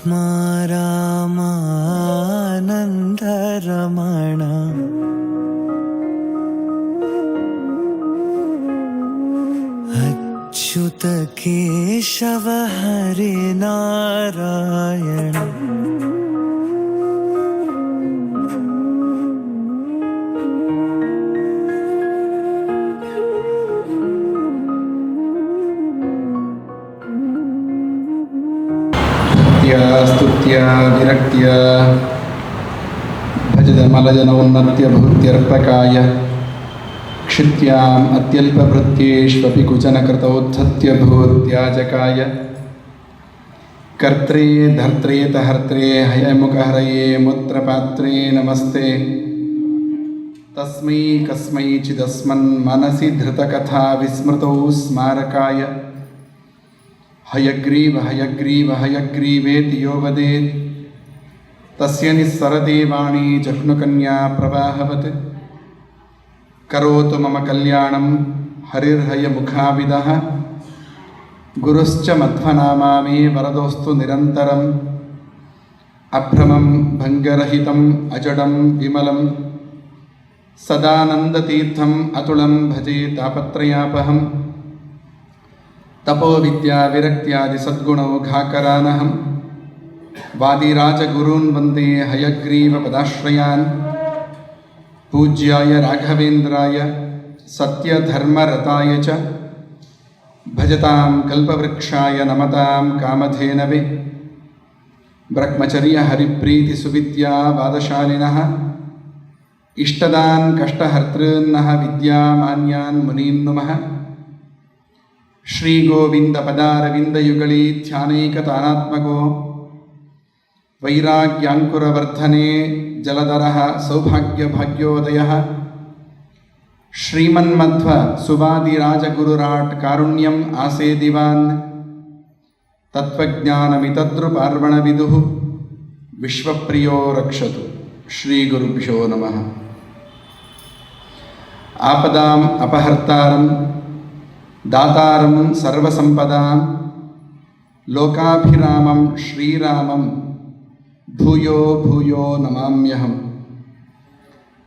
ರಾಮಾನಂದರಮಣ ಅಚ್ಯುತ ಕೇಶವ ಹರಿ ನಾರಾಯಣ. ಸ್ತುತ್ಯ ವಿರಕ್ತ್ಯ ಭಜದ ಮಲಜನೋನ್ನತ್ಯ ಭೂತ್ಯರ್ಪಕಾಯ ಕ್ಷಿತ್ಯಾಂ ಅತ್ಯಲ್ಪಭೃತ್ಯೇಷ್ವಪಿ ಕುಚನಕೃತೋತ್ಥತ್ಯ ಭೂತ್ಯಾಜಕಾಯ ಕರ್ತ್ರೇ ಧರ್ತ್ರೇ ತಹರ್ತ್ರೇ ಹಯಮುಖಹರಯೇ ಮೂತ್ರಪಾತ್ರೇ ನಮಸ್ತೆ. ತಸ್ಮೈ ಕಸ್ಮೈಚಿದಸ್ಮನ್ ಮನಸಿ ಧೃತಕಥಾ ವಿಸ್ಮೃತೌ ಸ್ಮಾರಕಾಯ ಹಯಗ್ರೀವ ಹಯಗ್ರೀವ ಹಯಗ್ರೀವೇತಿ ಯೋ ವದೇತ್ ತಸ್ಯ ನಿಸ್ಸರದೇವಾಣಿ ಜಹ್ನುಕನ್ಯಾ ಪ್ರವಾಹವತ್. ಕರೋತು ಮಮ ಕಲ್ಯಾಣಂ ಹರಿರ್ಹಯಮುಖಾವಿದಃ ಗುರುಶ್ಚ ಮಧ್ವನಾಮಾಮೇ ವರದೋಸ್ತು ನಿರಂತರಂ. ಅಭ್ರಮಂ ಭಂಗರಹಿತಂ ಅಜಡಂ ವಿಮಲಂ ಸದಾನಂದತೀರ್ಥಂ ಅತುಳಂ ಭಜೆ ತಾಪತ್ರಯಾಪಹಂ. ತಪೋ ವಿದ್ಯಾ ವಿರಕ್ತ್ಯಾದಿ ಸದ್ಗುಣೌಘಾಕರಾನಹಂ ವಾದಿರಾಜಗುರೂನ್ ವಂದೇ ಹಯಗ್ರೀವ ಪದಾಶ್ರಯಾನ್. ಪೂಜ್ಯಾಯ ರಾಘವೇಂದ್ರಾಯ ಸತ್ಯಧರ್ಮರತಾಯ ಚ ಭಜತಾಂ ಕಲ್ಪವೃಕ್ಷಾಯ ನಮತಾಂ ಕಾಮಧೇನವೇ. ಬ್ರಹ್ಮಚರ್ಯ ಹರಿಪ್ರೀತಿ ಸುವಿದ್ಯಾ ವಾದಶಾಲಿನಃ ಇಷ್ಟದಾನ್ ಕಷ್ಟಹರ್ತॄನ್ನಃ ವಿದ್ಯಾಮಾನ್ಯಾನ್ ಮುನೀನ್ ನುಮಃ. ಶ್ರೀ ಗೋವಿಂದ ಪದಾರವಿಂದಯುಗಳೀ ಧ್ಯಾನೈಕತಾನಾತ್ಮಕೋ ವೈರಾಗ್ಯಾಂಕುರವರ್ಧನೆ ಜಲಧರಃ ಸೌಭಾಗ್ಯಭಾಗ್ಯೋದಯಃ. ಶ್ರೀಮನ್ಮಧ್ವ ಸುವಾದಿರಾಜಗುರುರಾಟ್ ಕಾರುಣ್ಯಂ ಆಸೇದಿವಾನ್. ತತ್ವಜ್ಞಾನಮಿತದೃಪಾರ್ವಣವಿದುಃ ವಿಶ್ವಪ್ರಿಯೋ ರಕ್ಷತು. ಶ್ರೀ ಗುರುಭ್ಯೋ ನಮಃ. ಆಪದಾಂ ಅಪಹರ್ತಾರಂ ದಾತಾರಂ ಸರ್ವಸಂಪದಾಂ ಲೋಕಾಭಿರಾಮಂ ಶ್ರೀರಾಮಂ ಭೂಯೋ ಭೂಯೋ ನಮಾಮ್ಯಹಂ.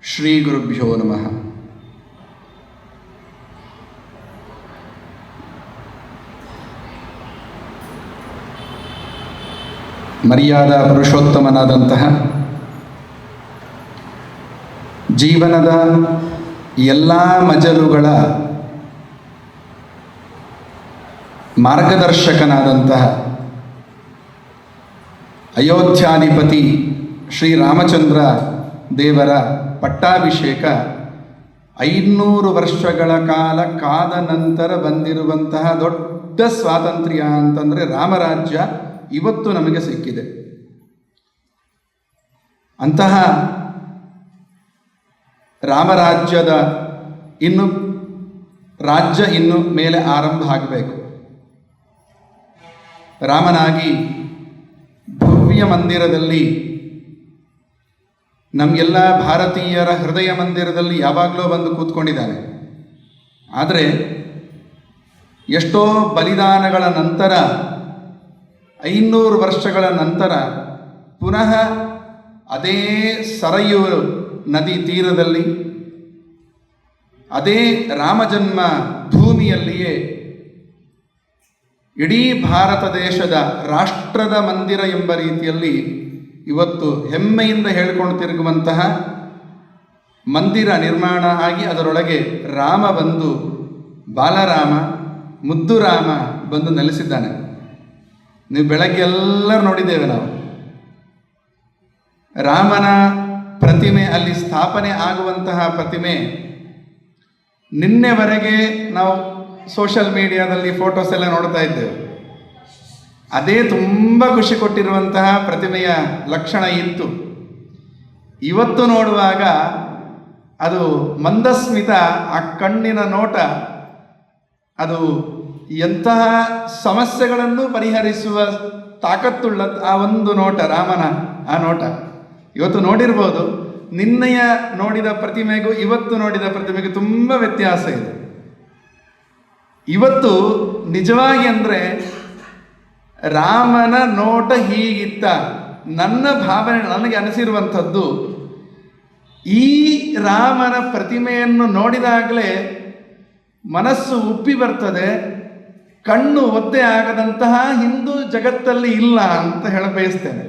ಶ್ರೀ ಗುರುಭ್ಯೋ ನಮಃ. ಮರ್ಯಾದ ಪುರುಷೋತ್ತಮನಾದಂತಹ ಜೀವನದ ಎಲ್ಲ ಮಜಲುಗಳ ಮಾರ್ಗದರ್ಶಕನಾದಂತಹ ಅಯೋಧ್ಯಾಧಿಪತಿ ಶ್ರೀರಾಮಚಂದ್ರ ದೇವರ ಪಟ್ಟಾಭಿಷೇಕ 500 ವರ್ಷಗಳ ಕಾಲ ಕಾದ ನಂತರ ಬಂದಿರುವಂತಹ ದೊಡ್ಡ ಸ್ವಾತಂತ್ರ್ಯ ಅಂತಂದರೆ ರಾಮರಾಜ್ಯ ಇವತ್ತು ನಮಗೆ ಸಿಕ್ಕಿದೆ. ಅಂತಹ ರಾಮರಾಜ್ಯದ ರಾಜ್ಯ ಇನ್ನು ಮೇಲೆ ಆರಂಭ ಆಗಬೇಕು. ರಾಮನಾಗಿ ಭವ್ಯ ಮಂದಿರದಲ್ಲಿ, ನಮಗೆಲ್ಲ ಭಾರತೀಯರ ಹೃದಯ ಮಂದಿರದಲ್ಲಿ ಯಾವಾಗಲೂ ಬಂದು ಕೂತ್ಕೊಂಡಿದ್ದಾನೆ. ಆದರೆ ಎಷ್ಟೋ ಬಲಿದಾನಗಳ ನಂತರ 500 ವರ್ಷಗಳ ನಂತರ ಪುನಃ ಅದೇ ಸರಯೂ ನದಿ ತೀರದಲ್ಲಿ ಅದೇ ರಾಮಜನ್ಮ ಭೂಮಿಯಲ್ಲಿಯೇ ಇಡೀ ಭಾರತ ದೇಶದ ರಾಷ್ಟ್ರದ ಮಂದಿರ ಎಂಬ ರೀತಿಯಲ್ಲಿ ಇವತ್ತು ಹೆಮ್ಮೆಯಿಂದ ಹೇಳಿಕೊಂಡು ತಿರುಗುವಂತಹ ಮಂದಿರ ನಿರ್ಮಾಣ ಆಗಿ ಅದರೊಳಗೆ ರಾಮ ಬಂದು, ಬಾಲರಾಮ ಮುದ್ದು ರಾಮ ಬಂದು ನೆಲೆಸಿದ್ದಾನೆ. ನೀವು ಬೆಳಗ್ಗೆ ಎಲ್ಲರೂ ನೋಡಿದ್ದೇವೆ. ನಾವು ರಾಮನ ಪ್ರತಿಮೆ ಅಲ್ಲಿ ಸ್ಥಾಪನೆ ಆಗುವಂತಹ ಪ್ರತಿಮೆ ನಿನ್ನೆವರೆಗೆ ನಾವು ಸೋಷಿಯಲ್ ಮೀಡಿಯಾದಲ್ಲಿ ಫೋಟೋಸ್ ಎಲ್ಲ ನೋಡ್ತಾ ಇದ್ದೇವೆ. ಅದೇ ತುಂಬ ಖುಷಿ ಕೊಟ್ಟಿರುವಂತಹ ಪ್ರತಿಮೆಯ ಲಕ್ಷಣ ಇತ್ತು. ಇವತ್ತು ನೋಡುವಾಗ ಅದು ಮಂದಸ್ಮಿತ, ಆ ಕಣ್ಣಿನ ನೋಟ, ಅದು ಎಂತಹ ಸಮಸ್ಯೆಗಳನ್ನು ಪರಿಹರಿಸುವ ತಾಕತ್ತುಳ್ಳ ಆ ಒಂದು ನೋಟ, ರಾಮನ ಆ ನೋಟ ಇವತ್ತು ನೋಡಿರ್ಬೋದು. ನಿನ್ನೆಯ ನೋಡಿದ ಪ್ರತಿಮೆಗೂ ಇವತ್ತು ನೋಡಿದ ಪ್ರತಿಮೆಗೂ ತುಂಬ ವ್ಯತ್ಯಾಸ ಇದೆ. ಇವತ್ತು ನಿಜವಾಗಿ ಅಂದರೆ ರಾಮನ ನೋಟ ಹೀಗಿತ್ತ. ನನ್ನ ಭಾವನೆ, ನನಗೆ ಅನಿಸಿರುವಂಥದ್ದು, ಈ ರಾಮನ ಪ್ರತಿಮೆಯನ್ನು ನೋಡಿದಾಗಲೇ ಮನಸ್ಸು ಉಪ್ಪಿ ಬರ್ತದೆ. ಕಣ್ಣು ಒದ್ದೆ ಆಗದಂತಹ ಹಿಂದೂ ಜಗತ್ತಲ್ಲಿ ಇಲ್ಲ ಅಂತ ಹೇಳ ಬಯಸ್ತೇನೆ.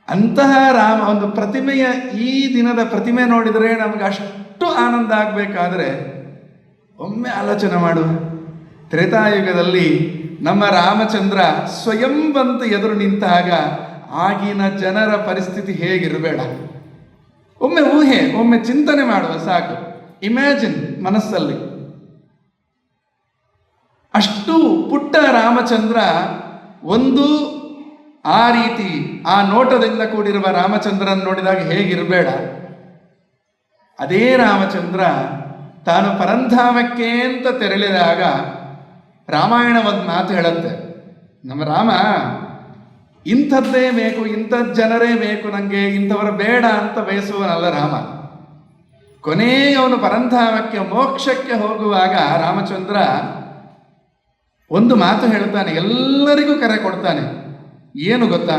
ಅಂತಹ ರಾಮ ಒಂದು ಪ್ರತಿಮೆಯ, ಈ ದಿನದ ಪ್ರತಿಮೆ ನೋಡಿದರೆ ನಮಗೆ ಅಷ್ಟು ಆನಂದ ಆಗಬೇಕಾದ್ರೆ ಒಮ್ಮೆ ಆಲೋಚನೆ ಮಾಡುವ. ತ್ರೇತಾಯುಗದಲ್ಲಿ ನಮ್ಮ ರಾಮಚಂದ್ರ ಸ್ವಯಂ ಬಂತು ಎದುರು ನಿಂತಾಗ ಆಗಿನ ಜನರ ಪರಿಸ್ಥಿತಿ ಹೇಗಿರಬೇಡ. ಒಮ್ಮೆ ಊಹೆ, ಒಮ್ಮೆ ಚಿಂತನೆ ಮಾಡುವ ಸಾಕು. ಇಮ್ಯಾಜಿನ್ ಮನಸ್ಸಲ್ಲಿ. ಅಷ್ಟು ಪುಟ್ಟ ರಾಮಚಂದ್ರ ಒಂದು ಆ ರೀತಿ ಆ ನೋಟದಿಂದ ಕೂಡಿರುವ ರಾಮಚಂದ್ರನ್ ನೋಡಿದಾಗ ಹೇಗಿರಬೇಡ. ಅದೇ ರಾಮಚಂದ್ರ ತಾನು ಪರಂಧಾಮಕ್ಕೆ ಅಂತ ತೆರಳಿದಾಗ ರಾಮಾಯಣ ಒಂದು ಮಾತು ಹೇಳುತ್ತೆ, ನಮ್ಮ ರಾಮ ಇಂಥದ್ದೇ ಬೇಕು, ಇಂಥದ್ದು ಜನರೇ ಬೇಕು ನನಗೆ, ಇಂಥವರು ಬೇಡ ಅಂತ ಬಯಸುವನಲ್ಲ ರಾಮ. ಕೊನೆಗೆ ಅವನು ಪರಂಧಾಮಕ್ಕೆ ಮೋಕ್ಷಕ್ಕೆ ಹೋಗುವಾಗ ರಾಮಚಂದ್ರ ಒಂದು ಮಾತು ಹೇಳ್ತಾನೆ, ಎಲ್ಲರಿಗೂ ಕರೆ ಕೊಡ್ತಾನೆ. ಏನು ಗೊತ್ತಾ,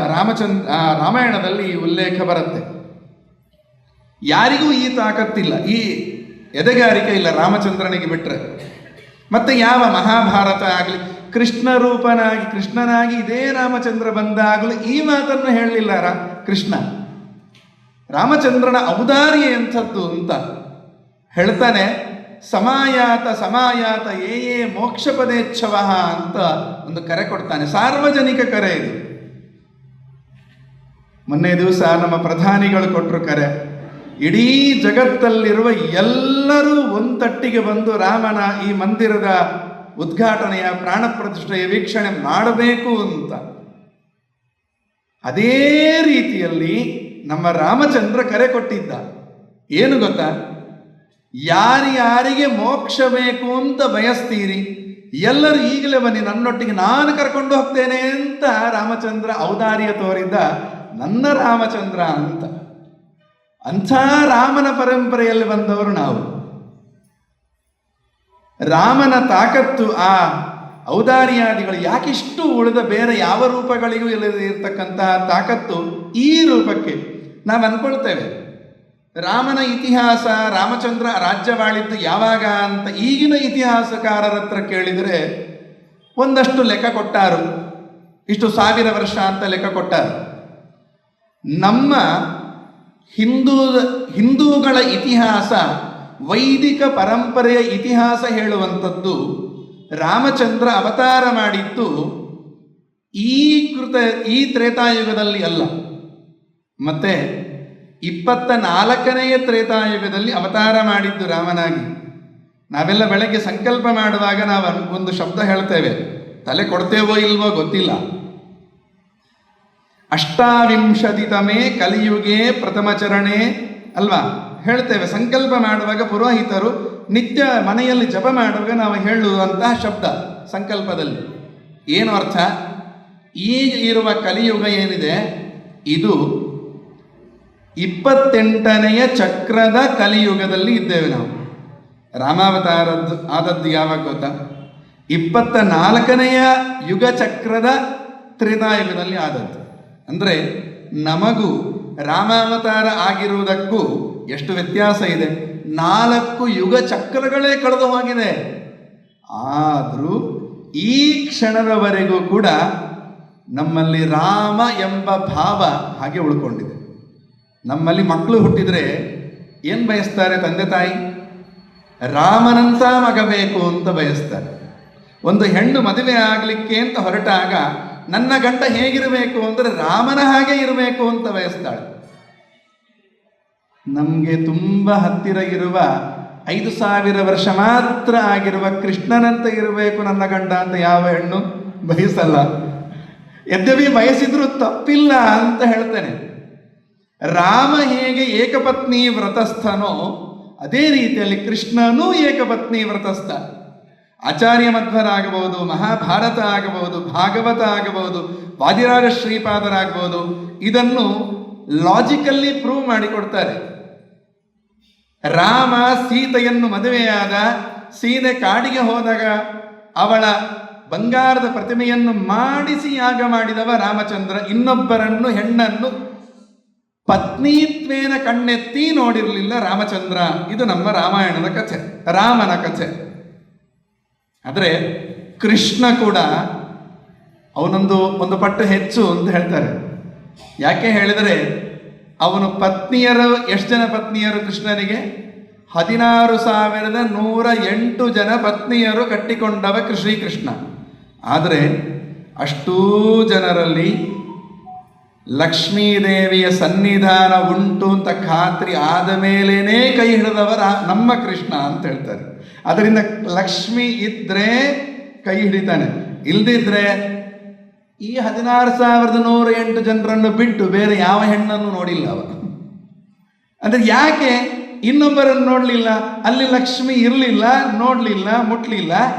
ರಾಮಾಯಣದಲ್ಲಿ ಈ ಉಲ್ಲೇಖ ಬರುತ್ತೆ. ಯಾರಿಗೂ ಈ ತಾಕತ್ತಿಲ್ಲ, ಈ ಎದೆಗಾರಿಕೆ ಇಲ್ಲ ರಾಮಚಂದ್ರನಿಗೆ ಬಿಟ್ಟರೆ. ಮತ್ತೆ ಯಾವ ಮಹಾಭಾರತ ಆಗಲಿ, ಕೃಷ್ಣನಾಗಿ ಇದೇ ರಾಮಚಂದ್ರ ಬಂದಾಗಲೂ ಈ ಮಾತನ್ನು ಹೇಳಲಿಲ್ಲ ಕೃಷ್ಣ. ರಾಮಚಂದ್ರನ ಔದಾರ್ಯ ಎಂಥದ್ದು ಅಂತ ಹೇಳ್ತಾನೆ. ಸಮಾಯಾತ ಏ ಮೋಕ್ಷ ಪದೇಚ್ಛವ ಅಂತ ಒಂದು ಕರೆ ಕೊಡ್ತಾನೆ, ಸಾರ್ವಜನಿಕ ಕರೆ ಇದು. ಮೊನ್ನೆ ದಿವಸ ನಮ್ಮ ಪ್ರಧಾನಿಗಳು ಕೊಟ್ಟರು ಕರೆ. ಇಡೀ ಜಗತ್ತಲ್ಲಿರುವ ಎಲ್ಲರೂ ಒಂದಟ್ಟಿಗೆ ಬಂದು ರಾಮನ ಈ ಮಂದಿರದ ಉದ್ಘಾಟನೆಯ ಪ್ರಾಣ ಪ್ರತಿಷ್ಠೆಯ ವೀಕ್ಷಣೆ ಮಾಡಬೇಕು ಅಂತ. ಅದೇ ರೀತಿಯಲ್ಲಿ ನಮ್ಮ ರಾಮಚಂದ್ರ ಕರೆ ಕೊಟ್ಟಿದ್ದ. ಏನು ಗೊತ್ತಾ, ಯಾರಿಗೆ ಮೋಕ್ಷ ಬೇಕು ಅಂತ ಬಯಸ್ತೀರಿ ಎಲ್ಲರೂ ಈಗಲೇ ಬನ್ನಿ ನನ್ನೊಟ್ಟಿಗೆ, ನಾನು ಕರ್ಕೊಂಡು ಹೋಗ್ತೇನೆ ಅಂತ ರಾಮಚಂದ್ರ ಔದಾರ್ಯ ತೋರಿದ್ದ ನನ್ನ ರಾಮಚಂದ್ರ ಅಂತ. ಅಂಥ ರಾಮನ ಪರಂಪರೆಯಲ್ಲಿ ಬಂದವರು ನಾವು. ರಾಮನ ತಾಕತ್ತು, ಆ ಔದಾರ್ಯಾದಿಗಳು ಯಾಕಿಷ್ಟು ಉಳಿದ ಬೇರೆ ಯಾವ ರೂಪಗಳಿಗೂ ಇಲ್ಲದೆ ಇರತಕ್ಕಂತಹ ತಾಕತ್ತು ಈ ರೂಪಕ್ಕೆ ನಾವು ಅನ್ಕೊಳ್ತೇವೆ. ರಾಮನ ಇತಿಹಾಸ, ರಾಮಚಂದ್ರ ರಾಜ್ಯವಾಳಿದ್ದು ಯಾವಾಗ ಅಂತ ಈಗಿನ ಇತಿಹಾಸಕಾರರ ಹತ್ರ ಕೇಳಿದರೆ ಒಂದಷ್ಟು ಲೆಕ್ಕ ಕೊಟ್ಟಾರು. ಇಷ್ಟು 1000 ವರ್ಷ ಅಂತ ಲೆಕ್ಕ ಕೊಟ್ಟಾರು. ನಮ್ಮ ಹಿಂದೂಗಳ ಇತಿಹಾಸ, ವೈದಿಕ ಪರಂಪರೆಯ ಇತಿಹಾಸ ಹೇಳುವಂಥದ್ದು ರಾಮಚಂದ್ರ ಅವತಾರ ಮಾಡಿದ್ದು ಈ ತ್ರೇತಾಯುಗದಲ್ಲಿ ಅಲ್ಲ, ಮತ್ತೆ 24ನೇ ತ್ರೇತಾಯುಗದಲ್ಲಿ ಅವತಾರ ಮಾಡಿದ್ದು ರಾಮನಾಗಿ. ನಾವೆಲ್ಲ ಬೆಳಗ್ಗೆ ಸಂಕಲ್ಪ ಮಾಡುವಾಗ ನಾವು ಒಂದು ಶಬ್ದ ಹೇಳ್ತೇವೆ, ತಲೆ ಕೊಡ್ತೇವೋ ಇಲ್ವೋ ಗೊತ್ತಿಲ್ಲ. 28ತಮೇ ಕಲಿಯುಗೆ ಪ್ರಥಮ ಚರಣೆ ಅಲ್ವಾ ಹೇಳ್ತೇವೆ. ಸಂಕಲ್ಪ ಮಾಡುವಾಗ ಪುರೋಹಿತರು ನಿತ್ಯ ಮನೆಯಲ್ಲಿ ಜಪ ಮಾಡುವಾಗ ನಾವು ಹೇಳುವಂತಹ ಶಬ್ದ ಸಂಕಲ್ಪದಲ್ಲಿ ಏನು ಅರ್ಥ? ಈಗ ಇರುವ ಕಲಿಯುಗ ಏನಿದೆ ಇದು 28ನೇ ಚಕ್ರದ ಕಲಿಯುಗದಲ್ಲಿ ಇದ್ದೇವೆ ನಾವು. ರಾಮಾವತಾರದ್ದು ಆದದ್ದು ಯಾವಾಗ ಗೊತ್ತಾ? 24ನೇ ಯುಗ ಚಕ್ರದ ತ್ರೇತಾಯುಗದಲ್ಲಿ ಆದದ್ದು. ಅಂದರೆ ನಮಗೂ ರಾಮಾವತಾರ ಆಗಿರುವುದಕ್ಕೂ ಎಷ್ಟು ವ್ಯತ್ಯಾಸ ಇದೆ. 4 ಯುಗ ಚಕ್ರಗಳೇ ಕಳೆದು ಹೋಗಿದೆ. ಆದರೂ ಈ ಕ್ಷಣದವರೆಗೂ ಕೂಡ ನಮ್ಮಲ್ಲಿ ರಾಮ ಎಂಬ ಭಾವ ಹಾಗೆ ಉಳ್ಕೊಂಡಿದೆ. ನಮ್ಮಲ್ಲಿ ಮಕ್ಕಳು ಹುಟ್ಟಿದರೆ ಏನು ಬಯಸ್ತಾರೆ ತಂದೆ ತಾಯಿ? ರಾಮನಂತ ಮಗ ಬೇಕು ಅಂತ ಬಯಸ್ತಾರೆ. ಒಂದು ಹೆಣ್ಣು ಮದುವೆ ಆಗಲಿಕ್ಕೆ ಅಂತ ಹೊರಟಾಗ ನನ್ನ ಗಂಡ ಹೇಗಿರಬೇಕು ಅಂದರೆ ರಾಮನ ಹಾಗೆ ಇರಬೇಕು ಅಂತ ಬಯಸ್ತಾಳೆ. ನಮಗೆ ತುಂಬ ಹತ್ತಿರ ಇರುವ 5000 ವರ್ಷ ಮಾತ್ರ ಆಗಿರುವ ಕೃಷ್ಣನಂತೆ ಇರಬೇಕು ನನ್ನ ಗಂಡ ಅಂತ ಯಾವ ಹೆಣ್ಣು ಬಯಸಲ್ಲ. ಯದ್ಯಪಿ ಬಯಸಿದ್ರೂ ತಪ್ಪಿಲ್ಲ ಅಂತ ಹೇಳ್ತೇನೆ. ರಾಮ ಹೇಗೆ ಏಕಪತ್ನಿ ವ್ರತಸ್ಥನೋ ಅದೇ ರೀತಿಯಲ್ಲಿ ಕೃಷ್ಣನೂ ಏಕಪತ್ನಿ ವ್ರತಸ್ಥ. ಆಚಾರ್ಯ ಮಧ್ವರಾಗಬಹುದು, ಮಹಾಭಾರತ ಆಗಬಹುದು, ಭಾಗವತ ಆಗಬಹುದು, ವಾದಿರಾಜ ಶ್ರೀಪಾದರಾಗಬಹುದು, ಇದನ್ನು ಲಾಜಿಕಲ್ಲಿ ಪ್ರೂವ್ ಮಾಡಿಕೊಡ್ತಾರೆ. ರಾಮ ಸೀತೆಯನ್ನು ಮದುವೆಯಾದ, ಸೀತೆ ಕಾಡಿಗೆ ಹೋದಾಗ ಅವಳ ಬಂಗಾರದ ಪ್ರತಿಮೆಯನ್ನು ಮಾಡಿಸಿ ಯಾಗ ಮಾಡಿದವ ರಾಮಚಂದ್ರ. ಇನ್ನೊಬ್ಬರನ್ನು ಹೆಣ್ಣನ್ನು ಪತ್ನಿತ್ವೇನ ಕಣ್ಣೆತ್ತಿ ನೋಡಿರಲಿಲ್ಲ ರಾಮಚಂದ್ರ. ಇದು ನಮ್ಮ ರಾಮಾಯಣದ ಕಥೆ, ರಾಮನ ಕಥೆ. ಆದರೆ ಕೃಷ್ಣ ಕೂಡ ಒಂದು ಪಟ್ಟು ಹೆಚ್ಚು ಅಂತ ಹೇಳ್ತಾರೆ. ಯಾಕೆ ಹೇಳಿದರೆ ಅವನು ಪತ್ನಿಯರು, ಎಷ್ಟು ಜನ ಪತ್ನಿಯರು ಕೃಷ್ಣನಿಗೆ? 16,108 ಜನ ಪತ್ನಿಯರು ಕಟ್ಟಿಕೊಂಡವ ಶ್ರೀಕೃಷ್ಣ. ಆದರೆ ಅಷ್ಟೂ ಜನರಲ್ಲಿ ಲಕ್ಷ್ಮೀದೇವಿಯ ಸನ್ನಿಧಾನ ಉಂಟು ಅಂತ ಖಾತ್ರಿ ಆದ ಮೇಲೇನೇ ಕೈ ಹಿಡಿದವರ ನಮ್ಮ ಕೃಷ್ಣ ಅಂತ ಹೇಳ್ತಾರೆ. ಅದರಿಂದ ಲಕ್ಷ್ಮಿ ಇದ್ರೆ ಕೈ ಹಿಡಿತಾನೆ, ಇಲ್ದಿದ್ರೆ ಈ 16,108 ಜನರನ್ನು ಬಿಟ್ಟು ಬೇರೆ ಯಾವ ಹೆಣ್ಣನ್ನು ನೋಡಿಲ್ಲ ಅವ. ಅಂದ್ರೆ ಯಾಕೆ ಇನ್ನೊಬ್ಬರನ್ನು ನೋಡಲಿಲ್ಲ? ಅಲ್ಲಿ ಲಕ್ಷ್ಮಿ ಇರಲಿಲ್ಲ, ನೋಡಲಿಲ್ಲ, ಮುಟ್ಲಿಲ್ಲ.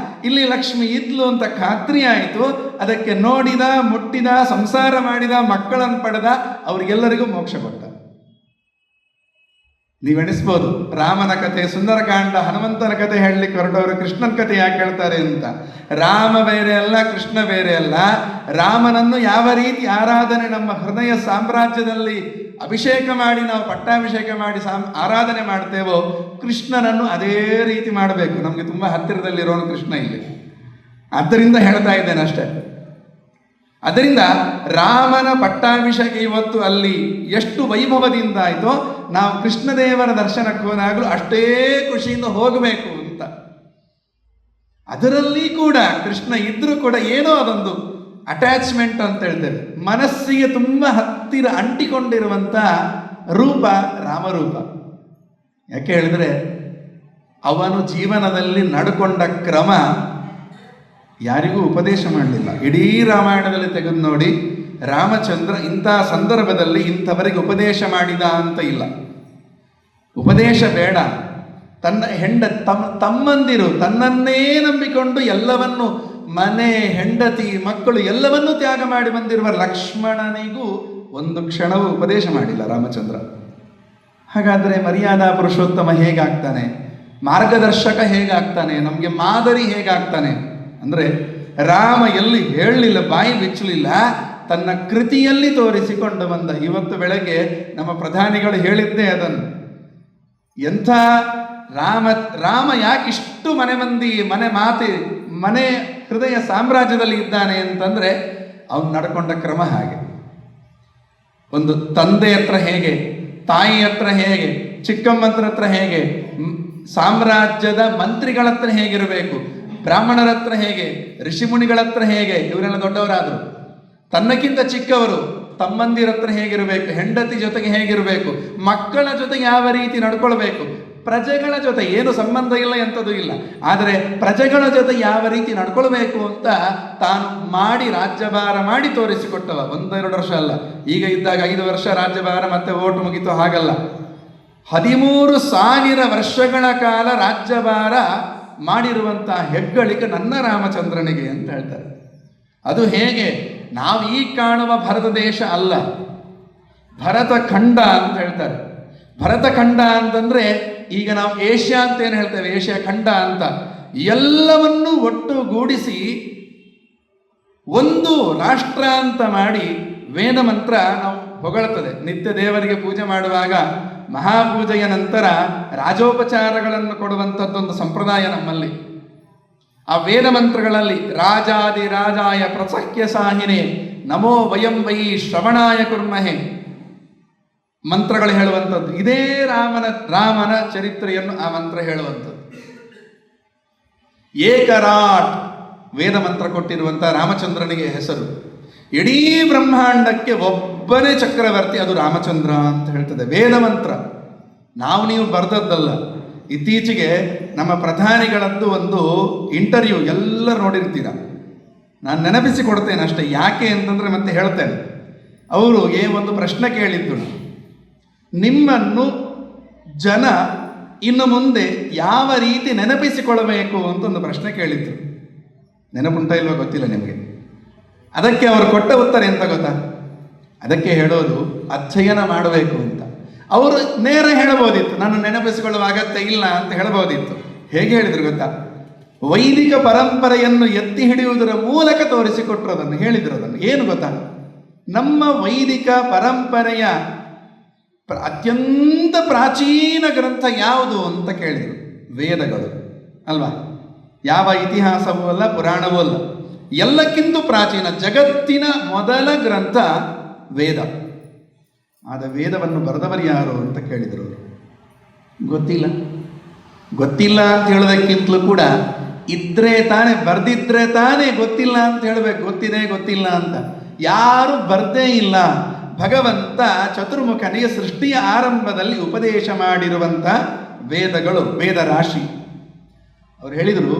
ಇಲ್ಲಿ ಲಕ್ಷ್ಮಿ ಇದ್ಲು ಅಂತ ಖಾತ್ರಿ ಆಯಿತು. ಅದಕ್ಕೆ ನೋಡಿದ, ಮುಟ್ಟಿದ, ಸಂಸಾರ ಮಾಡಿದ, ಮಕ್ಕಳನ್ನು ಪಡೆದ, ಅವರಿಗೆಲ್ಲರಿಗೂ ಮೋಕ್ಷ ಕೊಟ್ಟ. ನೀವೆಣಿಸ್ಬೋದು ರಾಮನ ಕಥೆ, ಸುಂದರಕಾಂಡ, ಹನುಮಂತನ ಕಥೆ ಹೇಳಲಿಕ್ಕೆ ಹೊರಟವರು ಕೃಷ್ಣನ ಕಥೆ ಯಾಕೆ ಹೇಳ್ತಾರೆ ಅಂತ. ರಾಮ ಬೇರೆ ಅಲ್ಲ, ಕೃಷ್ಣ ಬೇರೆ ಅಲ್ಲ. ರಾಮನನ್ನು ಯಾವ ರೀತಿ ಆರಾಧನೆ ನಮ್ಮ ಹೃದಯ ಸಾಮ್ರಾಜ್ಯದಲ್ಲಿ ಅಭಿಷೇಕ ಮಾಡಿ, ನಾವು ಪಟ್ಟಾಭಿಷೇಕ ಮಾಡಿ ಆರಾಧನೆ ಮಾಡ್ತೇವೋ, ಕೃಷ್ಣನನ್ನು ಅದೇ ರೀತಿ ಮಾಡಬೇಕು. ನಮಗೆ ತುಂಬ ಹತ್ತಿರದಲ್ಲಿರೋನು ಕೃಷ್ಣ ಇಲ್ಲಿ. ಆದ್ದರಿಂದ ಹೇಳ್ತಾ ಇದ್ದೇನೆ ಅಷ್ಟೇ. ಅದರಿಂದ ರಾಮನ ಪಟ್ಟಾಭಿಷೇಕ ಇವತ್ತು ಅಲ್ಲಿ ಎಷ್ಟು ವೈಭವದಿಂದ ಆಯಿತೋ, ನಾವು ಕೃಷ್ಣದೇವರ ದರ್ಶನಕ್ಕೆ ಹೋದಾಗಲೂ ಅಷ್ಟೇ ಖುಷಿಯಿಂದ ಹೋಗಬೇಕು ಅಂತ. ಅದರಲ್ಲಿ ಕೂಡ ಕೃಷ್ಣ ಇದ್ರೂ ಕೂಡ ಏನೋ ಅದೊಂದು ಅಟ್ಯಾಚ್ಮೆಂಟ್ ಅಂತ ಹೇಳ್ತೇವೆ, ಮನಸ್ಸಿಗೆ ತುಂಬ ಹತ್ತಿರ ಅಂಟಿಕೊಂಡಿರುವಂಥ ರೂಪ ರಾಮರೂಪ. ಯಾಕೆ ಹೇಳಿದ್ರೆ ಅವನು ಜೀವನದಲ್ಲಿ ನಡ್ಕೊಂಡ ಕ್ರಮ ಯಾರಿಗೂ ಉಪದೇಶ ಮಾಡಲಿಲ್ಲ. ಇಡೀ ರಾಮಾಯಣದಲ್ಲಿ ತೆಗೆದು ನೋಡಿ, ರಾಮಚಂದ್ರ ಇಂಥ ಸಂದರ್ಭದಲ್ಲಿ ಇಂಥವರಿಗೆ ಉಪದೇಶ ಮಾಡಿದ ಅಂತ ಇಲ್ಲ. ಉಪದೇಶ ಬೇಡ. ತನ್ನ ತಮ್ಮಂದಿರು ತನ್ನನ್ನೇ ನಂಬಿಕೊಂಡು ಎಲ್ಲವನ್ನು, ಮನೆ, ಹೆಂಡತಿ, ಮಕ್ಕಳು ಎಲ್ಲವನ್ನೂ ತ್ಯಾಗ ಮಾಡಿ ಬಂದಿರುವ ಲಕ್ಷ್ಮಣನಿಗೂ ಒಂದು ಕ್ಷಣವೂ ಉಪದೇಶ ಮಾಡಿಲ್ಲ ರಾಮಚಂದ್ರ. ಹಾಗಾದರೆ ಮರ್ಯಾದಾ ಪುರುಷೋತ್ತಮ ಹೇಗಾಗ್ತಾನೆ? ಮಾರ್ಗದರ್ಶಕ ಹೇಗಾಗ್ತಾನೆ? ನಮಗೆ ಮಾದರಿ ಹೇಗಾಗ್ತಾನೆ? ಅಂದರೆ ರಾಮ ಎಲ್ಲಿ ಹೇಳಲಿಲ್ಲ, ಬಾಯಿ ಬಿಚ್ಚಲಿಲ್ಲ, ತನ್ನ ಕೃತಿಯಲ್ಲಿ ತೋರಿಸಿಕೊಂಡು ಬಂದ. ಇವತ್ತು ಬೆಳಗ್ಗೆ ನಮ್ಮ ಪ್ರಧಾನಿಗಳು ಹೇಳಿದ್ದೇ ಅದನ್ನು. ಎಂಥ ರಾಮ ಯಾಕಿಷ್ಟು ಮನೆ ಮಂದಿ, ಮನೆ ಹೃದಯ ಸಾಮ್ರಾಜ್ಯದಲ್ಲಿ ಇದ್ದಾನೆ ಅಂತಂದರೆ ಅವನು ನಡ್ಕೊಂಡ ಕ್ರಮ ಹಾಗೆ. ಒಂದು ತಂದೆ ಹತ್ರ ಹೇಗೆ, ತಾಯಿ ಹತ್ರ ಹೇಗೆ, ಚಿಕ್ಕಮ್ಮಂತ್ರ ಹತ್ರ ಹೇಗೆ, ಸಾಮ್ರಾಜ್ಯದ ಮಂತ್ರಿಗಳ ಹತ್ರ ಹೇಗಿರಬೇಕು, ಬ್ರಾಹ್ಮಣರ ಹತ್ರ ಹೇಗೆ, ಋಷಿಮುನಿಗಳ ಹತ್ರ ಹೇಗೆ, ಇವರೆಲ್ಲ ದೊಡ್ಡವರಾದರು. ತನ್ನಕ್ಕಿಂತ ಚಿಕ್ಕವರು ತಮ್ಮಂದಿರ ಹತ್ರ ಹೇಗಿರಬೇಕು, ಹೆಂಡತಿ ಜೊತೆಗೆ ಹೇಗಿರಬೇಕು, ಮಕ್ಕಳ ಜೊತೆಗೆ ಯಾವ ರೀತಿ ನಡ್ಕೊಳ್ಬೇಕು, ಪ್ರಜೆಗಳ ಜೊತೆ ಏನು ಸಂಬಂಧ ಇಲ್ಲ, ಎಂಥದ್ದು ಇಲ್ಲ, ಆದರೆ ಪ್ರಜೆಗಳ ಜೊತೆ ಯಾವ ರೀತಿ ನಡ್ಕೊಳ್ಬೇಕು ಅಂತ ತಾನು ಮಾಡಿ ರಾಜ್ಯಭಾರ ಮಾಡಿ ತೋರಿಸಿಕೊಟ್ಟವ. 1-2 ವರ್ಷ ಅಲ್ಲ, ಈಗ ಇದ್ದಾಗ 5 ವರ್ಷ ರಾಜ್ಯಭಾರ ಮತ್ತೆ ಓಟು ಮುಗಿತು, ಹಾಗಲ್ಲ. 13,000 ವರ್ಷಗಳ ಕಾಲ ರಾಜ್ಯಭಾರ ಮಾಡಿರುವಂಥ ಹೆಗ್ಗಳಿಕೆ ನನ್ನ ರಾಮಚಂದ್ರನಿಗೆ ಅಂತ ಹೇಳ್ತಾರೆ. ಅದು ಹೇಗೆ? ನಾವು ಈ ಕಾಣುವ ಭಾರತ ದೇಶ ಅಲ್ಲ, ಭರತ ಖಂಡ ಅಂತ ಹೇಳ್ತಾರೆ. ಭರತ ಖಂಡ ಅಂತಂದ್ರೆ ಈಗ ನಾವು ಏಷ್ಯಾ ಅಂತ ಏನು ಹೇಳ್ತೇವೆ, ಏಷ್ಯಾ ಖಂಡ ಅಂತ, ಎಲ್ಲವನ್ನೂ ಒಟ್ಟುಗೂಡಿಸಿ ಒಂದು ರಾಷ್ಟ್ರ ಅಂತ ಮಾಡಿ ವೇದ ಮಂತ್ರ ನಾವು ಹೊಗಳುತ್ತದೆ. ನಿತ್ಯ ದೇವರಿಗೆ ಪೂಜೆ ಮಾಡುವಾಗ ಮಹಾಪೂಜೆಯ ನಂತರ ರಾಜೋಪಚಾರಗಳನ್ನು ಕೊಡುವಂಥದ್ದೊಂದು ಸಂಪ್ರದಾಯ ನಮ್ಮಲ್ಲಿ. ಆ ವೇದ ಮಂತ್ರಗಳಲ್ಲಿ ರಾಜಾದಿ ರಾಜಾಯ ಪ್ರಸಖ್ಯ ಸಾಹಿನೇ ನಮೋ ವಯಂ ವೈ ಶ್ರವಣಾಯ ಕುರ್ಮಹೆ ಮಂತ್ರಗಳು ಹೇಳುವಂಥದ್ದು. ಇದೇ ರಾಮನ ಚರಿತ್ರೆಯನ್ನು ಆ ಮಂತ್ರ ಹೇಳುವಂಥದ್ದು. ಏಕರಾಟ್ ವೇದ ಮಂತ್ರ ಕೊಟ್ಟಿರುವಂಥ ರಾಮಚಂದ್ರನಿಗೆ ಹೆಸರು. ಇಡೀ ಬ್ರಹ್ಮಾಂಡಕ್ಕೆ ಒಬ್ಬನೇ ಚಕ್ರವರ್ತಿ, ಅದು ರಾಮಚಂದ್ರ ಅಂತ ಹೇಳ್ತದೆ ವೇದ ಮಂತ್ರ. ನೀವು ಬರೆದದ್ದಲ್ಲ. ಇತ್ತೀಚೆಗೆ ನಮ್ಮ ಪ್ರಧಾನಿಗಳದ್ದು ಒಂದು ಇಂಟರ್ವ್ಯೂ ಎಲ್ಲರೂ ನೋಡಿರ್ತೀರ. ನಾನು ನೆನಪಿಸಿ ಕೊಡ್ತೇನೆ ಅಷ್ಟೇ, ಯಾಕೆ ಅಂತಂದರೆ ಮತ್ತೆ ಹೇಳ್ತೇನೆ. ಅವರು ಒಂದು ಪ್ರಶ್ನೆ ಕೇಳಿದ್ದು, ನಿಮ್ಮನ್ನು ಜನ ಇನ್ನು ಮುಂದೆ ಯಾವ ರೀತಿ ನೆನಪಿಸಿಕೊಳ್ಳಬೇಕು ಅಂತ ಒಂದು ಪ್ರಶ್ನೆ ಕೇಳಿದ್ರು. ನೆನಪುಂಟ ಇಲ್ವೋ ಗೊತ್ತಿಲ್ಲ ನಿಮಗೆ. ಅದಕ್ಕೆ ಅವರು ಕೊಟ್ಟ ಉತ್ತರ ಎಂತ ಗೊತ್ತಾ? ಅದಕ್ಕೆ ಹೇಳೋದು ಅಧ್ಯಯನ ಮಾಡಬೇಕು ಅಂತ. ಅವರು ನೇರ ಹೇಳಬಹುದಿತ್ತು, ನಾನು ನೆನಪಿಸಿಕೊಳ್ಳುವ ಅಗತ್ಯ ಇಲ್ಲ ಅಂತ ಹೇಳಬಹುದಿತ್ತು. ಹೇಗೆ ಹೇಳಿದ್ರು ಗೊತ್ತಾ? ವೈದಿಕ ಪರಂಪರೆಯನ್ನು ಎತ್ತಿ ಹಿಡಿಯುವುದರ ಮೂಲಕ ತೋರಿಸಿಕೊಟ್ರು. ಅದನ್ನು ಹೇಳಿದ್ರು. ಅದನ್ನು ಏನು ಗೊತ್ತಾ, ನಮ್ಮ ವೈದಿಕ ಪರಂಪರೆಯ ಅತ್ಯಂತ ಪ್ರಾಚೀನ ಗ್ರಂಥ ಯಾವುದು ಅಂತ ಕೇಳಿದರು. ವೇದಗಳು ಅಲ್ವಾ? ಯಾವ ಇತಿಹಾಸವೂ ಅಲ್ಲ, ಪುರಾಣವೂ ಅಲ್ಲ, ಎಲ್ಲಕ್ಕಿಂತ ಪ್ರಾಚೀನ ಜಗತ್ತಿನ ಮೊದಲ ಗ್ರಂಥ ವೇದ. ಆದ ವೇದವನ್ನು ಬರೆದವರು ಯಾರು ಅಂತ ಕೇಳಿದರು. ಗೊತ್ತಿಲ್ಲ. ಗೊತ್ತಿಲ್ಲ ಅಂತ ಹೇಳೋದಕ್ಕಿಂತಲೂ ಕೂಡ ಇದ್ರೆ ತಾನೇ, ಬರ್ದಿದ್ರೆ ತಾನೇ ಗೊತ್ತಿಲ್ಲ ಅಂತ ಹೇಳಬೇಕು. ಗೊತ್ತಿದೆ ಗೊತ್ತಿಲ್ಲ ಅಂತ ಯಾರು ಬರ್ದೇ ಇಲ್ಲ. ಭಗವಂತ ಚತುರ್ಮುಖನಿಗೆ ಸೃಷ್ಟಿಯ ಆರಂಭದಲ್ಲಿ ಉಪದೇಶ ಮಾಡಿರುವಂಥ ವೇದಗಳು, ವೇದ ರಾಶಿ. ಅವ್ರು ಹೇಳಿದರು,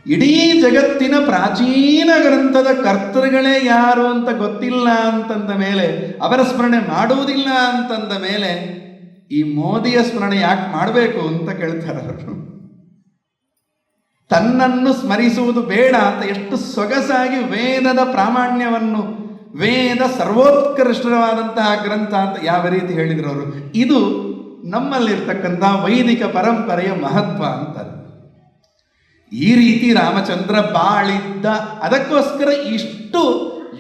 ಇಡೀ ಜಗತ್ತಿನ ಪ್ರಾಚೀನ ಗ್ರಂಥದ ಕರ್ತೃಗಳೇ ಯಾರು ಅಂತ ಗೊತ್ತಿಲ್ಲ ಅಂತಂದ ಮೇಲೆ, ಅವರ ಸ್ಮರಣೆ ಮಾಡುವುದಿಲ್ಲ ಅಂತಂದ ಮೇಲೆ ಈ ಮೋದಿಯ ಸ್ಮರಣೆ ಯಾಕೆ ಮಾಡಬೇಕು ಅಂತ ಕೇಳ್ತಾರೆ ಅವರು. ತನ್ನನ್ನು ಸ್ಮರಿಸುವುದು ಬೇಡ ಅಂತ ಎಷ್ಟು ಸೊಗಸಾಗಿ ವೇದದ ಪ್ರಾಮಾಣ್ಯವನ್ನು, ವೇದ ಸರ್ವೋತ್ಕೃಷ್ಟವಾದಂತಹ ಗ್ರಂಥ ಅಂತ ಯಾವ ರೀತಿ ಹೇಳಿದ್ರು ಅವರು. ಇದು ನಮ್ಮಲ್ಲಿರ್ತಕ್ಕಂಥ ವೈದಿಕ ಪರಂಪರೆಯ ಮಹತ್ವ ಅಂತಾರೆ. ಈ ರೀತಿ ರಾಮಚಂದ್ರ ಬಾಳಿದ್ದ. ಅದಕ್ಕೋಸ್ಕರ ಇಷ್ಟು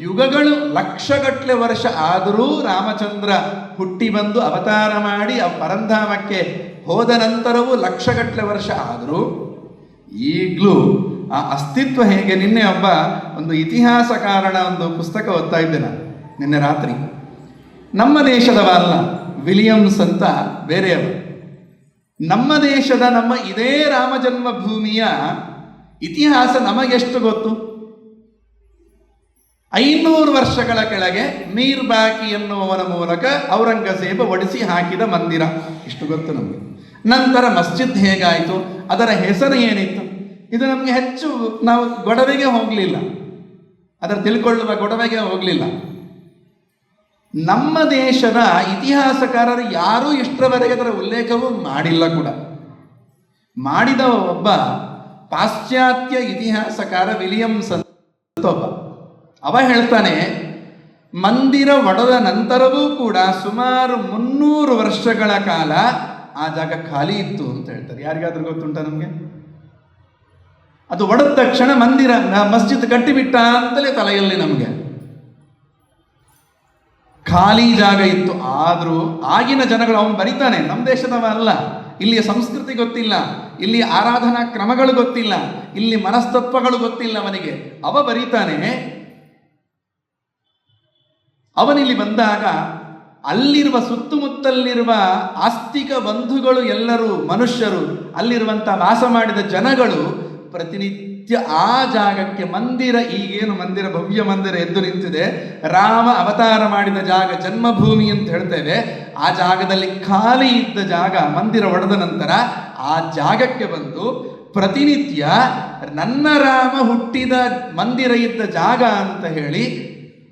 ಯುಗಗಳು, ಲಕ್ಷಗಟ್ಟಲೆ ವರ್ಷ ಆದರೂ ರಾಮಚಂದ್ರ ಹುಟ್ಟಿ ಬಂದು ಅವತಾರ ಮಾಡಿ ಆ ಪರಂಧಾಮಕ್ಕೆ ಹೋದ ನಂತರವೂ ಲಕ್ಷಗಟ್ಟಲೆ ವರ್ಷ ಆದರೂ ಈಗಲೂ ಆ ಅಸ್ತಿತ್ವ ಹೇಗೆ. ನಿನ್ನೆ ಒಂದು ಇತಿಹಾಸ ಕಾರಣ ಒಂದು ಪುಸ್ತಕ ಓದ್ತಾ ಇದ್ದೆ ನಾನು ನಿನ್ನೆ ರಾತ್ರಿ. ನಮ್ಮ ದೇಶದವ ಅಲ್ಲ, ವಿಲಿಯಮ್ಸ್ ಅಂತ ಬೇರೆಯವರು. ನಮ್ಮ ದೇಶದ, ನಮ್ಮ ಇದೇ ರಾಮ ಜನ್ಮಭೂಮಿಯ ಇತಿಹಾಸ ನಮಗೆಷ್ಟು ಗೊತ್ತು? 500 ವರ್ಷಗಳ ಕೆಳಗೆ ಮೀರ್ ಬಾಕಿ ಎನ್ನುವವನ ಮೂಲಕ ಔರಂಗಜೇಬ ಒಡಿಸಿ ಹಾಕಿದ ಮಂದಿರ, ಇಷ್ಟು ಗೊತ್ತು ನಮಗೆ. ನಂತರ ಮಸ್ಜಿದ್ ಹೇಗಾಯಿತು, ಅದರ ಹೆಸರು ಏನಿತ್ತು, ಇದು ನಮಗೆ ಹೆಚ್ಚು, ನಾವು ಗೊಡವೆಗೆ ಹೋಗಲಿಲ್ಲ, ಅದರ ತಿಳ್ಕೊಳ್ಳುವ ಗೊಡವೆಗೆ ಹೋಗಲಿಲ್ಲ. ನಮ್ಮ ದೇಶದ ಇತಿಹಾಸಕಾರರು ಯಾರೂ ಇಷ್ಟರವರೆಗೆ ಅದರ ಉಲ್ಲೇಖವೂ ಮಾಡಿಲ್ಲ ಕೂಡ. ಮಾಡಿದವ ಒಬ್ಬ ಪಾಶ್ಚಾತ್ಯ ಇತಿಹಾಸಕಾರ ವಿಲಿಯಮ್ಸ್ ಅಂತ ಒಬ್ಬ. ಅವ ಹೇಳ್ತಾನೆ, ಮಂದಿರ ಒಡೆದ ನಂತರವೂ ಕೂಡ ಸುಮಾರು 300 ವರ್ಷಗಳ ಕಾಲ ಆ ಜಾಗ ಖಾಲಿ ಇತ್ತು ಅಂತ ಹೇಳ್ತಾರೆ. ಯಾರಿಗಾದ್ರೂ ಗೊತ್ತುಂಟ ನಮಗೆ? ಅದು ಒಡೆದ ತಕ್ಷಣ ಮಂದಿರ, ಮಸ್ಜಿದ್ ಕಟ್ಟಿಬಿಟ್ಟ ಅಂತಲೇ ತಲೆಯಲ್ಲಿ ನಮಗೆ. ಖಾಲಿ ಜಾಗ ಇತ್ತು. ಆದರೂ ಆಗಿನ ಜನಗಳು, ಅವನು ಬರೀತಾನೆ, ನಮ್ಮ ದೇಶದವ ಅಲ್ಲ, ಇಲ್ಲಿಯ ಸಂಸ್ಕೃತಿ ಗೊತ್ತಿಲ್ಲ, ಇಲ್ಲಿ ಆರಾಧನಾ ಕ್ರಮಗಳು ಗೊತ್ತಿಲ್ಲ, ಇಲ್ಲಿ ಮನಸ್ತತ್ವಗಳು ಗೊತ್ತಿಲ್ಲ ಅವನಿಗೆ. ಅವ ಬರೀತಾನೆ, ಅವನಿಲ್ಲಿ ಬಂದಾಗ ಅಲ್ಲಿರುವ ಸುತ್ತಮುತ್ತಲಿರುವ ಆಸ್ತಿಕ ಬಂಧುಗಳು ಎಲ್ಲರೂ ಮನುಷ್ಯರು, ಅಲ್ಲಿರುವಂಥ ವಾಸ ಮಾಡಿದ ಜನಗಳು ಪ್ರತಿನಿತ್ಯ ಆ ಜಾಗಕ್ಕೆ, ಮಂದಿರ, ಈಗೇನು ಮಂದಿರ, ಭವ್ಯ ಮಂದಿರ ಎದ್ದು ನಿಂತಿದೆ, ರಾಮ ಅವತಾರ ಮಾಡಿದ ಜಾಗ, ಜನ್ಮಭೂಮಿ ಅಂತ ಹೇಳ್ತೇವೆ, ಆ ಜಾಗದಲ್ಲಿ ಖಾಲಿ ಇದ್ದ ಜಾಗ, ಮಂದಿರ ಒಡೆದ ನಂತರ ಆ ಜಾಗಕ್ಕೆ ಬಂದು ಪ್ರತಿನಿತ್ಯ ನನ್ನ ರಾಮ ಹುಟ್ಟಿದ ಮಂದಿರ ಇದ್ದ ಜಾಗ ಅಂತ ಹೇಳಿ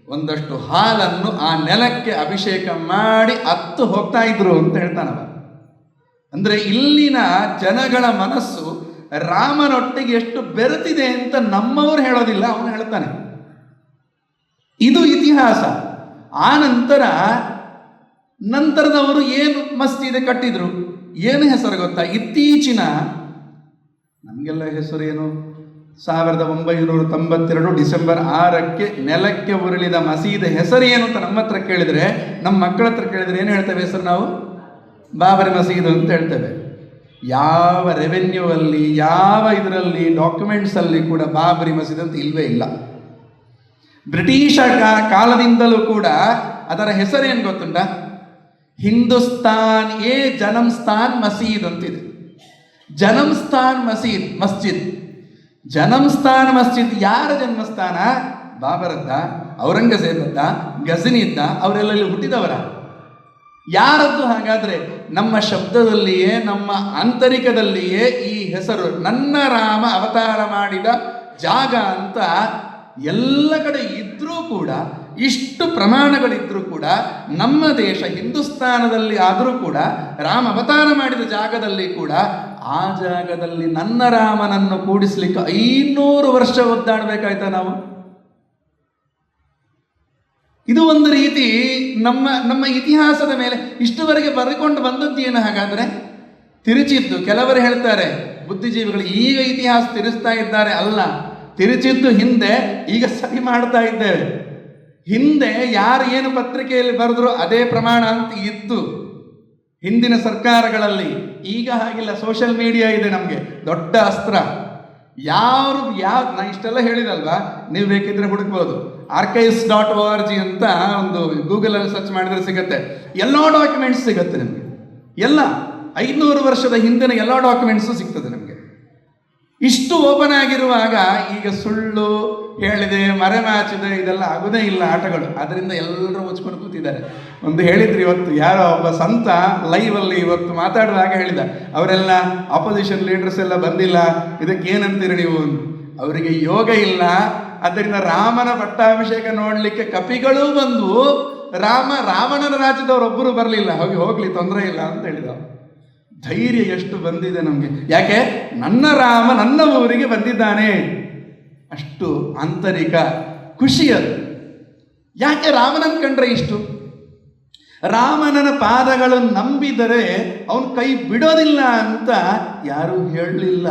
ಒಂದಷ್ಟು ಹಾಲನ್ನು ಆ ನೆಲಕ್ಕೆ ಅಭಿಷೇಕ ಮಾಡಿ ಅತ್ತು ಹೋಗ್ತಾ ಇದ್ರು ಅಂತ ಹೇಳ್ತಾನವ. ಅಂದ್ರೆ ಇಲ್ಲಿನ ಜನಗಳ ಮನಸ್ಸು ರಾಮನೊಟ್ಟಿಗೆ ಎಷ್ಟು ಬೆರೆತಿದೆ ಅಂತ ನಮ್ಮವರು ಹೇಳೋದಿಲ್ಲ, ಅವನು ಹೇಳ್ತಾನೆ. ಇದು ಇತಿಹಾಸ. ಆ ನಂತರದವರು ಏನು ಮಸ್ಜಿದ್ ಕಟ್ಟಿದ್ರು, ಏನು ಹೆಸರು ಗೊತ್ತಾ? ಇತ್ತೀಚಿನ, ನಮಗೆಲ್ಲ ಹೆಸರು ಏನು, 1992 ಡಿಸೆಂಬರ್ 6ಕ್ಕೆ ನೆಲಕ್ಕೆ ಉರುಳಿದ ಮಸೀದಿ ಹೆಸರು ಏನು ಅಂತ ನಮ್ಮ ಹತ್ರ ಕೇಳಿದರೆ, ನಮ್ಮ ಮಕ್ಕಳ ಹತ್ರ ಕೇಳಿದರೆ ಏನು ಹೇಳ್ತೇವೆ ಹೆಸರು? ನಾವು ಬಾಬರಿ ಮಸೀದು ಅಂತ ಹೇಳ್ತೇವೆ. ಯಾವ ರೆವೆನ್ಯೂ ಅಲ್ಲಿ, ಯಾವ ಇದರಲ್ಲಿ, ಡಾಕ್ಯುಮೆಂಟ್ಸ್ ಅಲ್ಲಿ ಕೂಡ ಬಾಬರಿ ಮಸೀದ್ ಅಂತ ಇಲ್ವೇ ಇಲ್ಲ. ಬ್ರಿಟಿಷ ಕಾಲದಿಂದಲೂ ಕೂಡ ಅದರ ಹೆಸರೇನು ಗೊತ್ತುಂಟ? ಹಿಂದೂಸ್ತಾನ್ ಎ ಜನಮ್ಸ್ಥಾನ್ ಮಸೀದ್ ಅಂತಿದೆ. ಜನಮ್ಸ್ಥಾನ್ ಮಸ್ಜಿದ್. ಜನಮ್ಸ್ಥಾನ ಮಸ್ಜಿದ್ ಯಾರ ಜನ್ಮಸ್ಥಾನ? ಬಾಬರದ್ದ, ಔರಂಗಜೇಬದ್ದ, ಗಜನಿದ್ದ, ಅವರೆಲ್ಲ ಹುಟ್ಟಿದವರ? ಯಾರದ್ದು? ಹಾಗಾದ್ರೆ ನಮ್ಮ ಶಬ್ದದಲ್ಲಿಯೇ, ನಮ್ಮ ಆಂತರಿಕದಲ್ಲಿಯೇ ಈ ಹೆಸರು ನನ್ನ ರಾಮ ಅವತಾರ ಮಾಡಿದ ಜಾಗ ಅಂತ ಎಲ್ಲ ಕಡೆ ಇದ್ರೂ ಕೂಡ, ಇಷ್ಟು ಪ್ರಮಾಣಗಳಿದ್ರೂ ಕೂಡ, ನಮ್ಮ ದೇಶ ಹಿಂದೂಸ್ತಾನದಲ್ಲಿ ಆದರೂ ಕೂಡ, ರಾಮ ಅವತಾರ ಮಾಡಿದ ಜಾಗದಲ್ಲಿ ಕೂಡ, ಆ ಜಾಗದಲ್ಲಿ ನನ್ನ ರಾಮನನ್ನು ಕೂಡಿಸ್ಲಿಕ್ಕೆ 500 ವರ್ಷ ಒದ್ದಾಡಬೇಕಾಯ್ತಾ ನಾವು? ಇದು ಒಂದು ರೀತಿ ನಮ್ಮ ಇತಿಹಾಸದ ಮೇಲೆ ಇಷ್ಟುವರೆಗೆ ಬರೆದುಕೊಂಡು ಬಂದದ್ದು ಏನು ಹಾಗಾದರೆ? ತಿರುಚಿದ್ದು. ಕೆಲವರು ಹೇಳ್ತಾರೆ ಬುದ್ಧಿಜೀವಿಗಳು ಈಗ ಇತಿಹಾಸ ತಿರುಸ್ತಾ ಇದ್ದಾರೆ, ಅಲ್ಲ, ತಿರುಚಿದ್ದು ಹಿಂದೆ, ಈಗ ಸರಿ ಮಾಡ್ತಾ ಇದ್ದೇವೆ. ಹಿಂದೆ ಯಾರು ಏನು ಪತ್ರಿಕೆಯಲ್ಲಿ ಬರೆದ್ರು ಅದೇ ಪ್ರಮಾಣ ಅಂತ ಇತ್ತು ಹಿಂದಿನ ಸರ್ಕಾರಗಳಲ್ಲಿ. ಈಗ ಹಾಗಿಲ್ಲ, ಸೋಷಿಯಲ್ ಮೀಡಿಯಾ ಇದೆ ನಮಗೆ, ದೊಡ್ಡ ಅಸ್ತ್ರ. ನಾ ಇಷ್ಟೆಲ್ಲ ಹೇಳಿದಲ್ವಾ, ನೀವು ಬೇಕಿದ್ರೆ ಹುಡುಕ್ಬೋದು. archives.org ಅಂತ ಒಂದು ಗೂಗಲಲ್ಲಿ ಸರ್ಚ್ ಮಾಡಿದ್ರೆ ಸಿಗುತ್ತೆ. ಎಲ್ಲ ಡಾಕ್ಯುಮೆಂಟ್ಸ್ ಸಿಗುತ್ತೆ ನಿಮಗೆ, ಎಲ್ಲ 500 ವರ್ಷದ ಹಿಂದಿನ ಎಲ್ಲ ಡಾಕ್ಯುಮೆಂಟ್ಸು ಸಿಗ್ತದೆ ನಮಗೆ. ಇಷ್ಟು ಓಪನ್ ಆಗಿರುವಾಗ ಈಗ ಸುಳ್ಳು ಹೇಳಿದೆ, ಮರೆಮಾಚಿದೆ, ಇದೆಲ್ಲ ಆಗೋದೇ ಇಲ್ಲ ಆಟಗಳು. ಅದರಿಂದ ಎಲ್ಲರೂ ಮುಚ್ಕೊಂಡು ಕೂತಿದ್ದಾರೆ. ಒಂದು ಹೇಳಿದ್ರು ಇವತ್ತು, ಯಾರೋ ಒಬ್ಬ ಸಂತ ಲೈವಲ್ಲಿ ಇವತ್ತು ಮಾತಾಡುವಾಗ ಹೇಳಿದ, ಅವರೆಲ್ಲ ಆಪೋಸಿಷನ್ ಲೀಡರ್ಸ್ ಎಲ್ಲ ಬಂದಿಲ್ಲ, ಇದಕ್ಕೆ ಏನಂತೀರಿ ನೀವು? ಅವರಿಗೆ ಯೋಗ ಇಲ್ಲ, ಅದರಿಂದ ರಾಮನ ಪಟ್ಟಾಭಿಷೇಕ ನೋಡಲಿಕ್ಕೆ ಕಪಿಗಳೂ ಬಂದು ರಾವಣನ ರಾಜ್ಯದವರೊಬ್ಬರು ಬರಲಿಲ್ಲ, ಹೋಗ್ಲಿ ತೊಂದರೆ ಇಲ್ಲ ಅಂತ ಹೇಳಿದ. ಧೈರ್ಯ ಎಷ್ಟು ಬಂದಿದೆ ನಮಗೆ! ಯಾಕೆ? ನನ್ನ ರಾಮ ನನ್ನ ಊರಿಗೆ ಬಂದಿದ್ದಾನೆ, ಅಷ್ಟು ಆಂತರಿಕ ಖುಷಿ ಅದು. ಯಾಕೆ ರಾಮನನ್ನು ಕಂಡ್ರೆ ಇಷ್ಟು? ರಾಮನನ ಪಾದಗಳನ್ನು ನಂಬಿದರೆ ಅವನು ಕೈ ಬಿಡೋದಿಲ್ಲ ಅಂತ ಯಾರೂ ಹೇಳಲಿಲ್ಲ.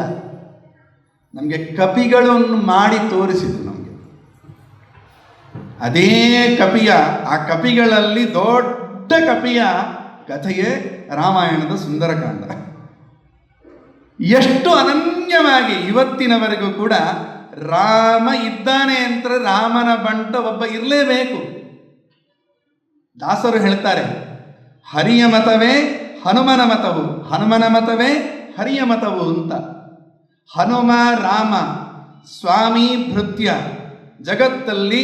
ನಮಗೆ ಕಪಿಗಳನ್ನು ಮಾಡಿ ತೋರಿಸಿದ್ರು ನಮಗೆ. ಅದೇ ಕಪಿಯ, ಆ ಕಪಿಗಳಲ್ಲಿ ದೊಡ್ಡ ಕಪಿಯ ಕಥೆಯೇ ರಾಮಾಯಣದ ಸುಂದರಕಾಂಡ. ಎಷ್ಟು ಅನನ್ಯವಾಗಿ ಇವತ್ತಿನವರೆಗೂ ಕೂಡ ರಾಮ ಇದ್ದಾನೆ ಅಂತ ರಾಮನ ಬಂಟ ಒಬ್ಬ ಇರಲೇಬೇಕು. ದಾಸರು ಹೇಳ್ತಾರೆ, ಹರಿಯ ಮತವೇ ಹನುಮನ ಮತವು, ಹನುಮನ ಮತವೇ ಹರಿಯ ಮತವು ಅಂತ. ಹನುಮ ರಾಮ ಸ್ವಾಮಿ ಭೃತ್ಯ, ಜಗತ್ತಲ್ಲಿ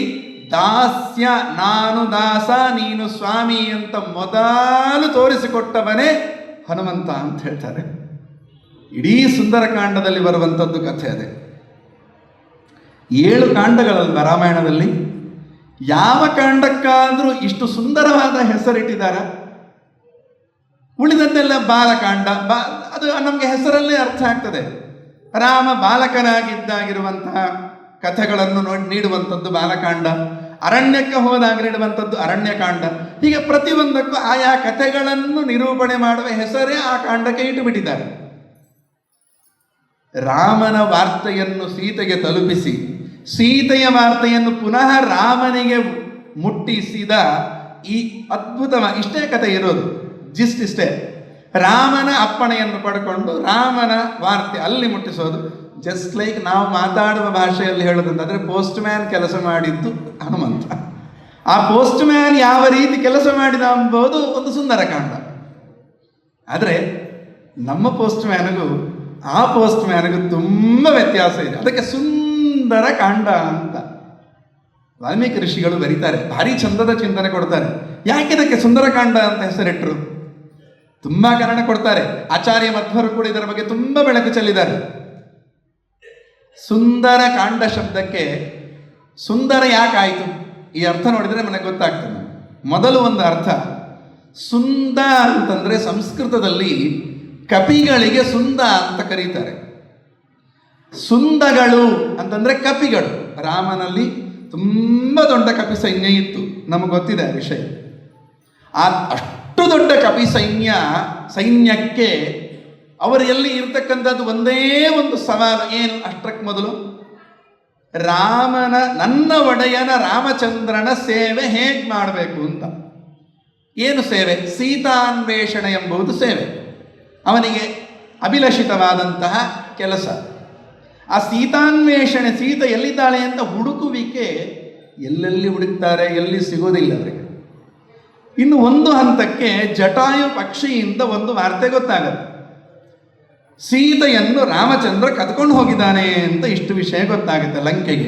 ದಾಸ್ಯ, ನಾನು ದಾಸ ನೀನು ಸ್ವಾಮಿ ಅಂತ ಮೊದಲು ತೋರಿಸಿಕೊಟ್ಟವನೇ ಹನುಮಂತ ಅಂತ ಹೇಳ್ತಾರೆ. ಇಡೀ ಸುಂದರಕಾಂಡದಲ್ಲಿ ಬರುವಂಥದ್ದು ಕಥೆ ಅದೇ. 7 ಕಾಂಡಗಳಲ್ವ ರಾಮಾಯಣದಲ್ಲಿ? ಯಾವ ಕಾಂಡಕ್ಕಾದರೂ ಇಷ್ಟು ಸುಂದರವಾದ ಹೆಸರಿಟ್ಟಿದ್ದಾರೆ? ಉಳಿದದ್ದೆಲ್ಲ ಬಾಲಕಾಂಡ, ಅದು ನಮಗೆ ಹೆಸರಲ್ಲೇ ಅರ್ಥ ಆಗ್ತದೆ. ರಾಮ ಬಾಲಕನಾಗಿದ್ದಾಗಿರುವಂತಹ ಕಥೆಗಳನ್ನು ನೀಡುವಂಥದ್ದು ಬಾಲಕಾಂಡ, ಅರಣ್ಯಕ್ಕೆ ಹೋದಾಗ ನೀಡುವಂಥದ್ದು ಅರಣ್ಯಕಾಂಡ. ಹೀಗೆ ಪ್ರತಿಯೊಂದಕ್ಕೂ ಆಯಾ ಕಥೆಗಳನ್ನು ನಿರೂಪಣೆ ಮಾಡುವ ಹೆಸರೇ ಆ ಕಾಂಡಕ್ಕೆ ಇಟ್ಟುಬಿಟ್ಟಿದ್ದಾರೆ. ರಾಮನ ವಾರ್ತೆಯನ್ನು ಸೀತೆಗೆ ತಲುಪಿಸಿ, ಸೀತೆಯ ವಾರ್ತೆಯನ್ನು ಪುನಃ ರಾಮನಿಗೆ ಮುಟ್ಟಿಸಿದ ಈ ಅದ್ಭುತವಾಗಿ, ಇಷ್ಟೇ ಕಥೆ ಇರೋದು, ಜಿಸ್ಟ್ ಇಷ್ಟೇ. ರಾಮನ ಅಪ್ಪಣೆಯನ್ನು ಪಡ್ಕೊಂಡು ರಾಮನ ವಾರ್ತೆ ಅಲ್ಲಿ ಮುಟ್ಟಿಸೋದು. ಜಸ್ಟ್ ಲೈಕ್ ನಾವು ಮಾತಾಡುವ ಭಾಷೆಯಲ್ಲಿ ಹೇಳೋದಂತಾದರೆ ಪೋಸ್ಟ್ ಮ್ಯಾನ್ ಕೆಲಸ ಮಾಡಿದ್ದು ಹನುಮಂತ. ಆ ಪೋಸ್ಟ್ ಮ್ಯಾನ್ ಯಾವ ರೀತಿ ಕೆಲಸ ಮಾಡಿದ ಎಂಬುದು ಒಂದು ಸುಂದರಕಾಂಡ. ಆದರೆ ನಮ್ಮ ಪೋಸ್ಟ್ ಮ್ಯಾನಿಗೂ ಆ ಪೋಸ್ಟ್ ಮ್ಯಾನಿಗೂ ತುಂಬ ವ್ಯತ್ಯಾಸ ಇದೆ. ಅದಕ್ಕೆ ಸುಂದರ ಕಾಂಡ ಅಂತ ವಾಲ್ಮೀಕಿ ಋಷಿಗಳು ಬರೀತಾರೆ. ಭಾರಿ ಚಂದದ ಚಿಂತನೆ ಕೊಡ್ತಾರೆ. ಯಾಕೆ ಇದಕ್ಕೆ ಸುಂದರಕಾಂಡ ಅಂತ ಹೆಸರಿಟ್ಟರು? ತುಂಬ ಕಾರಣ ಕೊಡ್ತಾರೆ. ಆಚಾರ್ಯ ಮಧ್ವರು ಕೂಡ ಇದರ ಬಗ್ಗೆ ತುಂಬ ಬೆಳಕು ಚೆಲ್ಲಿದ್ದಾರೆ. ಸುಂದರ ಕಾಂಡ ಶಬ್ದಕ್ಕೆ ಸುಂದರ ಯಾಕಾಯಿತು ಈ ಅರ್ಥ ನೋಡಿದರೆ ನನಗೆ ಗೊತ್ತಾಗ್ತದೆ. ಮೊದಲು ಒಂದು ಅರ್ಥ, ಸುಂದ ಅಂತಂದರೆ ಸಂಸ್ಕೃತದಲ್ಲಿ ಕಪಿಗಳಿಗೆ ಸುಂದ ಅಂತ ಕರೀತಾರೆ. ಸುಂದಗಳು ಅಂತಂದರೆ ಕಪಿಗಳು. ರಾಮನಲ್ಲಿ ತುಂಬ ದೊಡ್ಡ ಕಪಿ ಸೈನ್ಯ ಇತ್ತು, ನಮಗೆ ಗೊತ್ತಿದೆ ಆ ವಿಷಯ. ಅಷ್ಟು ದೊಡ್ಡ ಕಪಿ ಸೈನ್ಯಕ್ಕೆ ಅವರು ಎಲ್ಲಿ ಇರ್ತಕ್ಕಂಥದ್ದು ಒಂದೇ ಒಂದು ಸವಾಲು. ಏನು? ಅಷ್ಟಕ್ಕೆ ಮೊದಲು ನನ್ನ ಒಡೆಯನ ರಾಮಚಂದ್ರನ ಸೇವೆ ಹೇಗೆ ಮಾಡಬೇಕು ಅಂತ. ಏನು ಸೇವೆ? ಸೀತಾನ್ವೇಷಣೆ ಎಂಬುದು ಸೇವೆ. ಅವನಿಗೆ ಅಭಿಲಷಿತವಾದಂತಹ ಕೆಲಸ. ಆ ಸೀತಾನ್ವೇಷಣೆ, ಸೀತೆ ಎಲ್ಲಿದ್ದಾಳೆ ಅಂತ ಹುಡುಕುವಿಕೆ, ಎಲ್ಲೆಲ್ಲಿ ಹುಡುಕ್ತಾರೆ, ಎಲ್ಲಿ ಸಿಗೋದಿಲ್ಲ ಅವರಿಗೆ. ಇನ್ನು ಒಂದು ಹಂತಕ್ಕೆ ಜಟಾಯು ಪಕ್ಷಿಯಿಂದ ಒಂದು ವಾರ್ತೆ ಗೊತ್ತಾಗುತ್ತೆ. ಸೀತೆಯನ್ನು ರಾಮಚಂದ್ರ ಕದ್ಕೊಂಡು ಹೋಗಿದ್ದಾನೆ ಅಂತ ಇಷ್ಟು ವಿಷಯ ಗೊತ್ತಾಗುತ್ತೆ. ಲಂಕೆಗೆ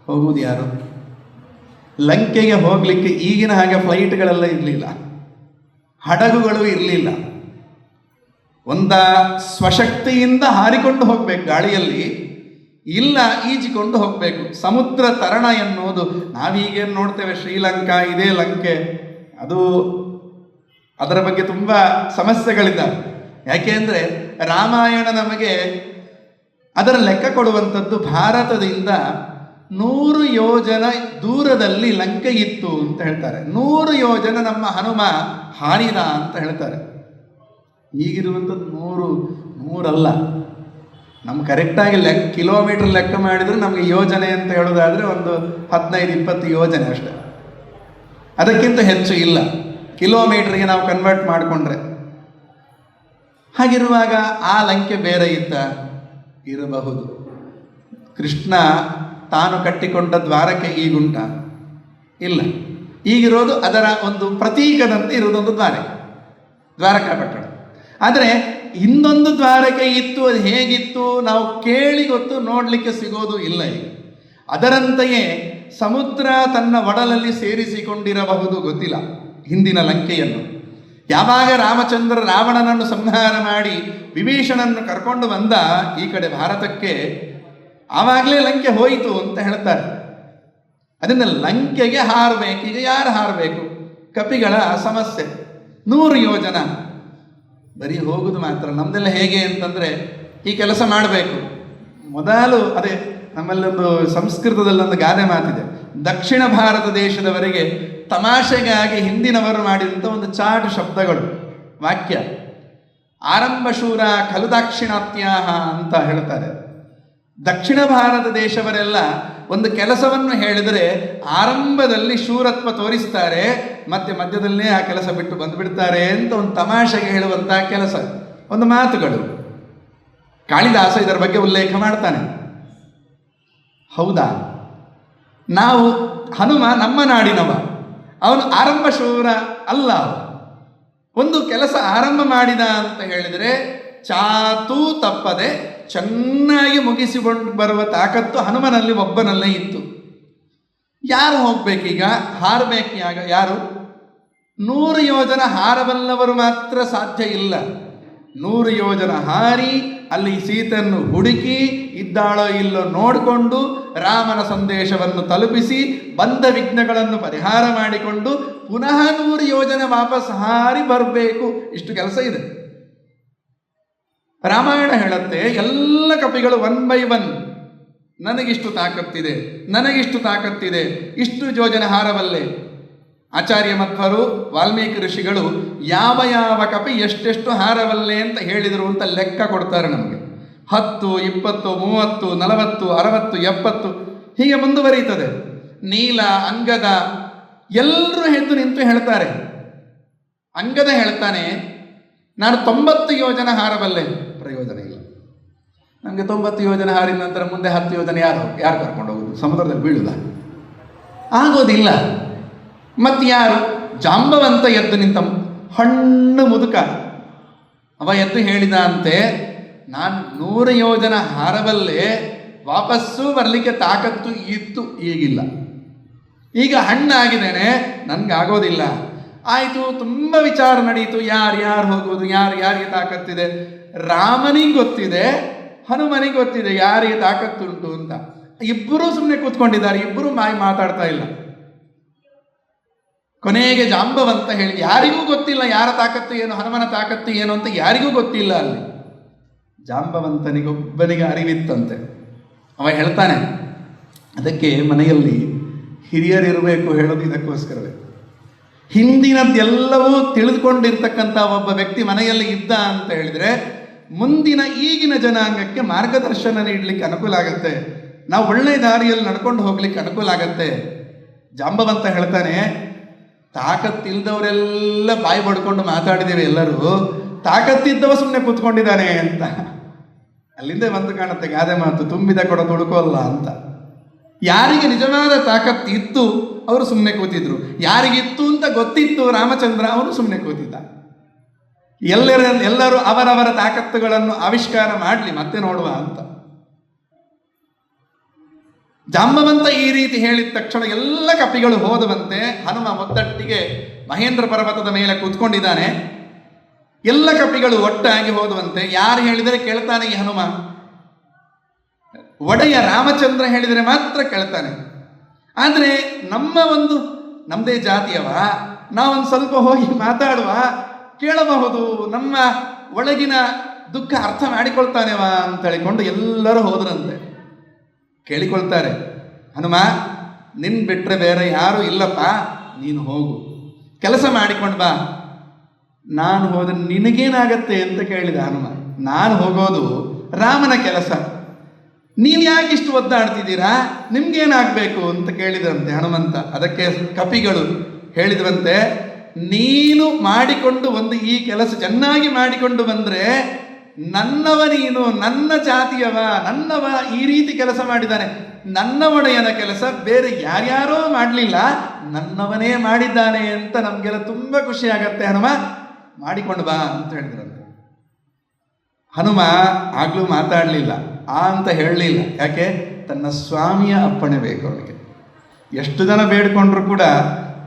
ಹೋಗುವುದು ಯಾರು? ಲಂಕೆಗೆ ಹೋಗಲಿಕ್ಕೆ ಈಗಿನ ಹಾಗೆ ಫ್ಲೈಟ್ಗಳೆಲ್ಲ ಇರಲಿಲ್ಲ, ಹಡಗುಗಳು ಇರಲಿಲ್ಲ. ಸ್ವಶಕ್ತಿಯಿಂದ ಹಾರಿಕೊಂಡು ಹೋಗಬೇಕು ಗಾಳಿಯಲ್ಲಿ, ಇಲ್ಲ ಈಜಿಕೊಂಡು ಹೋಗಬೇಕು. ಸಮುದ್ರ ತರಣ ಎನ್ನುವುದು ನಾವೀಗೇನು ನೋಡ್ತೇವೆ, ಶ್ರೀಲಂಕಾ, ಇದೇ ಲಂಕೆ, ಅದರ ಬಗ್ಗೆ ತುಂಬ ಸಮಸ್ಯೆಗಳಿದ್ದಾವೆ. ಯಾಕೆ ಅಂದರೆ ರಾಮಾಯಣ ನಮಗೆ ಅದರ ಲೆಕ್ಕ ಕೊಡುವಂಥದ್ದು ಭಾರತದಿಂದ 100 ಯೋಜನ ದೂರದಲ್ಲಿ ಲಂಕೆ ಇತ್ತು ಅಂತ ಹೇಳ್ತಾರೆ. 100 ಯೋಜನ ನಮ್ಮ ಹನುಮ ಹಾರಿದ ಅಂತ ಹೇಳ್ತಾರೆ. ಈಗಿರುವಂಥದ್ದು 100 ನಮ್ಮ ಕರೆಕ್ಟಾಗಿ ಕಿಲೋಮೀಟರ್ ಲೆಕ್ಕ ಮಾಡಿದರೆ ನಮಗೆ ಯೋಜನೆ ಅಂತ ಹೇಳೋದಾದರೆ ಒಂದು 15-20 ಯೋಜನೆ ಅಷ್ಟೆ, ಅದಕ್ಕಿಂತ ಹೆಚ್ಚು ಇಲ್ಲ ಕಿಲೋಮೀಟರ್ಗೆ ನಾವು ಕನ್ವರ್ಟ್ ಮಾಡಿಕೊಂಡ್ರೆ. ಹಾಗಿರುವಾಗ ಆ ಲಂಕೆ ಬೇರೆ ಇರಬಹುದು. ಕೃಷ್ಣ ತಾನು ಕಟ್ಟಿಕೊಂಡ ದ್ವಾರಕ್ಕೆ ಈಗುಂಟ ಇಲ್ಲ, ಈಗಿರೋದು ಅದರ ಒಂದು ಪ್ರತೀಕದಂತೆ ಇರುವುದೊಂದು ದ್ವಾರಕಾಪಟ್ಟಣ. ಆದರೆ ಇನ್ನೊಂದು ದ್ವಾರಕೆ ಇತ್ತು, ಅದು ಹೇಗಿತ್ತು ನಾವು ಕೇಳಿ ಗೊತ್ತು, ನೋಡಲಿಕ್ಕೆ ಸಿಗೋದು ಇಲ್ಲ. ಈಗ ಅದರಂತೆಯೇ ಸಮುದ್ರ ತನ್ನ ಒಡಲಲ್ಲಿ ಸೇರಿಸಿಕೊಂಡಿರಬಹುದು, ಗೊತ್ತಿಲ್ಲ ಹಿಂದಿನ ಲಂಕೆಯನ್ನು. ಯಾವಾಗ ರಾಮಚಂದ್ರ ರಾವಣನನ್ನು ಸಂಹಾರ ಮಾಡಿ ವಿಭೀಷಣನ್ನು ಕರ್ಕೊಂಡು ಬಂದ ಈ ಕಡೆ ಭಾರತಕ್ಕೆ, ಆವಾಗಲೇ ಲಂಕೆ ಹೋಯಿತು ಅಂತ ಹೇಳ್ತಾರೆ. ಅದನ್ನು ಲಂಕೆಗೆ ಹಾರಬೇಕು. ಈಗ ಯಾರು ಹಾರಬೇಕು? ಕಪಿಗಳ ಸಮಸ್ಯೆ. 100 ಯೋಜನ ಬರೀ ಹೋಗುದು ಮಾತ್ರ. ನಮ್ದೆಲ್ಲ ಹೇಗೆ ಅಂತಂದರೆ ಈ ಕೆಲಸ ಮಾಡಬೇಕು ಮೊದಲು. ಅದೇ ನಮ್ಮಲ್ಲೊಂದು ಸಂಸ್ಕೃತದಲ್ಲೊಂದು ಗಾದೆ ಮಾತಿದೆ, ದಕ್ಷಿಣ ಭಾರತ ದೇಶದವರೆಗೆ ತಮಾಷೆಗಾಗಿ ಹಿಂದಿನವರು ಮಾಡಿದಂಥ ಒಂದು ಚಾಟು ಶಬ್ದಗಳು, ವಾಕ್ಯ. ಆರಂಭ ಶೂರ ಖಲು ದಾಕ್ಷಿಣಾತ್ಯಾಹ ಅಂತ ಹೇಳ್ತಾರೆ. ದಕ್ಷಿಣ ಭಾರತ ದೇಶವರೆಲ್ಲ ಒಂದು ಕೆಲಸವನ್ನು ಹೇಳಿದರೆ ಆರಂಭದಲ್ಲಿ ಶೂರತ್ವ ತೋರಿಸ್ತಾರೆ, ಮತ್ತೆ ಮಧ್ಯದಲ್ಲೇ ಆ ಕೆಲಸ ಬಿಟ್ಟು ಬಂದುಬಿಡ್ತಾರೆ ಅಂತ ಒಂದು ತಮಾಷೆಗೆ ಹೇಳುವಂತಹ ಕೆಲಸ, ಒಂದು ಮಾತುಗಳು. ಕಾಳಿದಾಸ ಇದರ ಬಗ್ಗೆ ಉಲ್ಲೇಖ ಮಾಡ್ತಾನೆ. ಹೌದಾ, ನಾವು ಹನುಮ ನಮ್ಮ ನಾಡಿನವ, ಅವನು ಆರಂಭ ಶೂರ ಅಲ್ಲ. ಒಂದು ಕೆಲಸ ಆರಂಭ ಮಾಡಿದ ಅಂತ ಹೇಳಿದರೆ ಚಾತೂ ತಪ್ಪದೆ ಚೆನ್ನಾಗಿ ಮುಗಿಸಿಕೊಂಡು ಬರುವ ತಾಕತ್ತು ಹನುಮನಲ್ಲಿ ಒಬ್ಬನಲ್ಲೇ ಇತ್ತು. ಯಾರು ಹೋಗ್ಬೇಕೀಗ? ಹಾರಬೇಕು. ಯಾರು? 100 ಯೋಜನ ಹಾರಬಲ್ಲವರು ಮಾತ್ರ ಸಾಧ್ಯ ಇಲ್ಲ. 100 ಯೋಜನ ಹಾರಿ ಅಲ್ಲಿ ಸೀತೆಯನ್ನು ಹುಡುಕಿ ಇದ್ದಾಳೋ ಇಲ್ಲೋ ನೋಡಿಕೊಂಡು ರಾಮನ ಸಂದೇಶವನ್ನು ತಲುಪಿಸಿ ಬಂದ ವಿಘ್ನಗಳನ್ನು ಪರಿಹಾರ ಮಾಡಿಕೊಂಡು ಪುನಃ 100 ಯೋಜನೆ ವಾಪಸ್ ಹಾರಿ ಬರಬೇಕು. ಇಷ್ಟು ಕೆಲಸ ಇದೆ. ರಾಮಾಯಣ ಹೇಳುತ್ತೆ, ಎಲ್ಲ ಕಪಿಗಳು 1 by 1 ನನಗಿಷ್ಟು ತಾಕತ್ತಿದೆ, ನನಗಿಷ್ಟು ತಾಕತ್ತಿದೆ, ಇಷ್ಟು ಯೋಜನೆ ಹಾರಬಲ್ಲೆ. ಆಚಾರ್ಯ ಮಧ್ವರು, ವಾಲ್ಮೀಕಿ ಋಷಿಗಳು ಯಾವ ಯಾವ ಕಪಿ ಎಷ್ಟೆಷ್ಟು ಹಾರಬಲ್ಲೆ ಅಂತ ಹೇಳಿದರು ಅಂತ ಲೆಕ್ಕ ಕೊಡ್ತಾರೆ ನಮಗೆ. 10, 20, 30, 40, 60, 70 ಹೀಗೆ ಮುಂದುವರಿಯುತ್ತದೆ. ನೀಲ, ಅಂಗದ ಎಲ್ಲರೂ ಎದ್ದು ನಿಂತು ಹೇಳ್ತಾರೆ. ಅಂಗದ ಹೇಳ್ತಾನೆ, ನಾನು 90 ಯೋಜನೆ ಹಾರಬಲ್ಲೆ. ಪ್ರಯೋಜನ ಇಲ್ಲ. ನನಗೆ 90 ಯೋಜನೆ ಹಾರಿದ ನಂತರ ಮುಂದೆ 10 ಯೋಜನೆ ಯಾರು ಕರ್ಕೊಂಡು ಹೋಗುದು? ಸಮುದ್ರದಲ್ಲಿ ಬೀಳುದ? ಆಗೋದಿಲ್ಲ. ಮತ್ತು ಯಾರು? ಜಾಂಬವಂತ ಎದ್ದು ನಿಂತ ಹಣ್ಣು ಮುದುಕ, ಅವ ಎದ್ದು ಹೇಳಿದ ಅಂತೆ, ನಾನು 100 ಯೋಜನ ಹಾರಬಲ್ಲೆ, ವಾಪಸ್ಸು ಬರಲಿಕ್ಕೆ ತಾಕತ್ತು ಇತ್ತು, ಈಗಿಲ್ಲ. ಈಗ ಹಣ್ಣಾಗಿದ್ದೇನೆ, ನನಗಾಗೋದಿಲ್ಲ. ಆಯಿತು, ತುಂಬ ವಿಚಾರ ನಡೀತು. ಯಾರು ಹೋಗುವುದು, ಯಾರಿಗೆ ತಾಕತ್ತಿದೆ? ರಾಮನಿಗೆ ಗೊತ್ತಿದೆ, ಹನುಮನಿಗೆ ಗೊತ್ತಿದೆ ಯಾರಿಗೆ ತಾಕತ್ತುಂಟು ಅಂತ. ಇಬ್ಬರೂ ಸುಮ್ಮನೆ ಕೂತ್ಕೊಂಡಿದ್ದಾರೆ, ಇಬ್ಬರೂ ಮಾತಾಡ್ತಾ ಇಲ್ಲ. ಕೊನೆಗೆ ಜಾಂಬವಂತ ಹೇಳಿ, ಯಾರಿಗೂ ಗೊತ್ತಿಲ್ಲ ಯಾರ ತಾಕತ್ತು ಏನು, ಹನುಮನ ತಾಕತ್ತು ಏನು ಅಂತ ಯಾರಿಗೂ ಗೊತ್ತಿಲ್ಲ. ಅಲ್ಲಿ ಜಾಂಬವಂತನಿಗೊಬ್ಬನಿಗೆ ಅರಿವಿತ್ತಂತೆ. ಅವ ಹೇಳ್ತಾನೆ, ಅದಕ್ಕೆ ಮನೆಯಲ್ಲಿ ಹಿರಿಯರಿರಬೇಕು ಹೇಳೋದು ಇದಕ್ಕೋಸ್ಕರವೇ. ಹಿಂದಿನದ್ದೆಲ್ಲವೂ ತಿಳಿದುಕೊಂಡಿರ್ತಕ್ಕಂಥ ಒಬ್ಬ ವ್ಯಕ್ತಿ ಮನೆಯಲ್ಲಿ ಇದ್ದ ಅಂತ ಹೇಳಿದರೆ ಮುಂದಿನ ಈಗಿನ ಜನಾಂಗಕ್ಕೆ ಮಾರ್ಗದರ್ಶನ ನೀಡಲಿಕ್ಕೆ ಅನುಕೂಲ ಆಗತ್ತೆ, ನಾವು ಒಳ್ಳೆ ದಾರಿಯಲ್ಲಿ ನಡ್ಕೊಂಡು ಹೋಗ್ಲಿಕ್ಕೆ ಅನುಕೂಲ ಆಗತ್ತೆ. ಜಾಂಬವಂತ ಹೇಳ್ತಾನೆ, ತಾಕತ್ತಿಲ್ದವರೆಲ್ಲ ಬಾಯಿ ಬಡ್ಕೊಂಡು ಮಾತಾಡಿದ್ದೇವೆ ಎಲ್ಲರೂ, ತಾಕತ್ತಿದ್ದವ ಸುಮ್ಮನೆ ಕೂತ್ಕೊಂಡಿದ್ದಾನೆ ಅಂತ. ಅಲ್ಲಿಂದ ಬಂದು ಕಾಣುತ್ತೆ ಗಾದೆ ಮಾತು, ತುಂಬಿದ ಕೊಡ ತುಡುಕೋಲ್ಲ ಅಂತ. ಯಾರಿಗೆ ನಿಜವಾದ ತಾಕತ್ತು ಇತ್ತು ಅವರು ಸುಮ್ಮನೆ ಕೂತಿದ್ರು, ಯಾರಿಗಿತ್ತು ಅಂತ ಗೊತ್ತಿತ್ತು ರಾಮಚಂದ್ರ ಅವನು ಸುಮ್ಮನೆ ಕೂತಿದ್ದ. ಎಲ್ಲರೂ ಅವರವರ ತಾಕತ್ತುಗಳನ್ನು ಆವಿಷ್ಕಾರ ಮಾಡಲಿ, ಮತ್ತೆ ನೋಡುವ ಅಂತ. ಜಾಂಬವಂತ ಈ ರೀತಿ ಹೇಳಿದ ತಕ್ಷಣ ಎಲ್ಲ ಕಪಿಗಳು ಹೋದವಂತೆ. ಹನುಮ ಮೊದಟ್ಟಿಗೆ ಮಹೇಂದ್ರ ಪರ್ವತದ ಮೇಲೆ ಕೂತ್ಕೊಂಡಿದ್ದಾನೆ. ಎಲ್ಲ ಕಪಿಗಳು ಒಟ್ಟಾಗಿ ಹೋದವಂತೆ. ಯಾರು ಹೇಳಿದರೆ ಕೇಳ್ತಾನೆ ಈ ಹನುಮ, ಒಡೆಯ ರಾಮಚಂದ್ರ ಹೇಳಿದರೆ ಮಾತ್ರ ಕೇಳ್ತಾನೆ. ಆದರೆ ನಮ್ಮದೇ ಜಾತಿಯವ, ನಾವೊಂದು ಸ್ವಲ್ಪ ಹೋಗಿ ಮಾತಾಡುವ, ಕೇಳಬಹುದು, ನಮ್ಮ ಒಳಗಿನ ದುಃಖ ಅರ್ಥ ಮಾಡಿಕೊಳ್ತಾನೆವ ಅಂತ ಹೇಳಿಕೊಂಡು ಎಲ್ಲರೂ ಹೋದ್ರಂತೆ. ಕೇಳಿಕೊಳ್ತಾರೆ, ಹನುಮ ನಿನ್ ಬಿಟ್ಟರೆ ಬೇರೆ ಯಾರೂ ಇಲ್ಲಪ್ಪ, ನೀನು ಹೋಗು, ಕೆಲಸ ಮಾಡಿಕೊಂಡು ಬಾ. ನಾನು ಹೋದ್ರೆ ನಿನಗೇನಾಗತ್ತೆ ಅಂತ ಕೇಳಿದ ಹನುಮ. ನಾನು ಹೋಗೋದು ರಾಮನ ಕೆಲಸ, ನೀವು ಯಾಕೆ ಇಷ್ಟು ಒದ್ದಾಡ್ತಿದ್ದೀರಾ, ನಿಮ್ಗೇನಾಗಬೇಕು ಅಂತ ಕೇಳಿದ್ರಂತೆ ಹನುಮಂತ. ಅದಕ್ಕೆ ಕಪಿಗಳು ಹೇಳಿದ್ರಂತೆ, ನೀನು ಮಾಡಿಕೊಂಡು ಒಂದು ಈ ಕೆಲಸ ಚೆನ್ನಾಗಿ ಮಾಡಿಕೊಂಡು ಬಂದರೆ ನನ್ನವ ನೀನು, ನನ್ನ ಜಾತಿಯವ, ನನ್ನವ ಈ ರೀತಿ ಕೆಲಸ ಮಾಡಿದ್ದಾನೆ, ನನ್ನ ಒಡೆಯನ ಕೆಲಸ ಬೇರೆ ಯಾರ್ಯಾರೋ ಮಾಡಲಿಲ್ಲ, ನನ್ನವನೇ ಮಾಡಿದ್ದಾನೆ ಅಂತ ನಮಗೆಲ್ಲ ತುಂಬ ಖುಷಿ ಆಗತ್ತೆ ಹನುಮ, ಮಾಡಿಕೊಂಡು ಬಾ ಅಂತ ಹೇಳಿದ್ರಂತೆ. ಹನುಮ ಆಗ್ಲೂ ಮಾತಾಡಲಿಲ್ಲ, ಅಂತ ಹೇಳಲಿಲ್ಲ. ಯಾಕೆ? ತನ್ನ ಸ್ವಾಮಿಯ ಅಪ್ಪಣೆ ಬೇಕು ಅವನಿಗೆ. ಎಷ್ಟು ಜನ ಬೇಡ್ಕೊಂಡ್ರು ಕೂಡ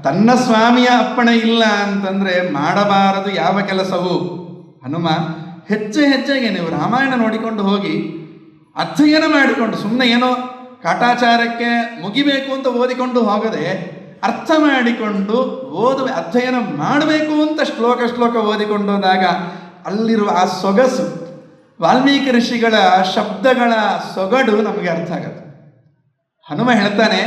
ತನ್ನ ಸ್ವಾಮಿಯ ಅಪ್ಪಣೆ ಇಲ್ಲ ಅಂತಂದರೆ ಮಾಡಬಾರದು ಯಾವ ಕೆಲಸವೂ. ಹನುಮ ಹೆಜ್ಜೆಗೆ ನೀವು ರಾಮಾಯಣ ನೋಡಿಕೊಂಡು ಹೋಗಿ ಅಧ್ಯಯನ ಮಾಡಿಕೊಂಡು, ಸುಮ್ಮನೆ ಏನೋ ಕಾಟಾಚಾರಕ್ಕೆ ಮುಗಿಬೇಕು ಅಂತ ಓದಿಕೊಂಡು ಹೋಗದೆ ಅರ್ಥ ಮಾಡಿಕೊಂಡು ಅಧ್ಯಯನ ಮಾಡಬೇಕು ಅಂತ ಶ್ಲೋಕ ಓದಿಕೊಂಡು ಹೋದಾಗ ಅಲ್ಲಿರುವ ಆ ಸೊಗಸು, ವಾಲ್ಮೀಕಿ ಋಷಿಗಳ ಶಬ್ದಗಳ ಸೊಗಡು ನಮಗೆ ಅರ್ಥ ಆಗತ್ತೆ. ಹನುಮ ಹೇಳ್ತಾನೆ,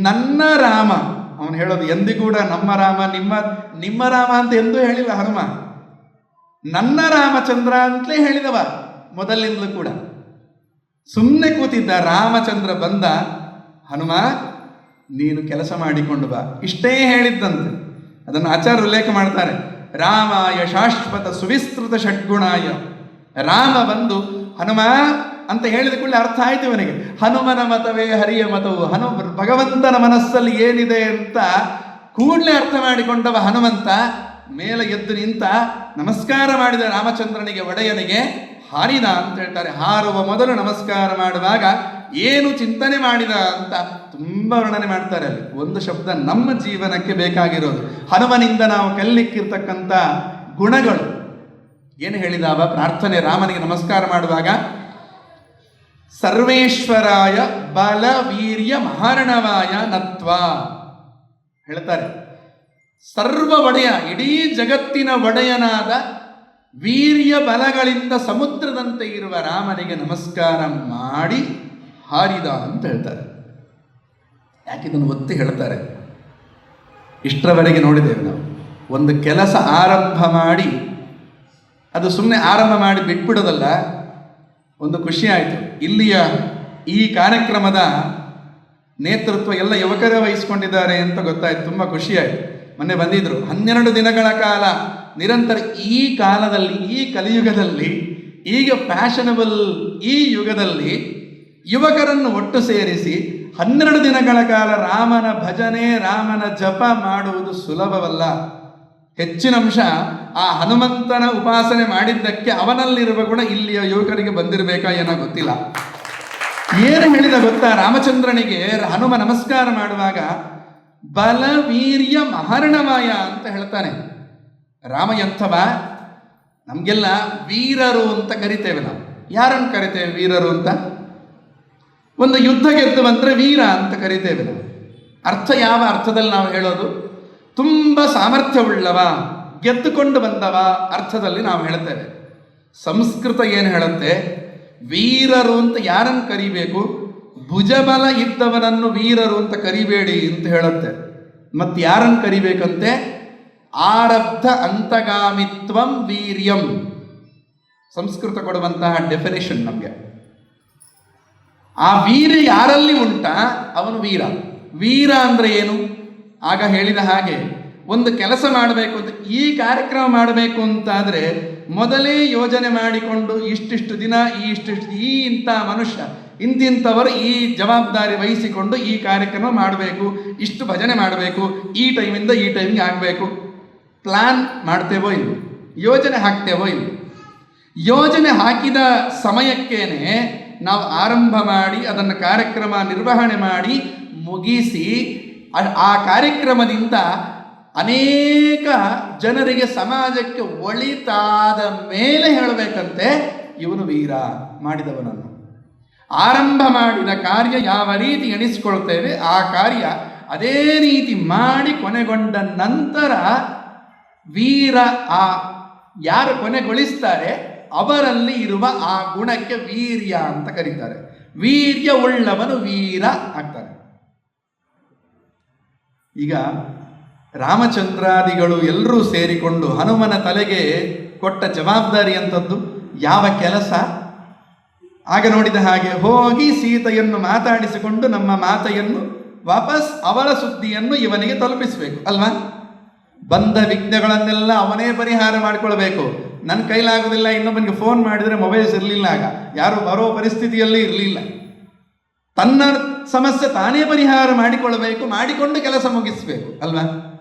ನನ್ನ ರಾಮ. ಅವನು ಹೇಳೋದು ಎಂದಿಗೂಡ ನಮ್ಮ ರಾಮ, ನಿಮ್ಮ ರಾಮ ಅಂತ ಎಂದೂ ಹೇಳಿಲ್ಲ ಹನುಮ. ನನ್ನ ರಾಮಚಂದ್ರ ಅಂತಲೇ ಹೇಳಿದವ ಮೊದಲಿಂದಲೂ ಕೂಡ. ಸುಮ್ಮನೆ ಕೂತಿದ್ದ ರಾಮಚಂದ್ರ ಬಂದ, ಹನುಮ ನೀನು ಕೆಲಸ ಮಾಡಿಕೊಂಡು ಬಾ, ಇಷ್ಟೇ ಹೇಳಿದ್ದಂತೆ. ಅದನ್ನು ಆಚಾರ್ಯ ಉಲ್ಲೇಖ ಮಾಡ್ತಾರೆ. ರಾಮಾಯ ಶಾಶ್ವತ ಸುವಿಸ್ತೃತ ಷಡ್ಗುಣಾಯ. ರಾಮ ಬಂದು ಹನುಮ ಅಂತ ಹೇಳಿದ ಕೂಡಲೇ ಅರ್ಥ ಆಯ್ತು ಇವನಿಗೆ. ಹನುಮನ ಮತವೇ ಹರಿಯ ಮತವು, ಭಗವಂತನ ಮನಸ್ಸಲ್ಲಿ ಏನಿದೆ ಅಂತ ಕೂಡಲೇ ಅರ್ಥ ಮಾಡಿಕೊಂಡವ ಹನುಮಂತ ಮೇಲೆ ಎದ್ದು ನಿಂತ, ನಮಸ್ಕಾರ ಮಾಡಿದ ರಾಮಚಂದ್ರನಿಗೆ, ಒಡೆಯನಿಗೆ ಹಾರಿದ ಅಂತ ಹೇಳ್ತಾರೆ. ಹಾರುವ ಮೊದಲು ನಮಸ್ಕಾರ ಮಾಡುವಾಗ ಏನು ಚಿಂತನೆ ಮಾಡಿದ ಅಂತ ತುಂಬ ವರ್ಣನೆ ಮಾಡ್ತಾರೆ. ಅಲ್ಲಿ ಒಂದು ಶಬ್ದ ನಮ್ಮ ಜೀವನಕ್ಕೆ ಬೇಕಾಗಿರೋದು, ಹನುಮನಿಂದ ನಾವು ಕಲಿಲಿಕ್ಕಿರ್ತಕ್ಕಂಥ ಗುಣಗಳು ಏನು ಹೇಳಿದಾವ ಪ್ರಾರ್ಥನೆ. ರಾಮನಿಗೆ ನಮಸ್ಕಾರ ಮಾಡುವಾಗ ಸರ್ವೇಶ್ವರಾಯ ಬಲ ವೀರ್ಯ ಮಹಾರಣವಾಯ ನತ್ವ ಹೇಳ್ತಾರೆ. ಸರ್ವ ಒಡೆಯ, ಇಡೀ ಜಗತ್ತಿನ ಒಡೆಯನಾದ ವೀರ್ಯ ಬಲಗಳಿಂದ ಸಮುದ್ರದಂತೆ ಇರುವ ರಾಮನಿಗೆ ನಮಸ್ಕಾರ ಮಾಡಿ ಹಾರಿದ ಅಂತ ಹೇಳ್ತಾರೆ. ಯಾಕಿದನ್ನು ಒತ್ತಿ ಹೇಳ್ತಾರೆ? ಇಷ್ಟರವರೆಗೆ ನೋಡಿದ್ದೇವೆ ನಾವು, ಒಂದು ಕೆಲಸ ಆರಂಭ ಮಾಡಿ ಅದು ಸುಮ್ಮನೆ ಆರಂಭ ಮಾಡಿ ಬಿಟ್ಬಿಡೋದಲ್ಲ. ಒಂದು ಖುಷಿ ಆಯಿತು, ಇಲ್ಲಿಯ ಈ ಕಾರ್ಯಕ್ರಮದ ನೇತೃತ್ವ ಎಲ್ಲ ಯುವಕರೇ ವಹಿಸ್ಕೊಂಡಿದ್ದಾರೆ ಅಂತ ಗೊತ್ತಾಯ್ತು. ತುಂಬ ಖುಷಿಯಾಯಿತು. ಮೊನ್ನೆ ಬಂದಿದ್ರು. 12 ದಿನಗಳ ಕಾಲ ನಿರಂತರ ಈ ಕಾಲದಲ್ಲಿ, ಈ ಕಲಿಯುಗದಲ್ಲಿ, ಈಗ ಫ್ಯಾಷನಬಲ್ ಈ ಯುಗದಲ್ಲಿ ಯುವಕರನ್ನು ಒಟ್ಟು ಸೇರಿಸಿ 12 ದಿನಗಳ ಕಾಲ ರಾಮನ ಭಜನೆ, ರಾಮನ ಜಪ ಮಾಡುವುದು ಸುಲಭವಲ್ಲ. ಹೆಚ್ಚಿನ ಅಂಶ ಆ ಹನುಮಂತನ ಉಪಾಸನೆ ಮಾಡಿದ್ದಕ್ಕೆ ಅವನಲ್ಲಿರುವ ಗುಣ ಇಲ್ಲಿಯ ಯುವಕರಿಗೆ ಬಂದಿರಬೇಕಾ ಏನೋ ಗೊತ್ತಿಲ್ಲ. ಏನು ಹೇಳಿದ ಗೊತ್ತಾ? ರಾಮಚಂದ್ರನಿಗೆ ಹನುಮ ನಮಸ್ಕಾರ ಮಾಡುವಾಗ ಬಲ ವೀರ್ಯ ಮಹಾರಣವಾಯ ಅಂತ ಹೇಳ್ತಾನೆ. ರಾಮ ಎಂಥವ? ನಮಗೆಲ್ಲ ವೀರರು ಅಂತ ಕರಿತೇವೆ ನಾವು. ಯಾರನ್ನು ಕರಿತೇವೆ ವೀರರು ಅಂತ? ಒಂದು ಯುದ್ಧ ಗೆದ್ದು ಬಂದರೆ ವೀರ ಅಂತ ಕರಿತೇವೆ ನಾವು. ಅರ್ಥ ಯಾವ ಅರ್ಥದಲ್ಲಿ ನಾವು ಹೇಳೋದು? ತುಂಬ ಸಾಮರ್ಥ್ಯವುಳ್ಳವ, ಗೆದ್ದುಕೊಂಡು ಬಂದವ ಅರ್ಥದಲ್ಲಿ ನಾವು ಹೇಳ್ತೇವೆ. ಸಂಸ್ಕೃತ ಏನು ಹೇಳುತ್ತೆ? ವೀರರು ಅಂತ ಯಾರನ್ನು ಕರಿಬೇಕು? ಭುಜಬಲ ಇದ್ದವನನ್ನು ವೀರರು ಅಂತ ಕರಿಬೇಡಿ ಅಂತ ಹೇಳುತ್ತೆ. ಮತ್ತು ಯಾರನ್ನು ಕರಿಬೇಕಂತೆ? ಆರಬ್ಧ ಅಂತಗಾಮಿತ್ವಂ ವೀರ್ಯಂ. ಸಂಸ್ಕೃತ ಕೊಡುವಂತಹ ಡೆಫಿನೇಷನ್ ನಮಗೆ. ಆ ವೀರ್ಯ ಯಾರಲ್ಲಿ ಉಂಟಾ ಅವನು ವೀರ. ವೀರ ಅಂದರೆ ಏನು? ಆಗ ಹೇಳಿದ ಹಾಗೆ ಒಂದು ಕೆಲಸ ಮಾಡಬೇಕು ಅಂತ, ಈ ಕಾರ್ಯಕ್ರಮ ಮಾಡಬೇಕು ಅಂತಾದರೆ ಮೊದಲೇ ಯೋಜನೆ ಮಾಡಿಕೊಂಡು ಇಷ್ಟಿಷ್ಟು ದಿನ ಈ ಇಂಥ ಮನುಷ್ಯ ಇಂತಿಂಥವರು ಈ ಜವಾಬ್ದಾರಿ ವಹಿಸಿಕೊಂಡು ಈ ಕಾರ್ಯಕ್ರಮ ಮಾಡಬೇಕು, ಇಷ್ಟು ಭಜನೆ ಮಾಡಬೇಕು, ಈ ಟೈಮಿಂದ ಈ ಟೈಮಿಗೆ ಆಗಬೇಕು. ಪ್ಲ್ಯಾನ್ ಮಾಡ್ತೇವೋ ಇಲ್ಲ, ಯೋಜನೆ ಹಾಕ್ತೇವೋ ಇಲ್ಲ. ಯೋಜನೆ ಹಾಕಿದ ಸಮಯಕ್ಕೇನೆ ನಾವು ಆರಂಭ ಮಾಡಿ ಅದನ್ನು ಕಾರ್ಯಕ್ರಮ ನಿರ್ವಹಣೆ ಮಾಡಿ ಮುಗಿಸಿ ಆ ಕಾರ್ಯಕ್ರಮದಿಂದ ಅನೇಕ ಜನರಿಗೆ, ಸಮಾಜಕ್ಕೆ ಒಳಿತಾದ ಮೇಲೆ ಹೇಳಬೇಕಂತೆ ಇವನು ವೀರ ಮಾಡಿದವನನ್ನು. ಆರಂಭ ಮಾಡಿದ ಕಾರ್ಯ ಯಾವ ರೀತಿ ಎಣಿಸಿಕೊಳ್ತೇವೆ ಆ ಕಾರ್ಯ ಅದೇ ರೀತಿ ಮಾಡಿ ಕೊನೆಗೊಂಡ ನಂತರ ವೀರ, ಆ ಯಾರು ಕೊನೆಗೊಳಿಸ್ತಾರೆ ಅವರಲ್ಲಿ ಇರುವ ಆ ಗುಣಕ್ಕೆ ವೀರ್ಯ ಅಂತ ಕರೀತಾರೆ. ವೀರ್ಯ ಉಳ್ಳವನು ವೀರ ಆಗ್ತಾನೆ. ಈಗ ರಾಮಚಂದ್ರಾದಿಗಳು ಎಲ್ಲರೂ ಸೇರಿಕೊಂಡು ಹನುಮನ ತಲೆಗೆ ಕೊಟ್ಟ ಜವಾಬ್ದಾರಿ ಅಂತದ್ದು ಯಾವ ಕೆಲಸ? ಆಗ ನೋಡಿದ ಹಾಗೆ ಹೋಗಿ ಸೀತೆಯನ್ನು ಮಾತಾಡಿಸಿಕೊಂಡು ನಮ್ಮ ಮಾತೆಯನ್ನು ವಾಪಸ್ ಅವಳ ಸುದ್ದಿಯನ್ನು ಇವನಿಗೆ ತಲುಪಿಸಬೇಕು ಅಲ್ವಾ? ಬಂದ ವಿಘ್ನಗಳನ್ನೆಲ್ಲ ಅವನೇ ಪರಿಹಾರ ಮಾಡಿಕೊಳ್ಬೇಕು. ನನ್ನ ಕೈಲಾಗೋದಿಲ್ಲ. ಇನ್ನೊಬ್ಬನಿಗೆ ಫೋನ್ ಮಾಡಿದರೆ ಮೊಬೈಲ್ಸ್ ಇರಲಿಲ್ಲ, ಆಗ ಯಾರು ಬರೋ ಪರಿಸ್ಥಿತಿಯಲ್ಲಿ ಇರಲಿಲ್ಲ. ತನ್ನ ಸಮಸ್ಯೆ ತಾನೇ ಪರಿಹಾರ ಮಾಡಿಕೊಳ್ಳಬೇಕು, ಮಾಡಿಕೊಂಡು ಕೆಲಸ ಮುಗಿಸ್ಬೇಕು ಅಲ್ವಾ?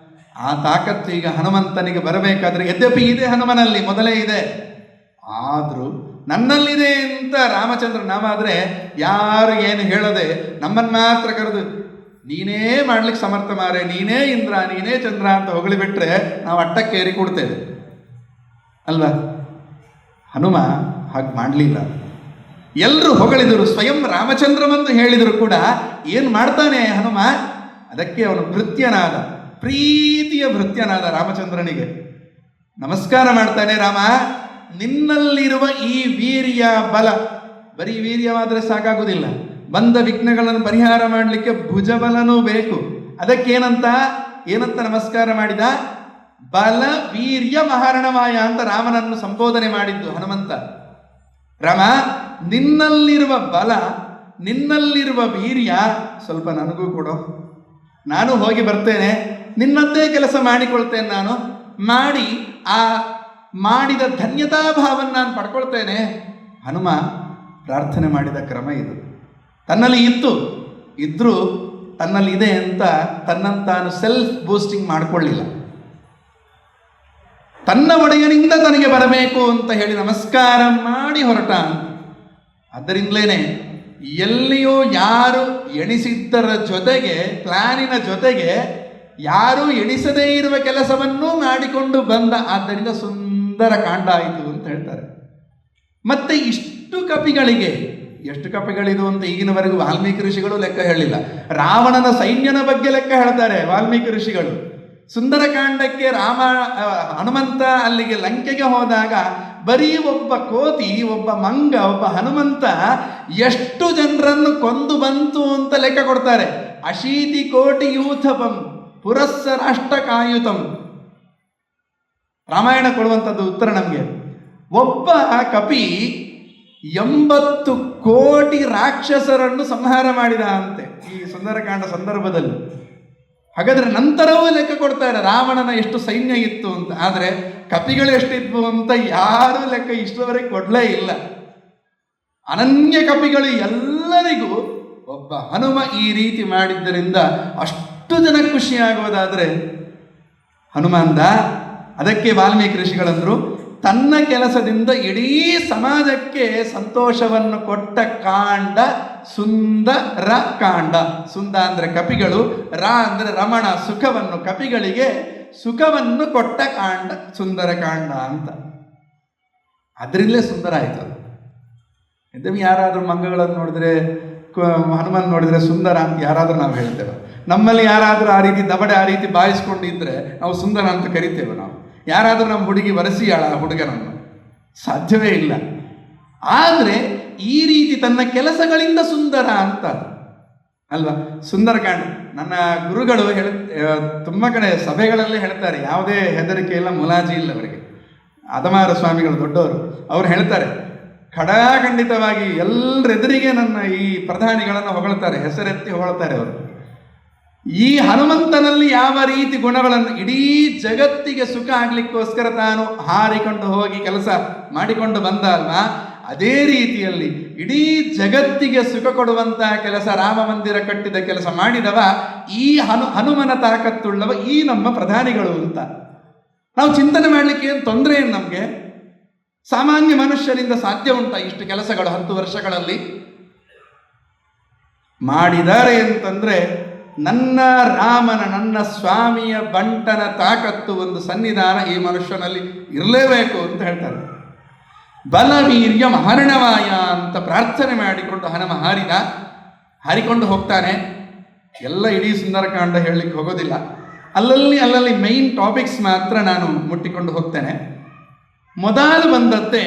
ಆ ತಾಕತ್ತು ಈಗ ಹನುಮಂತನಿಗೆ ಬರಬೇಕಾದ್ರೆ ಯದ್ಯಪಿ ಇದೆ ಹನುಮನಲ್ಲಿ, ಮೊದಲೇ ಇದೆ. ಆದರೂ ನನ್ನಲ್ಲಿದೆ ಅಂತ ರಾಮಚಂದ್ರ ನಾವಾದರೆ ಯಾರು ಏನು ಹೇಳದೆ ನಮ್ಮನ್ನು ಮಾತ್ರ ಕರೆದು ನೀನೇ ಮಾಡ್ಲಿಕ್ಕೆ ಸಮರ್ಥ ಮಾರೆ, ನೀನೇ ಇಂದ್ರ, ನೀನೇ ಚಂದ್ರ ಅಂತ ಹೊಗಳಿಬಿಟ್ರೆ ನಾವು ಅಟ್ಟಕ್ಕೇರಿ ಕೊಡ್ತೇವೆ ಅಲ್ವಾ? ಹನುಮ ಹಾಗೆ ಮಾಡಲಿಲ್ಲ. ಎಲ್ಲರೂ ಹೊಗಳಿದರು, ಸ್ವಯಂ ರಾಮಚಂದ್ರವಂದು ಹೇಳಿದರು ಕೂಡ ಏನು ಮಾಡ್ತಾನೆ ಹನುಮ? ಅದಕ್ಕೆ ಅವನು ಭೃತ್ಯನಾದ, ಪ್ರೀತಿಯ ಭೃತ್ಯನಾದ ರಾಮಚಂದ್ರನಿಗೆ ನಮಸ್ಕಾರ ಮಾಡ್ತಾನೆ. ರಾಮ, ನಿನ್ನಲ್ಲಿರುವ ಈ ವೀರ್ಯ ಬಲ, ಬರೀ ವೀರ್ಯವಾದರೆ ಸಾಕಾಗುವುದಿಲ್ಲ, ಬಂದ ವಿಘ್ನಗಳನ್ನು ಪರಿಹಾರ ಮಾಡಲಿಕ್ಕೆ ಭುಜಬಲನೂ ಬೇಕು. ಅದಕ್ಕೇನಂತ ನಮಸ್ಕಾರ ಮಾಡಿದ? ಬಲ ವೀರ್ಯ ಮಹಾರಣವಾಯ ಅಂತ ರಾಮನನ್ನು ಸಂಬೋಧನೆ ಮಾಡಿದ್ದು ಹನುಮಂತ. ರಾಮ, ನಿನ್ನಲ್ಲಿರುವ ಬಲ, ನಿನ್ನಲ್ಲಿರುವ ವೀರ್ಯ ಸ್ವಲ್ಪ ನನಗೂ ಕೊಡು, ನಾನು ಹೋಗಿ ಬರ್ತೇನೆ, ನಿನ್ನದ್ದೇ ಕೆಲಸ ಮಾಡಿಕೊಳ್ತೇನೆ, ನಾನು ಮಾಡಿ ಆ ಮಾಡಿದ ಧನ್ಯತಾಭಾವವನ್ನು ನಾನು ಪಡ್ಕೊಳ್ತೇನೆ. ಹನುಮ ಪ್ರಾರ್ಥನೆ ಮಾಡಿದ ಕ್ರಮ ಇದು. ತನ್ನಲ್ಲಿ ಇದ್ರೂ ತನ್ನಲ್ಲಿ ಇದೆ ಅಂತ ತನ್ನನ್ನು ತಾನು ಸೆಲ್ಫ್ ಬೂಸ್ಟಿಂಗ್ ಮಾಡಿಕೊಳ್ಳಿಲ್ಲ. ತನ್ನ ಒಡೆಯನಿಂದ ತನಗೆ ಬರಬೇಕು ಅಂತ ಹೇಳಿ ನಮಸ್ಕಾರ ಮಾಡಿ ಹೊರಟ. ಅದರಿಂದಲೇ ಎಲ್ಲಿಯೂ ಯಾರು ಎಣಿಸಿದ್ದರ ಜೊತೆಗೆ, ಪ್ಲಾನಿನ ಜೊತೆಗೆ ಯಾರೂ ಎಣಿಸದೇ ಇರುವ ಕೆಲಸವನ್ನೂ ಮಾಡಿಕೊಂಡು ಬಂದ. ಆದ್ದರಿಂದ ಸುಂದರ ಕಾಂಡ ಆಯಿತು ಅಂತ ಹೇಳ್ತಾರೆ. ಮತ್ತೆ ಇಷ್ಟು ಕಪಿಗಳಿಗೆ, ಎಷ್ಟು ಕಪಿಗಳಿದು ಅಂತ ಈಗಿನವರೆಗೂ ವಾಲ್ಮೀಕಿ ಋಷಿಗಳು ಲೆಕ್ಕ ಹೇಳಿಲ್ಲ. ರಾವಣನ ಸೈನ್ಯನ ಬಗ್ಗೆ ಲೆಕ್ಕ ಹೇಳ್ತಾರೆ ವಾಲ್ಮೀಕಿ ಋಷಿಗಳು. ಸುಂದರಕಾಂಡಕ್ಕೆ ಹನುಮಂತ ಅಲ್ಲಿಗೆ ಲಂಕೆಗೆ ಹೋದಾಗ ಬರೀ ಒಬ್ಬ ಕೋತಿ, ಒಬ್ಬ ಮಂಗ, ಒಬ್ಬ ಹನುಮಂತ ಎಷ್ಟು ಜನರನ್ನು ಕೊಂದು ಬಂತು ಅಂತ ಲೆಕ್ಕ ಕೊಡ್ತಾರೆ. 80 ಕೋಟಿ ಯೂಥಪಂ ಪುರಸ್ಸರಾಷ್ಟಕಾಯುತಂ. ರಾಮಾಯಣ ಕೊಡುವಂಥದ್ದು ಉತ್ತರ ನಮಗೆ. ಒಬ್ಬ ಕಪಿ 80 ಕೋಟಿ ರಾಕ್ಷಸರನ್ನು ಸಂಹಾರ ಮಾಡಿದ ಅಂತೆ ಈ ಸುಂದರಕಾಂಡ ಸಂದರ್ಭದಲ್ಲಿ. ಹಾಗಾದ್ರೆ ನಂತರವೂ ಲೆಕ್ಕ ಕೊಡ್ತಾರೆ ರಾವಣನ ಎಷ್ಟು ಸೈನ್ಯ ಇತ್ತು ಅಂತ. ಆದರೆ ಕಪಿಗಳು ಎಷ್ಟಿದ್ವು ಅಂತ ಯಾರೂ ಲೆಕ್ಕ ಇಷ್ಟವರೆಗೆ ಕೊಡಲೇ ಇಲ್ಲ. ಅನನ್ಯ ಕಪಿಗಳು ಎಲ್ಲರಿಗೂ ಒಬ್ಬ ಹನುಮ ಈ ರೀತಿ ಮಾಡಿದ್ದರಿಂದ ಅಷ್ಟು ಜನ ಖುಷಿಯಾಗೋದಾದರೆ ಹನುಮಂತ. ಅದಕ್ಕೆ ವಾಲ್ಮೀಕಿ ಋಷಿಗಳಂದ್ರು, ತನ್ನ ಕೆಲಸದಿಂದ ಇಡೀ ಸಮಾಜಕ್ಕೆ ಸಂತೋಷವನ್ನು ಕೊಟ್ಟ ಕಾಂಡ ಸುಂದರ ಕಾಂಡ. ಸುಂದ ಅಂದರೆ ಕಪಿಗಳು, ರ ಅಂದರೆ ರಮಣ, ಸುಖವನ್ನು, ಕಪಿಗಳಿಗೆ ಸುಖವನ್ನು ಕೊಟ್ಟ ಕಾಂಡ ಸುಂದರ ಕಾಂಡ ಅಂತ. ಅದರಿಂದಲೇ ಸುಂದರ ಆಯಿತು. ಇದನ್ನು ಯಾರಾದರೂ ಮಂಗಗಳನ್ನು ನೋಡಿದ್ರೆ, ಹನುಮನ್ ನೋಡಿದರೆ ಸುಂದರ ಅಂತ ಯಾರಾದರೂ ನಾವು ಹೇಳ್ತೇವೆ. ನಮ್ಮಲ್ಲಿ ಯಾರಾದರೂ ಆ ರೀತಿ ದಬಡೆ ಆ ರೀತಿ ಬಾಯಿಸ್ಕೊಂಡಿದ್ರೆ ನಾವು ಸುಂದರ ಅಂತ ಕರಿತೇವೆ. ನಾವು ಯಾರಾದರೂ ನಮ್ಮ ಹುಡುಗಿ ವರಸಿಯಾಳ ಹುಡುಗನನ್ನು? ಸಾಧ್ಯವೇ ಇಲ್ಲ. ಆದರೆ ಈ ರೀತಿ ತನ್ನ ಕೆಲಸಗಳಿಂದ ಸುಂದರ ಅಂತ ಅಲ್ವಾ ಸುಂದರಕಾಂಡ. ನನ್ನ ಗುರುಗಳು ತುಂಬ ಕಡೆ ಸಭೆಗಳಲ್ಲೇ ಹೇಳ್ತಾರೆ, ಯಾವುದೇ ಹೆದರಿಕೆ ಇಲ್ಲ, ಮುಲಾಜಿ ಇಲ್ಲ ಅವರಿಗೆ. ಅದಮಾರ ಸ್ವಾಮಿಗಳು ದೊಡ್ಡವರು, ಅವ್ರು ಹೇಳ್ತಾರೆ ಖಡಾಖಂಡಿತವಾಗಿ ಎಲ್ಲರೆದುರಿಗೆ ನನ್ನ ಈ ಪ್ರಧಾನಿಗಳನ್ನು ಹೊಗಳ್ತಾರೆ, ಹೆಸರೆತ್ತಿ ಹೊಗಳ್ತಾರೆ ಅವರು. ಈ ಹನುಮಂತನಲ್ಲಿ ಯಾವ ರೀತಿ ಗುಣಗಳನ್ನು, ಇಡೀ ಜಗತ್ತಿಗೆ ಸುಖ ಆಗ್ಲಿಕ್ಕೋಸ್ಕರ ತಾನು ಹಾರಿಕೊಂಡು ಹೋಗಿ ಕೆಲಸ ಮಾಡಿಕೊಂಡು ಬಂದ ಅಲ್ವಾ, ಅದೇ ರೀತಿಯಲ್ಲಿ ಇಡೀ ಜಗತ್ತಿಗೆ ಸುಖ ಕೊಡುವಂತಹ ಕೆಲಸ, ರಾಮ ಮಂದಿರ ಕಟ್ಟಿದ ಕೆಲಸ ಮಾಡಿದವ ಈ ಹನುಮನ ತಾಕತ್ತುಳ್ಳವ ಈ ನಮ್ಮ ಪ್ರಧಾನಿಗಳು ಅಂತ ನಾವು ಚಿಂತನೆ ಮಾಡಲಿಕ್ಕೆ ಏನು ತೊಂದರೆ ಏನು ನಮಗೆ? ಸಾಮಾನ್ಯ ಮನುಷ್ಯರಿಂದ ಸಾಧ್ಯ ಉಂಟಾ ಇಷ್ಟು ಕೆಲಸಗಳು 10 ವರ್ಷಗಳಲ್ಲಿ? ಮಾಡಿದ್ದಾರೆ ಅಂತಂದ್ರೆ ನನ್ನ ರಾಮನ, ನನ್ನ ಸ್ವಾಮಿಯ ಬಂಟನ ತಾಕತ್ತು, ಒಂದು ಸನ್ನಿಧಾನ ಈ ಮನುಷ್ಯನಲ್ಲಿ ಇರಲೇಬೇಕು ಅಂತ ಹೇಳ್ತಾರೆ. ಬಲವೀರ್ಯ ಮಹರ್ಣವಾಯ ಅಂತ ಪ್ರಾರ್ಥನೆ ಮಾಡಿಕೊಂಡು ಹನುಮ ಹಾರಿಕೊಂಡು ಹೋಗ್ತಾನೆ. ಎಲ್ಲ ಇಡೀ ಸುಂದರಕಾಂಡ ಹೇಳಲಿಕ್ಕೆ ಹೋಗೋದಿಲ್ಲ, ಅಲ್ಲಲ್ಲಿ ಮೈನ್ ಟಾಪಿಕ್ಸ್ ಮಾತ್ರ ನಾನು ಮುಟ್ಟಿಕೊಂಡು ಹೋಗ್ತೇನೆ. ಮೊದಲು ಬಂದದ್ದೇ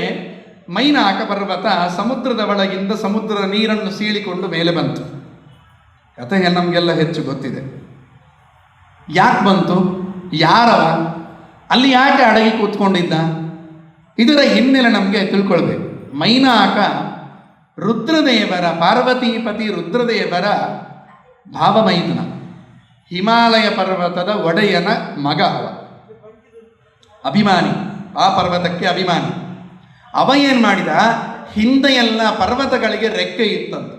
ಮೈನಾಕ ಪರ್ವತ ಸಮುದ್ರದ ಒಳಗಿಂದ ಸಮುದ್ರದ ನೀರನ್ನು ಸೀಳಿಕೊಂಡು ಮೇಲೆ ಬಂತು. ಕಥೆ ನಮಗೆಲ್ಲ ಹೆಚ್ಚು ಗೊತ್ತಿದೆ. ಯಾಕೆ ಬಂತು? ಯಾರವ, ಅಲ್ಲಿ ಯಾಕೆ ಅಡಗಿ ಕೂತ್ಕೊಂಡಿದ್ದ, ಇದರ ಹಿನ್ನೆಲೆ ನಮಗೆ ತಿಳ್ಕೊಳ್ಬೇಕು. ಮೈನಾಕ ರುದ್ರದೇವರ, ಪಾರ್ವತೀಪತಿ ರುದ್ರದೇವರ ಭಾವಮೈದುನ, ಹಿಮಾಲಯ ಪರ್ವತದ ಒಡೆಯನ ಮಗ ಅವ, ಅಭಿಮಾನಿ, ಆ ಪರ್ವತಕ್ಕೆ ಅಭಿಮಾನಿ. ಅವ ಏನು ಮಾಡಿದ, ಹಿಂದೆ ಎಲ್ಲ ಪರ್ವತಗಳಿಗೆ ರೆಕ್ಕೆ ಇತ್ತಂತ,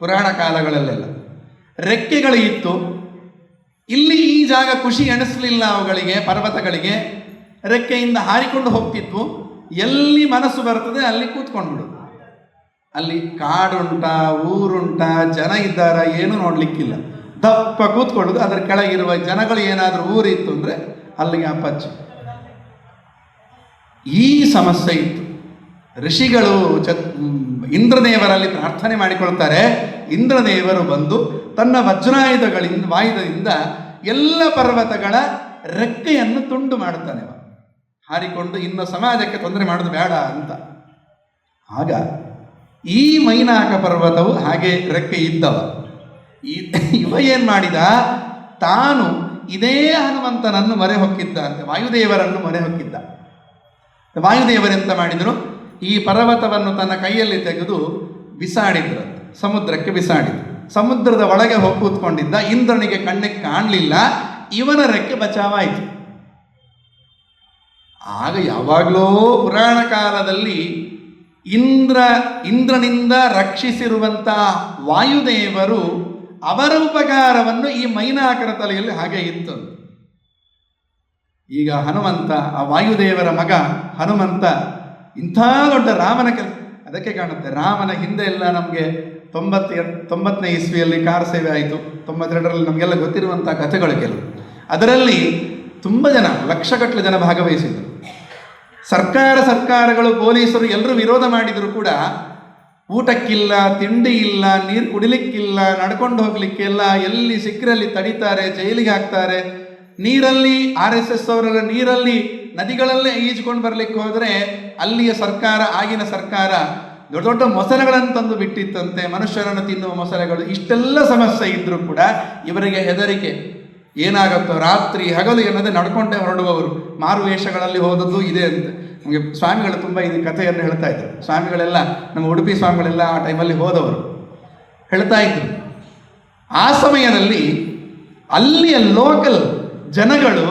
ಪುರಾಣ ಕಾಲಗಳಲ್ಲೆಲ್ಲ ರೆಕ್ಕೆಗಳು ಇತ್ತು. ಇಲ್ಲಿ ಈ ಜಾಗ ಖುಷಿ ಎಣಿಸಲಿಲ್ಲ ಅವುಗಳಿಗೆ, ಪರ್ವತಗಳಿಗೆ. ರೆಕ್ಕೆಯಿಂದ ಹಾರಿಕೊಂಡು ಹೋಗ್ತಿದ್ವು. ಎಲ್ಲಿ ಮನಸ್ಸು ಬರ್ತದೆ ಅಲ್ಲಿ ಕೂತ್ಕೊಂಡ್ಬಿಡು. ಅಲ್ಲಿ ಕಾಡುಂಟ, ಊರುಂಟ, ಜನ ಇದ್ದಾರ ಏನು ನೋಡ್ಲಿಕ್ಕಿಲ್ಲ. ದಪ್ಪ ಕೂತ್ಕೊಳ್ಳೋದು. ಅದರ ಕೆಳಗಿರುವ ಜನಗಳು ಏನಾದರೂ ಊರಿತ್ತು ಅಂದರೆ ಅಲ್ಲಿಗೆ ಅಪ್ಪಚ್ಚು. ಈ ಸಮಸ್ಯೆ ಇತ್ತು. ಋಷಿಗಳು ಇಂದ್ರದೇವರಲ್ಲಿ ಪ್ರಾರ್ಥನೆ ಮಾಡಿಕೊಳ್ತಾರೆ. ಇಂದ್ರದೇವರು ಬಂದು ತನ್ನ ವಾಯುಧದಿಂದ ಎಲ್ಲ ಪರ್ವತಗಳ ರೆಕ್ಕೆಯನ್ನು ತುಂಡು ಮಾಡುತ್ತಾನೆ. ಹಾರಿಕೊಂಡು ಇನ್ನು ಸಮಾಜಕ್ಕೆ ತೊಂದರೆ ಮಾಡೋದು ಬೇಡ ಅಂತ. ಆಗ ಈ ಮೈನಾಕ ಪರ್ವತವು ಹಾಗೆ ರೆಕ್ಕೆ ಇದ್ದವ. ಇವ ಏನು ಮಾಡಿದ, ತಾನು ಇದೇ ಹನುಮಂತನನ್ನು ಮೊರೆ ಹೊಕ್ಕಿದ್ದ ಅಂತೆ, ವಾಯುದೇವರನ್ನು ಮೊರೆ ಹೊಕ್ಕಿದ್ದ. ವಾಯುದೇವರೆಂತ ಮಾಡಿದರು, ಈ ಪರ್ವತವನ್ನು ತನ್ನ ಕೈಯಲ್ಲಿ ತೆಗೆದು ಬಿಸಾಡಿದ್ರು, ಸಮುದ್ರಕ್ಕೆ ಬಿಸಾಡಿದ್ರು. ಸಮುದ್ರದ ಒಳಗೆ ಹೋಗಿ ಕೂತ್ಕೊಂಡಿದ್ದ. ಇಂದ್ರನಿಗೆ ಕಣ್ಣಿಗೆ ಕಾಣಲಿಲ್ಲ. ಇವನ ರೆಕ್ಕೆ ಬಚಾವಾಯಿತು. ಆಗ ಯಾವಾಗಲೋ ಪುರಾಣ ಕಾಲದಲ್ಲಿ ಇಂದ್ರನಿಂದ ರಕ್ಷಿಸಿರುವಂಥ ವಾಯುದೇವರು ಅವರ ಉಪಕಾರವನ್ನು ಈ ಮೈನಾಕರ ತಲೆಯಲ್ಲಿ ಹಾಗೆ ಇತ್ತು. ಈಗ ಹನುಮಂತ, ಆ ವಾಯುದೇವರ ಮಗ ಹನುಮಂತ, ಇಂಥ ದೊಡ್ಡ ರಾಮನ ಅದಕ್ಕೆ ಕಾಣುತ್ತೆ. ರಾಮನ ಹಿಂದೆ ಎಲ್ಲ ನಮಗೆ 90ನೇ ಇಸ್ವಿಯಲ್ಲಿ ಕಾರ್ ಸೇವೆ ಆಯಿತು. 92ರಲ್ಲಿ ನಮಗೆಲ್ಲ ಗೊತ್ತಿರುವಂಥ ಕಥೆಗಳು ಕೆಲವು. ಅದರಲ್ಲಿ ತುಂಬ ಜನ, ಲಕ್ಷಗಟ್ಟಲೆ ಜನ ಭಾಗವಹಿಸಿದರು. ಸರ್ಕಾರಗಳು, ಪೊಲೀಸರು ಎಲ್ಲರೂ ವಿರೋಧ ಮಾಡಿದರೂ ಕೂಡ ಊಟಕ್ಕಿಲ್ಲ, ತಿಂಡಿ ಇಲ್ಲ, ನೀರು ಕುಡಿಲಿಕ್ಕಿಲ್ಲ, ನಡ್ಕೊಂಡು ಹೋಗ್ಲಿಕ್ಕಿಲ್ಲ, ಎಲ್ಲಿ ಸಿಕ್ಕರಲ್ಲಿ ತಡೀತಾರೆ, ಜೈಲಿಗೆ ಹಾಕ್ತಾರೆ. ನೀರಲ್ಲಿ RSS ಅವರೆಲ್ಲ ನೀರಲ್ಲಿ ನದಿಗಳಲ್ಲೇ ಈಜ್ಕೊಂಡು ಬರ್ಲಿಕ್ಕೆ ಹೋದರೆ ಅಲ್ಲಿಯ ಸರ್ಕಾರ, ಆಗಿನ ಸರ್ಕಾರ ದೊಡ್ಡ ದೊಡ್ಡ ಮೊಸಳೆಗಳನ್ನು ತಂದು ಬಿಟ್ಟಿತ್ತಂತೆ, ಮನುಷ್ಯರನ್ನು ತಿನ್ನುವ ಮೊಸಳೆಗಳು. ಇಷ್ಟೆಲ್ಲ ಸಮಸ್ಯೆ ಇದ್ದರೂ ಕೂಡ ಇವರಿಗೆ ಹೆದರಿಕೆ. ಏನಾಗುತ್ತೋ ರಾತ್ರಿ ಹಗಲು ಎನ್ನದೆ ನಡ್ಕೊಂಡೇ ಹೊರಡುವವರು. ಮಾರುವೇಷಗಳಲ್ಲಿ ಹೋದದ್ದು ಇದೆ ಅಂತ ನಮಗೆ ಸ್ವಾಮಿಗಳು ತುಂಬ ಇದು ಕಥೆಯನ್ನು ಹೇಳ್ತಾ ಇದ್ರು. ಸ್ವಾಮಿಗಳೆಲ್ಲ, ನಮ್ಮ ಉಡುಪಿ ಸ್ವಾಮಿಗಳೆಲ್ಲ ಆ ಟೈಮಲ್ಲಿ ಹೋದವರು ಹೇಳ್ತಾ ಇದ್ರು. ಆ ಸಮಯದಲ್ಲಿ ಅಲ್ಲಿಯ ಲೋಕಲ್ ಜನಗಳು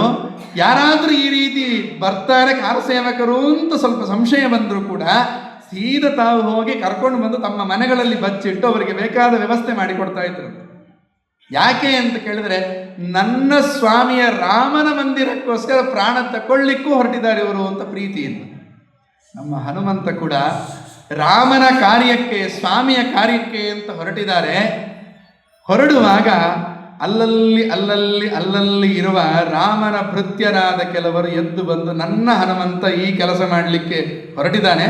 ಯಾರಾದರೂ ಈ ರೀತಿ ಬರ್ತಾರೆ ಕಾರಸೇವಕರು ಅಂತ ಸ್ವಲ್ಪ ಸಂಶಯ ಬಂದರೂ ಕೂಡ ಸೀದಾ ತಾವು ಹೋಗಿ ಕರ್ಕೊಂಡು ಬಂದು ತಮ್ಮ ಮನೆಗಳಲ್ಲಿ ಬಚ್ಚಿಟ್ಟು ಅವರಿಗೆ ಬೇಕಾದ ವ್ಯವಸ್ಥೆ ಮಾಡಿಕೊಡ್ತಾ ಇದ್ರು. ಯಾಕೆ ಅಂತ ಕೇಳಿದ್ರೆ, ನನ್ನ ಸ್ವಾಮಿಯ ರಾಮನ ಮಂದಿರಕ್ಕೋಸ್ಕರ ಪ್ರಾಣ ತಕೊಳ್ಳಿಕ್ಕೂ ಹೊರಟಿದ್ದಾರೆ ಇವರು ಅಂತ ಪ್ರೀತಿಯಿಂದ. ನಮ್ಮ ಹನುಮಂತ ಕೂಡ ರಾಮನ ಕಾರ್ಯಕ್ಕೆ, ಸ್ವಾಮಿಯ ಕಾರ್ಯಕ್ಕೆ ಅಂತ ಹೊರಟಿದ್ದಾರೆ. ಹೊರಡುವಾಗ ಅಲ್ಲಲ್ಲಿ ಇರುವ ರಾಮನ ಭೃತ್ಯರಾದ ಕೆಲವರು ಎದ್ದು ಬಂದು, ನನ್ನ ಹನುಮಂತ ಈ ಕೆಲಸ ಮಾಡಲಿಕ್ಕೆ ಹೊರಟಿದ್ದಾನೆ,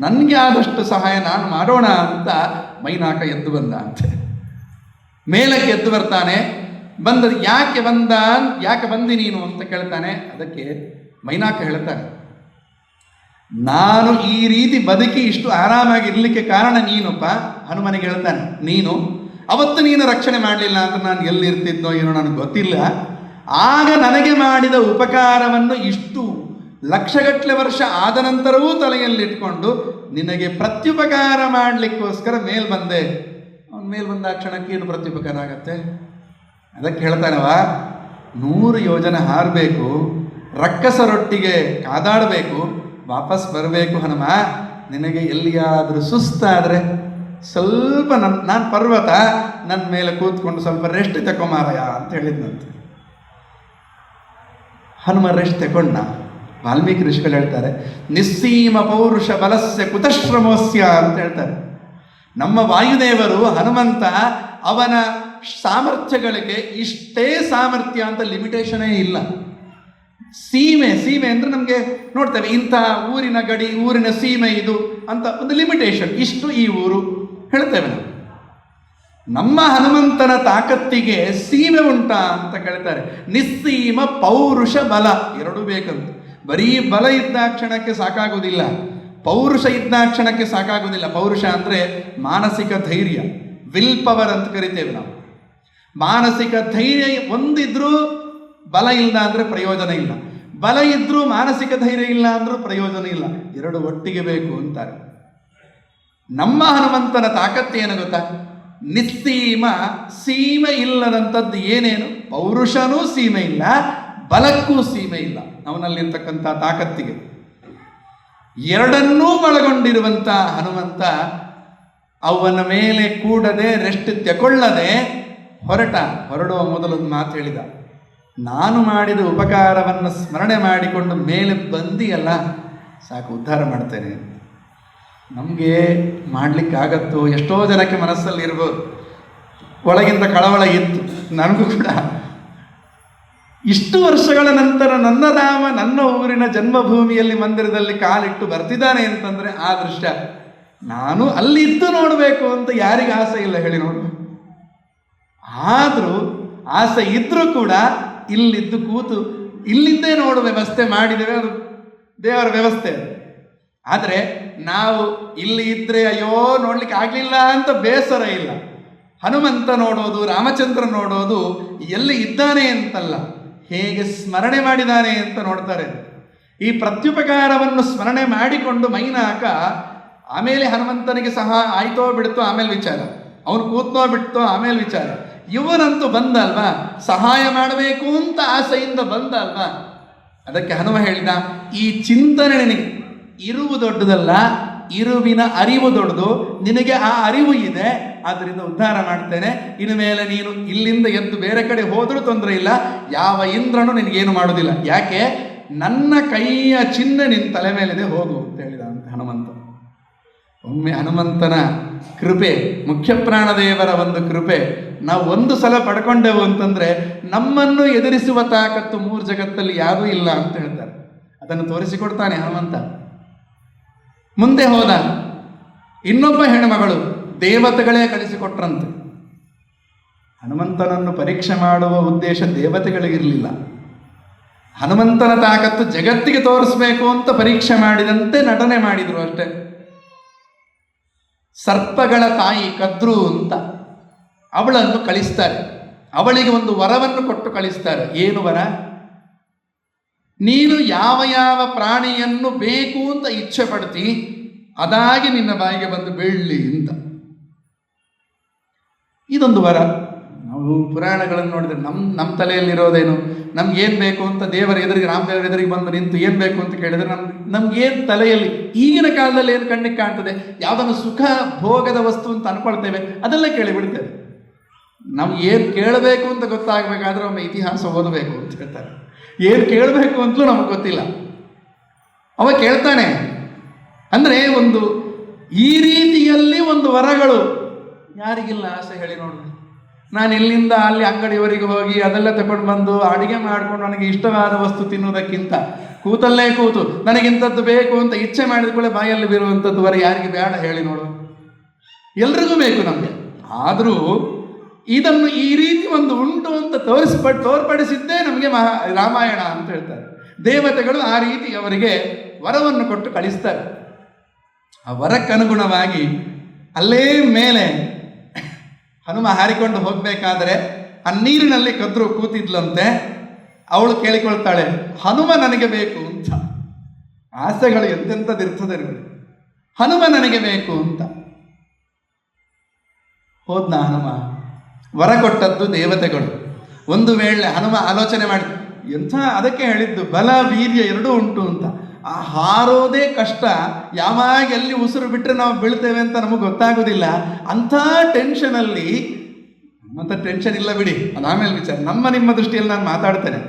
ನನಗೆ ಆದಷ್ಟು ಸಹಾಯ ನಾನು ಮಾಡೋಣ ಅಂತ ಮೈನಾಕ ಎದ್ದು ಬಂದ ಅಂತೆ. ಮೇಲಕ್ಕೆ ಎದ್ದು ಬರ್ತಾನೆ. ಯಾಕೆ ಬಂದಿ ನೀನು ಅಂತ ಕೇಳ್ತಾನೆ. ಅದಕ್ಕೆ ಮೈನಾಕ ಹೇಳ್ತಾನೆ, ನಾನು ಈ ರೀತಿ ಬದುಕಿ ಇಷ್ಟು ಆರಾಮಾಗಿ ಇರಲಿಕ್ಕೆ ಕಾರಣ ನೀನಪ್ಪ. ಹನುಮನಿಗೆ ಹೇಳ್ತಾನೆ, ಅವತ್ತು ನೀನು ರಕ್ಷಣೆ ಮಾಡಲಿಲ್ಲ ಅಂತ ನಾನು ಎಲ್ಲಿರ್ತಿದ್ನೋ ಏನೋ ನನಗೆ ಗೊತ್ತಿಲ್ಲ. ಆಗ ನನಗೆ ಮಾಡಿದ ಉಪಕಾರವನ್ನು ಇಷ್ಟು ಲಕ್ಷಗಟ್ಟಲೆ ವರ್ಷ ಆದ ನಂತರವೂ ತಲೆಯಲ್ಲಿಟ್ಕೊಂಡು ನಿನಗೆ ಪ್ರತ್ಯುಪಕಾರ ಮಾಡಲಿಕ್ಕೋಸ್ಕರ ಬಂದೆ. ಅವನು ಬಂದ ಕ್ಷಣಕ್ಕೆ ಏನು ಪ್ರತ್ಯುಪಕಾರ ಆಗತ್ತೆ? ಅದಕ್ಕೆ ಹೇಳ್ತಾನವ, 100 ಯೋಜನೆ ಹಾರಬೇಕು, ರಕ್ಕಸರೊಟ್ಟಿಗೆ ಕಾದಾಡಬೇಕು, ವಾಪಸ್ ಬರಬೇಕು ಹನುಮ. ನಿನಗೆ ಎಲ್ಲಿಯಾದರೂ ಸುಸ್ತಾದರೆ ಸ್ವಲ್ಪ ನಾನು ಪರ್ವತ ನನ್ನ ಮೇಲೆ ಕೂತ್ಕೊಂಡು ಸ್ವಲ್ಪ ರೆಸ್ಟ್ ತಕೊಂಮಾರಯ ಅಂತ ಹೇಳಿದ್ನಂತೆ. ಹನುಮ ರೆಸ್ಟ್ ತಗೊಂಡ. ವಾಲ್ಮೀಕಿ ಋಷಿಗಳು ಹೇಳ್ತಾರೆ, ನಿಸ್ಸೀಮ ಪೌರುಷ ಬಲಸ್ಯ ಕುತಶ್ರಮೋಸ್ಯ ಅಂತ ಹೇಳ್ತಾರೆ. ನಮ್ಮ ವಾಯುದೇವರು ಹನುಮಂತ ಅವನ ಸಾಮರ್ಥ್ಯಗಳಿಗೆ ಇಷ್ಟೇ ಸಾಮರ್ಥ್ಯ ಅಂತ ಲಿಮಿಟೇಷನೇ ಇಲ್ಲ. ಸೀಮೆ ಅಂದರೆ ನಮಗೆ ನೋಡ್ತೇವೆ, ಇಂಥ ಊರಿನ ಗಡಿ, ಊರಿನ ಸೀಮೆ ಇದು ಅಂತ ಒಂದು ಲಿಮಿಟೇಷನ್, ಇಷ್ಟು ಈ ಊರು ಹೇಳ್ತೇವೆ ನಾವು. ನಮ್ಮ ಹನುಮಂತನ ತಾಕತ್ತಿಗೆ ಸೀಮೆ ಉಂಟಾ ಅಂತ ಕೇಳ್ತಾರೆ. ನಿಸ್ಸೀಮ ಪೌರುಷ ಬಲ ಎರಡೂ ಬೇಕಂತ. ಬರೀ ಬಲ ಇದ್ದ ಕ್ಷಣಕ್ಕೆ ಸಾಕಾಗುವುದಿಲ್ಲ, ಪೌರುಷ ಇದ್ದ ಕ್ಷಣಕ್ಕೆ ಸಾಕಾಗುವುದಿಲ್ಲ. ಪೌರುಷ ಅಂದರೆ ಮಾನಸಿಕ ಧೈರ್ಯ, ವಿಲ್ ಪವರ್ ಅಂತ ಕರಿತೇವೆ ನಾವು. ಮಾನಸಿಕ ಧೈರ್ಯ ಒಂದಿದ್ರೂ ಬಲ ಇಲ್ಲ ಅಂದರೆ ಪ್ರಯೋಜನ ಇಲ್ಲ, ಬಲ ಇದ್ರೂ ಮಾನಸಿಕ ಧೈರ್ಯ ಇಲ್ಲ ಅಂದ್ರೂ ಪ್ರಯೋಜನ ಇಲ್ಲ, ಎರಡು ಒಟ್ಟಿಗೆ ಬೇಕು ಅಂತಾರೆ. ನಮ್ಮ ಹನುಮಂತನ ತಾಕತ್ತೇನು ಗೊತ್ತಾ? ನಿಸ್ಸೀಮ, ಸೀಮೆ ಇಲ್ಲದಂಥದ್ದು ಏನೇನು, ಪೌರುಷನೂ ಸೀಮೆ ಇಲ್ಲ, ಬಲಕ್ಕೂ ಸೀಮೆ ಇಲ್ಲ ಅವನಲ್ಲಿರ್ತಕ್ಕಂಥ ತಾಕತ್ತಿಗೆ. ಎರಡನ್ನೂ ಒಳಗೊಂಡಿರುವಂಥ ಹನುಮಂತ ಅವನ ಮೇಲೆ ಕೂಡದೆ ರೆಸ್ಟ್ ತಗೊಳ್ಳದೆ ಹೊರಡುವ ಮೊದಲೊಂದು ಮಾತು ಹೇಳಿದ, ನಾನು ಮಾಡಿದ ಉಪಕಾರವನ್ನು ಸ್ಮರಣೆ ಮಾಡಿಕೊಂಡು ಮೇಲೆ ಬಂದಿಯಲ್ಲ ಸಾಕು, ಉದ್ಧಾರ ಮಾಡ್ತೇನೆ. ನಮಗೆ ಮಾಡಲಿಕ್ಕಾಗತ್ತೋ? ಎಷ್ಟೋ ಜನಕ್ಕೆ ಮನಸ್ಸಲ್ಲಿ ಇರ್ಬೋದು, ಒಳಗಿಂದ ಕಳವಳ ಇತ್ತು, ನನಗೂ ಕೂಡ. ಇಷ್ಟು ವರ್ಷಗಳ ನಂತರ ನನ್ನ ರಾಮ ನನ್ನ ಊರಿನ ಜನ್ಮಭೂಮಿಯಲ್ಲಿ ಮಂದಿರದಲ್ಲಿ ಕಾಲಿಟ್ಟು ಬರ್ತಿದ್ದಾನೆ ಅಂತಂದರೆ ಆ ದೃಶ್ಯ ನಾನು ಅಲ್ಲಿದ್ದು ನೋಡಬೇಕು ಅಂತ ಯಾರಿಗೆ ಆಸೆ ಇಲ್ಲ ಹೇಳಿ ನೋಡು. ಆದರೂ ಆಸೆ ಇದ್ರೂ ಕೂಡ ಇಲ್ಲಿದ್ದು ಕೂತು ಇಲ್ಲಿದ್ದೇ ನೋಡು ವ್ಯವಸ್ಥೆ ಮಾಡಿದ್ದೇವೆ, ಅದು ದೇವರ ವ್ಯವಸ್ಥೆ. ಆದರೆ ನಾವು ಇಲ್ಲಿ ಇದ್ದರೆ ಅಯ್ಯೋ ನೋಡ್ಲಿಕ್ಕೆ ಆಗಲಿಲ್ಲ ಅಂತ ಬೇಸರ ಇಲ್ಲ. ಹನುಮಂತ ನೋಡೋದು, ರಾಮಚಂದ್ರ ನೋಡೋದು ಎಲ್ಲಿ ಇದ್ದಾನೆ ಅಂತಲ್ಲ, ಹೇಗೆ ಸ್ಮರಣೆ ಮಾಡಿದ್ದಾನೆ ಅಂತ ನೋಡ್ತಾರೆ. ಈ ಪ್ರತ್ಯುಪಕಾರವನ್ನು ಸ್ಮರಣೆ ಮಾಡಿಕೊಂಡು ಮೈನಾಕ ಆಮೇಲೆ ಹನುಮಂತನಿಗೆ ಸಹ ಆಯ್ತೋ ಬಿಡ್ತೋ ಆಮೇಲೆ ವಿಚಾರ, ಅವನು ಕೂತ್ನೋ ಬಿಡ್ತೋ ಆಮೇಲೆ ವಿಚಾರ. ಇವನಂತೂ ಬಂದಲ್ವಾ, ಸಹಾಯ ಮಾಡಬೇಕು ಅಂತ ಆಸೆಯಿಂದ ಬಂದಲ್ವಾ. ಅದಕ್ಕೆ ಹನುಮ ಹೇಳಿದ, ಈ ಚಿಂತನೆ ನಿನಗೆ ಇರುವು ದೊಡ್ಡದಲ್ಲ, ಇರುವಿನ ಅರಿವು ದೊಡ್ಡದು. ನಿನಗೆ ಆ ಅರಿವು ಇದೆ, ಆದ್ದರಿಂದ ಉದ್ಧಾರ ಮಾಡ್ತೇನೆ. ಇನ್ನು ಮೇಲೆ ನೀನು ಇಲ್ಲಿಂದ ಎದ್ದು ಬೇರೆ ಕಡೆ ಹೋದರೂ ತೊಂದರೆ ಇಲ್ಲ, ಯಾವ ಇಂದ್ರನು ನಿನಗೇನು ಮಾಡೋದಿಲ್ಲ. ಯಾಕೆ? ನನ್ನ ಕೈಯ ಚಿಹ್ನೆ ನಿನ್ನ ತಲೆ ಮೇಲಿದೆ, ಹೋಗು ಅಂತ ಹೇಳಿದ ಅಂತ ಹನುಮಂತ. ಒಮ್ಮೆ ಹನುಮಂತನ ಕೃಪೆ, ಮುಖ್ಯ ಪ್ರಾಣದೇವರ ಒಂದು ಕೃಪೆ ನಾವು ಒಂದು ಸಲ ಪಡ್ಕೊಂಡೆವು ಅಂತಂದರೆ ನಮ್ಮನ್ನು ಎದುರಿಸುವ ತಾಕತ್ತು ಮೂರು ಜಗತ್ತಲ್ಲಿ ಯಾವುದೂ ಇಲ್ಲ ಅಂತ ಹೇಳ್ತಾರೆ. ಅದನ್ನು ತೋರಿಸಿಕೊಡ್ತಾನೆ ಹನುಮಂತ. ಮುಂದೆ ಹೋದ, ಇನ್ನೊಬ್ಬ ಹೆಣ್ಮಗಳು ದೇವತೆಗಳೇ ಕಳಿಸಿಕೊಟ್ರಂತೆ. ಹನುಮಂತನನ್ನು ಪರೀಕ್ಷೆ ಮಾಡುವ ಉದ್ದೇಶ ದೇವತೆಗಳಿಗಿರಲಿಲ್ಲ, ಹನುಮಂತನ ತಾಕತ್ತು ಜಗತ್ತಿಗೆ ತೋರಿಸ್ಬೇಕು ಅಂತ ಪರೀಕ್ಷೆ ಮಾಡಿದಂತೆ ನಟನೆ ಮಾಡಿದರು ಅಷ್ಟೇ. ಸರ್ಪಗಳ ತಾಯಿ ಕದ್ರು ಅಂತ ಅವಳನ್ನು ಕಳಿಸ್ತಾರೆ. ಅವಳಿಗೆ ಒಂದು ವರವನ್ನು ಕೊಟ್ಟು ಕಳಿಸ್ತಾರೆ. ಏನು ವರ? ನೀನು ಯಾವ ಯಾವ ಪ್ರಾಣಿಯನ್ನು ಬೇಕು ಅಂತ ಇಚ್ಛೆ ಪಡ್ತಿ ಅದಾಗಿ ನಿನ್ನ ಬಾಯಿಗೆ ಬಂದು ಬೀಳಲಿ ಅಂತ. ಇದೊಂದು ವರ. ನಾವು ಪುರಾಣಗಳನ್ನು ನೋಡಿದ್ರೆ ನಮ್ಮ ತಲೆಯಲ್ಲಿರೋದೇನು, ನಮ್ಗೇನು ಬೇಕು ಅಂತ ದೇವರ ಎದುರಿಗೆ, ರಾಮದೇವರ ಎದುರಿಗೆ ಬಂದು ನಿಂತು ಏನು ಬೇಕು ಅಂತ ಕೇಳಿದ್ರೆ ನಮ್ಗೇನು ತಲೆಯಲ್ಲಿ ಈಗಿನ ಕಾಲದಲ್ಲಿ ಏನು ಕಣ್ಣಿಗೆ ಕಾಣ್ತದೆ, ಯಾವುದನ್ನು ಸುಖ ಭೋಗದ ವಸ್ತು ಅಂತ ಅನ್ಕೊಳ್ತೇವೆ ಅದೆಲ್ಲ ಕೇಳಿಬಿಡ್ತೇವೆ. ನಮ್ಗೆ ಏನು ಕೇಳಬೇಕು ಅಂತ ಗೊತ್ತಾಗಬೇಕಾದ್ರೆ ಒಮ್ಮೆ ಇತಿಹಾಸ ಓದಬೇಕು ಅಂತ ಹೇಳ್ತಾರೆ. ಏನು ಕೇಳಬೇಕು ಅಂತಲೂ ನಮಗೆ ಗೊತ್ತಿಲ್ಲ, ಅವ ಕೇಳ್ತಾನೆ. ಅಂದರೆ ಒಂದು ಈ ರೀತಿಯಲ್ಲಿ ಒಂದು ವರಗಳು ಯಾರಿಗಿಲ್ಲ ಆಸೆ ಹೇಳಿ ನೋಡ್ರಿ. ನಾನು ಇಲ್ಲಿಂದ ಅಲ್ಲಿ ಅಂಗಡಿಯವರೆಗೆ ಹೋಗಿ ಅದೆಲ್ಲ ತಗೊಂಡು ಬಂದು ಅಡುಗೆ ಮಾಡಿಕೊಂಡು ನನಗೆ ಇಷ್ಟವಾದ ವಸ್ತು ತಿನ್ನುವುದಕ್ಕಿಂತ ಕೂತಲ್ಲೇ ಕೂತು ನನಗಿಂಥದ್ದು ಬೇಕು ಅಂತ ಇಚ್ಛೆ ಮಾಡಿದ ಕೂಡ ಬಾಯಲ್ಲಿ ಬೀರುವಂಥದ್ದು ವರ ಯಾರಿಗೆ ಬೇಡ ಹೇಳಿ ನೋಡು? ಎಲ್ರಿಗೂ ಬೇಕು ನಮಗೆ. ಆದರೂ ಇದನ್ನು ಈ ರೀತಿ ಒಂದು ಉಂಟು ಅಂತ ತೋರ್ಪಡಿಸಿದ್ದೇ ನಮಗೆ ರಾಮಾಯಣ ಅಂತ ಹೇಳ್ತಾರೆ. ದೇವತೆಗಳು ಆ ರೀತಿ ಅವರಿಗೆ ವರವನ್ನು ಕೊಟ್ಟು ಕಳಿಸ್ತಾರೆ. ಆ ವರಕ್ಕನುಗುಣವಾಗಿ ಅಲ್ಲೇ ಮೇಲೆ ಹನುಮ ಹಾರಿಕೊಂಡು ಹೋಗಬೇಕಾದ್ರೆ ಆ ನೀರಿನಲ್ಲಿ ಕದ್ರು ಕೂತಿದ್ಲಂತೆ. ಅವಳು ಕೇಳಿಕೊಳ್ತಾಳೆ, ಹನುಮ ನನಗೆ ಬೇಕು ಅಂತ. ಆಸೆಗಳು ಎಂತೆಂಥದ್ದಿರ್ತದೆ, ಹನುಮ ನನಗೆ ಬೇಕು ಅಂತ. ಹೋದ್ನ ಹನುಮ. ವರ ಕೊಟ್ಟದ್ದು ದೇವತೆಗಳು. ಒಂದು ವೇಳೆ ಹನುಮ ಆಲೋಚನೆ ಮಾಡಿ, ಎಂಥ ಅದಕ್ಕೆ ಹೇಳಿದ್ದು ಬಲ ವೀರ್ಯ ಎರಡೂ ಉಂಟು ಅಂತ. ಆ ಹಾರೋದೇ ಕಷ್ಟ, ಯಾವಾಗ ಎಲ್ಲಿ ಉಸಿರು ಬಿಟ್ಟರೆ ನಾವು ಬೀಳ್ತೇವೆ ಅಂತ ನಮಗೆ ಗೊತ್ತಾಗೋದಿಲ್ಲ. ಅಂಥ ಟೆನ್ಷನಲ್ಲಿ, ನಮ್ಮಂಥ ಟೆನ್ಷನ್ ಇಲ್ಲ ಬಿಡಿ, ಅದಾಮೇಲೆ ವಿಚಾರ, ನಿಮ್ಮ ದೃಷ್ಟಿಯಲ್ಲಿ ನಾನು ಮಾತಾಡ್ತೇನೆ.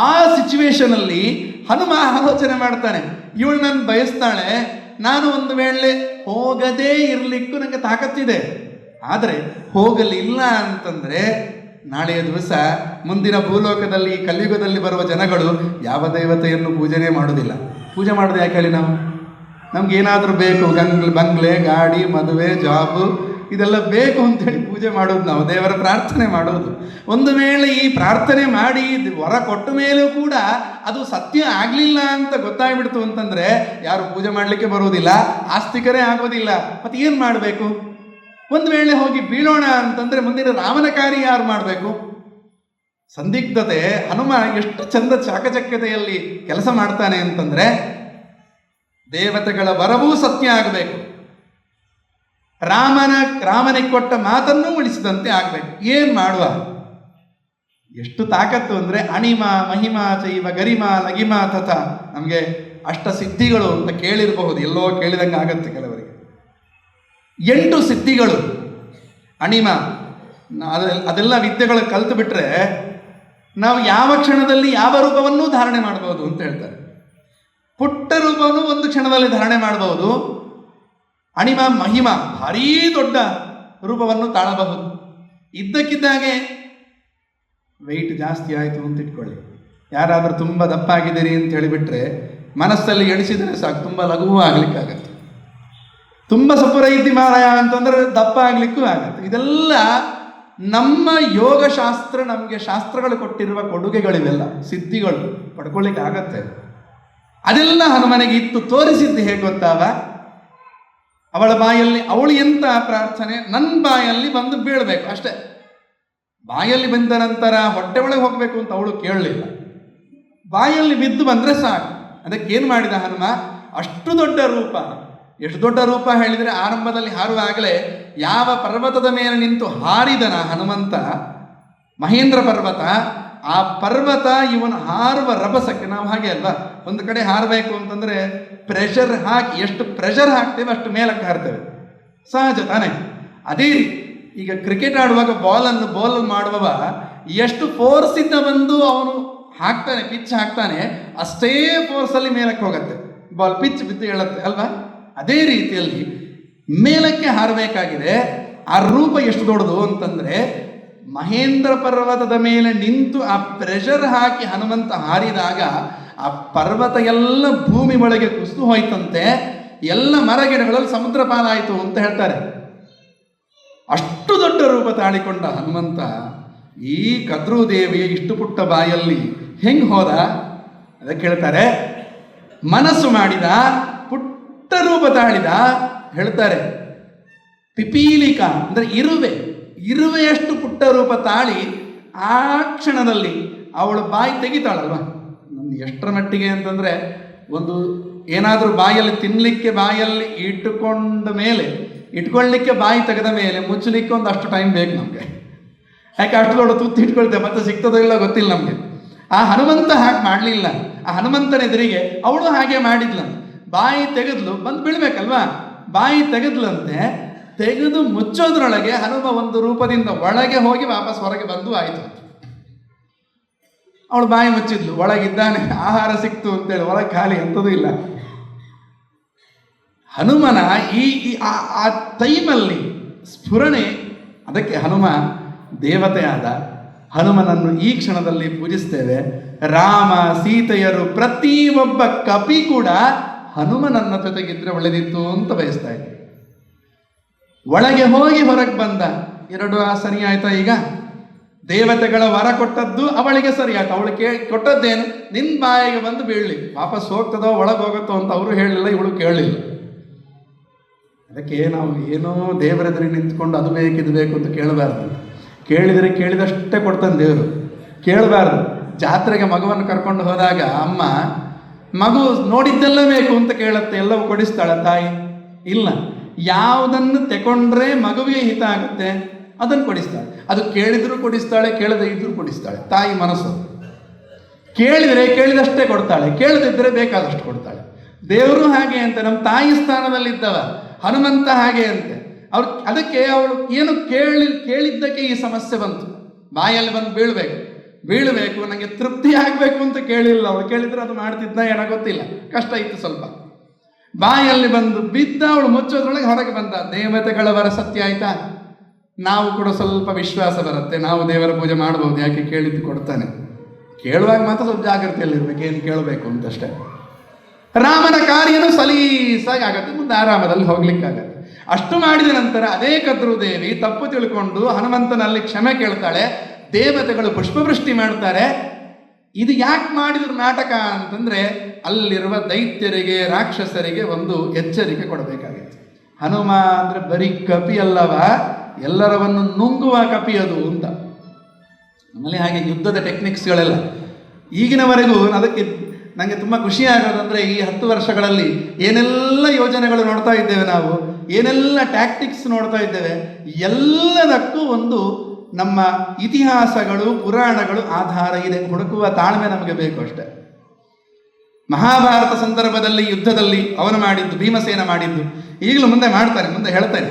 ಆ ಸಿಚುವೇಶನಲ್ಲಿ ಹನುಮ ಆಲೋಚನೆ ಮಾಡ್ತಾನೆ, ಇವಳು ನನ್ನ ಬಯಸ್ತಾಳೆ, ನಾನು ಒಂದು ವೇಳೆ ಹೋಗದೇ ಇರಲಿಕ್ಕೂ ನನಗೆ ತಾಕತ್ತಿದೆ. ಆದರೆ ಹೋಗಲಿಲ್ಲ ಅಂತಂದರೆ ನಾಳೆಯ ದಿವಸ ಮುಂದಿನ ಭೂಲೋಕದಲ್ಲಿ ಕಲಿಯುಗದಲ್ಲಿ ಬರುವ ಜನಗಳು ಯಾವ ದೇವತೆಯನ್ನು ಪೂಜೆನೇ ಮಾಡೋದಿಲ್ಲ. ಪೂಜೆ ಮಾಡೋದು ಯಾಕೆ ಹೇಳಿ? ನಮ್ಗೇನಾದರೂ ಬೇಕು, ಬಂಗ್ಲೆ, ಗಾಡಿ, ಮದುವೆ, ಜಾಬು ಇದೆಲ್ಲ ಬೇಕು ಅಂತೇಳಿ ಪೂಜೆ ಮಾಡೋದು, ನಾವು ದೇವರ ಪ್ರಾರ್ಥನೆ ಮಾಡೋದು. ಒಂದು ವೇಳೆ ಈ ಪ್ರಾರ್ಥನೆ ಮಾಡಿ ವರ ಕೊಟ್ಟ ಮೇಲೂ ಕೂಡ ಅದು ಸತ್ಯ ಆಗಲಿಲ್ಲ ಅಂತ ಗೊತ್ತಾಗ್ಬಿಡ್ತು ಅಂತಂದರೆ ಯಾರು ಪೂಜೆ ಮಾಡಲಿಕ್ಕೆ ಬರುವುದಿಲ್ಲ, ಆಸ್ತಿಕರೇ ಆಗೋದಿಲ್ಲ. ಮತ್ತು ಏನು ಮಾಡಬೇಕು? ಒಂದು ವೇಳೆ ಹೋಗಿ ಬೀಳೋಣ ಅಂತಂದರೆ ಮುಂದಿನ ರಾಮನ ಕಾರ್ಯ ಯಾರು ಮಾಡಬೇಕು? ಸಂದಿಗ್ಧತೆ. ಹನುಮ ಎಷ್ಟು ಚಂದ ಚಾಕಚಕ್ಯತೆಯಲ್ಲಿ ಕೆಲಸ ಮಾಡ್ತಾನೆ ಅಂತಂದ್ರೆ, ದೇವತೆಗಳ ವರವೂ ಸತ್ಯ ಆಗಬೇಕು, ರಾಮನಿಗೆ ಕೊಟ್ಟ ಮಾತನ್ನೂ ಉಳಿಸಿದಂತೆ ಆಗಬೇಕು. ಏನು ಮಾಡುವ, ಎಷ್ಟು ತಾಕತ್ತು ಅಂದರೆ ಅಣಿಮ ಮಹಿಮ ಚೈವ ಗರಿಮ ಲಗಿಮ ತಥ. ನಮಗೆ ಅಷ್ಟ ಸಿದ್ಧಿಗಳು ಅಂತ ಕೇಳಿರಬಹುದು, ಎಲ್ಲೋ ಕೇಳಿದಂಗೆ ಆಗತ್ತೆ ಕೆಲವರಿಗೆ. 8 ಸಿದ್ಧಿಗಳು ಅಣಿಮ. ಅದೆಲ್ಲ ವಿದ್ಯೆಗಳು ಕಲ್ತು ಬಿಟ್ರೆ ನಾವು ಯಾವ ಕ್ಷಣದಲ್ಲಿ ಯಾವ ರೂಪವನ್ನೂ ಧಾರಣೆ ಮಾಡಬಹುದು ಅಂತ ಹೇಳ್ತಾರೆ. ಪುಟ್ಟ ರೂಪವನ್ನು ಒಂದು ಕ್ಷಣದಲ್ಲಿ ಧಾರಣೆ ಮಾಡಬಹುದು. ಅಣಿಮ ಮಹಿಮ, ಭಾರೀ ದೊಡ್ಡ ರೂಪವನ್ನು ತಾಳಬಹುದು. ಇದ್ದಕ್ಕಿದ್ದಾಗೆ ವೆಯ್ಟ್ ಜಾಸ್ತಿ ಆಯಿತು ಅಂತ ಇಟ್ಕೊಳ್ಳಿ. ಯಾರಾದರೂ ತುಂಬ ದಪ್ಪ ಆಗಿದ್ದೀರಿ ಅಂತ ಹೇಳಿಬಿಟ್ರೆ ಮನಸ್ಸಲ್ಲಿ ಎಣಿಸಿದರೆ ಸಾಕು, ತುಂಬ ಲಘುವೂ ಆಗ್ಲಿಕ್ಕಾಗತ್ತೆ. ತುಂಬ ಸಪುರ ಇದ್ದಿ ಮಾರಾಯ ಅಂತಂದ್ರೆ ದಪ್ಪ ಆಗ್ಲಿಕ್ಕೂ ಆಗತ್ತೆ. ಇದೆಲ್ಲ ನಮ್ಮ ಯೋಗಶಾಸ್ತ್ರ, ನಮಗೆ ಶಾಸ್ತ್ರಗಳು ಕೊಟ್ಟಿರುವ ಕೊಡುಗೆಗಳಿವೆಲ್ಲ, ಸಿದ್ಧಿಗಳು ಪಡ್ಕೊಳ್ಳಿಕ್ಕೆ ಆಗತ್ತೆ. ಅದೆಲ್ಲ ಹನುಮನಿಗೆ ಇತ್ತು. ತೋರಿಸಿದ್ದು ಹೇಗೆ ಗೊತ್ತಾವ? ಅವಳ ಬಾಯಲ್ಲಿ ಅವಳು ಎಂತ ಪ್ರಾರ್ಥನೆ, ನನ್ನ ಬಾಯಲ್ಲಿ ಬಂದು ಬೀಳಬೇಕು ಅಷ್ಟೇ. ಬಾಯಲ್ಲಿ ಬಂದ ನಂತರ ಹೊಟ್ಟೆ ಒಳಗೆ ಹೋಗಬೇಕು ಅಂತ ಅವಳು ಕೇಳಲಿಲ್ಲ. ಬಾಯಲ್ಲಿ ಬಿದ್ದು ಬಂದರೆ ಸಾಕು. ಅದಕ್ಕೇನು ಮಾಡಿದ ಹನುಮ? ಅಷ್ಟು ದೊಡ್ಡ ರೂಪ. ಎಷ್ಟು ದೊಡ್ಡ ರೂಪ ಹೇಳಿದರೆ, ಆರಂಭದಲ್ಲಿ ಹಾರುವಾಗಲೇ ಯಾವ ಪರ್ವತದ ಮೇಲೆ ನಿಂತು ಹಾರಿದನ ಹನುಮಂತ, ಮಹೇಂದ್ರ ಪರ್ವತ, ಆ ಪರ್ವತ ಇವನು ಹಾರುವ ರಭಸಕ್ಕೆ, ನಾವು ಹಾಗೆ ಅಲ್ವಾ, ಒಂದು ಕಡೆ ಹಾರಬೇಕು ಅಂತಂದರೆ ಪ್ರೆಷರ್ ಹಾಕಿ, ಎಷ್ಟು ಪ್ರೆಷರ್ ಹಾಕ್ತೇವೆ ಅಷ್ಟು ಮೇಲಕ್ಕೆ ಹಾರ್ತೇವೆ, ಸಹಜ ತಾನೆ. ಅದೇ ರೀತಿ ಈಗ ಕ್ರಿಕೆಟ್ ಆಡುವಾಗ ಬಾಲನ್ನು ಮಾಡುವವ ಎಷ್ಟು ಫೋರ್ಸಿಂದ ಬಂದು ಅವನು ಹಾಕ್ತಾನೆ, ಪಿಚ್ ಹಾಕ್ತಾನೆ, ಅಷ್ಟೇ ಫೋರ್ಸಲ್ಲಿ ಮೇಲಕ್ಕೆ ಹೋಗುತ್ತೆ ಬಾಲ್, ಪಿಚ್ ಬಿದ್ದು ಹೇಳುತ್ತೆ ಅಲ್ವಾ. ಅದೇ ರೀತಿಯಲ್ಲಿ ಮೇಲಕ್ಕೆ ಹಾರಬೇಕಾಗಿದೆ. ಆ ರೂಪ ಎಷ್ಟು ದೊಡ್ಡದು ಅಂತಂದರೆ, ಮಹೇಂದ್ರ ಪರ್ವತದ ಮೇಲೆ ನಿಂತು ಆ ಪ್ರೆಷರ್ ಹಾಕಿ ಹನುಮಂತ ಹಾರಿದಾಗ ಆ ಪರ್ವತ ಎಲ್ಲ ಭೂಮಿ ಒಳಗೆ ಕುಸಿದು ಹೋಯ್ತಂತೆ, ಎಲ್ಲ ಮರಗಿಡಗಳಲ್ಲಿ ಸಮುದ್ರ ಪಾಲಾಯಿತು ಅಂತ ಹೇಳ್ತಾರೆ. ಅಷ್ಟು ದೊಡ್ಡ ರೂಪ ತಾಳಿಕೊಂಡ ಹನುಮಂತ ಈ ಕದ್ರೂದೇವಿಯ ಇಷ್ಟು ಪುಟ್ಟ ಬಾಯಲ್ಲಿ ಹೆಂಗೆ ಹೋದ? ಅದಕ್ಕೆ ಹೇಳ್ತಾರೆ, ಮನಸ್ಸು ಮಾಡಿದ, ಪುಟ್ಟ ರೂಪ ತಾಳಿದ. ಹೇಳ್ತಾರೆ ಪಿಪೀಲಿಕ ಅಂದರೆ ಇರುವೆಯಷ್ಟು ಪುಟ್ಟ ರೂಪ ತಾಳಿ ಆ ಕ್ಷಣದಲ್ಲಿ ಅವಳು ಬಾಯಿ ತೆಗಿತಾಳಲ್ವ. ನಮ್ದು ಎಷ್ಟರ ಮಟ್ಟಿಗೆ ಅಂತಂದರೆ, ಒಂದು ಏನಾದರೂ ಬಾಯಲ್ಲಿ ತಿನ್ನಲಿಕ್ಕೆ ಬಾಯಲ್ಲಿ ಇಟ್ಕೊಳ್ಳಿಕ್ಕೆ ಬಾಯಿ ತೆಗೆದ ಮೇಲೆ ಮುಚ್ಚಲಿಕ್ಕೆ ಒಂದು ಅಷ್ಟು ಟೈಮ್ ಬೇಕು ನಮಗೆ. ಯಾಕೆ ಅಷ್ಟು ದೊಡ್ಡ ತುತ್ತು ಇಟ್ಕೊಳ್ತೇವೆ, ಮತ್ತೆ ಸಿಗ್ತದೋ ಇಲ್ಲ ಗೊತ್ತಿಲ್ಲ ನಮಗೆ. ಆ ಹನುಮಂತ ಹಾಗೆ ಮಾಡಲಿಲ್ಲ. ಆ ಹನುಮಂತನ ಎದುರಿಗೆ ಅವಳು ಹಾಗೆ ಮಾಡಿದ್ಲು. ಬಾಯಿ ತೆಗೆದ್ಲು, ಬಂದು ಬೀಳ್ಬೇಕಲ್ವಾ, ಬಾಯಿ ತೆಗೆದ್ಲಂತೆ. ತೆಗೆದು ಮುಚ್ಚೋದ್ರೊಳಗೆ ಹನುಮ ಒಂದು ರೂಪದಿಂದ ಒಳಗೆ ಹೋಗಿ ವಾಪಸ್ ಹೊರಗೆ ಬಂದು ಆಯಿತು. ಅವಳು ಬಾಯಿ ಮುಚ್ಚಿದ್ಲು, ಒಳಗಿದ್ದಾನೆ, ಆಹಾರ ಸಿಕ್ತು ಅಂತೇಳಿ, ಒಳಗೆ ಖಾಲಿ ಎಂಥದೂ ಇಲ್ಲ. ಹನುಮನ ಆ ಟೈಮಲ್ಲಿ ಸ್ಫುರಣೆ. ಅದಕ್ಕೆ ಹನುಮ ದೇವತೆಯಾದ. ಹನುಮನನ್ನು ಈ ಕ್ಷಣದಲ್ಲಿ ಪೂಜಿಸ್ತೇವೆ. ರಾಮ ಸೀತೆಯರು ಪ್ರತಿಯೊಬ್ಬ ಕಪಿ ಕೂಡ ಹನುಮನನ್ನ ಜೊತೆಗಿದ್ರೆ ಒಳ್ಳೆದಿತ್ತು ಅಂತ ಬಯಸ್ತಾ ಇದ್ದೆ. ಒಳಗೆ ಹೋಗಿ ಹೊರಗೆ ಬಂದ, ಎರಡು ಸರಿ ಆಯ್ತಾ? ಈಗ ದೇವತೆಗಳ ವರ ಕೊಟ್ಟದ್ದು ಅವಳಿಗೆ ಸರಿ ಆಯ್ತು. ಅವಳು ಕೊಟ್ಟದ್ದೇನು? ನಿನ್ನ ಬಾಯಿಗೆ ಬಂದು ಬೀಳಲಿ, ವಾಪಸ್ ಹೋಗ್ತದೋ ಒಳಗೆ ಹೋಗುತ್ತೋ ಅಂತ ಅವರು ಹೇಳಲಿಲ್ಲ, ಇವಳು ಕೇಳಲಿಲ್ಲ. ಅದಕ್ಕೆ ನಾವು ಏನೋ ದೇವರೆದುರು ನಿಂತ್ಕೊಂಡು ಅದು ಬೇಕು ಇದು ಬೇಕು ಅಂತ ಕೇಳಬಾರ್ದು. ಕೇಳಿದರೆ ಕೇಳಿದಷ್ಟೇ ಕೊಡ್ತಾನೆ ದೇವರು, ಕೇಳಬಾರ್ದು. ಜಾತ್ರೆಗೆ ಮಗುವನ್ನು ಕರ್ಕೊಂಡು ಹೋದಾಗ ಅಮ್ಮ ಮಗು ನೋಡಿದ್ದೆಲ್ಲ ಬೇಕು ಅಂತ ಕೇಳುತ್ತೆ, ಎಲ್ಲವೂ ಕೊಡಿಸ್ತಾಳೆ ತಾಯಿ? ಇಲ್ಲ, ಯಾವುದನ್ನು ತಗೊಂಡ್ರೆ ಮಗುವಿಗೆ ಹಿತ ಆಗುತ್ತೆ ಅದನ್ನು ಕೊಡಿಸ್ತಾಳೆ. ಅದು ಕೇಳಿದ್ರು ಕೊಡಿಸ್ತಾಳೆ, ಕೇಳದೇ ಇದ್ರೂ ಕೊಡಿಸ್ತಾಳೆ. ತಾಯಿ ಮನಸ್ಸು. ಕೇಳಿದರೆ ಕೇಳಿದಷ್ಟೇ ಕೊಡ್ತಾಳೆ, ಕೇಳದಿದ್ದರೆ ಬೇಕಾದಷ್ಟು ಕೊಡ್ತಾಳೆ. ದೇವರು ಹಾಗೆ ಅಂತ, ನಮ್ಮ ತಾಯಿ ಸ್ಥಾನದಲ್ಲಿದ್ದವ ಹನುಮಂತ ಹಾಗೆ ಅಂತೆ. ಅದಕ್ಕೆ ಅವಳು ಏನು ಕೇಳಿದ್ದಕ್ಕೆ ಈ ಸಮಸ್ಯೆ ಬಂತು. ಬಾಯಲ್ಲಿ ಬಂದು ಬೀಳಬೇಕು, ನನಗೆ ತೃಪ್ತಿ ಆಗಬೇಕು ಅಂತ ಕೇಳಿಲ್ಲ. ಅವಳು ಕೇಳಿದ್ರೆ ಅದು ಮಾಡ್ತಿದ್ದ ಏನೋ ಗೊತ್ತಿಲ್ಲ, ಕಷ್ಟ ಇತ್ತು ಸ್ವಲ್ಪ. ಬಾಯಲ್ಲಿ ಬಂದು ಬಿದ್ದ, ಅವಳು ಮುಚ್ಚೋದ್ರೊಳಗೆ ಹೊರಗೆ ಬಂದ. ದೇವತೆಗಳ ವರ ಸತ್ಯ ಆಯ್ತಾ? ನಾವು ಕೂಡ ಸ್ವಲ್ಪ ವಿಶ್ವಾಸ ಬರುತ್ತೆ, ನಾವು ದೇವರ ಪೂಜೆ ಮಾಡ್ಬೋದು, ಯಾಕೆ ಕೇಳಿದ್ದು ಕೊಡ್ತಾನೆ. ಕೇಳುವಾಗ ಮಾತ್ರ ಸ್ವಲ್ಪ ಜಾಗ್ರತೆಯಲ್ಲಿರ್ಬೇಕು, ಏನು ಕೇಳಬೇಕು ಅಂತಷ್ಟೇ. ರಾಮನ ಕಾರ್ಯನೂ ಸಲೀಸಾಗಿ ಆಗತ್ತೆ, ಮುಂದೆ ಆರಾಮದಲ್ಲಿ ಹೋಗ್ಲಿಕ್ಕಾಗತ್ತೆ. ಅಷ್ಟು ಮಾಡಿದ ನಂತರ ಅದೇ ಕದ್ರುದೇವಿ ತಪ್ಪು ತಿಳ್ಕೊಂಡು ಹನುಮಂತನಲ್ಲಿ ಕ್ಷಮೆ ಕೇಳ್ತಾಳೆ. ದೇವತೆಗಳು ಪುಷ್ಪವೃಷ್ಟಿ ಮಾಡ್ತಾರೆ. ಇದು ಯಾಕೆ ಮಾಡಿದ್ರು ನಾಟಕ ಅಂತಂದ್ರೆ, ಅಲ್ಲಿರುವ ದೈತ್ಯರಿಗೆ ರಾಕ್ಷಸರಿಗೆ ಒಂದು ಎಚ್ಚರಿಕೆ ಕೊಡಬೇಕಾಗಿತ್ತು. ಹನುಮ ಅಂದ್ರೆ ಬರೀ ಕಪಿ ಅಲ್ಲವ, ಎಲ್ಲರವನ್ನು ನುಂಗುವ ಕಪಿ ಅದು ಅಂತ. ನಮ್ಮಲ್ಲಿ ಹಾಗೆ ಯುದ್ಧದ ಟೆಕ್ನಿಕ್ಸ್ಗಳೆಲ್ಲ ಈಗಿನವರೆಗೂ ಅದಕ್ಕೆ ನನಗೆ ತುಂಬ ಖುಷಿ ಆಗೋದಂದರೆ ಈ 10 ವರ್ಷಗಳಲ್ಲಿ ಏನೆಲ್ಲ ಯೋಜನೆಗಳು ನೋಡ್ತಾ ಇದ್ದೇವೆ ನಾವು, ಏನೆಲ್ಲ ಟ್ಯಾಕ್ಟಿಕ್ಸ್ ನೋಡ್ತಾ ಇದ್ದೇವೆ, ಎಲ್ಲದಕ್ಕೂ ಒಂದು ನಮ್ಮ ಇತಿಹಾಸಗಳು ಪುರಾಣಗಳು ಆಧಾರ ಇದೆ. ಹುಡುಕುವ ತಾಳ್ಮೆ ನಮಗೆ ಬೇಕು ಅಷ್ಟೆ. ಮಹಾಭಾರತ ಸಂದರ್ಭದಲ್ಲಿ ಯುದ್ಧದಲ್ಲಿ ಅವನು ಮಾಡಿದ್ದು, ಭೀಮಸೇನ ಮಾಡಿದ್ದು ಈಗಲೂ ಮುಂದೆ ಮಾಡ್ತಾರೆ, ಮುಂದೆ ಹೇಳ್ತಾರೆ.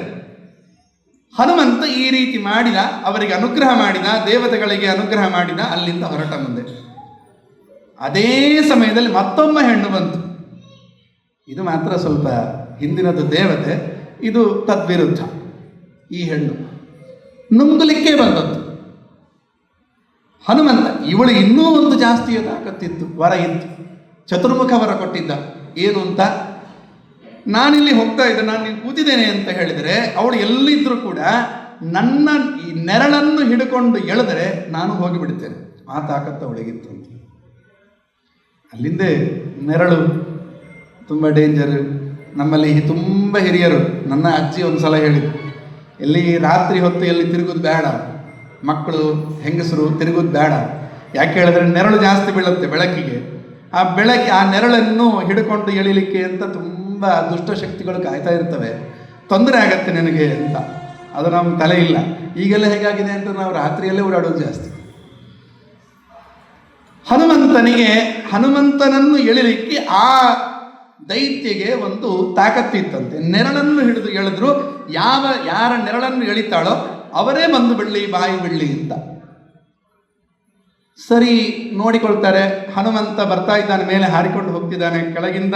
ಹನುಮಂತ ಈ ರೀತಿ ಮಾಡಿದ, ಅವರಿಗೆ ಅನುಗ್ರಹ ಮಾಡಿದ, ದೇವತೆಗಳಿಗೆ ಅನುಗ್ರಹ ಮಾಡಿದ, ಅಲ್ಲಿಂದ ಹೊರಟ ಮುಂದೆ. ಅದೇ ಸಮಯದಲ್ಲಿ ಮತ್ತೊಮ್ಮೆ ಹೆಣ್ಣು ಬಂತು. ಇದು ಮಾತ್ರ ಸ್ವಲ್ಪ ಹಿಂದಿನದು ದೇವತೆ, ಇದು ತದ್ವಿರುದ್ಧ. ಈ ಹೆಣ್ಣು ನುಂಗಲಿಕ್ಕೆ ಬಂದದ್ದು. ಹನುಮಂತ ಇವಳು ಇನ್ನೂ ಒಂದು ಜಾಸ್ತಿಯ ತಾಕತ್ತಿತ್ತು, ವರ ಇತ್ತು, ಚತುರ್ಮುಖ ವರ ಕೊಟ್ಟಿದ್ದ. ಏನು ಅಂತ, ನಾನಿಲ್ಲಿ ಹೋಗ್ತಾ ಇದ್ದೆ, ನಾನು ಇಲ್ಲಿ ಕೂತಿದ್ದೇನೆ ಅಂತ ಹೇಳಿದರೆ ಅವಳು ಎಲ್ಲಿದ್ದರೂ ಕೂಡ ನನ್ನ ಈ ನೆರಳನ್ನು ಹಿಡ್ಕೊಂಡು ಎಳೆದರೆ ನಾನು ಹೋಗಿಬಿಡ್ತೇನೆ. ಆ ತಾಕತ್ತು ಅವಳಿಗಿತ್ತು ಅಂತ. ಅಲ್ಲಿಂದೇ ನೆರಳು ತುಂಬ ಡೇಂಜರ್. ನಮ್ಮಲ್ಲಿ ತುಂಬ ಹಿರಿಯರು, ನನ್ನ ಅಜ್ಜಿ ಒಂದು ಸಲ ಹೇಳಿದ್ರು, ಎಲ್ಲಿ ರಾತ್ರಿ ಹೊತ್ತು ಎಲ್ಲಿ ತಿರುಗೋದು ಬೇಡ, ಮಕ್ಕಳು ಹೆಂಗಸರು ತಿರುಗೋದು ಬೇಡ. ಯಾಕೆ ಹೇಳಿದ್ರೆ ನೆರಳು ಜಾಸ್ತಿ ಬೀಳುತ್ತೆ ಬೆಳಕಿಗೆ. ಆ ನೆರಳನ್ನು ಹಿಡ್ಕೊಂಡು ಎಳಿಲಿಕ್ಕೆ ಅಂತ ತುಂಬ ದುಷ್ಟಶಕ್ತಿಗಳು ಕಾಯ್ತಾ ಇರ್ತವೆ, ತೊಂದರೆ ಆಗತ್ತೆ ನನಗೆ ಅಂತ. ಅದು ನಮ್ಮ ತಲೆ ಇಲ್ಲ. ಈಗೆಲ್ಲ ಹೇಗಾಗಿದೆ ಅಂತ ನಾವು ರಾತ್ರಿಯಲ್ಲೇ ಓಡಾಡೋದು ಜಾಸ್ತಿ. ಹನುಮಂತನನ್ನು ಎಳಿಲಿಕ್ಕೆ ಆ ದೈತ್ಯಗೆ ಒಂದು ತಾಕತ್ತಿತ್ತಂತೆ. ನೆರಳನ್ನು ಹಿಡಿದು ಎಳೆದ್ರು ಯಾರ ನೆರಳನ್ನು ಎಳಿತಾಳೋ ಅವರೇ ಬಂದು ಬಿಡ್ಲಿ, ಬಾಯಿ ಬಿಡ್ಲಿ ಅಂತ. ಸರಿ ನೋಡಿಕೊಳ್ತಾರೆ. ಹನುಮಂತ ಬರ್ತಾ ಇದ್ದಾನೆ, ಮೇಲೆ ಹಾರಿಕೊಂಡು ಹೋಗ್ತಿದ್ದಾನೆ, ಕೆಳಗಿಂದ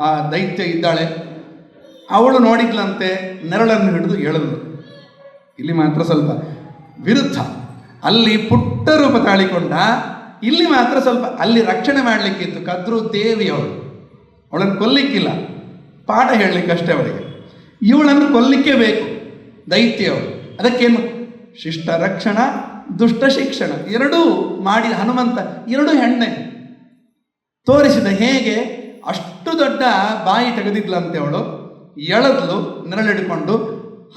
ಆ ದೈತ್ಯ ಇದ್ದಾಳೆ. ಅವಳು ನೋಡಿದ್ಲಂತೆ, ನೆರಳನ್ನು ಹಿಡಿದು ಎಳೆದ್ಲು. ಇಲ್ಲಿ ಮಾತ್ರ ಸ್ವಲ್ಪ ವಿರುದ್ಧ. ಅಲ್ಲಿ ಪುಟ್ಟ ರೂಪ ತಾಳಿಕೊಂಡ, ಇಲ್ಲಿ ಮಾತ್ರ ಸ್ವಲ್ಪ ಅಲ್ಲಿ ರಕ್ಷಣೆ ಮಾಡಲಿಕ್ಕಿತ್ತು. ಕದ್ರು ದೇವಿ ಅವಳನ್ನು ಕೊಲ್ಲಿಕ್ಕಿಲ್ಲ, ಪಾಠ ಹೇಳಲಿಕ್ಕಷ್ಟೇ ಅವಳಿಗೆ. ಇವಳನ್ನು ಕೊಲ್ಲಿಕ್ಕೆ ಬೇಕು ದೈತ್ಯವಳು. ಅದಕ್ಕೇನು ಶಿಷ್ಟ ರಕ್ಷಣ, ದುಷ್ಟ ಶಿಕ್ಷಣ ಎರಡೂ ಮಾಡಿದ ಹನುಮಂತ. ಎರಡೂ ಹೆಣ್ಣೆ ತೋರಿಸಿದ. ಹೇಗೆ ಅಷ್ಟು ದೊಡ್ಡ ಬಾಯಿ ತೆಗೆದಿದ್ಲಂತೆ ಅವಳು, ಎಳೆದ್ಲು ನೆರಳಿಡ್ಕೊಂಡು.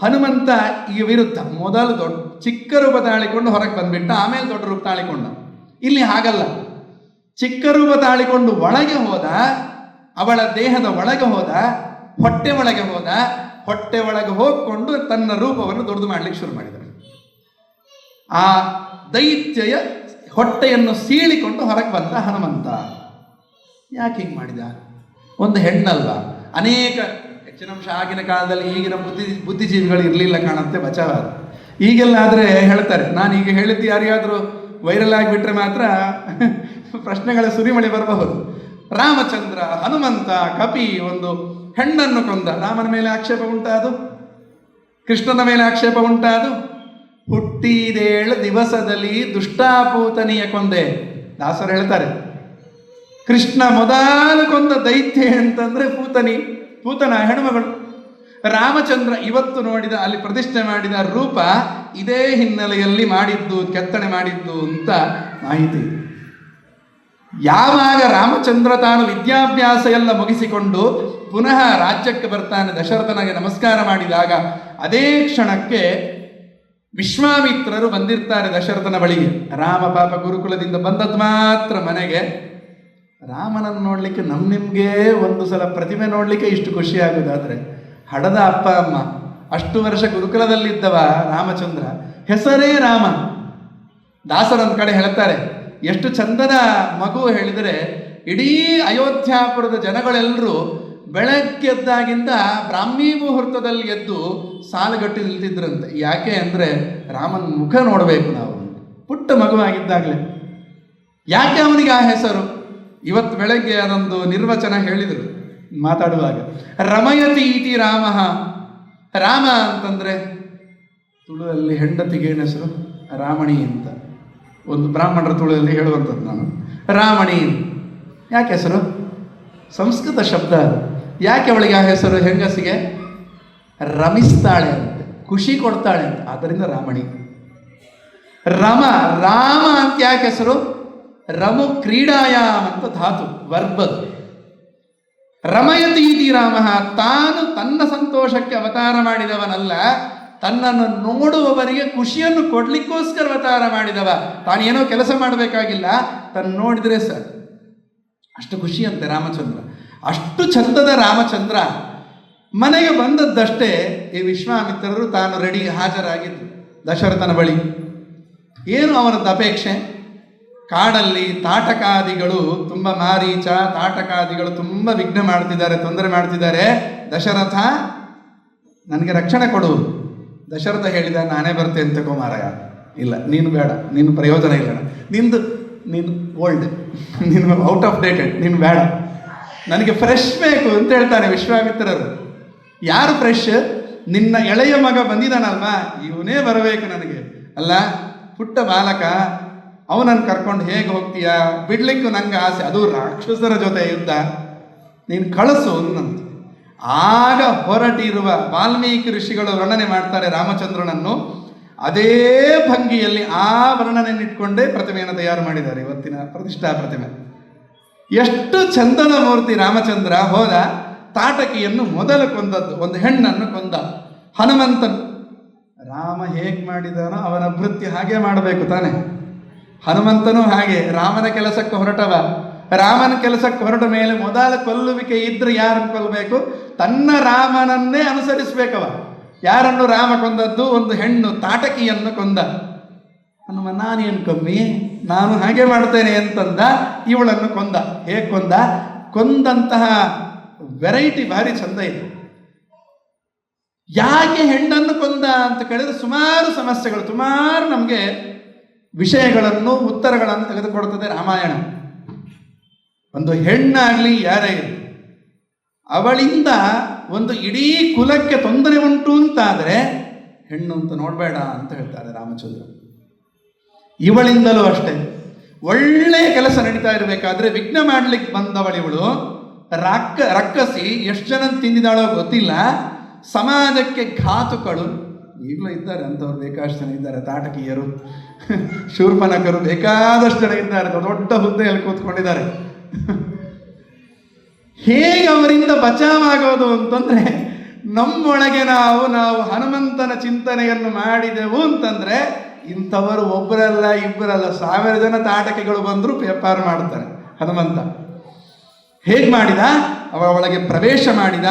ಹನುಮಂತ ಈ ವಿರುದ್ಧ ಮೊದಲು ಚಿಕ್ಕ ರೂಪ ತಾಳಿಕೊಂಡು ಹೊರಗೆ ಬಂದ್ಬಿಟ್ಟ, ಆಮೇಲೆ ದೊಡ್ಡ ರೂಪ ತಾಳಿಕೊಂಡ. ಇಲ್ಲಿ ಹಾಗಲ್ಲ, ಚಿಕ್ಕ ರೂಪ ತಾಳಿಕೊಂಡು ಒಳಗೆ ಹೋದ, ಅವಳ ದೇಹದ ಒಳಗೆ ಹೋದ, ಹೊಟ್ಟೆ ಒಳಗೆ ಹೋದ. ಹೊಟ್ಟೆ ಒಳಗೆ ಹೋಗಿಕೊಂಡು ತನ್ನ ರೂಪವನ್ನು ದೊಡ್ಡದು ಮಾಡಲಿಕ್ಕೆ ಶುರು ಮಾಡಿದರು. ಆ ದೈತ್ಯಯ ಹೊಟ್ಟೆಯನ್ನು ಸೀಳಿಕೊಂಡು ಹೊರಗೆ ಬಂದ ಹನುಮಂತ. ಯಾಕೆ ಹಿಂಗೆ ಮಾಡಿದ? ಒಂದು ಹೆಣ್ಣಲ್ವಾ? ಅನೇಕ ಹೆಚ್ಚಿನ ಅಂಶ ಆಗಿನ ಕಾಲದಲ್ಲಿ ಈಗಿನ ಬುದ್ಧಿಜೀವಿಗಳು ಇರಲಿಲ್ಲ ಕಾಣುತ್ತೆ, ಬಚಾವಾದ. ಈಗೆಲ್ಲ ಆದರೆ ಹೇಳ್ತಾರೆ. ನಾನು ಈಗ ಹೇಳಿದ್ದು ಯಾರಿಗಾದರೂ ವೈರಲ್ ಆಗಿಬಿಟ್ರೆ ಮಾತ್ರ ಪ್ರಶ್ನೆಗಳ ಸುರಿಮಳೆ ಬರಬಹುದು. ರಾಮಚಂದ್ರ, ಹನುಮಂತ, ಕಪಿ ಒಂದು ಹೆಣ್ಣನ್ನು ಕೊಂದ. ರಾಮನ ಮೇಲೆ ಆಕ್ಷೇಪ ಉಂಟಾದು, ಕೃಷ್ಣನ ಮೇಲೆ ಆಕ್ಷೇಪ ಉಂಟಾದು. ಹುಟ್ಟಿದೇಳು ದಿವಸದಲ್ಲಿ ದುಷ್ಟಾಪೂತನಿಯ ಕೊಂದೆ. ದಾಸರು ಹೇಳ್ತಾರೆ, ಕೃಷ್ಣ ಮೊದಲು ಕೊಂದ ದೈತ್ಯ ಅಂತಂದ್ರೆ ಪೂತನ ಹೆಣ್ಮಗಳು. ರಾಮಚಂದ್ರ ಇವತ್ತು ನೋಡಿದ, ಅಲ್ಲಿ ಪ್ರತಿಷ್ಠೆ ಮಾಡಿದ ರೂಪ ಇದೇ ಹಿನ್ನೆಲೆಯಲ್ಲಿ ಮಾಡಿದ್ದು, ಕೆತ್ತನೆ ಮಾಡಿದ್ದು ಅಂತ ಮಾಹಿತಿ. ಯಾವಾಗ ರಾಮಚಂದ್ರ ತಾನು ವಿದ್ಯಾಭ್ಯಾಸ ಎಲ್ಲ ಮುಗಿಸಿಕೊಂಡು ಪುನಃ ರಾಜ್ಯಕ್ಕೆ ಬರ್ತಾನೆ, ದಶರಥನಿಗೆ ನಮಸ್ಕಾರ ಮಾಡಿದಾಗ ಅದೇ ಕ್ಷಣಕ್ಕೆ ವಿಶ್ವಾಮಿತ್ರರು ಬಂದಿರ್ತಾರೆ ದಶರಥನ ಬಳಿಗೆ. ರಾಮ ಪಾಪ ಗುರುಕುಲದಿಂದ ಬಂದದ್ದು ಮಾತ್ರ ಮನೆಗೆ. ರಾಮನನ್ನು ನೋಡಲಿಕ್ಕೆ ನಿಮಗೆ ಒಂದು ಸಲ ಪ್ರತಿಮೆ ನೋಡಲಿಕ್ಕೆ ಇಷ್ಟು ಖುಷಿ ಆಗೋದಾದರೆ, ಹಡದ ಅಪ್ಪ ಅಮ್ಮ ಅಷ್ಟು ವರ್ಷ ಗುರುಕುಲದಲ್ಲಿದ್ದವ ರಾಮಚಂದ್ರ, ಹೆಸರೇ ರಾಮ. ದಾಸರೊಂದು ಕಡೆ ಹೇಳ್ತಾರೆ, ಎಷ್ಟು ಚಂದದ ಮಗು ಹೇಳಿದರೆ, ಇಡೀ ಅಯೋಧ್ಯಾಪುರದ ಜನಗಳೆಲ್ಲರೂ ಬೆಳಗ್ಗೆದ್ದಾಗಿಂದ ಬ್ರಾಹ್ಮೀ ಮುಹೂರ್ತದಲ್ಲಿ ಎದ್ದು ಸಾಲುಗಟ್ಟಿ ನಿಲ್ತಿದ್ರಂತೆ. ಯಾಕೆ ಅಂದರೆ ರಾಮನ ಮುಖ ನೋಡಬೇಕು ನಾವು, ಪುಟ್ಟ ಮಗುವಾಗಿದ್ದಾಗಲೇ. ಯಾಕೆ ಅವನಿಗೆ ಆ ಹೆಸರು? ಇವತ್ತು ಬೆಳಗ್ಗೆ ಅದೊಂದು ನಿರ್ವಚನ ಹೇಳಿದರು ಮಾತಾಡುವಾಗ, ರಮಯತಿ ಇತಿ ರಾಮ. ರಾಮ ಅಂತಂದರೆ ತುಳುವಲ್ಲಿ ಹೆಂಡತಿಗೆ ಏನು ಹೆಸರು? ರಾಮಣಿ ಅಂತ. ಒಂದು ಬ್ರಾಹ್ಮಣರ ತುಳುವಲ್ಲಿ ಹೇಳುವಂಥದ್ದು ನಾನು, ರಾಮಣಿ. ಯಾಕೆ ಹೆಸರು? ಸಂಸ್ಕೃತ ಶಬ್ದ ಅದು. ಯಾಕೆ ಅವಳಿಗೆ ಆ ಹೆಸರು? ಹೆಂಗಸಿಗೆ ರಮಿಸ್ತಾಳೆ ಅಂತೆ, ಖುಷಿ ಕೊಡ್ತಾಳೆ ಅಂತ, ಆದ್ದರಿಂದ ರಾಮಣಿ. ರಾಮ ಅಂತ ಯಾಕೆ ಹೆಸರು? ರಮು ಕ್ರೀಡಾಯಾಮ್ ಅಂತ ಧಾತು, ವರ್ಬದು. ರಮಯತಿ ಇತಿ ರಾಮ. ತಾನು ತನ್ನ ಸಂತೋಷಕ್ಕೆ ಅವತಾರ ಮಾಡಿದವನಲ್ಲ, ತನ್ನನ್ನು ನೋಡುವವರಿಗೆ ಖುಷಿಯನ್ನು ಕೊಡ್ಲಿಕ್ಕೋಸ್ಕರ ಅವತಾರ ಮಾಡಿದವ. ತಾನೇನೋ ಕೆಲಸ ಮಾಡಬೇಕಾಗಿಲ್ಲ, ತನ್ನ ನೋಡಿದರೆ ಸರ್ ಅಷ್ಟು ಖುಷಿಯಂತೆ ರಾಮಚಂದ್ರ. ಅಷ್ಟು ಚಂದದ ರಾಮಚಂದ್ರ ಮನೆಗೆ ಬಂದದ್ದಷ್ಟೇ ಈ ವಿಶ್ವಾಮಿತ್ರರು ತಾನು ರೆಡಿ ಹಾಜರಾಗಿದ್ದು ದಶರಥನ ಬಳಿ. ಏನು ಅವನದ್ದು ಅಪೇಕ್ಷೆ? ಕಾಡಲ್ಲಿ ತಾಟಕಾದಿಗಳು ತುಂಬ, ಮಾರೀಚ ತಾಟಕಾದಿಗಳು ತುಂಬ ವಿಘ್ನ ಮಾಡ್ತಿದ್ದಾರೆ, ತೊಂದರೆ ಮಾಡ್ತಿದ್ದಾರೆ. ದಶರಥ ನನಗೆ ರಕ್ಷಣೆ ಕೊಡು. ದಶರಥ ಹೇಳಿದ, ನಾನೇ ಬರ್ತೇನೆ ತಗೋ ಮಾರಾಯ. ಇಲ್ಲ, ನೀನು ಬೇಡ, ನೀನು ಪ್ರಯೋಜನ ಇಲ್ಲ, ನೀನು ಓಲ್ಡ್, ನೀನು ಔಟ್ ಆಫ್ ಡೇಟೆಡ್, ನೀನು ಬೇಡ, ನನಗೆ ಫ್ರೆಶ್ ಬೇಕು ಅಂತ ಹೇಳ್ತಾನೆ ವಿಶ್ವಾಮಿತ್ರರು. ಯಾರು ಫ್ರೆಶ್? ನಿನ್ನ ಎಳೆಯ ಮಗ ಬಂದಿದ್ದಾನಲ್ವಾ, ಇವನೇ ಬರಬೇಕು ನನಗೆ. ಅಲ್ಲ, ಪುಟ್ಟ ಬಾಲಕ, ಅವನನ್ನು ಕರ್ಕೊಂಡು ಹೇಗೆ ಹೋಗ್ತೀಯಾ? ಬಿಡ್ಲಿಕ್ಕೂ ನಂಗೆ ಆಸೆ, ಅದು ರಾಕ್ಷಸರ ಜೊತೆ ಯುದ್ಧ, ನೀನು ಕಳಿಸು ಅನ್ನಂತ. ಆಗ ಹೊರಟಿರುವ ವಾಲ್ಮೀಕಿ ಋಷಿಗಳು ವರ್ಣನೆ ಮಾಡ್ತಾರೆ ರಾಮಚಂದ್ರನನ್ನು. ಅದೇ ಭಂಗಿಯಲ್ಲಿ ಆ ವರ್ಣನೆಯನ್ನಿಟ್ಕೊಂಡೇ ಪ್ರತಿಮೆಯನ್ನು ತಯಾರು ಮಾಡಿದ್ದಾರೆ, ಇವತ್ತಿನ ಪ್ರತಿಷ್ಠಾ ಪ್ರತಿಮೆ. ಎಷ್ಟು ಚಂದನ ಮೂರ್ತಿ ರಾಮಚಂದ್ರ. ಹೋದ, ತಾಟಕಿಯನ್ನು ಮೊದಲು ಕೊಂದದ್ದು, ಒಂದು ಹೆಣ್ಣನ್ನು ಕೊಂದ. ಹನುಮಂತನು, ರಾಮ ಹೇಗೆ ಮಾಡಿದಾನೋ ಅವನ ಭೃತ್ಯ ಹಾಗೆ ಮಾಡಬೇಕು ತಾನೆ. ಹನುಮಂತನೂ ಹಾಗೆ ರಾಮನ ಕೆಲಸಕ್ಕೆ ಹೊರಟವ. ರಾಮನ ಕೆಲಸಕ್ಕೆ ಹೊರಟ ಮೇಲೆ ಮೊದಲ ಕೊಲ್ಲುವಿಕೆ ಇದ್ರೆ ಯಾರನ್ನು ಕೊಲ್ಲಬೇಕು? ತನ್ನ ರಾಮನನ್ನೇ ಅನುಸರಿಸಬೇಕವ. ಯಾರನ್ನು ರಾಮ ಕೊಂದದ್ದು? ಒಂದು ಹೆಣ್ಣು ತಾಟಕಿಯನ್ನು ಕೊಂದ. ಹನುಮ, ನಾನೇನು ಕಮ್ಮಿ, ನಾನು ಹಾಗೆ ಮಾಡ್ತೇನೆ ಅಂತಂದ. ಇವಳನ್ನು ಕೊಂದ. ಹೇಗೆ ಕೊಂದ? ಕೊಂದಂತಹ ವೆರೈಟಿ ಭಾರಿ ಚಂದ ಇದೆ. ಯಾಕೆ ಹೆಣ್ಣನ್ನು ಕೊಂದ ಅಂತ ಕೇಳಿದ್ರೆ ಸುಮಾರು ಸಮಸ್ಯೆಗಳು, ಸುಮಾರು ನಮಗೆ ವಿಷಯಗಳನ್ನು, ಉತ್ತರಗಳನ್ನು ತೆಗೆದುಕೊಡ್ತದೆ ರಾಮಾಯಣ. ಒಂದು ಹೆಣ್ಣಾಗಲಿ ಯಾರೇ ಇರಲಿ, ಅವಳಿಂದ ಒಂದು ಇಡೀ ಕುಲಕ್ಕೆ ತೊಂದರೆ ಉಂಟು ಅಂತಾದರೆ ಹೆಣ್ಣು ಅಂತ ನೋಡಬೇಡ ಅಂತ ಹೇಳ್ತಾರೆ ರಾಮಚಂದ್ರ. ಇವಳಿಂದಲೂ ಅಷ್ಟೇ, ಒಳ್ಳೆಯ ಕೆಲಸ ನಡೀತಾ ಇರಬೇಕಾದ್ರೆ ವಿಘ್ನ ಮಾಡ್ಲಿಕ್ಕೆ ಬಂದವಳಿವಳು. ರಕ್ಕಸಿ ಎಷ್ಟು ಜನ ತಿಂದಿದ್ದಾಳೋ ಗೊತ್ತಿಲ್ಲ. ಸಮಾಜಕ್ಕೆ ಘಾತುಕಳು ಈಗಲೂ ಇದ್ದಾರೆ, ಅಂಥವ್ರು ಬೇಕಾದಷ್ಟು ಜನ ಇದ್ದಾರೆ. ತಾಟಕೀಯರು, ಶೂರ್ಪನಕರು ಬೇಕಾದಷ್ಟು ಜನ ಇದ್ದಾರೆ, ದೊಡ್ಡ ಹುದ್ದೆಯಲ್ಲಿ ಕೂತ್ಕೊಂಡಿದ್ದಾರೆ. ಹೇಗೆ ಅವರಿಂದ ಬಚಾವಾಗೋದು ಅಂತಂದ್ರೆ, ನಮ್ಮೊಳಗೆ ನಾವು ಹನುಮಂತನ ಚಿಂತನೆಯನ್ನು ಮಾಡಿದೆವು ಅಂತಂದ್ರೆ ಇಂಥವರು ಒಬ್ಬರಲ್ಲ ಇಬ್ಬರಲ್ಲ 1000 ಜನ ತಾಟಕಿಗಳು ಬಂದರೂ ವ್ಯಾಪಾರ ಮಾಡ್ತಾರೆ ಹನುಮಂತ. ಹೇಗೆ ಮಾಡಿದ? ಅವಳ ಒಳಗೆ ಪ್ರವೇಶ ಮಾಡಿದ.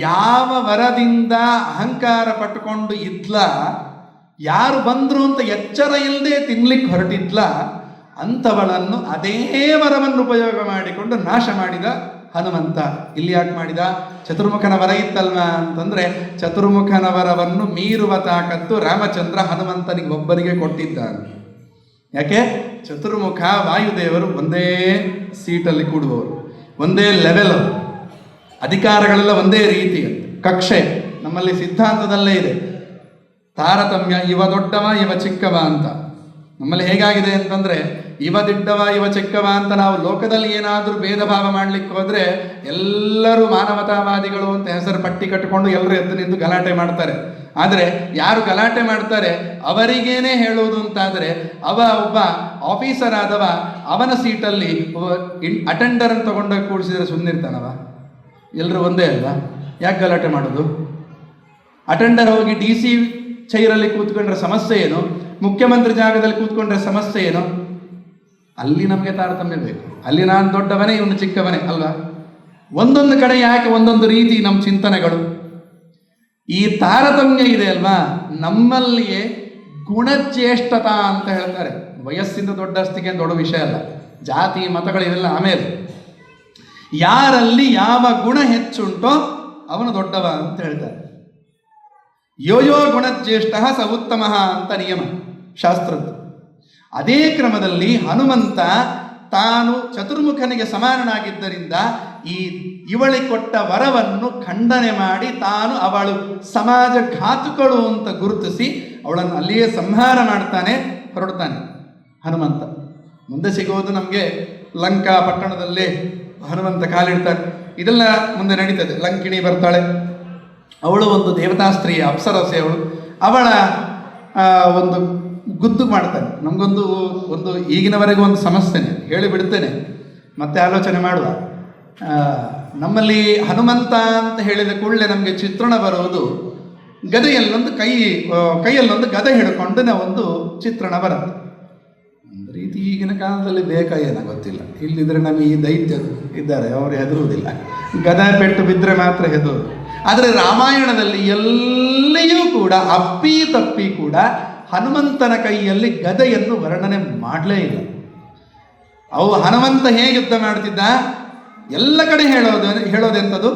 ಯಾವ ವರದಿಂದ ಅಹಂಕಾರ ಪಟ್ಟುಕೊಂಡು ಇದ್ಲ, ಯಾರು ಬಂದ್ರು ಅಂತ ಎಚ್ಚರ ಇಲ್ಲದೆ ತಿನ್ಲಿಕ್ಕೆ ಹೊರಟಿದ್ಲ, ಅಂಥವಳನ್ನು ಅದೇ ವರವನ್ನು ಉಪಯೋಗ ಮಾಡಿಕೊಂಡು ನಾಶ ಮಾಡಿದ ಹನುಮಂತ. ಇಲ್ಲಿ ಯಾಕೆ ಮಾಡಿದ? ಚತುರ್ಮುಖನ ವರ ಇತ್ತಲ್ವಾ ಅಂತಂದ್ರೆ, ಚತುರ್ಮುಖನ ವರವನ್ನು ಮೀರುವ ತಾಕತ್ತು ರಾಮಚಂದ್ರ ಹನುಮಂತನಿಗೆ ಒಬ್ಬರಿಗೆ ಕೊಟ್ಟಿದ್ದಾನೆ. ಯಾಕೆ? ಚತುರ್ಮುಖ ವಾಯುದೇವರು ಒಂದೇ ಸೀಟಲ್ಲಿ ಕೂಡುವವರು, ಒಂದೇ ಲೆವೆಲ್, ಅಧಿಕಾರಗಳೆಲ್ಲ ಒಂದೇ ರೀತಿ. ಕಕ್ಷೆ ನಮ್ಮಲ್ಲಿ ಸಿದ್ಧಾಂತದಲ್ಲೇ ಇದೆ, ತಾರತಮ್ಯ, ಇವ ದೊಡ್ಡವ ಇವ ಚಿಕ್ಕವ ಅಂತ. ನಮ್ಮಲ್ಲಿ ಹೇಗಾಗಿದೆ ಅಂತಂದ್ರೆ, ಇವ ದಿಡ್ಡವ ಇವ ಚಿಕ್ಕವ ಅಂತ ನಾವು ಲೋಕದಲ್ಲಿ ಏನಾದರೂ ಭೇದ ಭಾವ ಮಾಡ್ಲಿಕ್ಕೆ ಹೋದ್ರೆ ಎಲ್ಲರೂ ಮಾನವತಾವಾದಿಗಳು ಅಂತ ಹೆಸರು ಪಟ್ಟಿ ಕಟ್ಟಿಕೊಂಡು ಎಲ್ಲರೂ ಎದ್ದು ನಿಂತು ಗಲಾಟೆ ಮಾಡ್ತಾರೆ. ಆದರೆ ಯಾರು ಗಲಾಟೆ ಮಾಡ್ತಾರೆ ಅವರಿಗೇನೆ ಹೇಳುವುದು ಅಂತಾದರೆ, ಒಬ್ಬ ಆಫೀಸರ್ ಆದವ ಅವನ ಸೀಟಲ್ಲಿ ಅಟೆಂಡರ್ ಅಂತ ತಗೊಂಡೋಗಿ ಕೂಡಿಸಿದ್ರೆ ಸುಮ್ಮನಿರ್ತಾನವ? ಎಲ್ಲರೂ ಒಂದೇ ಅಲ್ವಾ? ಯಾಕೆ ಗಲಾಟೆ ಮಾಡೋದು? ಅಟೆಂಡರ್ ಹೋಗಿ DC ಚೈರಲ್ಲಿ ಕೂತ್ಕೊಂಡ್ರೆ ಸಮಸ್ಯೆ ಏನು? ಮುಖ್ಯಮಂತ್ರಿ ಜಾಗದಲ್ಲಿ ಕೂತ್ಕೊಂಡ್ರೆ ಸಮಸ್ಯೆ ಏನು? ಅಲ್ಲಿ ನಮಗೆ ತಾರತಮ್ಯ ಬೇಕು. ಅಲ್ಲಿ ನಾನು ದೊಡ್ಡವನೇ, ಇವನು ಚಿಕ್ಕವನೇ ಅಲ್ವಾ? ಒಂದೊಂದು ಕಡೆ ಯಾಕೆ ಒಂದೊಂದು ರೀತಿ ನಮ್ಮ ಚಿಂತನೆಗಳು. ಈ ತಾರತಮ್ಯ ಇದೆ ಅಲ್ವಾ, ನಮ್ಮಲ್ಲಿಯೇ ಗುಣಜ್ಯೇಷ್ಠತಾ ಅಂತ ಹೇಳ್ತಾರೆ. ವಯಸ್ಸಿಂದ ದೊಡ್ಡಸ್ತಿಗೆ ದೊಡ್ಡ ವಿಷಯ ಅಲ್ಲ, ಜಾತಿ ಮತಗಳು ಇವೆಲ್ಲ ಆಮೇಲೆ. ಯಾರಲ್ಲಿ ಯಾವ ಗುಣ ಹೆಚ್ಚುಂಟೋ ಅವನು ದೊಡ್ಡವ ಅಂತ ಹೇಳ್ತಾರೆ. ಯೋಯೋ ಗುಣಜ್ಯೇಷ್ಠ ಸ ಉತ್ತಮ ಅಂತ ನಿಯಮ ಶಾಸ್ತ್ರದ್ದು. ಅದೇ ಕ್ರಮದಲ್ಲಿ ಹನುಮಂತ ತಾನು ಚತುರ್ಮುಖನಿಗೆ ಸಮಾನನಾಗಿದ್ದರಿಂದ ಈ ಇವಳಿಗೆ ಕೊಟ್ಟ ವರವನ್ನು ಖಂಡನೆ ಮಾಡಿ ತಾನು ಅವಳು ಸಮಾಜ ಘಾತುಕಳು ಅಂತ ಗುರುತಿಸಿ ಅವಳನ್ನು ಅಲ್ಲಿಯೇ ಸಂಹಾರ ಮಾಡ್ತಾನೆ, ಹೊರಡ್ತಾನೆ ಹನುಮಂತ. ಮುಂದೆ ಸಿಗೋದು ನಮಗೆ ಲಂಕಾ ಪಟ್ಟಣದಲ್ಲಿ ಹನುಮಂತ ಕಾಲಿಡ್ತಾನೆ. ಇದೆಲ್ಲ ಮುಂದೆ ನಡೀತದೆ. ಲಂಕಿಣಿ ಬರ್ತಾಳೆ, ಅವಳು ಒಂದು ದೇವತಾ ಸ್ತ್ರೀ, ಅಪ್ಸರಸೆ ಅವಳು. ಅವಳ ಒಂದು ಗುದ್ದು ಮಾಡ್ತಾನೆ. ನಮಗೊಂದು ಈಗಿನವರೆಗೂ ಒಂದು ಸಮಸ್ಯೆನೆ, ಹೇಳಿಬಿಡ್ತೇನೆ ಮತ್ತೆ ಆಲೋಚನೆ ಮಾಡುವ. ನಮ್ಮಲ್ಲಿ ಹನುಮಂತ ಅಂತ ಹೇಳಿದ ಕೂಡಲೇ ನಮಗೆ ಚಿತ್ರಣ ಬರುವುದು ಗದೆಯಲ್ಲೊಂದು ಕೈಯಲ್ಲೊಂದು ಗದೆ ಹಿಡ್ಕೊಂಡು ಒಂದು ಚಿತ್ರಣ ಬರುತ್ತೆ. ಒಂದು ರೀತಿ ಈಗಿನ ಕಾಲದಲ್ಲಿ ಬೇಕಾ ಏನೋ ಗೊತ್ತಿಲ್ಲ, ಇಲ್ಲಿದ್ರೆ ನಮಗೆ ಈ ದೈತ್ಯರು ಇದ್ದಾರೆ, ಅವರು ಹೆದರುವುದಿಲ್ಲ, ಗದೆ ಪೆಟ್ಟು ಬಿದ್ದರೆ ಮಾತ್ರ ಹೆದರುವುದು. ಆದರೆ ರಾಮಾಯಣದಲ್ಲಿ ಎಲ್ಲಿಯೂ ಕೂಡ ಅಪ್ಪಿ ತಪ್ಪಿ ಕೂಡ ಹನುಮಂತನ ಕೈಯಲ್ಲಿ ಗದೆಯನ್ನು ವರ್ಣನೆ ಮಾಡಲೇ ಇಲ್ಲ. ಅವು ಹನುಮಂತ ಹೇಗೆ ಯುದ್ಧ ಮಾಡ್ತಿದ್ದ, ಎಲ್ಲ ಕಡೆ ಹೇಳೋದೆಂಥದ್ದು,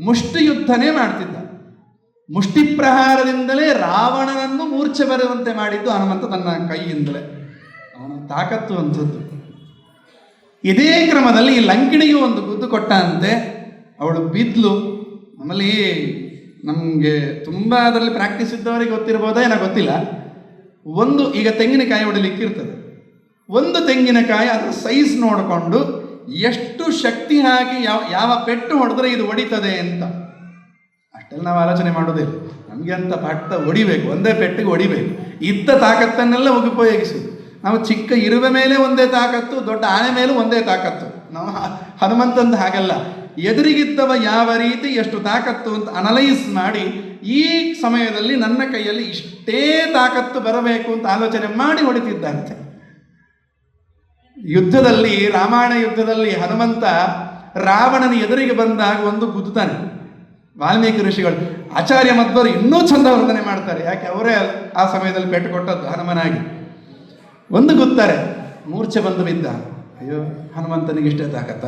ಮುಷ್ಟಿ ಯುದ್ಧನೇ ಮಾಡ್ತಿದ್ದ. ಮುಷ್ಟಿ ಪ್ರಹಾರದಿಂದಲೇ ರಾವಣನನ್ನು ಮೂರ್ಛೆ ಬರುವಂತೆ ಮಾಡಿದ್ದು ಹನುಮಂತ ತನ್ನ ಕೈಯಿಂದಲೇ. ಅವನ ತಾಕತ್ತು ಅಂಥದ್ದು. ಇದೇ ಕ್ರಮದಲ್ಲಿ ಈ ಲಂಕಿಣಿಗೂ ಒಂದು ಗುದ್ದು ಕೊಟ್ಟ ಅಂತೆ. ಅವಳು ಬಿದ್ಲು. ನಮ್ಮಲ್ಲಿ ನಮಗೆ ತುಂಬ ಅದರಲ್ಲಿ ಪ್ರಾಕ್ಟೀಸ್ ಇದ್ದವರಿಗೆ ಗೊತ್ತಿರ್ಬೋದಾ ಏನೋ ಗೊತ್ತಿಲ್ಲ. ಈಗ ತೆಂಗಿನಕಾಯಿ ಹೊಡಿಲಿಕ್ಕಿರ್ತದೆ. ಒಂದು ತೆಂಗಿನಕಾಯಿ ಅದರ ಸೈಜ್ ನೋಡಿಕೊಂಡು ಎಷ್ಟು ಶಕ್ತಿ ಹಾಕಿ ಯಾವ ಪೆಟ್ಟು ಹೊಡೆದ್ರೆ ಇದು ಹೊಡಿತದೆ ಅಂತ ಅಷ್ಟೆಲ್ಲ ನಾವು ಆಲೋಚನೆ ಮಾಡೋದಿಲ್ಲ. ನಮಗೆ ಅಂತ ಪಟ್ಟ ಹೊಡಿಬೇಕು, ಒಂದೇ ಪೆಟ್ಟಿಗೆ ಹೊಡಿಬೇಕು. ಇದ್ದ ತಾಕತ್ತನ್ನೆಲ್ಲ ಉಪಯೋಗಿಸೋದು. ನಾವು ಚಿಕ್ಕ ಇರುವೆ ಮೇಲೆ ಒಂದೇ ತಾಕತ್ತು, ದೊಡ್ಡ ಆನೆ ಮೇಲೂ ಒಂದೇ ತಾಕತ್ತು. ನಾವು ಹನುಮಂತಂದ ಹಾಗಲ್ಲ, ಎದುರಿಗಿದ್ದವ ಯಾವ ರೀತಿ ಎಷ್ಟು ತಾಕತ್ತು ಅಂತ ಅನಲೈಸ್ ಮಾಡಿ ಈ ಸಮಯದಲ್ಲಿ ನನ್ನ ಕೈಯಲ್ಲಿ ಇಷ್ಟೇ ತಾಕತ್ತು ಬರಬೇಕು ಅಂತ ಆಲೋಚನೆ ಮಾಡಿ ಹೊಡಿತಿದ್ದಂತೆ. ಯುದ್ಧದಲ್ಲಿ, ರಾಮಾಯಣ ಯುದ್ಧದಲ್ಲಿ ಹನುಮಂತ ರಾವಣನ ಎದುರಿಗೆ ಬಂದಾಗ ಒಂದು ಗುದ್ದುತ್ತಾನೆ. ವಾಲ್ಮೀಕಿ ಋಷಿಗಳು, ಆಚಾರ್ಯ ಮಧ್ವರು ಇನ್ನೂ ಚಂದ ವರ್ಣನೆ ಮಾಡ್ತಾರೆ. ಯಾಕೆ ಅವರೇ ಆ ಸಮಯದಲ್ಲಿ ಪೆಟ್ಟು ಕೊಟ್ಟದ್ದು ಹನುಮನಾಗಿ. ಒಂದು ಗುತ್ತಾರೆ, ಮೂರ್ಛೆ ಬಂದು ಬಿದ್ದ. ಅಯ್ಯೋ, ಹನುಮಂತನಿಗೆ ಇಷ್ಟೇ ತಾಕತ್ತ,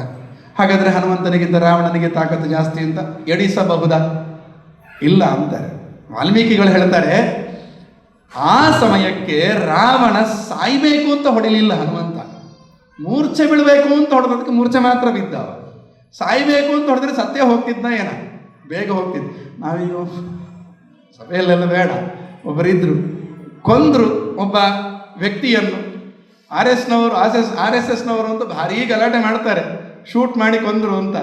ಹಾಗಾದರೆ ಹನುಮಂತನಿಗಿಂತ ರಾವಣನಿಗೆ ತಾಕತ್ತು ಜಾಸ್ತಿ ಅಂತ ಎಣಿಸಬಹುದಾ? ಇಲ್ಲ ಅಂತಾರೆ. ವಾಲ್ಮೀಕಿಗಳು ಹೇಳ್ತಾರೆ, ಆ ಸಮಯಕ್ಕೆ ರಾವಣ ಸಾಯ್ಬೇಕು ಅಂತ ಹೊಡಿಲಿಲ್ಲ ಹನುಮಂತ, ಮೂರ್ಛೆ ಬೀಳಬೇಕು ಅಂತ ಹೊಡೆದದಕ್ಕೆ ಮೂರ್ಛೆ ಮಾತ್ರ ಬಿದ್ದ. ಸಾಯ್ಬೇಕು ಅಂತ ಹೊಡೆದ್ರೆ ಸತ್ಯ ಹೋಗ್ತಿದ್ದ, ಏನ ಬೇಗ ಹೋಗ್ತಿದ್ದ. ನಾವೀಗ ಸಭೆಯಲ್ಲೆಲ್ಲ ಬೇಡ, ಒಬ್ಬರಿದ್ರು ಕೊಂದ್ರು ಒಬ್ಬ ವ್ಯಕ್ತಿಯನ್ನು. ಆರ್ ಎಸ್ ಎಸ್ನವರು ಅಂತ ಭಾರೀ ಗಲಾಟೆ ಮಾಡ್ತಾರೆ, ಶೂಟ್ ಮಾಡಿ ಕೊಂದ್ರು ಅಂತ.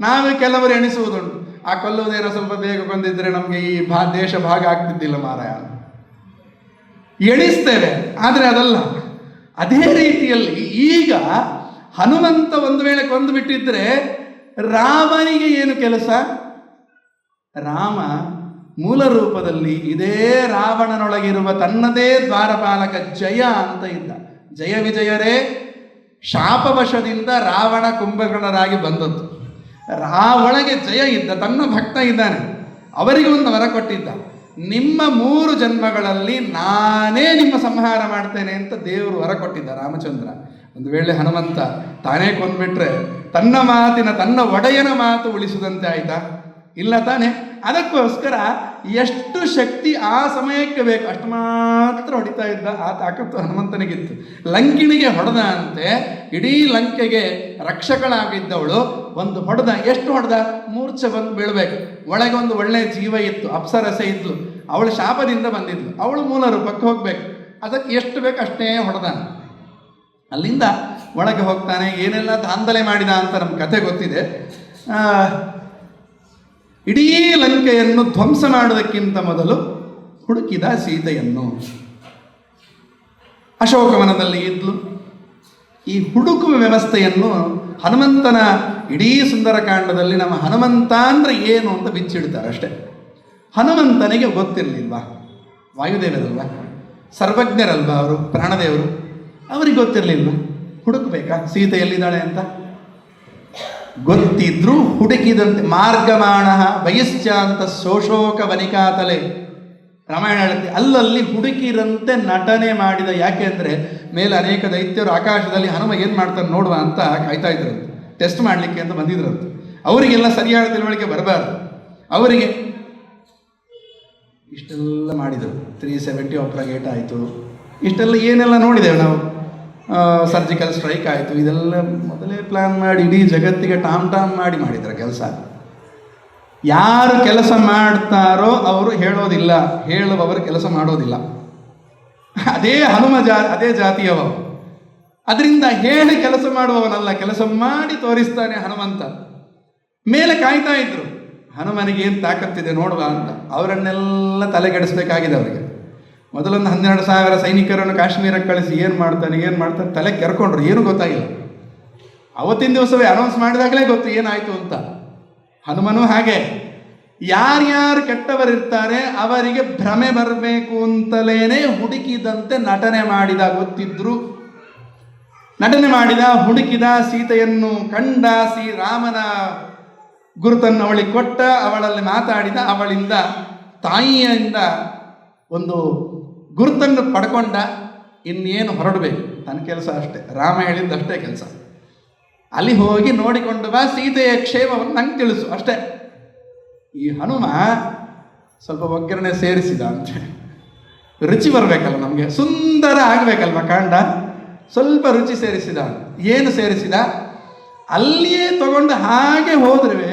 ನಾವು ಕೆಲವರು ಎಣಿಸುವುದುಂಟು, ಆ ಕೊಲ್ಲುವುದೇನೋ ಸ್ವಲ್ಪ ಬೇಗ ಕೊಂದಿದ್ರೆ ನಮಗೆ ಈ ದೇಶ ಭಾಗ ಆಗ್ತಿದ್ದಿಲ್ಲ ಮಾರಾಯ, ಎಣಿಸ್ತೇವೆ. ಆದರೆ ಅದಲ್ಲ. ಅದೇ ರೀತಿಯಲ್ಲಿ ಈಗ ಹನುಮಂತ ಒಂದು ವೇಳೆ ಕೊಂದು ಬಿಟ್ಟಿದ್ರೆ ರಾಮನಿಗೆ ಏನು ಕೆಲಸ? ರಾಮ ಮೂಲ ರೂಪದಲ್ಲಿ ಇದೇ ರಾವಣನೊಳಗಿರುವ ತನ್ನದೇ ದ್ವಾರಪಾಲಕ ಜಯ ಅಂತ ಇದ್ದ. ಜಯ ವಿಜಯರೇ ಶಾಪವಶದಿಂದ ರಾವಣ ಕುಂಭಕರ್ಣರಾಗಿ ಬಂದದ್ದು. ಒಳಗೆ ಜಯ ಇದ್ದ, ತನ್ನ ಭಕ್ತ ಇದ್ದಾನೆ, ಅವರಿಗೆ ಒಂದು ವರ ಕೊಟ್ಟಿದ್ದ. ನಿಮ್ಮ 3 ಜನ್ಮಗಳಲ್ಲಿ ನಾನೇ ನಿಮ್ಮ ಸಂಹಾರ ಮಾಡ್ತೇನೆ ಅಂತ ದೇವರು ವರ ಕೊಟ್ಟಿದ್ದ ರಾಮಚಂದ್ರ. ಒಂದು ವೇಳೆ ಹನುಮಂತ ತಾನೇ ಕೊಂದ್ಬಿಟ್ರೆ ತನ್ನ ಒಡೆಯನ ಮಾತು ಉಳಿಸುದಂತೆ ಆಯ್ತಾ? ಇಲ್ಲ ತಾನೆ? ಅದಕ್ಕೋಸ್ಕರ ಎಷ್ಟು ಶಕ್ತಿ ಆ ಸಮಯಕ್ಕೆ ಬೇಕು ಅಷ್ಟು ಮಾತ್ರ ಹೊಡಿತಾ ಇದ್ದ. ಆ ತಾಕತ್ತು ಹನುಮಂತನಿಗಿತ್ತು. ಲಂಕಿಣಿಗೆ ಹೊಡೆದ ಅಂತೆ, ಇಡೀ ಲಂಕೆಗೆ ರಕ್ಷಕಳಾಗಿದ್ದವಳು ಒಂದು ಹೊಡೆದ. ಎಷ್ಟು ಹೊಡೆದ? ಮೂರ್ಛೆ ಬಂದು ಬೀಳಬೇಕು. ಒಳಗೆ ಒಂದು ಒಳ್ಳೆಯ ಜೀವ ಇತ್ತು, ಅಪ್ಸರಸೆ ಇದ್ಲು, ಅವಳು ಶಾಪದಿಂದ ಬಂದಿದ್ಲು, ಅವಳು ಮೂಲ ರೂಪಕ್ಕೆ ಹೋಗ್ಬೇಕು. ಅದಕ್ಕೆ ಎಷ್ಟು ಬೇಕು ಅಷ್ಟೇ ಹೊಡೆದ. ಅಲ್ಲಿಂದ ಒಳಗೆ ಹೋಗ್ತಾನೆ, ಏನೆಲ್ಲ ದಾಂಧಲೆ ಮಾಡಿದ ಅಂತ ನಮ್ಮ ಕಥೆ ಗೊತ್ತಿದೆ. ಇಡೀ ಲಂಕೆಯನ್ನು ಧ್ವಂಸ ಮಾಡುವುದಕ್ಕಿಂತ ಮೊದಲು ಹುಡುಕಿದ ಸೀತೆಯನ್ನು. ಅಶೋಕವನದಲ್ಲಿ ಇದ್ಲು. ಈ ಹುಡುಕುವ ವ್ಯವಸ್ಥೆಯನ್ನು ಹನುಮಂತನ ಇಡೀ ಸುಂದರಕಾಂಡದಲ್ಲಿ ನಮ್ಮ ಹನುಮಂತ ಅಂದರೆ ಏನು ಅಂತ ಬಿಚ್ಚಿಡ್ತಾರೆ ಅಷ್ಟೇ. ಹನುಮಂತನಿಗೆ ಗೊತ್ತಿರಲಿಲ್ವಾ? ವಾಯುದೇವರಲ್ವ, ಸರ್ವಜ್ಞರಲ್ವ ಅವರು, ಪ್ರಾಣದೇವರು, ಅವರಿಗೆ ಗೊತ್ತಿರಲಿಲ್ವ ಹುಡುಕಬೇಕಾ ಸೀತೆ ಎಲ್ಲಿದ್ದಾಳೆ ಅಂತ? ಗೊತ್ತಿದ್ರೂ ಹುಡುಕಿದಂತೆ. ಮಾರ್ಗಮಾಣ ಬಯಶ್ಚಾಂತ ಶೋಷೋಕ ವನಿಕಾತಲೆ ರಾಮಾಯಣ ಹೇಳುತ್ತೆ. ಅಲ್ಲಲ್ಲಿ ಹುಡುಕಿರಂತೆ ನಟನೆ ಮಾಡಿದ. ಯಾಕೆ ಅಂದರೆ ಮೇಲೆ ಅನೇಕ ದೈತ್ಯರು ಆಕಾಶದಲ್ಲಿ ಹನುಮ ಏನು ಮಾಡ್ತಾನೆ ನೋಡುವ ಅಂತ ಕಾಯ್ತಾ ಇದ್ರಂತೆ, ಟೆಸ್ಟ್ ಮಾಡಲಿಕ್ಕೆ ಅಂತ ಬಂದಿದ್ರಂತೆ. ಅವರಿಗೆಲ್ಲ ಸರಿಯಾದ ತಿಳುವಳಿಕೆ ಬರಬಾರ್ದು. ಅವರಿಗೆ ಇಷ್ಟೆಲ್ಲ ಮಾಡಿದರು. 370 ಆಪ್ರಗೇಟ್ ಆಯಿತು, ಇಷ್ಟೆಲ್ಲ ಏನೆಲ್ಲ ನೋಡಿದೆವು ನಾವು. ಸರ್ಜಿಕಲ್ ಸ್ಟ್ರೈಕ್ ಆಯಿತು. ಇದೆಲ್ಲ ಮೊದಲೇ ಪ್ಲ್ಯಾನ್ ಮಾಡಿ ಇಡೀ ಜಗತ್ತಿಗೆ ಟಾಮ್ ಮಾಡಿದ್ದಾರೆ ಕೆಲಸ. ಯಾರು ಕೆಲಸ ಮಾಡ್ತಾರೋ ಅವರು ಹೇಳೋದಿಲ್ಲ, ಹೇಳುವವರು ಕೆಲಸ ಮಾಡೋದಿಲ್ಲ. ಅದೇ ಅದೇ ಜಾತಿಯವ. ಅದರಿಂದ ಹೇಳಿ ಕೆಲಸ ಮಾಡುವವನಲ್ಲ, ಕೆಲಸ ಮಾಡಿ ತೋರಿಸ್ತಾನೆ ಹನುಮಂತ. ಮೇಲೆ ಕಾಯ್ತಾ ಇದ್ರು, ಹನುಮನಿಗೆ ಏನು ತಾಕತ್ತಿದೆ ನೋಡುವ ಅಂತ. ಅವರನ್ನೆಲ್ಲ ತಲೆಗೆಡಿಸ್ಬೇಕಾಗಿದೆ ಅವರಿಗೆ. ಮೊದಲೊಂದು 12,000 ಸೈನಿಕರನ್ನು ಕಾಶ್ಮೀರಕ್ಕೆ ಕಳಿಸಿ ಏನು ಮಾಡ್ತಾನೆ ತಲೆ ಕೆರ್ಕೊಂಡ್ರು, ಏನೂ ಗೊತ್ತಾಗಿಲ್ಲ. ಅವತ್ತಿನ ದಿವಸವೇ ಅನೌನ್ಸ್ ಮಾಡಿದಾಗಲೇ ಗೊತ್ತು ಏನಾಯಿತು ಅಂತ. ಹನುಮನೂ ಹಾಗೆ ಯಾರ್ಯಾರು ಕೆಟ್ಟವರಿರ್ತಾರೆ ಅವರಿಗೆ ಭ್ರಮೆ ಬರಬೇಕು ಅಂತಲೇನೆ ಹುಡುಕಿದಂತೆ ನಟನೆ ಮಾಡಿದ, ಗೊತ್ತಿದ್ರು ನಟನೆ ಮಾಡಿದ, ಹುಡುಕಿದ, ಸೀತೆಯನ್ನು ಕಂಡ, ಶ್ರೀರಾಮನ ಗುರುತನ್ನು ಅವಳಿಗೆ ಕೊಟ್ಟ, ಅವಳಲ್ಲಿ ಮಾತಾಡಿದ, ಅವಳಿಂದ ತಾಯಿಯಿಂದ ಒಂದು ಗುರುತನ್ನು ಪಡ್ಕೊಂಡ. ಇನ್ನೇನು ಹೊರಡಬೇಕು, ತನ್ನ ಕೆಲಸ ಅಷ್ಟೇ, ರಾಮ ಹೇಳಿದ್ದಷ್ಟೇ ಕೆಲಸ. ಅಲ್ಲಿ ಹೋಗಿ ನೋಡಿಕೊಂಡು ಬಾ, ಸೀತೆಯ ಕ್ಷೇಮವನ್ನು ನಂಗೆ ತಿಳಿಸು ಅಷ್ಟೇ. ಈ ಹನುಮ ಸ್ವಲ್ಪ ಒಗ್ಗರಣೆ ಸೇರಿಸಿದ ಅಂತೆ, ರುಚಿ ಬರಬೇಕಲ್ಲ ನಮಗೆ, ಸುಂದರ ಆಗಬೇಕಲ್ವ ಕಾಂಡ, ಸ್ವಲ್ಪ ರುಚಿ ಸೇರಿಸಿದ. ಏನು ಸೇರಿಸಿದ? ಅಲ್ಲಿಯೇ ತಗೊಂಡು ಹಾಗೆ ಹೋದ್ರೆ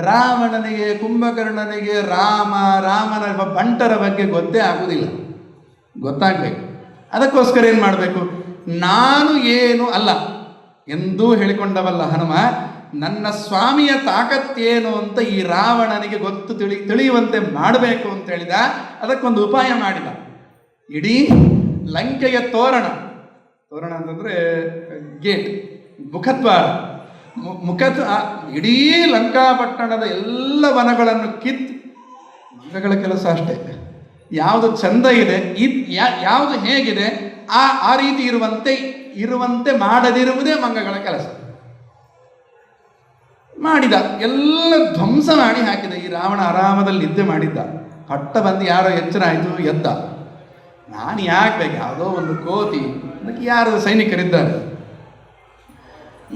ರಾವಣನಿಗೆ, ಕುಂಭಕರ್ಣನಿಗೆ ರಾಮನ ಬಂಟರ ಬಗ್ಗೆ ಗೊತ್ತೇ ಆಗುವುದಿಲ್ಲ. ಗೊತ್ತಾಗಬೇಕು. ಅದಕ್ಕೋಸ್ಕರ ಏನು ಮಾಡಬೇಕು? ನಾನು ಏನು ಅಲ್ಲ ಎಂದೂ ಹೇಳಿಕೊಂಡವಲ್ಲ ಹನುಮ, ನನ್ನ ಸ್ವಾಮಿಯ ತಾಕತ್ತೇನು ಅಂತ ಈ ರಾವಣನಿಗೆ ಗೊತ್ತು ತಿಳಿಯುವಂತೆ ಮಾಡಬೇಕು ಅಂತ ಹೇಳಿದ. ಅದಕ್ಕೊಂದು ಉಪಾಯ ಮಾಡಿದ. ಇಡೀ ಲಂಕೆಯ ತೋರಣ ಅಂತಂದರೆ ಗೇಟ್, ಮುಖದ್ವಾರ, ಇಡೀ ಲಂಕಾಪಟ್ಟಣದ ಎಲ್ಲ ವನಗಳನ್ನು ಕಿತ್ತು, ಮಂಗಗಳ ಕೆಲಸ ಅಷ್ಟೇ, ಯಾವುದು ಚಂದ ಇದೆ, ಯಾವುದು ಹೇಗಿದೆ ಆ ರೀತಿ ಇರುವಂತೆ ಮಾಡದಿರುವುದೇ ಮಂಗಗಳ ಕೆಲಸ. ಮಾಡಿದ, ಎಲ್ಲ ಧ್ವಂಸ ಮಾಡಿ ಹಾಕಿದ. ಈ ರಾವಣ ಆರಾಮದಲ್ಲಿ ನಿದ್ದೆ ಮಾಡಿದ್ದ. ಪಟ್ಟ ಬಂದು ಯಾರೋ ಎಚ್ಚರ ಆಯಿತು, ಎದ್ದ. ನಾನು ಯಾಕೆ ಬೇಕು, ಯಾವುದೋ ಒಂದು ಕೋತಿ, ಅದಕ್ಕೆ ಯಾರು ಸೈನಿಕರಿದ್ದಾರೆ.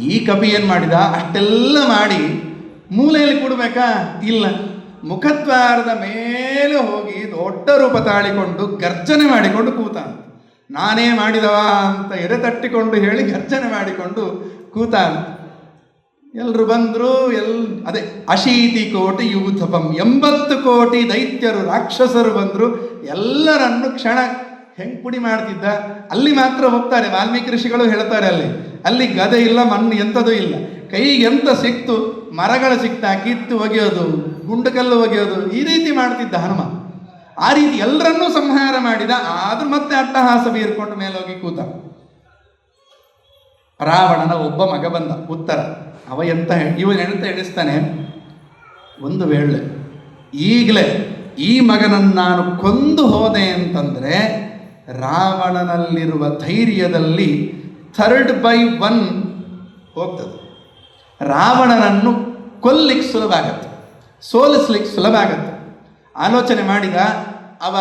ಈ ಕಪಿ ಏನು ಮಾಡಿದ? ಅಷ್ಟೆಲ್ಲ ಮಾಡಿ ಮೂಲೆಯಲ್ಲಿ ಕೊಡಬೇಕಾ? ಇಲ್ಲ, ಮುಖದ್ವಾರದ ಮೇಲೆ ಹೋಗಿ ದೊಡ್ಡ ರೂಪ ತಾಳಿಕೊಂಡು ಗರ್ಜನೆ ಮಾಡಿಕೊಂಡು ಕೂತಾನ. ನಾನೇ ಮಾಡಿದವ ಅಂತ ಎದೆ ತಟ್ಟಿಕೊಂಡು ಹೇಳಿ ಗರ್ಜನೆ ಮಾಡಿಕೊಂಡು ಕೂತಾನ. ಎಲ್ಲರೂ ಬಂದರು. ಅದೇ 80 ಕೋಟಿ ಯೂಥಪಂ, 80 ಕೋಟಿ ದೈತ್ಯರು, ರಾಕ್ಷಸರು ಬಂದರು. ಎಲ್ಲರನ್ನು ಕ್ಷಣ ಹೆಂಗೆ ಪುಡಿ ಮಾಡ್ತಿದ್ದ. ಅಲ್ಲಿ ಮಾತ್ರ ಹೋಗ್ತಾರೆ, ವಾಲ್ಮೀಕಿ ಋಷಿಗಳು ಹೇಳ್ತಾರೆ, ಅಲ್ಲಿ ಗದೆ ಇಲ್ಲ, ಮಣ್ಣು ಎಂಥದೂ ಇಲ್ಲ, ಕೈಗೆ ಎಂತ ಸಿಕ್ತು, ಮರಗಳ ಸಿಕ್ತಾ ಕಿತ್ತು ಒಗೆಯೋದು, ಗುಂಡುಕಲ್ಲು ಒಗೆಯೋದು, ಈ ರೀತಿ ಮಾಡ್ತಿದ್ದ ಹನುಮ. ಆ ರೀತಿ ಎಲ್ಲರನ್ನೂ ಸಂಹಾರ ಮಾಡಿದ. ಆದ್ರೂ ಮತ್ತೆ ಅಟ್ಟಹಾಸ ಬೀರ್ಕೊಂಡು ಮೇಲೋಗಿ ಕೂತ. ರಾವಣನ ಒಬ್ಬ ಮಗ ಬಂದ, ಉತ್ತರ. ಇವನೆಂತ ಎಣಿಸ್ತಾನೆ, ಒಂದು ವೇಳೆ ಈಗಲೇ ಈ ಮಗನನ್ನು ನಾನು ಕೊಂದು ಹೋದೆ ಅಂತಂದರೆ ರಾವಣನಲ್ಲಿರುವ ಧೈರ್ಯದಲ್ಲಿ 3/1 ಹೋಗ್ತದೆ. ರಾವಣನನ್ನು ಕೊಲ್ಲಿಕ್ಕೆ ಸುಲಭ ಆಗತ್ತೆ, ಸೋಲಿಸ್ಲಿಕ್ಕೆ ಸುಲಭ ಆಗತ್ತೆ. ಆಲೋಚನೆ ಮಾಡಿದ. ಅವ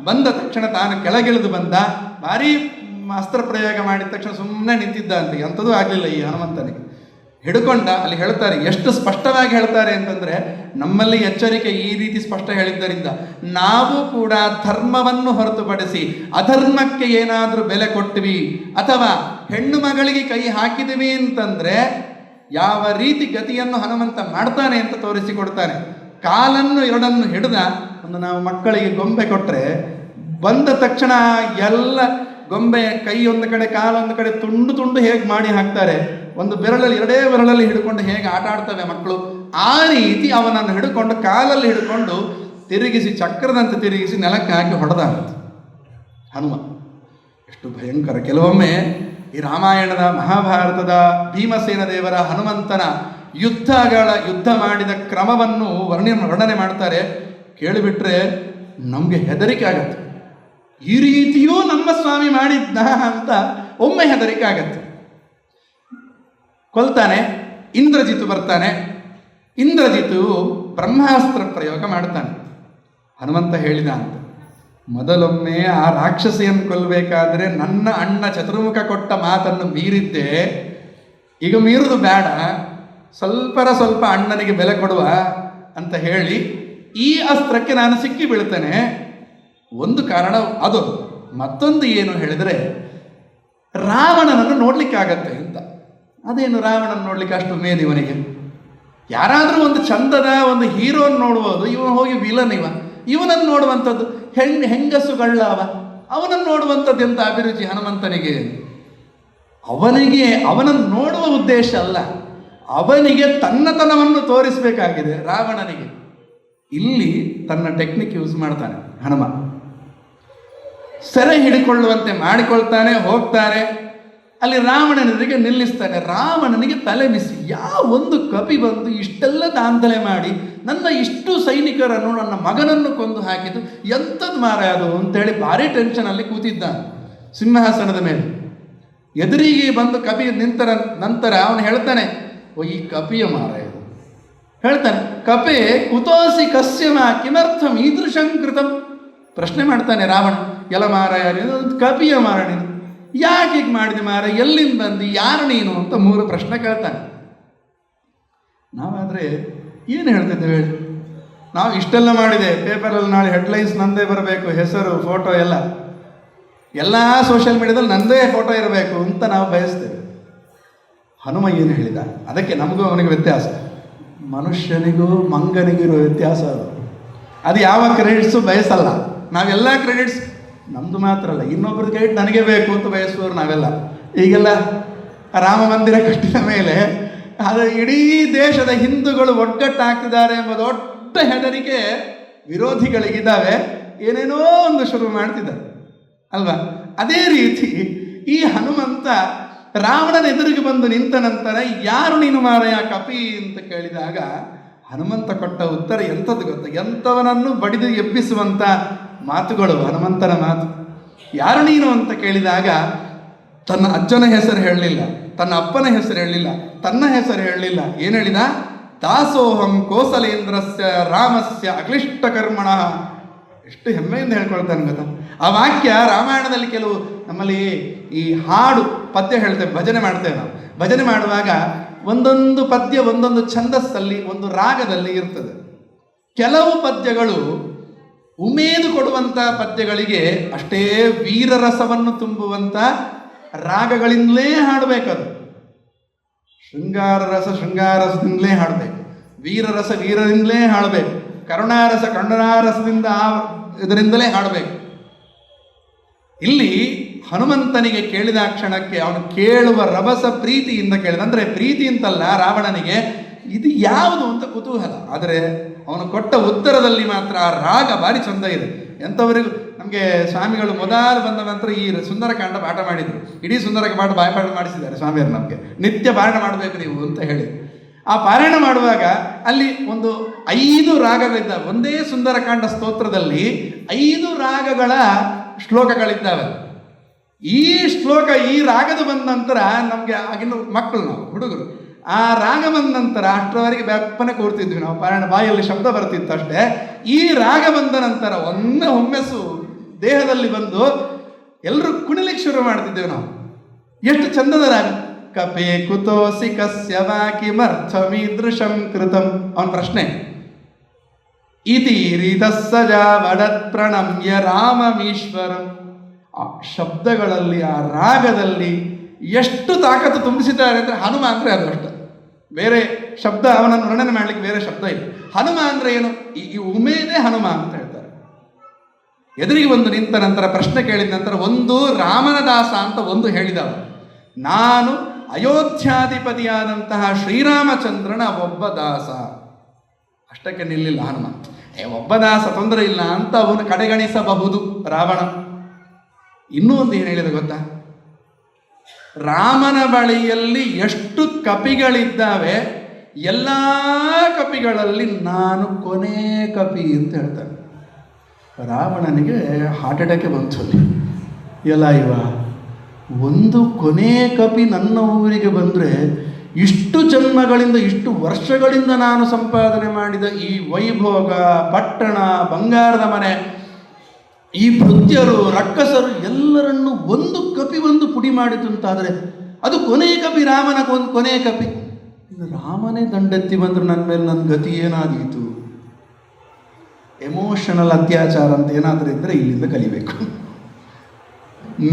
ಬಂದ ತಕ್ಷಣ ತಾನು ಕೆಳಗಿಳಿದು ಬಂದ. ಭಾರೀ ಅಸ್ತ್ರ ಪ್ರಯೋಗ ಮಾಡಿದ ತಕ್ಷಣ ಸುಮ್ಮನೆ ನಿಂತಿದ್ದ ಅಂತ, ಎಂಥದೂ ಆಗಲಿಲ್ಲ ಈ ಹನುಮಂತನಿಗೆ. ಹಿಡ್ಕೊಂಡ. ಅಲ್ಲಿ ಹೇಳ್ತಾರೆ, ಎಷ್ಟು ಸ್ಪಷ್ಟವಾಗಿ ಹೇಳ್ತಾರೆ ಅಂತಂದರೆ, ನಮ್ಮಲ್ಲಿ ಎಚ್ಚರಿಕೆ ಈ ರೀತಿ ಸ್ಪಷ್ಟ ಹೇಳಿದ್ದರಿಂದ ನಾವು ಕೂಡ ಧರ್ಮವನ್ನು ಹೊರತುಪಡಿಸಿ ಅಧರ್ಮಕ್ಕೆ ಏನಾದರೂ ಬೆಲೆ ಕೊಟ್ವಿ ಅಥವಾ ಹೆಣ್ಣು ಮಗಳಿಗೆ ಕೈ ಹಾಕಿದ್ವಿ ಅಂತಂದರೆ ಯಾವ ರೀತಿ ಗತಿಯನ್ನು ಹನುಮಂತ ಮಾಡ್ತಾನೆ ಅಂತ ತೋರಿಸಿಕೊಡ್ತಾನೆ. ಕಾಲನ್ನು ಎರಡನ್ನು ಹಿಡಿದ. ಒಂದು ನಾವು ಮಕ್ಕಳಿಗೆ ಗೊಂಬೆ ಕೊಟ್ಟರೆ ಬಂದ ತಕ್ಷಣ ಎಲ್ಲ ಗೊಂಬೆ ಕೈ ಒಂದು ಕಡೆ ಕಾಲೊಂದು ಕಡೆ ತುಂಡು ಹೇಗೆ ಮಾಡಿ ಹಾಕ್ತಾರೆ, ಒಂದು ಬೆರಳಲ್ಲಿ ಎರಡೇ ಬೆರಳಲ್ಲಿ ಹಿಡ್ಕೊಂಡು ಹೇಗೆ ಆಟ ಆಡ್ತವೆ ಮಕ್ಕಳು, ಆ ರೀತಿ ಅವನನ್ನು ಹಿಡ್ಕೊಂಡು ಕಾಲಲ್ಲಿ ಹಿಡ್ಕೊಂಡು ತಿರುಗಿಸಿ, ಚಕ್ರದಂತೆ ತಿರುಗಿಸಿ ನೆಲಕ್ಕೆ ಹಾಕಿ ಹೊಡೆದ ಹನುಮ. ಎಷ್ಟು ಭಯಂಕರ. ಕೆಲವೊಮ್ಮೆ ಈ ರಾಮಾಯಣದ, ಮಹಾಭಾರತದ ಭೀಮಸೇನ ದೇವರ ಹನುಮಂತನ ಯುದ್ಧ ಮಾಡಿದ ಕ್ರಮವನ್ನು ವರ್ಣನೆ ಮಾಡ್ತಾರೆ. ಕೇಳಿಬಿಟ್ರೆ ನಮಗೆ ಹೆದರಿಕೆ ಆಗತ್ತೆ. ಈ ರೀತಿಯೂ ನಮ್ಮ ಸ್ವಾಮಿ ಮಾಡಿದ್ದ ಅಂತ ಒಮ್ಮೆ ಹೆದರಿಕೆ ಆಗತ್ತೆ. ಕೊಲ್ತಾನೆ. ಇಂದ್ರಜಿತು ಬರ್ತಾನೆ. ಇಂದ್ರಜಿತು ಬ್ರಹ್ಮಾಸ್ತ್ರ ಪ್ರಯೋಗ ಮಾಡ್ತಾನೆ. ಹನುಮಂತ ಹೇಳಿದ ಅಂತ, ಮೊದಲೊಮ್ಮೆ ಆ ರಾಕ್ಷಸಿಯನ್ನು ಕೊಲ್ಲಬೇಕಾದ್ರೆ ನನ್ನ ಅಣ್ಣ ಚತುರ್ಮುಖ ಕೊಟ್ಟ ಮಾತನ್ನು ಮೀರಿದ್ದೆ, ಈಗ ಮೀರುವುದು ಬೇಡ, ಸ್ವಲ್ಪ ಅಣ್ಣನಿಗೆ ಬೆಲೆ ಕೊಡುವ ಅಂತ ಹೇಳಿ ಈ ಅಸ್ತ್ರಕ್ಕೆ ನಾನು ಸಿಕ್ಕಿ ಬೀಳ್ತೇನೆ. ಒಂದು ಕಾರಣ ಅದು. ಮತ್ತೊಂದು ಏನು ಹೇಳಿದರೆ, ರಾವಣನನ್ನು ನೋಡ್ಲಿಕ್ಕಾಗತ್ತೆ ಅಂತ. ಅದೇನು ರಾವಣನ ನೋಡ್ಲಿಕ್ಕೆ ಅಷ್ಟು ಮೇದಿವನಿಗೆ? ಯಾರಾದರೂ ಒಂದು ಚಂದದ ಒಂದು ಹೀರೋನ್ ನೋಡ್ಬೋದು, ಇವನು ಹೋಗಿ ವಿಲನ್. ಇವನನ್ನು ನೋಡುವಂಥದ್ದು ಹೆಂಗಸುಗಳ ಅವನನ್ನು ನೋಡುವಂಥದ್ದು ಎಂತ ಅಭಿರುಚಿ ಹನುಮಂತನಿಗೆ? ಅವನನ್ನು ನೋಡುವ ಉದ್ದೇಶ ಅಲ್ಲ, ಅವನಿಗೆ ತನ್ನತನವನ್ನು ತೋರಿಸಬೇಕಾಗಿದೆ ರಾವಣನಿಗೆ. ಇಲ್ಲಿ ತನ್ನ ಟೆಕ್ನಿಕ್ ಯೂಸ್ ಮಾಡ್ತಾನೆ ಹನುಮ. ಸೆರೆ ಹಿಡಿಕೊಳ್ಳುವಂತೆ ಮಾಡಿಕೊಳ್ತಾನೆ. ಹೋಗ್ತಾರೆ. ಅಲ್ಲಿ ರಾವಣನಿಗೆ ನಿಲ್ಲಿಸ್ತಾನೆ. ರಾವಣನಿಗೆ ತಲೆ ಬಿಸಿ, ಒಂದು ಕಪಿ ಬಂದು ಇಷ್ಟೆಲ್ಲ ದಾಂಧಲೆ ಮಾಡಿ ನನ್ನ ಇಷ್ಟು ಸೈನಿಕರನ್ನು, ನನ್ನ ಮಗನನ್ನು ಕೊಂದು ಹಾಕಿದ್ದು ಎಂಥದ್ದು ಮಾರಾಯ ಅದು ಅಂತೇಳಿ ಭಾರಿ ಟೆನ್ಷನಲ್ಲಿ ಕೂತಿದ್ದಾನೆ ಸಿಂಹಾಸನದ ಮೇಲೆ. ಎದುರಿಗೆ ಬಂದು ಕಪಿ ನಿಂತರ ನಂತರ ಅವನು ಹೇಳ್ತಾನೆ, ಓ ಈ ಕಪಿಯ ಮಾರಾಯ ಹೇಳ್ತಾನೆ, ಕಪೆ ಕುತೋಸಿ ಕಸ್ಯಮ ಕಿಮರ್ಥಂ ಈದೃಶಂ ಕೃತಂ. ಪ್ರಶ್ನೆ ಮಾಡ್ತಾನೆ ರಾವಣ, ಎಲ್ಲ ಮಾರಾಯ ಕಪಿಯ ಮಾರಾಯ ನೀನು ಯಾಕೆ ಹೀಗೆ ಮಾಡಿದೆ ಮಾರ, ಎಲ್ಲಿಂದ ಬಂದು, ಯಾರು ನೀನು ಅಂತ 3 ಪ್ರಶ್ನೆ ಕೇಳ್ತಾನೆ. ನಾವಾದರೆ ಏನು ಹೇಳ್ತಿದ್ದೇವೆ ಹೇಳಿ? ನಾವು ಇಷ್ಟೆಲ್ಲ ಮಾಡಿದೆ, ಪೇಪರಲ್ಲಿ ನಾಳೆ ಹೆಡ್ಲೈನ್ಸ್ ನಂದೇ ಬರಬೇಕು, ಹೆಸರು ಫೋಟೋ ಎಲ್ಲ ಸೋಷಿಯಲ್ ಮೀಡಿಯಾದಲ್ಲಿ ನಂದೇ ಫೋಟೋ ಇರಬೇಕು ಅಂತ ನಾವು ಬಯಸ್ತೇವೆ. ಹನುಮ ಏನು ಹೇಳಿದ? ಅದಕ್ಕೆ ನಮಗೂ ಅವನಿಗೆ ವ್ಯತ್ಯಾಸ, ಮನುಷ್ಯನಿಗೂ ಮಂಗನಿಗಿರೋ ವ್ಯತ್ಯಾಸ ಅದು ಯಾವ ಕ್ರೆಡಿಟ್ಸು ಬಯಸಲ್ಲ. ನಾವೆಲ್ಲ ಕ್ರೆಡಿಟ್ಸ್ ನಮ್ಮದು ಮಾತ್ರ ಅಲ್ಲ, ಇನ್ನೊಬ್ಬರ ಕ್ರೆಡಿಟ್ ನನಗೆ ಬೇಕು ಅಂತ ಬಯಸುವವರು ನಾವೆಲ್ಲ. ಈಗೆಲ್ಲ ರಾಮ ಮಂದಿರ ಕಟ್ಟಿದ ಮೇಲೆ ಅದು ಇಡೀ ದೇಶದ ಹಿಂದೂಗಳು ಒಗ್ಗಟ್ಟಾಗ್ತಿದ್ದಾರೆ ಎಂಬ ದೊಡ್ಡ ಹೆದರಿಕೆ ವಿರೋಧಿಗಳಿಗಿದ್ದಾವೆ. ಏನೇನೋ ಒಂದು ಶುರು ಮಾಡ್ತಿದ್ದಾರೆ ಅಲ್ವಾ? ಅದೇ ರೀತಿ ಈ ಹನುಮಂತ ರಾವಣನ ಎದುರಿಗೆ ಬಂದು ನಿಂತ ನಂತರ, ಯಾರು ನೀನು ಮಾರಾಯ ಕಪಿ ಅಂತ ಕೇಳಿದಾಗ ಹನುಮಂತ ಕೊಟ್ಟ ಉತ್ತರ ಎಂಥದ್ದು ಗೊತ್ತಾ? ಎಂಥವನನ್ನು ಬಡಿದು ಎಬ್ಬಿಸುವಂಥ ಮಾತುಗಳು ಹನುಮಂತನ ಮಾತು. ಯಾರು ನೀನು ಅಂತ ಕೇಳಿದಾಗ ತನ್ನ ಅಜ್ಜನ ಹೆಸರು ಹೇಳಲಿಲ್ಲ, ತನ್ನ ಅಪ್ಪನ ಹೆಸರು ಹೇಳಲಿಲ್ಲ, ತನ್ನ ಹೆಸರು ಹೇಳಲಿಲ್ಲ. ಏನು ಹೇಳಿದ? ದಾಸೋಹಂ ಕೋಸಲೇಂದ್ರಸ್ಯ ರಾಮಸ್ಯ ಅಕ್ಲಿಷ್ಟ ಕರ್ಮಣ. ಎಷ್ಟು ಹೆಮ್ಮೆಯಿಂದ ಹೇಳ್ಕೊಳ್ತಾನೆ ಗೊತ್ತಾ? ಆ ವಾಕ್ಯ ರಾಮಾಯಣದಲ್ಲಿ ಕೆಲವು ನಮ್ಮಲ್ಲಿ ಈ ಹಾಡು ಪದ್ಯ ಹೇಳ್ತೇವೆ, ಭಜನೆ ಮಾಡ್ತೇವೆ. ನಾವು ಭಜನೆ ಮಾಡುವಾಗ ಒಂದೊಂದು ಪದ್ಯ ಒಂದೊಂದು ಛಂದಸ್ಸಲ್ಲಿ, ಒಂದು ರಾಗದಲ್ಲಿ ಇರ್ತದೆ. ಕೆಲವು ಪದ್ಯಗಳು ಉಮೇದು ಕೊಡುವಂಥ ಪದ್ಯಗಳಿಗೆ ಅಷ್ಟೇ ವೀರರಸವನ್ನು ತುಂಬುವಂಥ ರಾಗಗಳಿಂದಲೇ ಹಾಡಬೇಕದು. ಶೃಂಗಾರರಸದಿಂದಲೇ ಹಾಡಬೇಕು, ವೀರರಸ ವೀರರಿಂದಲೇ ಹಾಡಬೇಕು, ಕರುಣಾರಸ ಕರುಣಾರಸದಿಂದ ಇದರಿಂದಲೇ ಹಾಡಬೇಕು. ಇಲ್ಲಿ ಹನುಮಂತನಿಗೆ ಕೇಳಿದ ಕ್ಷಣಕ್ಕೆ ಅವನು ಕೇಳುವ ರಭಸ ಪ್ರೀತಿಯಿಂದ ಕೇಳಿದ. ಅಂದರೆ ಪ್ರೀತಿ ಅಂತಲ್ಲ, ರಾವಣನಿಗೆ ಇದು ಯಾವುದು ಅಂತ ಕುತೂಹಲ. ಆದರೆ ಅವನು ಕೊಟ್ಟ ಉತ್ತರದಲ್ಲಿ ಮಾತ್ರ ಆ ರಾಗ ಭಾರಿ ಚಂದ ಇದೆ. ಎಂಥವರಿಗೂ ನಮಗೆ ಸ್ವಾಮಿಗಳು ಮೊದಲು ಬಂದ ನಂತರ ಈ ಸುಂದರಕಾಂಡ ಪಾಠ ಮಾಡಿದರು. ಇಡೀ ಸುಂದರಕಾಂಡ ಬಾಯ್ಪಾಠ ಮಾಡಿಸಿದ್ದಾರೆ ಸ್ವಾಮಿಯರು. ನಮಗೆ ನಿತ್ಯ ಪಾರಾಯಣ ಮಾಡಬೇಕು ನೀವು ಅಂತ ಹೇಳಿ, ಆ ಪಾರಾಯಣ ಮಾಡುವಾಗ ಅಲ್ಲಿ ಒಂದು 5 ರಾಗಗಳಿದ್ದಾವೆ. ಒಂದೇ ಸುಂದರಕಾಂಡ ಸ್ತೋತ್ರದಲ್ಲಿ 5 ರಾಗಗಳ ಶ್ಲೋಕಗಳಿದ್ದಾವೆ. ಈ ಶ್ಲೋಕ ಈ ರಾಗದ ಬಂದ ನಂತರ ನಮಗೆ ಆಗಿನ ಮಕ್ಕಳು, ನಾವು ಹುಡುಗರು, ಆ ರಾಗ ಬಂದ ನಂತರ ಅಷ್ಟರವರೆಗೆ ಬೆಪ್ಪನೆ ಕೂರ್ತಿದ್ವಿ ನಾವು. ಪಾರಾಯಣ ಬಾಯಲ್ಲಿ ಶಬ್ದ ಬರ್ತಿತ್ತು ಅಷ್ಟೇ. ಈ ರಾಗ ಬಂದ ನಂತರ ಒಮ್ಮೆಸು ದೇಹದಲ್ಲಿ ಬಂದು ಎಲ್ಲರೂ ಕುಣಿಲಿಕ್ಕೆ ಶುರು ಮಾಡ್ತಿದ್ದೇವೆ ನಾವು. ಎಷ್ಟು ಚಂದದ ರಾಗ. ಕಪೆ ಕುತೋಸಿ ಕಸ್ಯವ ಕಿಮರ್ಥಮೀದೃಶಂ ಕೃತಂ. ಅವನ ಪ್ರಶ್ನೆ, ಇತಿ ರೀತಸ್ಸಜಾವಡತ್ ಪ್ರಣಮ್ಯ ರಾಮಮೀಶ್ವರಂ. ಆ ಶಬ್ದಗಳಲ್ಲಿ, ಆ ರಾಗದಲ್ಲಿ ಎಷ್ಟು ತಾಕತ್ತು ತುಂಬಿಸಿದ್ದಾರೆ ಅಂದರೆ, ಹನುಮ ಅಂದರೆ ಅದು ಅಷ್ಟು. ಬೇರೆ ಶಬ್ದ ಅವನನ್ನು ವರ್ಣನೆ ಮಾಡಲಿಕ್ಕೆ ಬೇರೆ ಶಬ್ದ ಇಲ್ಲ. ಹನುಮ ಅಂದರೆ ಏನು? ಈ ಉಮೇದೇ ಹನುಮ ಅಂತ ಹೇಳ್ತಾರೆ. ಎದುರಿಗೆ ಒಂದು ನಿಂತ ನಂತರ ಪ್ರಶ್ನೆ ಕೇಳಿದ ನಂತರ ಒಂದು ರಾಮನ ದಾಸ ಅಂತ ಒಂದು ಹೇಳಿದವ. ನಾನು ಅಯೋಧ್ಯಾಧಿಪತಿಯಾದಂತಹ ಶ್ರೀರಾಮಚಂದ್ರನ ಒಬ್ಬ ದಾಸ. ಅಷ್ಟಕ್ಕೆ ನಿಲ್ಲಿಲ್ಲ ಹನುಮ. ಒಬ್ಬ ದಾಸ ತೊಂದರೆ ಇಲ್ಲ ಅಂತ ಅವನು ಕಡೆಗಣಿಸಬಹುದು ರಾವಣ. ಇನ್ನೂ ಒಂದು ಏನು ಹೇಳಿದ ಗೊತ್ತಾ? ರಾಮನ ಬಳಿಯಲ್ಲಿ ಎಷ್ಟು ಕಪಿಗಳಿದ್ದಾವೆ, ಎಲ್ಲ ಕಪಿಗಳಲ್ಲಿ ನಾನು ಕೊನೆ ಕಪಿ ಅಂತ ಹೇಳ್ತಾನೆ. ರಾವಣನಿಗೆ ಹಾರ್ಟ್ ಅಟ್ಯಾಕೆ ಬಂತು ಅಲ್ಲಿ. ಎಲ್ಲ ಒಂದು ಕೊನೆ ಕಪಿ ನನ್ನ ಊರಿಗೆ ಬಂದರೆ, ಇಷ್ಟು ಜನ್ಮಗಳಿಂದ, ಇಷ್ಟು ವರ್ಷಗಳಿಂದ ನಾನು ಸಂಪಾದನೆ ಮಾಡಿದ ಈ ವೈಭೋಗ, ಪಟ್ಟಣ, ಬಂಗಾರದ ಮನೆ, ಈ ಭೃತ್ಯರು, ರಕ್ಕಸರು ಎಲ್ಲರನ್ನು ಒಂದು ಕಪಿ ಒಂದು ಪುಡಿ ಮಾಡಿತು ಅಂತಾದರೆ ಅದು ಕೊನೆಯ ಕಪಿ, ರಾಮನ ಕೊನೆಯ ಕಪಿ. ರಾಮನೇ ದಂಡೆತ್ತಿ ಬಂದರು ನನ್ನ ಮೇಲೆ, ನನ್ನ ಗತಿ ಏನಾದೀತು? ಎಮೋಷನಲ್ ಅತ್ಯಾಚಾರ ಅಂತ ಏನಾದರೂ ಇದ್ದರೆ ಇಲ್ಲಿಂದ ಕಲಿಬೇಕು.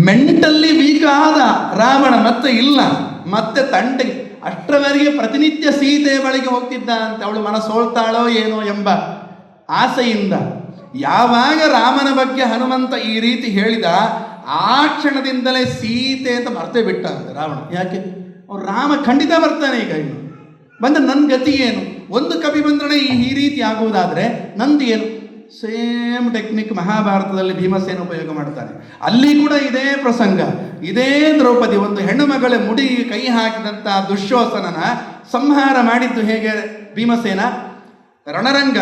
ಮೆಂಟಲ್ಲಿ ವೀಕ್ ಆದ ರಾವಣ ಮತ್ತೆ ಇಲ್ಲ, ಮತ್ತೆ ತಂಟೆಗೆ. ಅಷ್ಟರವರೆಗೆ ಪ್ರತಿನಿತ್ಯ ಸೀತೆಯ ಬಳಿಗೆ ಹೋಗ್ತಿದ್ದ ಅಂತ, ಅವಳು ಮನಸೋಳ್ತಾಳೋ ಏನೋ ಎಂಬ ಆಸೆಯಿಂದ. ಯಾವಾಗ ರಾಮನ ಬಗ್ಗೆ ಹನುಮಂತ ಈ ರೀತಿ ಹೇಳಿದ, ಆ ಕ್ಷಣದಿಂದಲೇ ಸೀತೆ ಅಂತ ಮರ್ತೇ ಬಿಟ್ಟ ಅಂತ ರಾವಣ. ಯಾಕೆ? ಅವ್ರು ರಾಮ ಖಂಡಿತ ಬರ್ತಾನೆ ಈಗ. ಇನ್ನು ಬಂದರೆ ನನ್ನ ಗತಿ ಏನು? ಒಂದು ಕಪಿ ಬಂದ್ರೆ ಈ ರೀತಿ ಆಗುವುದಾದರೆ ನಂದು ಏನು? ಸೇಮ್ ಟೆಕ್ನಿಕ್ ಮಹಾಭಾರತದಲ್ಲಿ ಭೀಮಸೇನ ಉಪಯೋಗ ಮಾಡ್ತಾನೆ. ಅಲ್ಲಿ ಕೂಡ ಇದೇ ಪ್ರಸಂಗ, ಇದೇ ದ್ರೌಪದಿ ಒಂದು ಹೆಣ್ಣು ಮಗಳ ಮುಡಿ ಕೈ ಹಾಕಿದಂಥ ದುಶ್ಯೋಸನನ ಸಂಹಾರ ಮಾಡಿದ್ದು ಹೇಗೆ ಭೀಮಸೇನ? ರಣರಂಗ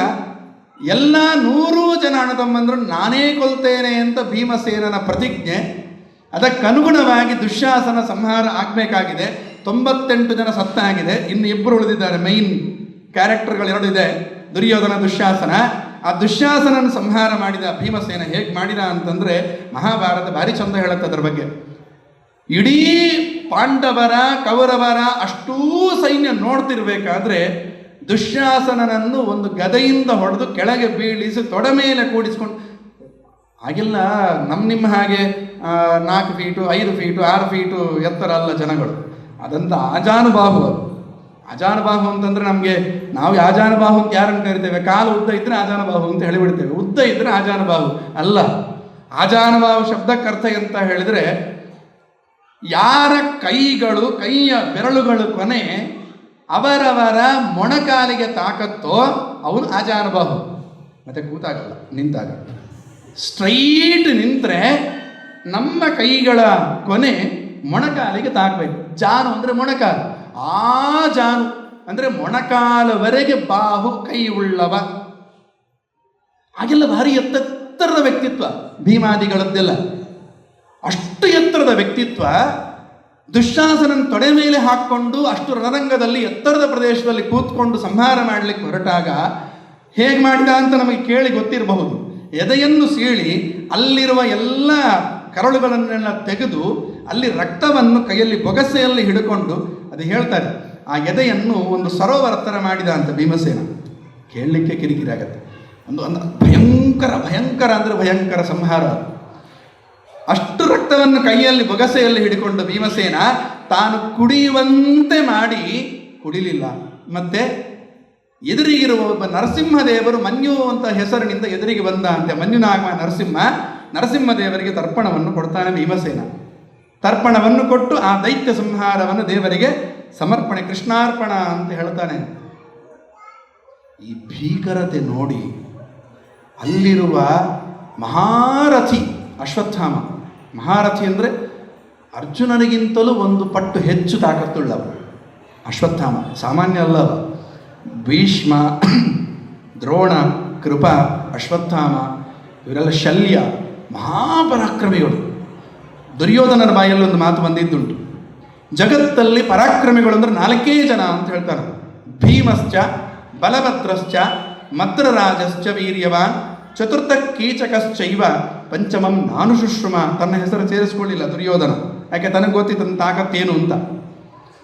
ಎಲ್ಲ 100 ಜನ ಅಣ್ಣತಮ್ಮಂದ್ರು ನಾನೇ ಕೊಲ್ತೇನೆ ಅಂತ ಭೀಮಸೇನನ ಪ್ರತಿಜ್ಞೆ. ಅದಕ್ಕನುಗುಣವಾಗಿ ದುಶ್ಯಾಸನ ಸಂಹಾರ ಆಗಬೇಕಾಗಿದೆ. 98 ಜನ ಸತ್ತಾಗಿದೆ, ಇನ್ನು 2 ಉಳಿದಿದ್ದಾರೆ. ಮೈನ್ ಕ್ಯಾರೆಕ್ಟರ್ಗಳು 2 ಇದೆ, ದುರ್ಯೋಧನ ದುಶ್ಯಾಸನ. ಆ ದುಶ್ಯಾಸನನ ಸಂಹಾರ ಮಾಡಿದ ಭೀಮಸೇನ ಹೇಗೆ ಮಾಡಿದ ಅಂತಂದರೆ ಮಹಾಭಾರತ ಭಾರಿ ಚಂದ ಹೇಳುತ್ತೆ ಅದರ ಬಗ್ಗೆ. ಇಡೀ ಪಾಂಡವರ ಕೌರವರ ಅಷ್ಟೂ ಸೈನ್ಯ ನೋಡ್ತಿರ್ಬೇಕಾದ್ರೆ ದುಶ್ಯಾಸನನನ್ನು ಒಂದು ಗದೆಯಿಂದ ಹೊಡೆದು ಕೆಳಗೆ ಬೀಳಿಸಿ ತೊಡೆ ಮೇಲೆ ಕೂಡಿಸ್ಕೊಂಡು, ಹಾಗೆಲ್ಲ ನಿಮ್ಮ ಹಾಗೆ 4 ಫೀಟು 5 ಫೀಟು 6 ಫೀಟು ಎತ್ತರ ಅಲ್ಲ ಜನಗಳು. ಅದಂತ ಆಜಾನುಬಾಹು. ಆಜಾನುಬಾಹು ಅಂತಂದರೆ ನಮಗೆ ನಾವು ಆಜಾನುಬಾಹು ಅಂತ ಯಾರನ್ನು ಕರಿತೇವೆ? ಕಾಲು ಉದ್ದ ಇದ್ದರೆ ಆಜಾನುಬಾಹು ಅಂತ ಹೇಳಿಬಿಡ್ತೇವೆ. ಉದ್ದ ಇದ್ದರೆ ಆಜಾನುಬಾಹು ಅಲ್ಲ. ಆಜಾನುಬಾಹು ಶಬ್ದಕ್ಕರ್ಥ ಅಂತ ಹೇಳಿದರೆ ಯಾರ ಕೈಯ ಬೆರಳುಗಳು ಕೊನೆ ಅವರವರ ಮೊಣಕಾಲಿಗೆ ತಾಕತ್ತೋ ಅವನು ಆಜಾನುಬಾಹು. ಮತ್ತೆ ಕೂತಾಗಲ್ಲ, ನಿಂತಾಗ ಸ್ಟ್ರೈಟ್ ನಿಂತರೆ ನಮ್ಮ ಕೈಗಳ ಕೊನೆ ಮೊಣಕಾಲಿಗೆ ತಾಕಬೇಕು. ಜಾನು ಅಂದರೆ ಮೊಣಕಾಲು, ಆ ಜಾನು ಅಂದರೆ ಮೊಣಕಾಲವರೆಗೆ ಬಾಹು ಕೈ ಉಳ್ಳವ. ಹಾಗೆಲ್ಲ ಭಾರಿ ಎತ್ತರದ ವ್ಯಕ್ತಿತ್ವ ಭೀಮಾದಿಗಳದ್ದೆಲ್ಲ. ಅಷ್ಟು ಎತ್ತರದ ವ್ಯಕ್ತಿತ್ವ ದುಶ್ಯಾಸನನ ತೊಡೆ ಮೇಲೆ ಹಾಕ್ಕೊಂಡು ಅಷ್ಟು ರಣರಂಗದಲ್ಲಿ ಎತ್ತರದ ಪ್ರದೇಶದಲ್ಲಿ ಕೂತ್ಕೊಂಡು ಸಂಹಾರ ಮಾಡಲಿಕ್ಕೆ ಹೊರಟಾಗ ಹೇಗೆ ಮಾಡಿದ ಅಂತ ನಮಗೆ ಕೇಳಿ ಗೊತ್ತಿರಬಹುದು. ಎದೆಯನ್ನು ಸೀಳಿ ಅಲ್ಲಿರುವ ಎಲ್ಲ ಕರಳುಗಳನ್ನೆಲ್ಲ ತೆಗೆದು ಅಲ್ಲಿ ರಕ್ತವನ್ನು ಕೈಯಲ್ಲಿ ಬೊಗಸೆಯಲ್ಲಿ ಹಿಡ್ಕೊಂಡು, ಅದು ಹೇಳ್ತಾರೆ, ಆ ಎದೆಯನ್ನು ಒಂದು ಸರೋವರ ಥರ ಮಾಡಿದ ಅಂತ ಭೀಮಸೇನ. ಕೇಳಲಿಕ್ಕೆ ಕಿರಿಕಿರಿ ಆಗತ್ತೆ. ಒಂದು ಭಯಂಕರ ಅಂದರೆ ಭಯಂಕರ ಸಂಹಾರ. ಅಷ್ಟು ರಕ್ತವನ್ನು ಕೈಯಲ್ಲಿ ಬೊಗಸೆಯಲ್ಲಿ ಹಿಡಿಕೊಂಡು ಭೀಮಸೇನ ತಾನು ಕುಡಿಯುವಂತೆ ಮಾಡಿ ಕುಡಿಲಿಲ್ಲ. ಮತ್ತೆ ಎದುರಿಗಿರುವ ಒಬ್ಬ ನರಸಿಂಹದೇವರು ಮನ್ಯು ಅಂತ ಹೆಸರಿನಿಂದ ಎದುರಿಗೆ ಬಂದ ಅಂತೆ. ಮನ್ಯುನಾಮ ನರಸಿಂಹದೇವರಿಗೆ ತರ್ಪಣವನ್ನು ಕೊಡ್ತಾನೆ ಭೀಮಸೇನ. ತರ್ಪಣವನ್ನು ಕೊಟ್ಟು ಆ ದೈತ್ಯ ಸಂಹಾರವನ್ನು ದೇವರಿಗೆ ಸಮರ್ಪಣೆ, ಕೃಷ್ಣಾರ್ಪಣ ಅಂತ ಹೇಳ್ತಾನೆ. ಈ ಭೀಕರತೆ ನೋಡಿ ಅಲ್ಲಿರುವ ಮಹಾರಥಿ ಅಶ್ವತ್ಥಾಮ, ಮಹಾರಥಿ ಅಂದರೆ ಅರ್ಜುನನಿಗಿಂತಲೂ ಒಂದು ಪಟ್ಟು ಹೆಚ್ಚು ತಾಕತ್ತುಳ್ಳವ ಅಶ್ವತ್ಥಾಮ, ಸಾಮಾನ್ಯ ಅಲ್ಲವ. ಭೀಷ್ಮ, ದ್ರೋಣ, ಕೃಪ, ಅಶ್ವತ್ಥಾಮ ಇವರೆಲ್ಲ ಶಲ್ಯ ಮಹಾಪರಾಕ್ರಮಿಗಳು. ದುರ್ಯೋಧನನ ಬಾಯಲ್ಲಿ ಒಂದು ಮಾತು ಬಂದಿದ್ದುಂಟು, ಜಗತ್ತಲ್ಲಿ ಪರಾಕ್ರಮಿಗಳು ಅಂದರೆ 4 ಜನ ಅಂತ ಹೇಳ್ತಾರೆ. ಭೀಮಶ್ಚ ಬಲಭದ್ರಶ್ಚ ಮದ್ರರಾಜಶ್ಚ ವೀರ್ಯವಾನ್ ಚತುರ್ಥ ಕೀಚಕಶ್ಚೈವ ಪಂಚಮಂ ನಾನುಶುಶ್ರುಮ. ತನ್ನ ಹೆಸರು ಸೇರಿಸ್ಕೊಳ್ಳಿಲ್ಲ ದುರ್ಯೋಧನ, ಯಾಕೆ ತನಗೆ ಗೊತ್ತಿತ್ತು ತನ್ನ ತಾಕತ್ತೇನು ಅಂತ.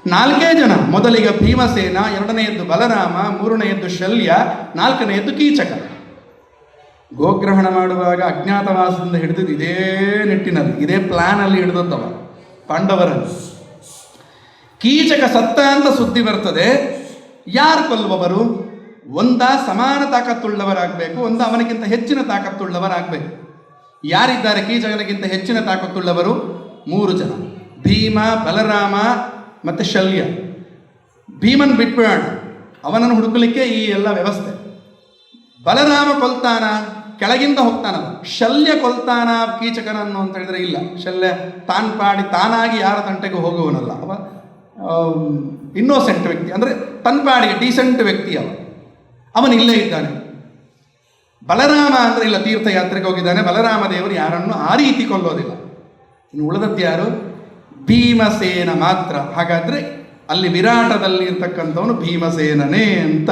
4 ಜನ. ಮೊದಲಿಗೆ ಭೀಮಸೇನ, 2ನೇಯದ್ದು ಬಲರಾಮ, 3ನೇಯದ್ದು ಶಲ್ಯ, 4ನೇಯದ್ದು ಕೀಚಕ. ಗೋಗ್ರಹಣ ಮಾಡುವಾಗ ಅಜ್ಞಾತವಾಸದಿಂದ ಹಿಡಿದಿದ್ದು ಇದೇ ನಿಟ್ಟಿನಲ್ಲಿ, ಇದೇ ಪ್ಲಾನಲ್ಲಿ ಹಿಡಿದತ್ತವ ಪಾಂಡವರನ್ನು. ಕೀಚಕ ಸತ್ತ ಅಂತ ಸುದ್ದಿ ಬರ್ತದೆ. ಯಾರು ಕೊಲ್ಲುವವರು? ಒಂದ ಸಮಾನ ತಾಕತ್ತುಳ್ಳವರಾಗಬೇಕು, ಒಂದು ಅವನಿಗಿಂತ ಹೆಚ್ಚಿನ ತಾಕತ್ತುಳ್ಳವರಾಗಬೇಕು. ಯಾರಿದ್ದಾರೆ ಕೀಚಕನಿಗಿಂತ ಹೆಚ್ಚಿನ ತಾಕತ್ತುಳ್ಳವರು? 3 ಜನ, ಭೀಮ, ಬಲರಾಮ ಮತ್ತು ಶಲ್ಯ. ಭೀಮನ್ ಬಿಟ್ಬಿಡೋಣ, ಅವನನ್ನು ಹುಡುಕಲಿಕ್ಕೆ ಈ ಎಲ್ಲ ವ್ಯವಸ್ಥೆ. ಬಲರಾಮ ಕೊಲ್ತಾನ, ಕೆಳಗಿಂದ ಹೋಗ್ತಾನವ. ಶಲ್ಯ ಕೊಲ್ತಾನ ಕೀಚಕನನ್ನು ಅಂತ ಹೇಳಿದರೆ ಇಲ್ಲ. ಶಲ್ಯ ತಾನಾಗಿ ಯಾರ ತಂಟೆಗೂ ಹೋಗುವನಲ್ಲ ಅವ. ಇನ್ನೋಸೆಂಟ್ ವ್ಯಕ್ತಿ, ಅಂದರೆ ತನ್ಪಾಡಿಗೆ ಡೀಸೆಂಟ್ ವ್ಯಕ್ತಿ ಅವನು ಇಲ್ಲೇ ಇದ್ದಾನೆ. ಬಲರಾಮ ಅಂದರೆ ಇಲ್ಲ, ತೀರ್ಥಯಾತ್ರೆಗೆ ಹೋಗಿದ್ದಾನೆ. ಬಲರಾಮ ದೇವರು ಯಾರನ್ನು ಆ ರೀತಿ ಕೊಲ್ಲೋದಿಲ್ಲ. ಇನ್ನು ಉಳಿದದ್ದು ಯಾರು? ಭೀಮಸೇನ ಮಾತ್ರ. ಹಾಗಾದರೆ ಅಲ್ಲಿ ವಿರಾಟದಲ್ಲಿ ಇರ್ತಕ್ಕಂಥವನು ಭೀಮಸೇನನೇ ಅಂತ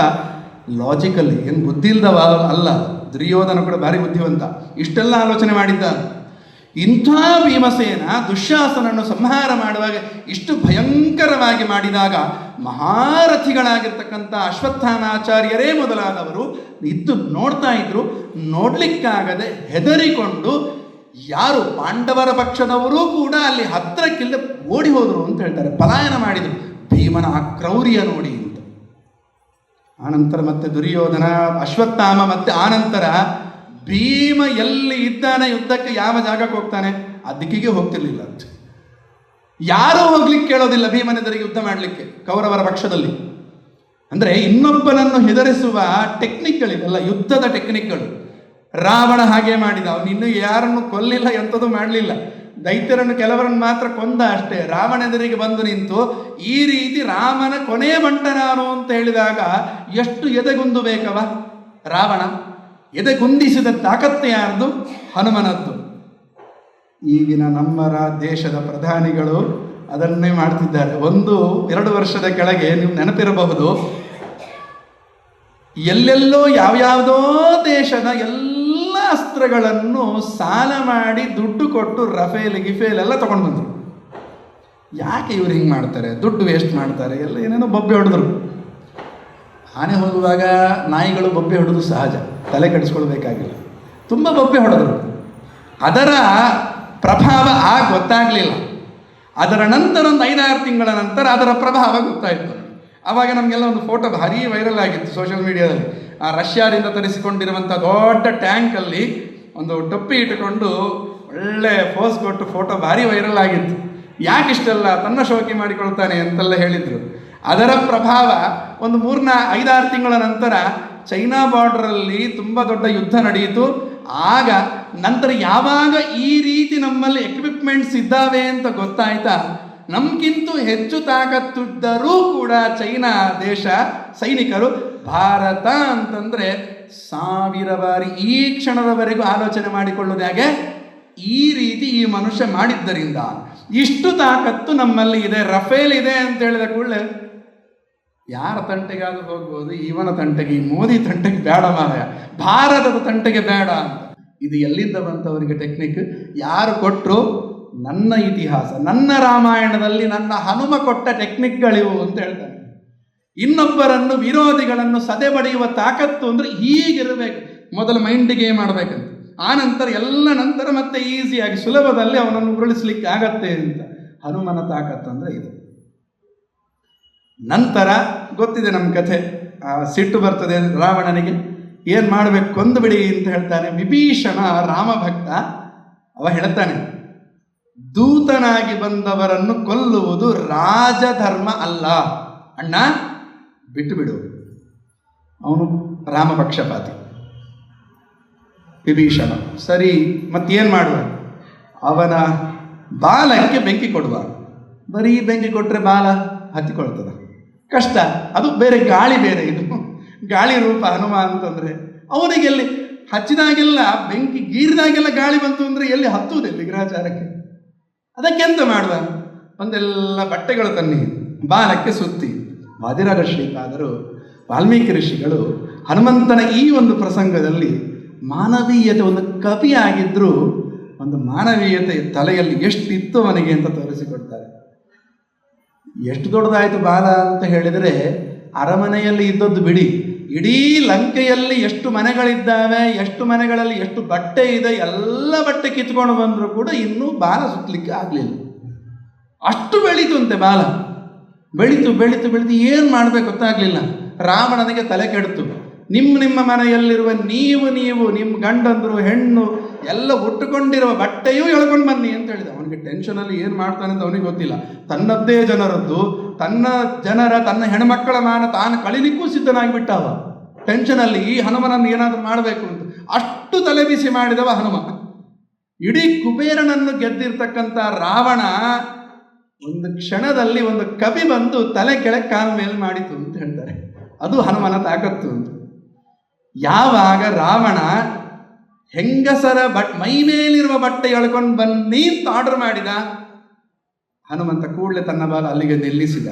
ಲಾಜಿಕಲಿ, ಏನು ಬುದ್ಧಿ ಇಲ್ದವ ಅಲ್ಲ. ದುರ್ಯೋಧನ ಕೂಡ ಭಾರಿ ಬುದ್ಧಿವಂತ, ಇಷ್ಟೆಲ್ಲ ಆಲೋಚನೆ ಮಾಡಿದ್ದ. ಇಂಥ ಭೀಮಸೇನ ದುಶ್ಯಾಸನನ್ನು ಸಂಹಾರ ಮಾಡುವಾಗ ಇಷ್ಟು ಭಯಂಕರವಾಗಿ ಮಾಡಿದಾಗ ಮಹಾರಥಿಗಳಾಗಿರ್ತಕ್ಕಂಥ ಅಶ್ವತ್ಥಾಮಾಚಾರ್ಯರೇ ಮೊದಲಾದವರು ಇದ್ದು ನೋಡ್ತಾ ಇದ್ರು. ನೋಡ್ಲಿಕ್ಕಾಗದೆ ಹೆದರಿಕೊಂಡು ಯಾರು ಪಾಂಡವರ ಪಕ್ಷದವರೂ ಕೂಡ ಅಲ್ಲಿ ಹತ್ತಿರಕ್ಕಿಲ್ಲ ಓಡಿ ಹೋದರು ಅಂತ ಹೇಳ್ತಾರೆ, ಪಲಾಯನ ಮಾಡಿದರು ಭೀಮನ ಆ ಕ್ರೌರ್ಯ ನೋಡಿ ಅಂತ. ಆನಂತರ ಮತ್ತೆ ದುರ್ಯೋಧನ, ಅಶ್ವತ್ಥಾಮ, ಮತ್ತೆ ಆನಂತರ ಭೀಮ ಎಲ್ಲಿ ಇದ್ದಾನೆ ಯುದ್ಧಕ್ಕೆ, ಯಾವ ಜಾಗಕ್ಕೆ ಹೋಗ್ತಾನೆ ಆ ದಿಕ್ಕಿಗೆ ಹೋಗ್ತಿರ್ಲಿಲ್ಲ ಅಂತ. ಯಾರೂ ಹೋಗ್ಲಿಕ್ಕೆ ಕೇಳೋದಿಲ್ಲ ಭೀಮನೆದುರಿಗೆ ಯುದ್ಧ ಮಾಡಲಿಕ್ಕೆ ಕೌರವರ ಪಕ್ಷದಲ್ಲಿ. ಅಂದರೆ ಇನ್ನೊಬ್ಬನನ್ನು ಹೆದರಿಸುವ ಟೆಕ್ನಿಕ್ಗಳಿವೆಲ್ಲ, ಯುದ್ಧದ ಟೆಕ್ನಿಕ್ಗಳು. ರಾವಣ ಹಾಗೆ ಮಾಡಿದ. ಅವನು ಇನ್ನೂ ಯಾರನ್ನು ಕೊಲ್ಲಿಲ್ಲ, ಎಂಥದ್ದು ಮಾಡಲಿಲ್ಲ. ದೈತ್ಯರನ್ನು ಕೆಲವರನ್ನು ಮಾತ್ರ ಕೊಂದ ಅಷ್ಟೇ. ರಾವಣೆದುರಿಗೆ ಬಂದು ನಿಂತು ಈ ರೀತಿ ರಾಮನ ಕೊನೆ ಬಂಟ ನಾನು ಅಂತ ಹೇಳಿದಾಗ ಎಷ್ಟು ಎದೆಗುಂದು ಬೇಕವ ರಾವಣ. ಎದೆಗುಂದಿಸಿದ ತಾಕತ್ತು ಯಾರ್ದು? ಹನುಮನದ್ದು. ಈಗಿನ ನಮ್ಮ ದೇಶದ ಪ್ರಧಾನಿಗಳು ಅದನ್ನೇ ಮಾಡ್ತಿದ್ದಾರೆ. 1-2 ವರ್ಷದ ಕೆಳಗೆ ನೀವು ನೆನಪಿರಬಹುದು, ಎಲ್ಲೆಲ್ಲೋ ಯಾವ್ಯಾವುದೋ ದೇಶದ ಎಲ್ಲ ಅಸ್ತ್ರಗಳನ್ನು ಸಾಲ ಮಾಡಿ ದುಡ್ಡು ಕೊಟ್ಟು ರಫೇಲ್ ಗಿಫೇಲ್ ಎಲ್ಲ ತಗೊಂಡು ಬಂದರು. ಯಾಕೆ ಇವ್ರು ಹಿಂಗೆ ಮಾಡ್ತಾರೆ? ದುಡ್ಡು ವೇಸ್ಟ್ ಮಾಡ್ತಾರೆ. ಎಲ್ಲ ಏನೇನೋ ಬೊಬ್ಬೆ ಹೊಡೆದ್ರು. ಆನೆ ಹೋಗುವಾಗ ನಾಯಿಗಳು ಬೊಬ್ಬೆ ಹೊಡೆದು ಸಹಜ, ತಲೆ ಕೆಡಿಸ್ಕೊಳ್ಬೇಕಾಗಿಲ್ಲ. ತುಂಬ ಬೊಬ್ಬೆ ಹೊಡೆದ್ರು. ಅದರ ಪ್ರಭಾವ ಗೊತ್ತಾಗಲಿಲ್ಲ. ಅದರ ನಂತರ ಒಂದು 5-6 ತಿಂಗಳ ನಂತರ ಅದರ ಪ್ರಭಾವ ಗೊತ್ತಾಯಿತು. ಆವಾಗ ನಮಗೆಲ್ಲ ಒಂದು ಫೋಟೋ ಭಾರಿ ವೈರಲ್ ಆಗಿತ್ತು ಸೋಷಿಯಲ್ ಮೀಡಿಯಾದಲ್ಲಿ. ಆ ರಷ್ಯಾದಿಂದ ತರಿಸಿಕೊಂಡಿರುವಂಥ ದೊಡ್ಡ ಟ್ಯಾಂಕಲ್ಲಿ ಒಂದು ಟೊಪ್ಪಿ ಇಟ್ಟುಕೊಂಡು ಒಳ್ಳೆ ಫೋಸ್ ಕೊಟ್ಟು ಫೋಟೋ ಭಾರಿ ವೈರಲ್ ಆಗಿತ್ತು. ಯಾಕಿಷ್ಟೆಲ್ಲ ತನ್ನ ಶೋಕಿ ಮಾಡಿಕೊಳ್ತಾನೆ ಅಂತೆಲ್ಲ ಹೇಳಿದರು. ಅದರ ಪ್ರಭಾವ ಒಂದು 5-6 ತಿಂಗಳ ನಂತರ ಚೈನಾ ಬಾರ್ಡರಲ್ಲಿ ತುಂಬ ದೊಡ್ಡ ಯುದ್ಧ ನಡೆಯಿತು. ಆಗ ನಂತರ ಯಾವಾಗ ಈ ರೀತಿ ನಮ್ಮಲ್ಲಿ ಎಕ್ವಿಪ್ಮೆಂಟ್ಸ್ ಇದ್ದಾವೆ ಅಂತ ಗೊತ್ತಾಯ್ತಾ, ನಮಗಿಂತ ಹೆಚ್ಚು ತಾಕತ್ತಿದ್ದರೂ ಕೂಡ ಚೈನಾ ದೇಶ ಸೈನಿಕರು ಭಾರತ ಅಂತಂದರೆ 1000 ಬಾರಿ ಈ ಕ್ಷಣದವರೆಗೂ ಆಲೋಚನೆ ಮಾಡಿಕೊಳ್ಳೋದು ಹೇಗೆ? ಈ ರೀತಿ ಈ ಮನುಷ್ಯ ಮಾಡಿದ್ದರಿಂದ ಇಷ್ಟು ತಾಕತ್ತು ನಮ್ಮಲ್ಲಿ ಇದೆ. ರಫೇಲ್ ಇದೆ ಅಂತ ಹೇಳಿದ ಕೂಡಲೇ ಯಾರ ತಂಟೆಗಾದ್ರೂ ಹೋಗ್ಬೋದು, ಇವನ ತಂಟೆಗೆ, ಈ ಮೋದಿ ತಂಟೆಗೆ ಬೇಡ ಮಾರಾಯ, ಭಾರತದ ತಂಟೆಗೆ ಬೇಡ ಅಂತ. ಇದು ಎಲ್ಲಿಂದ ಬಂತವರಿಗೆ ಟೆಕ್ನಿಕ್? ಯಾರು ಕೊಟ್ಟರು? ನನ್ನ ಇತಿಹಾಸ, ನನ್ನ ರಾಮಾಯಣದಲ್ಲಿ ನನ್ನ ಹನುಮ ಕೊಟ್ಟ ಟೆಕ್ನಿಕ್ಗಳಿವು ಅಂತ ಹೇಳ್ತಾರೆ. ಇನ್ನೊಬ್ಬರನ್ನು, ವಿರೋಧಿಗಳನ್ನು ಸದೆಬಡಿಯುವ ತಾಕತ್ತು ಅಂದರೆ ಹೀಗಿರಬೇಕು. ಮೊದಲು ಮೈಂಡ್ ಗೇಮ್ ಮಾಡಬೇಕಂತ, ಆನಂತರ ಎಲ್ಲ ನಂತರ ಮತ್ತೆ ಈಸಿಯಾಗಿ ಸುಲಭದಲ್ಲಿ ಅವನನ್ನು ಉರುಳಿಸ್ಲಿಕ್ಕೆ ಆಗತ್ತೆ ಅಂತ. ಹನುಮನ ತಾಕತ್ತು ಅಂದರೆ ಇದು. ನಂತರ ಗೊತ್ತಿದೆ ನಮ್ಮ ಕಥೆ. ಸಿಟ್ಟು ಬರ್ತದೆ ರಾವಣನಿಗೆ. ಏನು ಮಾಡಬೇಕು? ಕೊಂದು ಬಿಡಿ ಅಂತ ಹೇಳ್ತಾನೆ. ವಿಭೀಷಣ ರಾಮಭಕ್ತ. ಅವ ಹೇಳ್ತಾನೆ, ದೂತನಾಗಿ ಬಂದವರನ್ನು ಕೊಲ್ಲುವುದು ರಾಜಧರ್ಮ ಅಲ್ಲ ಅಣ್ಣ, ಬಿಟ್ಟು ಬಿಡು. ಅವನು ರಾಮಪಕ್ಷಪಾತಿ ವಿಭೀಷಣ. ಸರಿ, ಮತ್ತೇನು ಮಾಡುವ? ಅವನ ಬಾಲಕ್ಕೆ ಬೆಂಕಿ ಕೊಡುವ. ಬರೀ ಬೆಂಕಿ ಕೊಟ್ಟರೆ ಬಾಲ ಹತ್ತಿಕೊಳ್ತದ, ಕಷ್ಟ. ಅದು ಬೇರೆ ಗಾಳಿ, ಬೇರೆ ಇದು ಗಾಳಿ ರೂಪ ಹನುಮ ಅಂತಂದರೆ. ಅವನಿಗೆ ಎಲ್ಲಿ ಹಚ್ಚಿದಾಗೆಲ್ಲ ಬೆಂಕಿ ಗೀರಿದಾಗೆಲ್ಲ ಗಾಳಿ ಬಂತು ಅಂದರೆ ಎಲ್ಲಿ ಹತ್ತುವುದಿಲ್ಲ ವಿಗ್ರಹಾಚಾರಕ್ಕೆ. ಅದಕ್ಕೆಂತ ಮಾಡುವ? ಒಂದೆಲ್ಲ ಬಟ್ಟೆಗಳು ತನ್ನಿ ಬಾಲಕ್ಕೆ ಸುತ್ತಿ. ವಾದಿರಾಜ ಶ್ರೀಪಾದರು, ವಾಲ್ಮೀಕಿ ಋಷಿಗಳು ಹನುಮಂತನ ಈ ಒಂದು ಪ್ರಸಂಗದಲ್ಲಿ ಮಾನವೀಯತೆ, ಒಂದು ಕವಿಯಾಗಿದ್ದರೂ ಒಂದು ಮಾನವೀಯತೆ ತಲೆಯಲ್ಲಿ ಎಷ್ಟಿತ್ತು ಅವನಿಗೆ ಅಂತ ತೋರಿಸಿಕೊಡ್ತಾರೆ. ಎಷ್ಟು ದೊಡ್ಡದಾಯಿತು ಬಾಲ ಅಂತ ಹೇಳಿದರೆ, ಅರಮನೆಯಲ್ಲಿ ಇದ್ದದ್ದು ಬಿಡಿ, ಇಡೀ ಲಂಕೆಯಲ್ಲಿ ಎಷ್ಟು ಮನೆಗಳಿದ್ದಾವೆ, ಎಷ್ಟು ಮನೆಗಳಲ್ಲಿ ಎಷ್ಟು ಬಟ್ಟೆ ಇದೆ, ಎಲ್ಲ ಬಟ್ಟೆ ಕಿತ್ಕೊಂಡು ಬಂದರೂ ಕೂಡ ಇನ್ನೂ ಬಾಲ ಸುತ್ತಲಿಕ್ಕೆ ಆಗಲಿಲ್ಲ. ಅಷ್ಟು ಬೆಳೀತಂತೆ ಬಾಲ. ಬೆಳೀತು ಬೆಳೀತು ಬೆಳೀತು ಏನು ಮಾಡಬೇಕು ಗೊತ್ತಾಗಲಿಲ್ಲ. ರಾವಣನಿಗೆ ತಲೆ ಕೆಡ್ತು. ನಿಮ್ಮ ಮನೆಯಲ್ಲಿರುವ ನೀವು ನಿಮ್ಮ ಗಂಡಂದರು, ಹೆಣ್ಣು ಎಲ್ಲ ಉಟ್ಟುಕೊಂಡಿರುವ ಬಟ್ಟೆಯೂ ಎಳ್ಕೊಂಡು ಬನ್ನಿ ಅಂತ ಹೇಳಿದ. ಅವನಿಗೆ ಟೆನ್ಷನಲ್ಲಿ ಏನು ಮಾಡ್ತಾನೆ ಅಂತ ಅವನಿಗೆ ಗೊತ್ತಿಲ್ಲ. ತನ್ನದ್ದೇ ಜನರದ್ದು, ತನ್ನ ಹೆಣ್ಮಕ್ಕಳ ಮಾನ ತಾನು ಕಳಿಲಿಕ್ಕೂ ಸಿದ್ಧನಾಗಿಬಿಟ್ಟವ ಟೆನ್ಷನಲ್ಲಿ. ಈ ಹನುಮನನ್ನು ಏನಾದರೂ ಮಾಡಬೇಕು ಅಂತ ಅಷ್ಟು ತಲೆ ಬಿಸಿ ಮಾಡಿದವ ಹನುಮ. ಇಡೀ ಕುಬೇರನನ್ನು ಗೆದ್ದಿರ್ತಕ್ಕಂಥ ರಾವಣ ಒಂದು ಕ್ಷಣದಲ್ಲಿ ಒಂದು ಕವಿ ಬಂದು ತಲೆ ಕೆಳಗೆ ಕಾಲ ಮೇಲೆ ಮಾಡಿತು ಅಂತ ಹೇಳ್ತಾರೆ. ಅದು ಹನುಮನ ತಾಕತ್ತು ಅಂತ. ಯಾವಾಗ ರಾವಣ ಹೆಂಗಸರ ಮೈ ಮೇಲಿರುವ ಬಟ್ಟೆ ಎಳ್ಕೊಂಡು ಬನ್ನಿ ಅಂತ ಆರ್ಡರ್ ಮಾಡಿದ, ಹನುಮಂತ ಕೂಡಲೇ ತನ್ನ ಬಾಲ ಅಲ್ಲಿಗೆ ನಿಲ್ಲಿಸಿದ.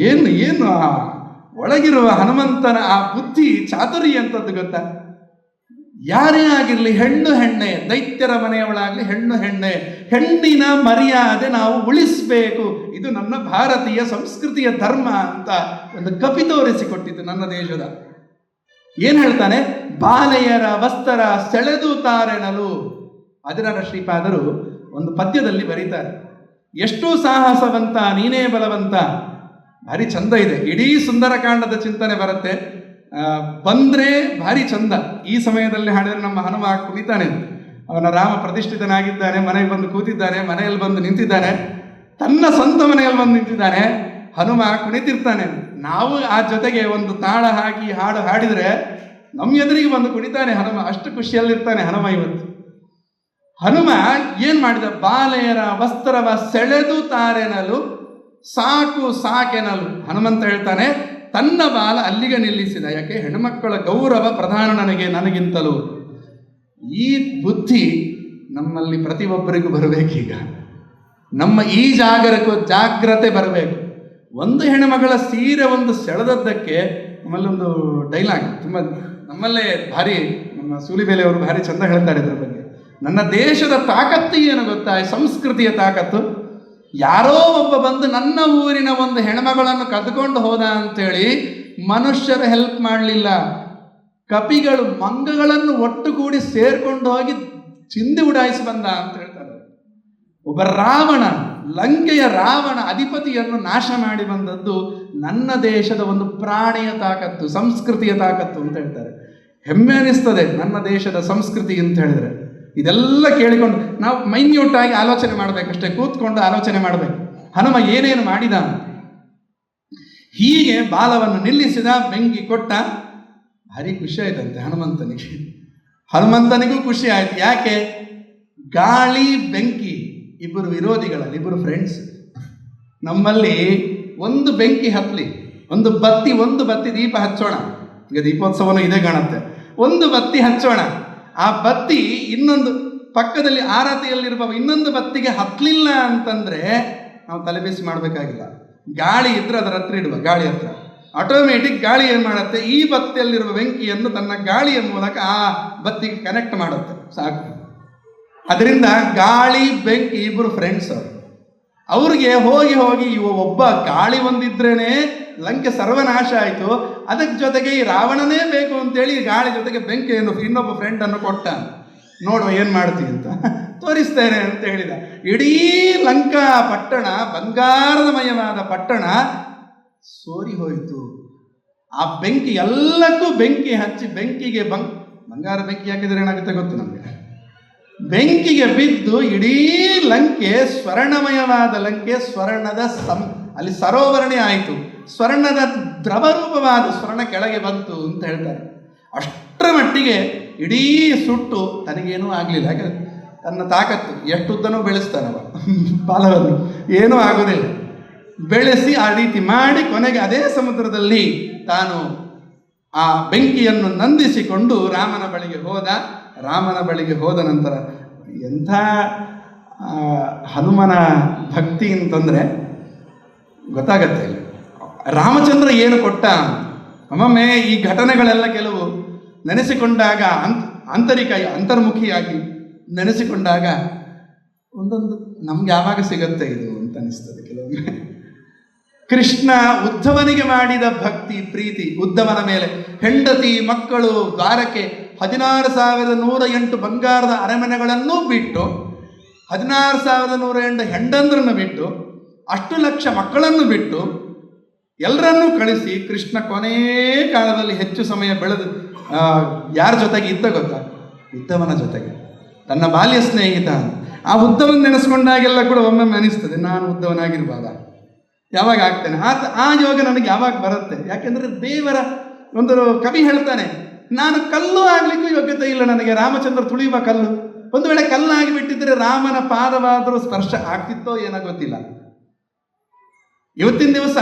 ಏನು ಆ ಒಳಗಿರುವ ಹನುಮಂತನ ಆ ಬುದ್ಧಿ ಚಾತುರ್ಯ ಅಂತದ್ದು ಗೊತ್ತಾ? ಯಾರೇ ಆಗಿರಲಿ, ಹೆಣ್ಣೆ, ದೈತ್ಯರ ಮನೆಯವಳಾಗಲಿ ಹೆಣ್ಣೆ, ಹೆಣ್ಣಿನ ಮರ್ಯಾದೆ ನಾವು ಉಳಿಸಬೇಕು, ಇದು ನನ್ನ ಭಾರತೀಯ ಸಂಸ್ಕೃತಿಯ ಧರ್ಮ ಅಂತ ಒಂದು ಕಪಿ ತೋರಿಸಿಕೊಟ್ಟಿತು ನನ್ನ ದೇಶದ. ಏನು ಹೇಳ್ತಾನೆ? ಬಾಲೆಯರ ವಸ್ತ್ರ ಸೆಳೆದು ತಾರೆನಲು. ವಾದಿರಾಜ ಶ್ರೀಪಾದರು ಒಂದು ಪದ್ಯದಲ್ಲಿ ಬರೀತಾರೆ, ಎಷ್ಟು ಸಾಹಸವಂತ ನೀನೇ ಬಲವಂತ. ಭಾರಿ ಚಂದ ಇದೆ. ಇಡೀ ಸುಂದರಕಾಂಡದ ಚಿಂತನೆ ಬರುತ್ತೆ. ಬಂದರೆ ಭಾರಿ ಚಂದ. ಈ ಸಮಯದಲ್ಲಿ ಹಾಡಿದರೆ ನಮ್ಮ ಹನುಮ ಕುಣಿತಾನೆ. ಅವನ ರಾಮ ಪ್ರತಿಷ್ಠಿತನಾಗಿದ್ದಾನೆ, ಮನೆಗೆ ಬಂದು ಕೂತಿದ್ದಾನೆ, ಮನೆಯಲ್ಲಿ ಬಂದು ನಿಂತಿದ್ದಾನೆ, ತನ್ನ ಸ್ವಂತ ಮನೆಯಲ್ಲಿ ಬಂದು ನಿಂತಿದ್ದಾನೆ. ಹನುಮ ಕುಣಿತಿರ್ತಾನೆ. ನಾವು ಆ ಜೊತೆಗೆ ಒಂದು ತಾಳ ಹಾಕಿ ಹಾಡು ಹಾಡಿದರೆ ನಮ್ಮ ಎದುರಿಗೆ ಬಂದು ಕುಣಿತಾನೆ ಹನುಮ. ಅಷ್ಟು ಖುಷಿಯಲ್ಲಿರ್ತಾನೆ ಹನುಮ ಇವತ್ತು. ಹನುಮ ಏನ್ ಮಾಡಿದ? ಬಾಲೆಯರ ವಸ್ತ್ರವ ಸೆಳೆದು ತಾರೆನಲು ಸಾಕು ಸಾಕೆನಲು. ಹನುಮಂತ ಹೇಳ್ತಾನೆ, ತನ್ನ ಬಾಲ ಅಲ್ಲಿಗೆ ನಿಲ್ಲಿಸಿದ. ಯಾಕೆ? ಹೆಣ್ಮಕ್ಕಳ ಗೌರವ ಪ್ರಧಾನ ನನಗಿಂತಲೂ. ಈ ಬುದ್ಧಿ ನಮ್ಮಲ್ಲಿ ಪ್ರತಿಯೊಬ್ಬರಿಗೂ ಬರಬೇಕೀಗ. ನಮ್ಮ ಈ ಜಾಗ್ರತೆ ಬರಬೇಕು. ಒಂದು ಹೆಣ್ಣುಮಗಳ ಸೀರೆ ಒಂದು ಸೆಳೆದದ್ದಕ್ಕೆ ನಮ್ಮಲ್ಲೊಂದು ಡೈಲಾಗ್ ತುಂಬ ನಮ್ಮಲ್ಲೇ ಭಾರಿ, ನಮ್ಮ ಸೂಲಿಬೇಲೆಯವರು ಭಾರಿ ಚಂದ ಹೇಳ್ತಾರೆ ಇದ್ರ ಬಗ್ಗೆ. ನನ್ನ ದೇಶದ ತಾಕತ್ತು ಏನು ಗೊತ್ತಾ? ಸಂಸ್ಕೃತಿಯ ತಾಕತ್ತು. ಯಾರೋ ಒಬ್ಬ ಬಂದು ನನ್ನ ಊರಿನ ಒಂದು ಹೆಣ್ಮಗಳನ್ನು ಕದ್ಕೊಂಡು ಹೋದ ಅಂತೇಳಿ ಮನುಷ್ಯರು ಹೆಲ್ಪ್ ಮಾಡಲಿಲ್ಲ. ಕಪಿಗಳು ಮಂಗಗಳನ್ನು ಒಟ್ಟುಗೂಡಿ ಸೇರ್ಕೊಂಡು ಹೋಗಿ ಚಿಂದಿ ಉಡಾಯಿಸಿ ಬಂದ ಅಂತ ಹೇಳ್ತಾರೆ. ಒಬ್ಬ ರಾವಣ, ಲಂಕೆಯ ರಾವಣ ಅಧಿಪತಿಯನ್ನು ನಾಶ ಮಾಡಿ ಬಂದದ್ದು ನನ್ನ ದೇಶದ ಒಂದು ಪ್ರಾಣಿಯ ತಾಕತ್ತು, ಸಂಸ್ಕೃತಿಯ ತಾಕತ್ತು ಅಂತ ಹೇಳ್ತಾರೆ. ಹೆಮ್ಮೆ ಅನಿಸ್ತದೆ ನನ್ನ ದೇಶದ ಸಂಸ್ಕೃತಿ ಅಂತ ಹೇಳಿದ್ರೆ. ಇದೆಲ್ಲ ಕೇಳಿಕೊಂಡು ನಾವು ಮೈನ್ಯೂಟ್ ಆಗಿ ಆಲೋಚನೆ ಮಾಡಬೇಕಷ್ಟೇ, ಕೂತ್ಕೊಂಡು ಆಲೋಚನೆ ಮಾಡಬೇಕು ಹನುಮ ಏನೇನು ಮಾಡಿದ. ಹೀಗೆ ಬಾಲವನ್ನು ನಿಲ್ಲಿಸಿದ, ಬೆಂಕಿ ಕೊಟ್ಟ. ಭಾರಿ ಖುಷಿ ಆಯ್ತಂತೆ ಹನುಮಂತನಿಗೂ ಖುಷಿ ಆಯ್ತು. ಯಾಕೆ? ಗಾಳಿ ಬೆಂಕಿ ಇಬ್ಬರು ವಿರೋಧಿಗಳಲ್ಲಿ, ಇಬ್ಬರು ಫ್ರೆಂಡ್ಸ್. ನಮ್ಮಲ್ಲಿ ಒಂದು ಬೆಂಕಿ ಹತ್ತಲಿ, ಒಂದು ಬತ್ತಿ ದೀಪ ಹಚ್ಚೋಣ. ಈಗ ದೀಪೋತ್ಸವನೂ ಇದೇ ಕಾಣುತ್ತೆ. ಒಂದು ಬತ್ತಿ ಹಚ್ಚೋಣ, ಆ ಬತ್ತಿ ಇನ್ನೊಂದು ಪಕ್ಕದಲ್ಲಿ ಆರತಿಯಲ್ಲಿರುವ ಇನ್ನೊಂದು ಬತ್ತಿಗೆ ಹತ್ತಲಿಲ್ಲ ಅಂತಂದ್ರೆ ನಾವು ತಲೆಬಿಸಿ ಮಾಡಬೇಕಾಗಿಲ್ಲ. ಗಾಳಿ ಇದ್ರೆ ಅದರ ಹತ್ರ ಇಡುವ, ಗಾಳಿ ಹತ್ರ ಆಟೋಮೆಟಿಕ್ ಗಾಳಿ ಏನು ಮಾಡುತ್ತೆ? ಈ ಬತ್ತಿಯಲ್ಲಿರುವ ಬೆಂಕಿಯನ್ನು ತನ್ನ ಗಾಳಿಯ ಮೂಲಕ ಆ ಬತ್ತಿಗೆ ಕನೆಕ್ಟ್ ಮಾಡುತ್ತೆ, ಸಾಕು. ಅದರಿಂದ ಗಾಳಿ ಬೆಂಕಿ ಇಬ್ಬರು ಫ್ರೆಂಡ್ಸ್. ಅವ್ರಿಗೆ ಹೋಗಿ ಒಬ್ಬ ಗಾಳಿ ಒಂದಿದ್ರೇನೆ ಲಂಕೆ ಸರ್ವನಾಶ ಆಯಿತು. ಅದಕ್ಕೆ ಜೊತೆಗೆ ಈ ರಾವಣನೇ ಬೇಕು ಅಂತೇಳಿ ಗಾಳಿ ಜೊತೆಗೆ ಬೆಂಕಿಯನ್ನು ಇನ್ನೊಬ್ಬ ಫ್ರೆಂಡನ್ನು ಕೊಟ್ಟ. ನೋಡುವ ಏನು ಮಾಡ್ತೀವಿ ಅಂತ, ತೋರಿಸ್ತೇನೆ ಅಂತ ಹೇಳಿದ. ಇಡೀ ಲಂಕಾ ಪಟ್ಟಣ, ಬಂಗಾರದಮಯವಾದ ಪಟ್ಟಣ ಸೋರಿ ಹೋಯಿತು. ಆ ಬೆಂಕಿ ಎಲ್ಲಕ್ಕೂ ಬೆಂಕಿ ಹಚ್ಚಿ ಬೆಂಕಿಗೆ ಬಂಗಾರ ಬೆಂಕಿ ಹಾಕಿದ್ರೆ ಏನಾಗುತ್ತೆ ಗೊತ್ತು ನಮಗೆ. ಬೆಂಕಿಗೆ ಬಿದ್ದು ಇಡೀ ಲಂಕೆ ಸ್ವರ್ಣಮಯವಾದ ಲಂಕೆ, ಸ್ವರ್ಣದ ಅಲ್ಲಿ ಸರೋವರಣೆ ಆಯಿತು. ಸ್ವರ್ಣದ ದ್ರವರೂಪವಾದ ಸ್ವರ್ಣ ಕೆಳಗೆ ಬಂತು ಅಂತ ಹೇಳ್ತಾರೆ. ಅಷ್ಟರ ಮಟ್ಟಿಗೆ ಇಡೀ ಸುಟ್ಟು ತನಗೇನೂ ಆಗಲಿಲ್ಲ. ಯಾಕಂದ್ರೆ ತನ್ನ ತಾಕತ್ತು ಎಷ್ಟುದ್ದನೂ ಬೆಳೆಸ್ತಾನವ ಬಾಲವನ್ನು, ಏನೂ ಆಗೋದಿಲ್ಲ. ಬೆಳೆಸಿ ಆ ರೀತಿ ಮಾಡಿ ಕೊನೆಗೆ ಅದೇ ಸಮುದ್ರದಲ್ಲಿ ತಾನು ಆ ಬೆಂಕಿಯನ್ನು ನಂದಿಸಿಕೊಂಡು ರಾಮನ ಬಳಿಗೆ ಹೋದ. ರಾಮನ ಬಳಿಗೆ ಹೋದ ನಂತರ ಎಂಥ ಹನುಮನ ಭಕ್ತಿ ಅಂತಂದರೆ ಗೊತ್ತಾಗತ್ತೆ ಇಲ್ಲ. ರಾಮಚಂದ್ರ ಏನು ಕೊಟ್ಟ ಒಮ್ಮೊಮ್ಮೆ ಈ ಘಟನೆಗಳೆಲ್ಲ ಕೆಲವು ನೆನೆಸಿಕೊಂಡಾಗ ಅಂತರ್ಮುಖಿಯಾಗಿ ನೆನೆಸಿಕೊಂಡಾಗ ಒಂದೊಂದು ನಮ್ಗೆ ಯಾವಾಗ ಸಿಗತ್ತೆ ಇದು ಅಂತ ಅನಿಸ್ತದೆ ಕೆಲವೊಮ್ಮೆ. ಕೃಷ್ಣ ಉದ್ಧವನಿಗೆ ಮಾಡಿದ ಭಕ್ತಿ ಪ್ರೀತಿ, ಉದ್ಧವನ ಮೇಲೆ ಹೆಂಡತಿ ಮಕ್ಕಳು ದ್ವಾರಕ್ಕೆ 16,108 ಬಂಗಾರದ ಅರಮನೆಗಳನ್ನೂ ಬಿಟ್ಟು, 16,108 ಹೆಂಡಂದ್ರನ್ನು ಬಿಟ್ಟು, ಅಷ್ಟು ಲಕ್ಷ ಮಕ್ಕಳನ್ನು ಬಿಟ್ಟು ಎಲ್ಲರನ್ನೂ ಕಳಿಸಿ ಕೃಷ್ಣ ಕೊನೇ ಕಾಲದಲ್ಲಿ ಹೆಚ್ಚು ಸಮಯ ಬೆಳೆದು ಯಾರ ಜೊತೆಗೆ ಇದ್ದ ಗೊತ್ತಾ? ಉದ್ಧವನ ಜೊತೆಗೆ, ತನ್ನ ಬಾಲ್ಯ ಸ್ನೇಹಿತ. ಆ ಉದ್ಧವನ ನೆನೆಸ್ಕೊಂಡಾಗೆಲ್ಲ ಕೂಡ ಒಮ್ಮೊಮ್ಮೆ ಅನಿಸ್ತದೆ, ನಾನು ಉದ್ಧವನಾಗಿರ್ಬಾರ್ದ, ಯಾವಾಗ ಆಗ್ತೇನೆ ಆ ಯೋಗ ನನಗೆ ಯಾವಾಗ ಬರುತ್ತೆ? ಯಾಕೆಂದರೆ ದೇವರ ಒಂದು ಕವಿ ಹೇಳ್ತಾನೆ, ನಾನು ಕಲ್ಲು ಆಗ್ಲಿಕ್ಕೂ ಯೋಗ್ಯತೆ ಇಲ್ಲ ನನಗೆ, ರಾಮಚಂದ್ರ ತುಳಿಯುವ ಕಲ್ಲು. ಒಂದು ವೇಳೆ ಕಲ್ಲಾಗಿ ಬಿಟ್ಟಿದ್ರೆ ರಾಮನ ಪಾದವಾದರೂ ಸ್ಪರ್ಶ ಆಗ್ತಿತ್ತೋ ಏನೋ ಗೊತ್ತಿಲ್ಲ. ಇವತ್ತಿನ ದಿವಸ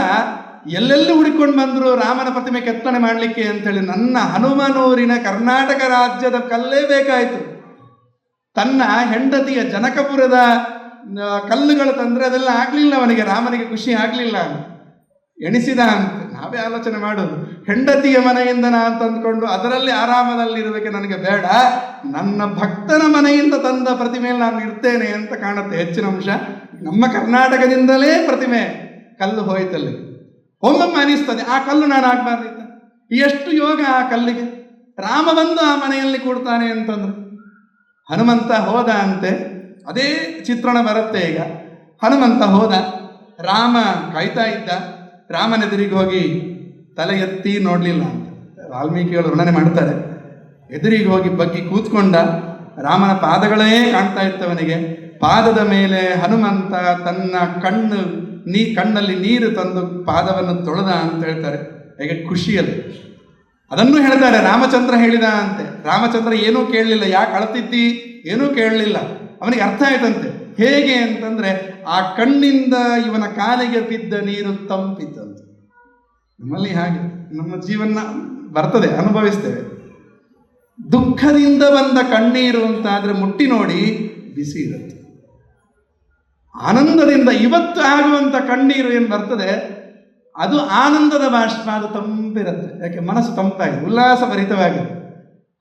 ಎಲ್ಲೆಲ್ಲಿ ಹುಡುಕೊಂಡು ಬಂದರು ರಾಮನ ಪ್ರತಿಮೆ ಕೆತ್ತನೆ ಮಾಡಲಿಕ್ಕೆ ಅಂತೇಳಿ, ನನ್ನ ಹನುಮನೂರಿನ ಕರ್ನಾಟಕ ರಾಜ್ಯದ ಕಲ್ಲೇ ಬೇಕಾಯಿತು. ತನ್ನ ಹೆಂಡತಿಯ ಜನಕಪುರದ ಕಲ್ಲುಗಳು ತಂದರೆ ಅದೆಲ್ಲ ಆಗಲಿಲ್ಲ ಅವನಿಗೆ, ರಾಮನಿಗೆ ಖುಷಿ ಆಗಲಿಲ್ಲ. ಎಣಿಸಿದ ಅಂತ ನಾವೇ ಆಲೋಚನೆ ಮಾಡೋದು, ಹೆಂಡತಿಯ ಮನೆಯಿಂದ ಅಂತ ಅಂದ್ಕೊಂಡು ಅದರಲ್ಲಿ ಆರಾಮದಲ್ಲಿರಬೇಕೆ ನನಗೆ ಬೇಡ, ನನ್ನ ಭಕ್ತನ ಮನೆಯಿಂದ ತಂದ ಪ್ರತಿಮೆಯಲ್ಲಿ ನಾನು ಇರ್ತೇನೆ ಅಂತ ಕಾಣುತ್ತೆ ಹೆಚ್ಚಿನ ಅಂಶ. ನಮ್ಮ ಕರ್ನಾಟಕದಿಂದಲೇ ಪ್ರತಿಮೆ ಕಲ್ಲು ಹೋಯ್ತಲ್ಲಿ. ಒಮ್ಮೊಮ್ಮೆ ಅನಿಸ್ತದೆ ಆ ಕಲ್ಲು ನಾನು ಆಗಬಾರ್ದಿತ್ತ. ಎಷ್ಟು ಯೋಗ ಆ ಕಲ್ಲಿಗೆ. ರಾಮ ಬಂದು ಆ ಮನೆಯಲ್ಲಿ ಕೊಡ್ತಾನೆ ಅಂತಂದ್ರೆ ಹನುಮಂತ ಹೋದ ಅಂತೆ. ಅದೇ ಚಿತ್ರಣ ಬರುತ್ತೆ ಈಗ. ಹನುಮಂತ ಹೋದ, ರಾಮ ಕಾಯ್ತಾ ಇದ್ದ. ರಾಮನೆದುರಿಗೆ ಹೋಗಿ ತಲೆ ಎತ್ತಿ ನೋಡಲಿಲ್ಲ ಅಂತ ವಾಲ್ಮೀಕಿಗಳು ವರ್ಣನೆ ಮಾಡ್ತಾರೆ. ಎದುರಿಗೆ ಹೋಗಿ ಬಗ್ಗಿ ಕೂತ್ಕೊಂಡ. ರಾಮನ ಪಾದಗಳೇ ಕಾಣ್ತಾ ಇತ್ತವನಿಗೆ. ಪಾದದ ಮೇಲೆ ಹನುಮಂತ ತನ್ನ ಕಣ್ಣಲ್ಲಿ ನೀರು ತಂದು ಪಾದವನ್ನು ತೊಳೆದ ಅಂತ ಹೇಳ್ತಾರೆ. ಹೇಗೆ ಖುಷಿಯಲ್ಲಿ ಅದನ್ನು ಹೇಳ್ತಾರೆ, ರಾಮಚಂದ್ರ ಹೇಳಿದ ಅಂತೆ. ರಾಮಚಂದ್ರ ಏನೂ ಕೇಳಲಿಲ್ಲ, ಯಾಕೆ ಅಳ್ತಿದ್ದಿ ಏನೂ ಕೇಳಲಿಲ್ಲ. ಅವನಿಗೆ ಅರ್ಥ ಆಯ್ತಂತೆ. ಹೇಗೆ ಅಂತಂದ್ರೆ, ಆ ಕಣ್ಣಿಂದ ಇವನ ಕಾಲಿಗೆ ಬಿದ್ದ ನೀರು ತಂಪಿತ್ತಂತೆ. ನಮ್ಮಲ್ಲಿ ಹಾಗೆ ನಮ್ಮ ಜೀವನ ಬರ್ತದೆ, ಅನುಭವಿಸ್ತೇವೆ. ದುಃಖದಿಂದ ಬಂದ ಕಣ್ಣೀರು ಅಂತಾದ್ರೆ ಮುಟ್ಟಿ ನೋಡಿ ಬಿಸಿ ಇರುತ್ತೆ. ಆನಂದದಿಂದ ಇವತ್ತು ಆಗುವಂಥ ಕಣ್ಣೀರು ಏನು ಬರ್ತದೆ, ಅದು ಆನಂದದ ಬಾಷ್ಪ, ಅದು ತಂಪಿರುತ್ತೆ. ಯಾಕೆ? ಮನಸ್ಸು ತಂಪಾಗಿದೆ, ಉಲ್ಲಾಸಭರಿತವಾಗಿದೆ.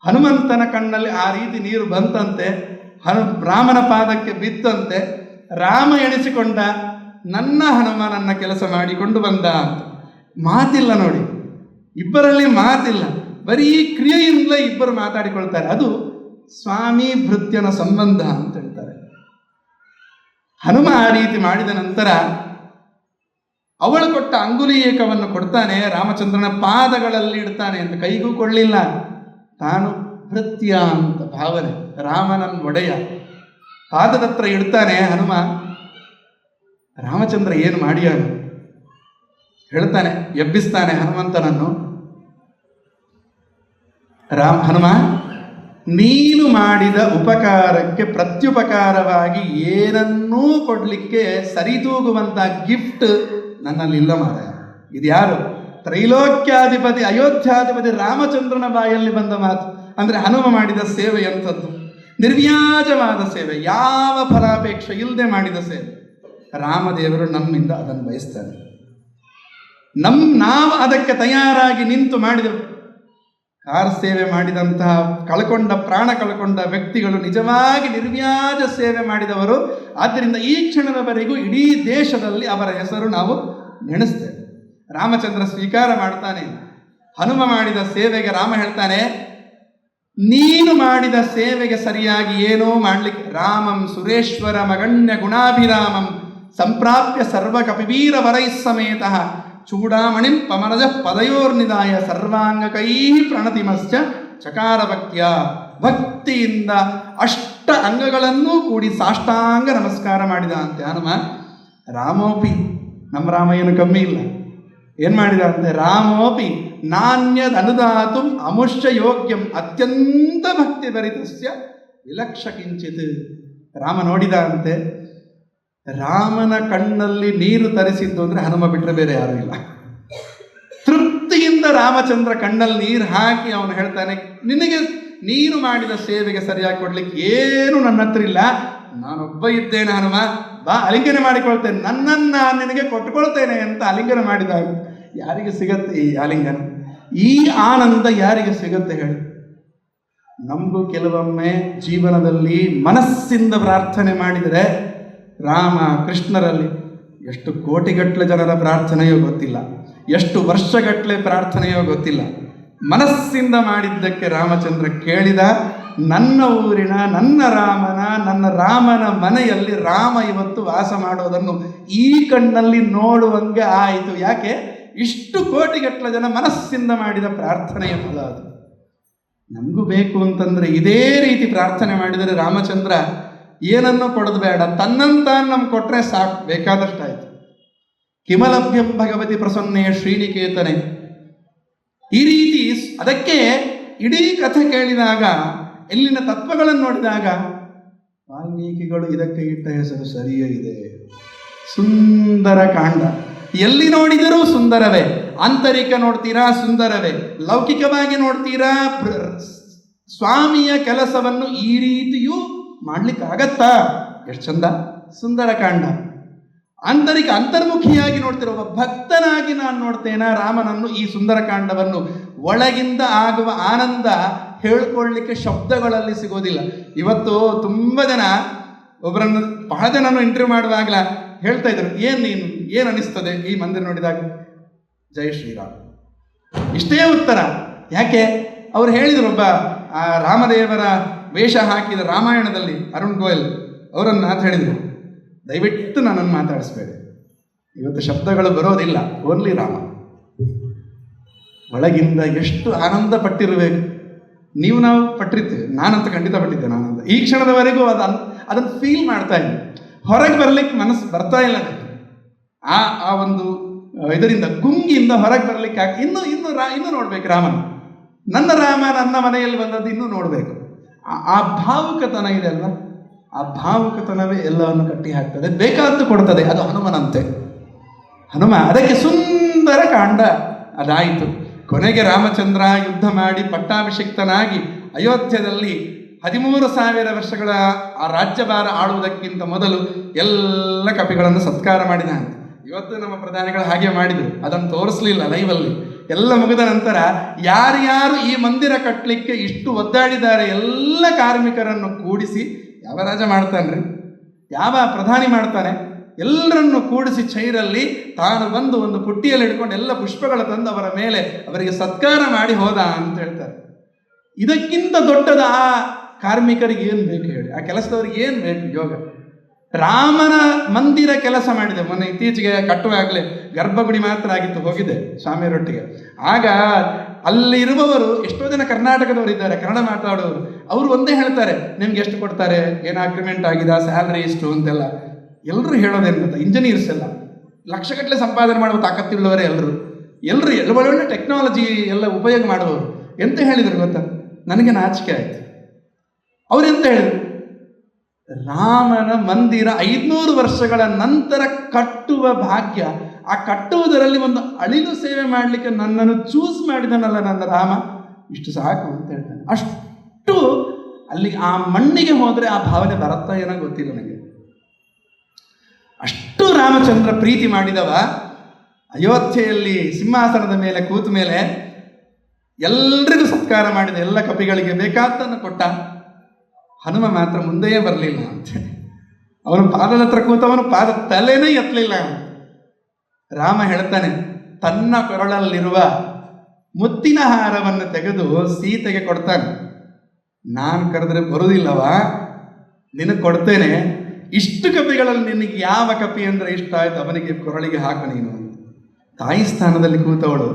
ಹನುಮಂತನ ಕಣ್ಣಲ್ಲಿ ಆ ರೀತಿ ನೀರು ಬಂತಂತೆ. ರಾಮನ ಪಾದಕ್ಕೆ ಬಿತ್ತಂತೆ. ರಾಮ ಎಣಿಸಿಕೊಂಡ, ನನ್ನ ಹನುಮ ನನ್ನ ಕೆಲಸ ಮಾಡಿಕೊಂಡು ಬಂದ ಅಂತ. ಮಾತಿಲ್ಲ ನೋಡಿ, ಇಬ್ಬರಲ್ಲಿ ಮಾತಿಲ್ಲ, ಬರೀ ಕ್ರಿಯೆಯಿಂದಲೇ ಇಬ್ಬರು ಮಾತಾಡಿಕೊಳ್ತಾರೆ. ಅದು ಸ್ವಾಮಿ ಭೃತ್ಯನ ಸಂಬಂಧ ಅಂತ ಹೇಳ್ತಾರೆ. ಹನುಮ ಆ ರೀತಿ ಮಾಡಿದ ನಂತರ ಅವಳು ಕೊಟ್ಟ ಅಂಗುಲೀಯಕವನ್ನು ಕೊಡ್ತಾನೆ, ರಾಮಚಂದ್ರನ ಪಾದಗಳಲ್ಲಿ ಇಡ್ತಾನೆ ಅಂತ. ಕೈಗೂ ಕೊಳ್ಳಿಲ್ಲ, ತಾನು ಭೃತ್ಯ ಅಂತ ಭಾವನೆ, ರಾಮನನ್ ಒಡೆಯ. ಪಾದದ ಹತ್ರ ಇಡ್ತಾನೆ ಹನುಮ. ರಾಮಚಂದ್ರ ಏನು ಮಾಡಿಯಾನು ಹೇಳ್ತಾನೆ, ಎಬ್ಬಿಸ್ತಾನೆ ಹನುಮಂತನನ್ನು. ಹನುಮ, ನೀನು ಮಾಡಿದ ಉಪಕಾರಕ್ಕೆ ಪ್ರತ್ಯುಪಕಾರವಾಗಿ ಏನನ್ನೂ ಕೊಡ್ಲಿಕ್ಕೆ ಸರಿತೂಗುವಂತ ಗಿಫ್ಟ್ ನನ್ನಲ್ಲಿಲ್ಲ ಮಾರಾಯ. ಇದು ಯಾರು? ತ್ರೈಲೋಕ್ಯಾಧಿಪತಿ ಅಯೋಧ್ಯಾಧಿಪತಿ ರಾಮಚಂದ್ರನ ಬಾಯಲ್ಲಿ ಬಂದ ಮಾತು. ಅಂದ್ರೆ ಹನುಮ ಮಾಡಿದ ಸೇವೆ ಎಂಥದ್ದು? ನಿರ್ವ್ಯಾಜವಾದ ಸೇವೆ, ಯಾವ ಫಲಾಪೇಕ್ಷೆ ಇಲ್ಲದೆ ಮಾಡಿದ ಸೇವೆ. ರಾಮದೇವರು ನಮ್ಮಿಂದ ಅದನ್ನು ಬಯಸ್ತಾರೆ. ನಾವು ಅದಕ್ಕೆ ತಯಾರಾಗಿ ನಿಂತು ಮಾಡಿದ ಕಾರ್ ಸೇವೆ ಮಾಡಿದಂತಹ ಪ್ರಾಣ ಕಳ್ಕೊಂಡ ವ್ಯಕ್ತಿಗಳು ನಿಜವಾಗಿ ನಿರ್ವ್ಯಾಜ ಸೇವೆ ಮಾಡಿದವರು. ಆದ್ದರಿಂದ ಈ ಕ್ಷಣದವರೆಗೂ ಇಡೀ ದೇಶದಲ್ಲಿ ಅವರ ಹೆಸರು ನಾವು ನೆನೆಸ್ತೇವೆ. ರಾಮಚಂದ್ರ ಸ್ವೀಕಾರ ಮಾಡ್ತಾನೆ. ಹನುಮ ಮಾಡಿದ ಸೇವೆಗೆ ರಾಮ ಹೇಳ್ತಾನೆ, ನೀನು ಮಾಡಿದ ಸೇವೆಗೆ ಸರಿಯಾಗಿ ಏನೋ ಮಾಡ್ಲಿಕ್ಕೆ, ರಾಮಂ ಸುರೇಶ್ವರ ಮಗಣ್ಯ ಗುಣಾಭಿರಾಮಂ ಸಂಪ್ರಾಪ್ಯ ಸರ್ವ ಕಪಿವೀರ ವರೈ ಸಮೇತ ಚೂಡಾಮಣಿಂ ಪಮರಜ ಪದಯೋರ್ನಿದಾಯ ಸರ್ವಾಂಗಕೈ ಪ್ರಣತಿಮಶ್ಚ ಚಕಾರ ಭಕ್ತಿಯ. ಭಕ್ತಿಯಿಂದ ಅಷ್ಟ ಅಂಗಗಳನ್ನೂ ಕೂಡಿ ಸಾಷ್ಟಾಂಗ ನಮಸ್ಕಾರ ಮಾಡಿದ ಅಂತೆ ಹನುಮ. ರಾಮೋಪಿ, ನಮ್ಮ ರಾಮ ಏನು ಕಮ್ಮಿ ಇಲ್ಲ, ಏನ್ ಮಾಡಿದ ಅಂತೆ, ರಾಮೋಪಿ ನಾಣ್ಯದ ಅನುದಾತು ಅಮುಷ್ಯ ಯೋಗ್ಯಂ ಅತ್ಯಂತ ಭಕ್ತಿ ಭರಿತಸ್ಯ ವಿಲಕ್ಷ ಕಿಂಚಿತ್. ರಾಮ ನೋಡಿದ ಅಂತೆ, ರಾಮನ ಕಣ್ಣಲ್ಲಿ ನೀರು ತರಿಸಿದ್ದು ಅಂದ್ರೆ ಹನುಮ ಬಿಟ್ಟರೆ ಬೇರೆ ಯಾರೂ ಇಲ್ಲ. ತೃಪ್ತಿಯಿಂದ ರಾಮಚಂದ್ರ ಕಣ್ಣಲ್ಲಿ ನೀರು ಹಾಕಿ ಅವನು ಹೇಳ್ತಾನೆ, ನಿನಗೆ ನೀನು ಮಾಡಿದ ಸೇವೆಗೆ ಸರಿಯಾಗಿ ಕೊಡ್ಲಿಕ್ಕೆ ಏನು ನನ್ನ ಹತ್ರ ಇಲ್ಲ, ನಾನೊಬ್ಬ ಇದ್ದೇನೆ ಹನುಮ, ಬಾ ಆಲಿಂಗನ ಮಾಡಿಕೊಳ್ತೇನೆ, ನನ್ನನ್ನು ನಾನು ನಿನಗೆ ಕೊಟ್ಟುಕೊಳ್ತೇನೆ ಅಂತ ಆಲಿಂಗನ ಮಾಡಿದಾಗ ಯಾರಿಗೆ ಸಿಗತ್ತೆ ಈ ಆಲಿಂಗನ? ಈ ಆನಂದ ಯಾರಿಗೆ ಸಿಗತ್ತೆ ಹೇಳಿ? ನಮಗೂ ಕೆಲವೊಮ್ಮೆ ಜೀವನದಲ್ಲಿ ಮನಸ್ಸಿಂದ ಪ್ರಾರ್ಥನೆ ಮಾಡಿದರೆ, ರಾಮ ಕೃಷ್ಣರಲ್ಲಿ ಎಷ್ಟು ಕೋಟಿಗಟ್ಟಲೆ ಜನರ ಪ್ರಾರ್ಥನೆಯೋ ಗೊತ್ತಿಲ್ಲ, ಎಷ್ಟು ವರ್ಷಗಟ್ಟಲೆ ಪ್ರಾರ್ಥನೆಯೋ ಗೊತ್ತಿಲ್ಲ. ಮನಸ್ಸಿಂದ ಮಾಡಿದ್ದಕ್ಕೆ ರಾಮಚಂದ್ರ ಕೇಳಿದ, ನನ್ನ ಊರಿನ ನನ್ನ ರಾಮನ ಮನೆಯಲ್ಲಿ ರಾಮ ಇವತ್ತು ವಾಸ ಮಾಡೋದನ್ನು ಈ ಕಣ್ಣಲ್ಲಿ ನೋಡುವಂಗೆ ಆಯಿತು. ಯಾಕೆ? ಇಷ್ಟು ಕೋಟಿಗಟ್ಟಲೆ ಜನ ಮನಸ್ಸಿಂದ ಮಾಡಿದ ಪ್ರಾರ್ಥನೆಯ ಫಲ ಅದು. ನಮಗೂ ಬೇಕು ಅಂತಂದ್ರೆ ಇದೇ ರೀತಿ ಪ್ರಾರ್ಥನೆ ಮಾಡಿದರೆ ರಾಮಚಂದ್ರ ಏನನ್ನು ಕೊಡೋದು ಬೇಡ, ತನ್ನಂತಾನು ನಮ್ಗೆ ಕೊಟ್ರೆ ಸಾಕು, ಬೇಕಾದಷ್ಟಾಯ್ತು. ಕಿಮಲಭ್ಯಂ ಭಗವತಿ ಪ್ರಸನ್ನೇ ಶ್ರೀನಿಕೇತನೆ. ಈ ರೀತಿ ಅದಕ್ಕೆ ಇಡೀ ಕಥೆ ಕೇಳಿದಾಗ, ಇಲ್ಲಿನ ತತ್ವಗಳನ್ನು ನೋಡಿದಾಗ ವಾಲ್ಮೀಕಿಗಳು ಇದಕ್ಕೆ ಇಟ್ಟ ಹೆಸರು ಸರಿಯೇ ಇದೆ. ಸುಂದರ ಕಾಂಡ, ಎಲ್ಲಿ ನೋಡಿದರೂ ಸುಂದರವೇ. ಆಂತರಿಕ ನೋಡ್ತೀರಾ ಸುಂದರವೇ, ಲೌಕಿಕವಾಗಿ ನೋಡ್ತೀರಾ ಸ್ವಾಮಿಯ ಕೆಲಸವನ್ನು ಈ ರೀತಿಯೂ ಮಾಡ್ಲಿಕ್ಕಾಗತ್ತಾ? ಎಷ್ಟು ಚಂದ ಸುಂದರ ಕಾಂಡ. ಅಂತರ್ಮುಖಿಯಾಗಿ ನೋಡ್ತೀರ, ಒಬ್ಬ ಭಕ್ತನಾಗಿ ನಾನು ನೋಡ್ತೇನೆ ರಾಮನನ್ನು, ಈ ಸುಂದರಕಾಂಡವನ್ನು. ಒಳಗಿಂದ ಆಗುವ ಆನಂದ ಹೇಳ್ಕೊಳ್ಳಿಕ್ಕೆ ಶಬ್ದಗಳಲ್ಲಿ ಸಿಗೋದಿಲ್ಲ. ಇವತ್ತು ತುಂಬ ಜನ, ಒಬ್ಬರನ್ನು ಬಹಳ ಜನನು ಇಂಟರ್ವ್ಯೂ ಮಾಡುವಾಗಲ ಹೇಳ್ತಾ ಇದ್ರು, ಏನು ಅನಿಸ್ತದೆ ಈ ಮಂದಿರ ನೋಡಿದಾಗ? ಜೈ ಶ್ರೀರಾಮ್, ಇಷ್ಟೇ ಉತ್ತರ. ಯಾಕೆ? ಅವ್ರು ಹೇಳಿದರು, ಒಬ್ಬ ಆ ರಾಮದೇವರ ವೇಷ ಹಾಕಿದ ರಾಮಾಯಣದಲ್ಲಿ ಅರುಣ್ ಗೋಯಲ್ ಅವರನ್ನು ಮಾತು ಹೇಳಿದರು, ದಯವಿಟ್ಟು ನನ್ನನ್ನು ಮಾತಾಡಿಸ್ಬೇಡಿ, ಇವತ್ತು ಶಬ್ದಗಳು ಬರೋದಿಲ್ಲ, ಓನ್ಲಿ ರಾಮ. ಒಳಗಿಂದ ಎಷ್ಟು ಆನಂದ ಪಟ್ಟಿರಬೇಕು. ನಾವು ಪಟ್ಟಿರ್ತೀವಿ, ನಾನಂತ ಖಂಡಿತ ಪಟ್ಟಿದ್ದೆ. ಆನಂದ ಈ ಕ್ಷಣದವರೆಗೂ ಅದನ್ನು ಫೀಲ್ ಮಾಡ್ತಾ ಇದ್ದೆ. ಹೊರಗೆ ಬರಲಿಕ್ಕೆ ಮನಸ್ಸು ಬರ್ತಾ ಇಲ್ಲ ನನಗೆ. ಆ ಒಂದು ಇದರಿಂದ ಗುಂಗಿಯಿಂದ ಹೊರಗೆ ಬರಲಿಕ್ಕೆ ಇನ್ನೂ ನೋಡ್ಬೇಕು ರಾಮನ. ನನ್ನ ರಾಮ ನನ್ನ ಮನೆಯಲ್ಲಿ ಬಂದದ್ದು ಇನ್ನೂ ನೋಡಬೇಕು. ಆ ಭಾವುಕತನ ಇದೆ ಅಲ್ವಾ, ಆ ಭಾವುಕತನವೇ ಎಲ್ಲವನ್ನು ಕಟ್ಟಿ ಹಾಕ್ತದೆ, ಬೇಕಾದ್ದು ಕೊಡ್ತದೆ. ಅದು ಹನುಮನಂತೆ. ಹನುಮ ಅದಕ್ಕೆ ಸುಂದರ ಕಾಂಡ ಅದಾಯಿತು. ಕೊನೆಗೆ ರಾಮಚಂದ್ರ ಯುದ್ಧ ಮಾಡಿ ಪಟ್ಟಾಭಿಷಿಕ್ತನಾಗಿ ಅಯೋಧ್ಯದಲ್ಲಿ 13,000 ವರ್ಷಗಳ ಆ ರಾಜ್ಯಭಾರ ಆಳುವುದಕ್ಕಿಂತ ಮೊದಲು ಎಲ್ಲ ಕಪಿಗಳನ್ನು ಸತ್ಕಾರ ಮಾಡಿದ. ಇವತ್ತು ನಮ್ಮ ಪ್ರಧಾನಿಗಳು ಹಾಗೆ ಮಾಡಿದರು, ಅದನ್ನು ತೋರಿಸ್ಲಿಲ್ಲ ಲೈವಲ್ಲಿ. ಎಲ್ಲ ಮುಗಿದ ನಂತರ ಯಾರ್ಯಾರು ಈ ಮಂದಿರ ಕಟ್ಟಲಿಕ್ಕೆ ಇಷ್ಟು ಒದ್ದಾಡಿದ್ದಾರೆ ಎಲ್ಲ ಕಾರ್ಮಿಕರನ್ನು ಕೂಡಿಸಿ, ಯಾವ ರಾಜ ಮಾಡ್ತಾನ್ರಿ, ಯಾವ ಪ್ರಧಾನಿ ಮಾಡ್ತಾನೆ, ಎಲ್ಲರನ್ನು ಕೂಡಿಸಿ ಚೈರಲ್ಲಿ ತಾನು ಬಂದು ಒಂದು ಪುಟ್ಟಿಯಲ್ಲಿ ಹಿಡ್ಕೊಂಡು ಎಲ್ಲ ಪುಷ್ಪಗಳ ತಂದು ಅವರ ಮೇಲೆ ಅವರಿಗೆ ಸತ್ಕಾರ ಮಾಡಿ ಹೋದ ಅಂತ ಹೇಳ್ತಾರೆ. ಇದಕ್ಕಿಂತ ದೊಡ್ಡದ ಆ ಕಾರ್ಮಿಕರಿಗೆ ಏನು ಬೇಕು ಹೇಳಿ, ಆ ಕೆಲಸದವ್ರಿಗೆ ಏನು ಬೇಕು? ಯೋಗ. ರಾಮನ ಮಂದಿರ ಕೆಲಸ ಮಾಡಿದೆ. ಮೊನ್ನೆ ಇತ್ತೀಚೆಗೆ ಕಟ್ಟುವಾಗಲೇ ಗರ್ಭಗುಡಿ ಮಾತ್ರ ಆಗಿತ್ತು, ಹೋಗಿದ್ದೆ ಸ್ವಾಮಿಯರೊಟ್ಟಿಗೆ. ಆಗ ಅಲ್ಲಿರುವವರು ಎಷ್ಟೋ ಜನ ಕರ್ನಾಟಕದವರು ಇದ್ದಾರೆ, ಕನ್ನಡ ಮಾತಾಡೋರು. ಅವರು ಒಂದೇ ಹೇಳ್ತಾರೆ, ನಿಮ್ಗೆ ಎಷ್ಟು ಕೊಡ್ತಾರೆ, ಏನು ಅಗ್ರಿಮೆಂಟ್ ಆಗಿದೆ, ಸ್ಯಾಲ್ರಿ ಎಷ್ಟು ಅಂತೆಲ್ಲ. ಎಲ್ಲರೂ ಹೇಳೋದೇನು ಗೊತ್ತಾ, ಇಂಜಿನಿಯರ್ಸ್ ಎಲ್ಲ ಲಕ್ಷಗಟ್ಟಲೆ ಸಂಪಾದನೆ ಮಾಡುವ ತಾಕತ್ತಿಲ್ಲವರೇ ಎಲ್ಲರೂ ಒಳ್ಳೊಳ್ಳೆ ಟೆಕ್ನಾಲಜಿ ಎಲ್ಲ ಉಪಯೋಗ ಮಾಡುವವರು. ಎಂತ ಹೇಳಿದರು ಗೊತ್ತಾ, ನನಗೆ ನಾಚಿಕೆ ಆಯಿತು. ಅವರೆಂತ ಹೇಳಿದರು, ರಾಮನ ಮಂದಿರ 500 ವರ್ಷಗಳ ನಂತರ ಕಟ್ಟುವ ಭಾಗ್ಯ, ಆ ಕಟ್ಟುವುದರಲ್ಲಿ ಒಂದು ಅಳಿಲು ಸೇವೆ ಮಾಡಲಿಕ್ಕೆ ನನ್ನನ್ನು ಚೂಸ್ ಮಾಡಿದನಲ್ಲ ನನ್ನ ರಾಮ, ಇಷ್ಟು ಸಾಕು ಅಂತ ಹೇಳ್ತಾನೆ. ಅಷ್ಟು ಅಲ್ಲಿ ಆ ಮಣ್ಣಿಗೆ ಹೋದರೆ ಆ ಭಾವನೆ ಬರುತ್ತಾ ಏನೋ ಗೊತ್ತಿಲ್ಲ ನನಗೆ. ಅಷ್ಟು ರಾಮಚಂದ್ರ ಪ್ರೀತಿ ಮಾಡಿದವ. ಅಯೋಧ್ಯೆಯಲ್ಲಿ ಸಿಂಹಾಸನದ ಮೇಲೆ ಕೂತ ಮೇಲೆ ಎಲ್ರಿಗೂ ಸತ್ಕಾರ ಮಾಡಿದ, ಎಲ್ಲ ಕಪಿಗಳಿಗೆ ಬೇಕಾದ್ದನ್ನು ಕೊಟ್ಟ. ಹನುಮ ಮಾತ್ರ ಮುಂದೆಯೇ ಬರಲಿಲ್ಲ ಅಂತೆ. ಅವನು ಪಾದದ ಹತ್ರ ಕೂತವನು ಪಾದ ತಲೆನೇ ಎತ್ತಲಿಲ್ಲ. ರಾಮ ಹೇಳ್ತಾನೆ, ತನ್ನ ಕೊರಳಲ್ಲಿರುವ ಮುತ್ತಿನ ಹಾರವನ್ನು ತೆಗೆದು ಸೀತೆಗೆ ಕೊಡ್ತಾನೆ. ನಾನು ಕರೆದ್ರೆ ಬರುವುದಿಲ್ಲವಾ, ನಿನಗೆ ಕೊಡ್ತೇನೆ. ಇಷ್ಟು ಕಪಿಗಳಲ್ಲಿ ನಿನಗೆ ಯಾವ ಕಪಿ ಅಂದರೆ ಇಷ್ಟ ಆಯ್ತು ಅವನಿಗೆ ಕೊರಳಿಗೆ ಹಾಕು ನೀನು. ತಾಯಿ ಸ್ಥಾನದಲ್ಲಿ ಕೂತವಳು,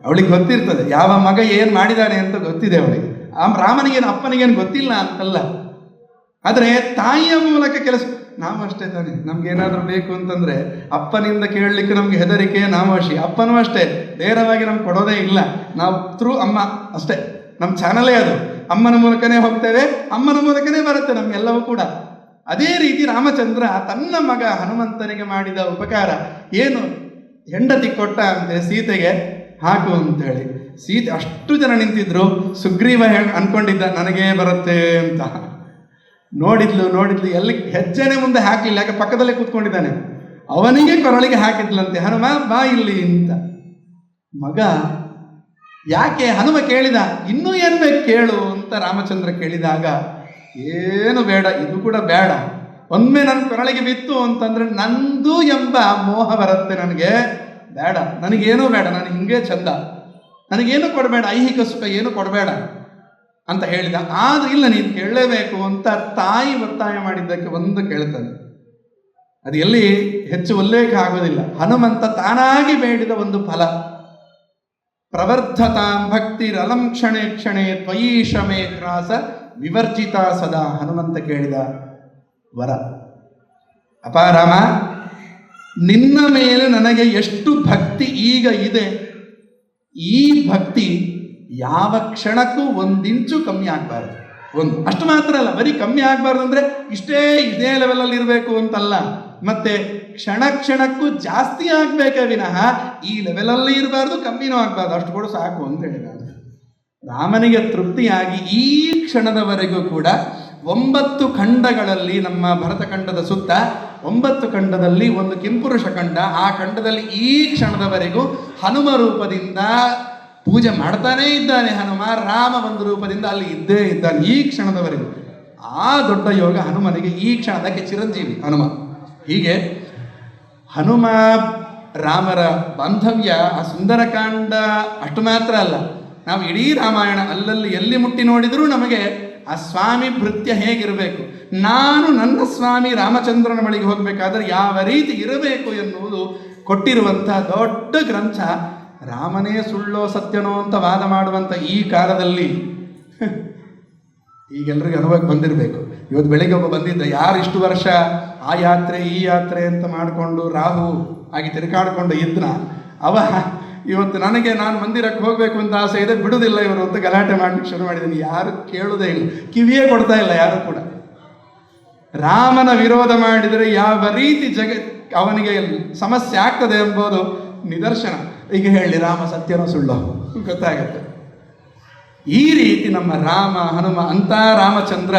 ಅವಳಿಗೆ ಗೊತ್ತಿರ್ತದೆ ಯಾವ ಮಗ ಏನು ಮಾಡಿದ್ದಾನೆ ಅಂತ ಗೊತ್ತಿದೆ ಅವಳಿಗೆ. ಆ ರಾಮನಿಗೇನು ಅಪ್ಪನಿಗೇನು ಗೊತ್ತಿಲ್ಲ ಅಂತಲ್ಲ, ಆದರೆ ತಾಯಿಯ ಮೂಲಕ ಕೆಲಸ. ನಾವು ಅಷ್ಟೇ ತಾನೆ, ನಮ್ಗೇನಾದರೂ ಬೇಕು ಅಂತಂದರೆ ಅಪ್ಪನಿಂದ ಕೇಳಲಿಕ್ಕೆ ನಮ್ಗೆ ಹೆದರಿಕೆ, ನಾವು ಅಷ್ಟೇ. ಅಪ್ಪನೂ ಅಷ್ಟೇ, ನೇರವಾಗಿ ನಮ್ಗೆ ಕೊಡೋದೇ ಇಲ್ಲ. ನಾವು ಥ್ರೂ ಅಮ್ಮ ಅಷ್ಟೇ, ನಮ್ಮ ಚಾನಲೇ ಅದು. ಅಮ್ಮನ ಮೂಲಕನೇ ಹೋಗ್ತೇವೆ, ಅಮ್ಮನ ಮೂಲಕನೇ ಬರುತ್ತೆ ನಮಗೆಲ್ಲವೂ ಕೂಡ. ಅದೇ ರೀತಿ ರಾಮಚಂದ್ರ ತನ್ನ ಮಗ ಹನುಮಂತನಿಗೆ ಮಾಡಿದ ಉಪಕಾರ ಏನು, ಹೆಂಡತಿ ಕೊಟ್ಟ ಅಂತೆ ಸೀತೆಗೆ ಹಾಕು ಅಂತೇಳಿ. ಸೀತೆ ಅಷ್ಟು ಜನ ನಿಂತಿದ್ರು. ಸುಗ್ರೀವ ಅನ್ಕೊಂಡಿದ್ದ ನನಗೇ ಬರುತ್ತೆ ಅಂತ. ನೋಡಿದ್ಲು ಎಲ್ಲಿ ಹೆಜ್ಜೆನೆ ಮುಂದೆ ಹಾಕಲಿಲ್ಲ, ಯಾಕೆ ಪಕ್ಕದಲ್ಲೇ ಕೂತ್ಕೊಂಡಿದ್ದಾನೆ. ಅವನಿಗೆ ಕೊರಳಿಗೆ ಹಾಕಿದ್ಲಂತೆ, ಹನುಮ ಬಾ ಇಲ್ಲಿ ಅಂತ. ಮಗ ಯಾಕೆ ಹನುಮ ಕೇಳಿದ, ಇನ್ನೂ ಏನು ಬೇಕು ಕೇಳು ಅಂತ ರಾಮಚಂದ್ರ ಕೇಳಿದಾಗ, ಏನು ಬೇಡ, ಇದು ಕೂಡ ಬೇಡ, ಒಮ್ಮೆ ನನ್ನ ಕೊರಳಿಗೆ ಬಿತ್ತು ಅಂತಂದ್ರೆ ನಂದು ಎಂಬ ಮೋಹ ಬರುತ್ತೆ ನನಗೆ, ಬೇಡ, ನನಗೇನೂ ಬೇಡ, ನಾನು ಹಿಂಗೆ ಚಂದ, ನನಗೇನು ಕೊಡಬೇಡ, ಐಹಿಕ ಸುಖ ಏನು ಕೊಡಬೇಡ ಅಂತ ಹೇಳಿದ. ಆದ್ರೂ ಇಲ್ಲ, ನೀನು ಕೇಳಲೇಬೇಕು ಅಂತ ತಾಯಿ ಒತ್ತಾಯ ಮಾಡಿದ್ದಕ್ಕೆ ಒಂದು ಕೇಳ್ತಾನೆ. ಅದು ಎಲ್ಲಿ ಹೆಚ್ಚು ಉಲ್ಲೇಖ ಆಗೋದಿಲ್ಲ. ಹನುಮಂತ ತಾನಾಗಿ ಬೇಡಿದ ಒಂದು ಫಲ. ಪ್ರವರ್ಧತಾಂ ಭಕ್ತಿರಲಂ ಕ್ಷಣೆ ಕ್ಷಣೆ ತ್ವಯೀಶಮೇ ಕ್ರಾಸ ವಿವರ್ಜಿತ ಸದಾ. ಹನುಮಂತ ಕೇಳಿದ ವರ, ಅಪ ರಾಮ, ನಿನ್ನ ಮೇಲೆ ನನಗೆ ಎಷ್ಟು ಭಕ್ತಿ ಈಗ ಇದೆ, ಈ ಭಕ್ತಿ ಯಾವ ಕ್ಷಣಕ್ಕೂ 1 ಇಂಚು ಕಮ್ಮಿ ಆಗಬಾರ್ದು. ಅಷ್ಟು ಮಾತ್ರ ಅಲ್ಲ, ಬರೀ ಕಮ್ಮಿ ಆಗಬಾರ್ದು ಅಂದರೆ ಇದೇ ಲೆವೆಲಲ್ಲಿ ಇರಬೇಕು ಅಂತಲ್ಲ, ಮತ್ತೆ ಕ್ಷಣಕ್ಕೂ ಜಾಸ್ತಿ ಆಗಬೇಕೇ ವಿನಃ ಈ ಲೆವೆಲಲ್ಲಿ ಇರಬಾರ್ದು, ಕಮ್ಮಿನೂ ಆಗಬಾರ್ದು, ಅಷ್ಟು ಕೂಡ ಸಾಕು ಅಂತ ಹೇಳಿದ. ರಾಮನಿಗೆ ತೃಪ್ತಿಯಾಗಿ ಈ ಕ್ಷಣದವರೆಗೂ ಕೂಡ 9 ಖಂಡಗಳಲ್ಲಿ, ನಮ್ಮ ಭರತಖಂಡದ ಸುತ್ತ 9 ಖಂಡದಲ್ಲಿ ಒಂದು ಕಿಂಪುರುಷ ಖಂಡ, ಆ ಖಂಡದಲ್ಲಿ ಈ ಕ್ಷಣದವರೆಗೂ ಹನುಮ ರೂಪದಿಂದ ಪೂಜೆ ಮಾಡ್ತಾನೇ ಇದ್ದಾನೆ ಹನುಮ. ರಾಮ ಒಂದು ರೂಪದಿಂದ ಅಲ್ಲಿ ಇದ್ದೇ ಇದ್ದಾನೆ ಈ ಕ್ಷಣದವರೆಗೂ. ಆ ದೊಡ್ಡ ಯೋಗ ಹನುಮನಿಗೆ ಈ ಕ್ಷಣದಕ್ಕೆ ಚಿರಂಜೀವಿ ಹನುಮ. ಹೀಗೆ ಹನುಮ ರಾಮರ ಬಾಂಧವ್ಯ, ಆ ಸುಂದರಕಾಂಡ ಅಷ್ಟು ಮಾತ್ರ ಅಲ್ಲ, ನಾವು ಇಡೀ ರಾಮಾಯಣ ಅಲ್ಲಲ್ಲಿ ಎಲ್ಲಿ ಮುಟ್ಟಿ ನೋಡಿದರೂ ನಮಗೆ ಆ ಸ್ವಾಮಿ ಭೃತ್ಯ ಹೇಗಿರಬೇಕು, ನಾನು ನನ್ನ ಸ್ವಾಮಿ ರಾಮಚಂದ್ರನ ಬಳಿಗೆ ಹೋಗಬೇಕಾದ್ರೆ ಯಾವ ರೀತಿ ಇರಬೇಕು ಎನ್ನುವುದು ಕೊಟ್ಟಿರುವಂಥ ದೊಡ್ಡ ಗ್ರಂಥ. ರಾಮನೇ ಸುಳ್ಳೋ ಸತ್ಯನೋ ಅಂತ ವಾದ ಮಾಡುವಂಥ ಈ ಕಾಲದಲ್ಲಿ ಈಗೆಲ್ಲರಿಗೂ ಅನುಭವಕ್ಕೆ ಬಂದಿರಬೇಕು. ಇವತ್ತು ಬೆಳಿಗ್ಗೆ ಒಬ್ಬ ಬಂದಿದ್ದ, ಯಾರು ಇಷ್ಟು ವರ್ಷ ಆ ಯಾತ್ರೆ ಈ ಯಾತ್ರೆ ಅಂತ ಮಾಡಿಕೊಂಡು ರಾಹು ಆಗಿ ತಿರುಗಾಡಿಕೊಂಡು ಇದ್ನ, ಅವ ಇವತ್ತು ನಾನು ಮಂದಿರಕ್ಕೆ ಹೋಗಬೇಕು ಅಂತ ಆಸೆ ಇದೆ, ಬಿಡುವುದಿಲ್ಲ ಇವರು ಅಂತ ಗಲಾಟೆ ಮಾಡ್ಲಿಕ್ಕೆ ಶುರು ಮಾಡಿದ್ದೀನಿ. ಯಾರು ಕೇಳುವುದೇ ಇಲ್ಲ, ಕಿವಿಯೇ ಕೊಡ್ತಾ ಇಲ್ಲ ಯಾರು ಕೂಡ. ರಾಮನ ವಿರೋಧ ಮಾಡಿದರೆ ಯಾವ ರೀತಿ ಅವನಿಗೆ ಸಮಸ್ಯೆ ಆಗ್ತದೆ ಎಂಬುದು ನಿದರ್ಶನ. ಈಗ ಹೇಳಿ, ರಾಮ ಸತ್ಯನೋ ಸುಳ್ಳು ಗೊತ್ತಾಗತ್ತೆ. ಈ ರೀತಿ ನಮ್ಮ ರಾಮ ಹನುಮ ಅಂತ ರಾಮಚಂದ್ರ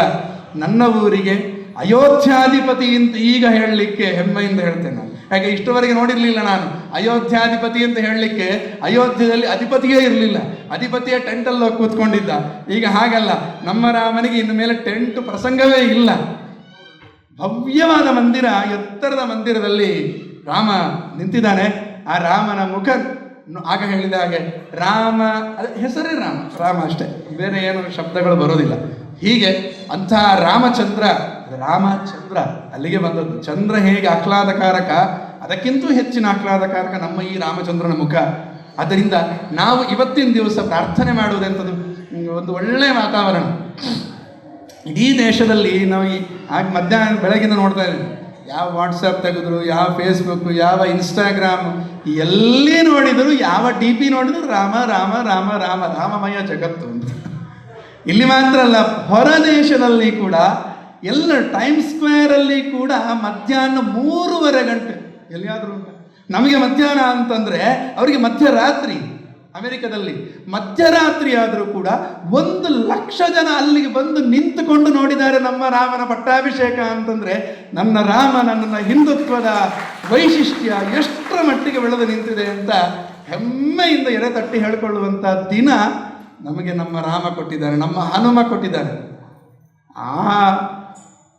ನನ್ನ ಊರಿಗೆ ಅಯೋಧ್ಯಾಧಿಪತಿ ಅಂತ ಈಗ ಹೇಳಲಿಕ್ಕೆ ಹೆಮ್ಮೆಯಿಂದ ಹೇಳ್ತೇನೆ ನಾನು. ಯಾಕೆ ಇಷ್ಟವರೆಗೆ ನೋಡಿರಲಿಲ್ಲ ನಾನು ಅಯೋಧ್ಯಾಧಿಪತಿ ಅಂತ ಹೇಳಲಿಕ್ಕೆ. ಅಯೋಧ್ಯೆಯಲ್ಲಿ ಅಧಿಪತಿಯೇ ಇರಲಿಲ್ಲ, ಅಧಿಪತಿಯೇ ಟೆಂಟಲ್ಲಿ ಕೂತ್ಕೊಂಡಿದ್ದ. ಈಗ ಹಾಗಲ್ಲ, ನಮ್ಮ ರಾಮನಿಗೆ ಇನ್ನು ಮೇಲೆ ಟೆಂಟ್ ಪ್ರಸಂಗವೇ ಇಲ್ಲ. ಭವ್ಯವಾದ ಮಂದಿರ, ಎತ್ತರದ ಮಂದಿರದಲ್ಲಿ ರಾಮ ನಿಂತಿದ್ದಾನೆ. ಆ ರಾಮನ ಮುಖ ಆಗ ಹೇಳಿದ ಹಾಗೆ ರಾಮ, ಹೆಸರೇ ರಾಮ ಅಷ್ಟೇ, ಬೇರೆ ಏನು ಶಬ್ದಗಳು ಬರೋದಿಲ್ಲ. ಹೀಗೆ ಅಂತಹ ರಾಮಚಂದ್ರ ಅಲ್ಲಿಗೆ ಬಂದದ್ದು. ಚಂದ್ರ ಹೇಗೆ ಆಹ್ಲಾದಕಾರಕ, ಅದಕ್ಕಿಂತೂ ಹೆಚ್ಚಿನ ಆಹ್ಲಾದಕಾರಕ ನಮ್ಮ ಈ ರಾಮಚಂದ್ರನ ಮುಖ. ಆದ್ದರಿಂದ ನಾವು ಇವತ್ತಿನ ದಿವಸ ಪ್ರಾರ್ಥನೆ ಮಾಡುವುದೆಂಥದ್ದು, ಒಂದು ಒಳ್ಳೆಯ ವಾತಾವರಣ. ಇಡೀ ದೇಶದಲ್ಲಿ ನಾವು ಆಗ ಮಧ್ಯಾಹ್ನ ಬೆಳಗಿನ ನೋಡ್ತಾ ಇದ್ದೀವಿ, ಯಾವ ವಾಟ್ಸಪ್ ತೆಗೆದ್ರು, ಯಾವ ಫೇಸ್ಬುಕ್, ಯಾವ ಇನ್ಸ್ಟಾಗ್ರಾಮ್, ಎಲ್ಲಿ ನೋಡಿದ್ರು, ಯಾವ ಡಿ ಪಿ ನೋಡಿದ್ರು ರಾಮ ರಾಮ ರಾಮ ರಾಮ ರಾಮಮಯ ಜಗತ್ತು ಅಂತ. ಇಲ್ಲಿ ಮಾತ್ರ ಅಲ್ಲ, ಹೊರ ದೇಶದಲ್ಲಿ ಕೂಡ ಎಲ್ಲ ಟೈಮ್ ಸ್ಕ್ವೇರಲ್ಲಿ ಕೂಡ ಮಧ್ಯಾಹ್ನ 3:30 ಗಂಟೆ ಎಲ್ಲಿಯಾದರೂ ಉಂಟು. ನಮಗೆ ಮಧ್ಯಾಹ್ನ ಅಂತಂದರೆ ಅವರಿಗೆ ಮಧ್ಯರಾತ್ರಿ. ಅಮೆರಿಕದಲ್ಲಿ ಮಧ್ಯರಾತ್ರಿ ಆದರೂ ಕೂಡ 1,00,000 ಜನ ಅಲ್ಲಿಗೆ ಬಂದು ನಿಂತುಕೊಂಡು ನೋಡಿದ್ದಾರೆ ನಮ್ಮ ರಾಮನ ಪಟ್ಟಾಭಿಷೇಕ ಅಂತಂದರೆ ನನ್ನ ರಾಮ, ನನ್ನ ಹಿಂದುತ್ವದ ವೈಶಿಷ್ಟ್ಯ ಎಷ್ಟರ ಮಟ್ಟಿಗೆ ಬೆಳೆದು ನಿಂತಿದೆ ಅಂತ ಹೆಮ್ಮೆಯಿಂದ ಎಡೆ ತಟ್ಟಿ ಹೇಳಿಕೊಳ್ಳುವಂಥ ದಿನ ನಮಗೆ ನಮ್ಮ ರಾಮ ಕೊಟ್ಟಿದ್ದಾರೆ, ನಮ್ಮ ಹನುಮ ಕೊಟ್ಟಿದ್ದಾರೆ. ಆ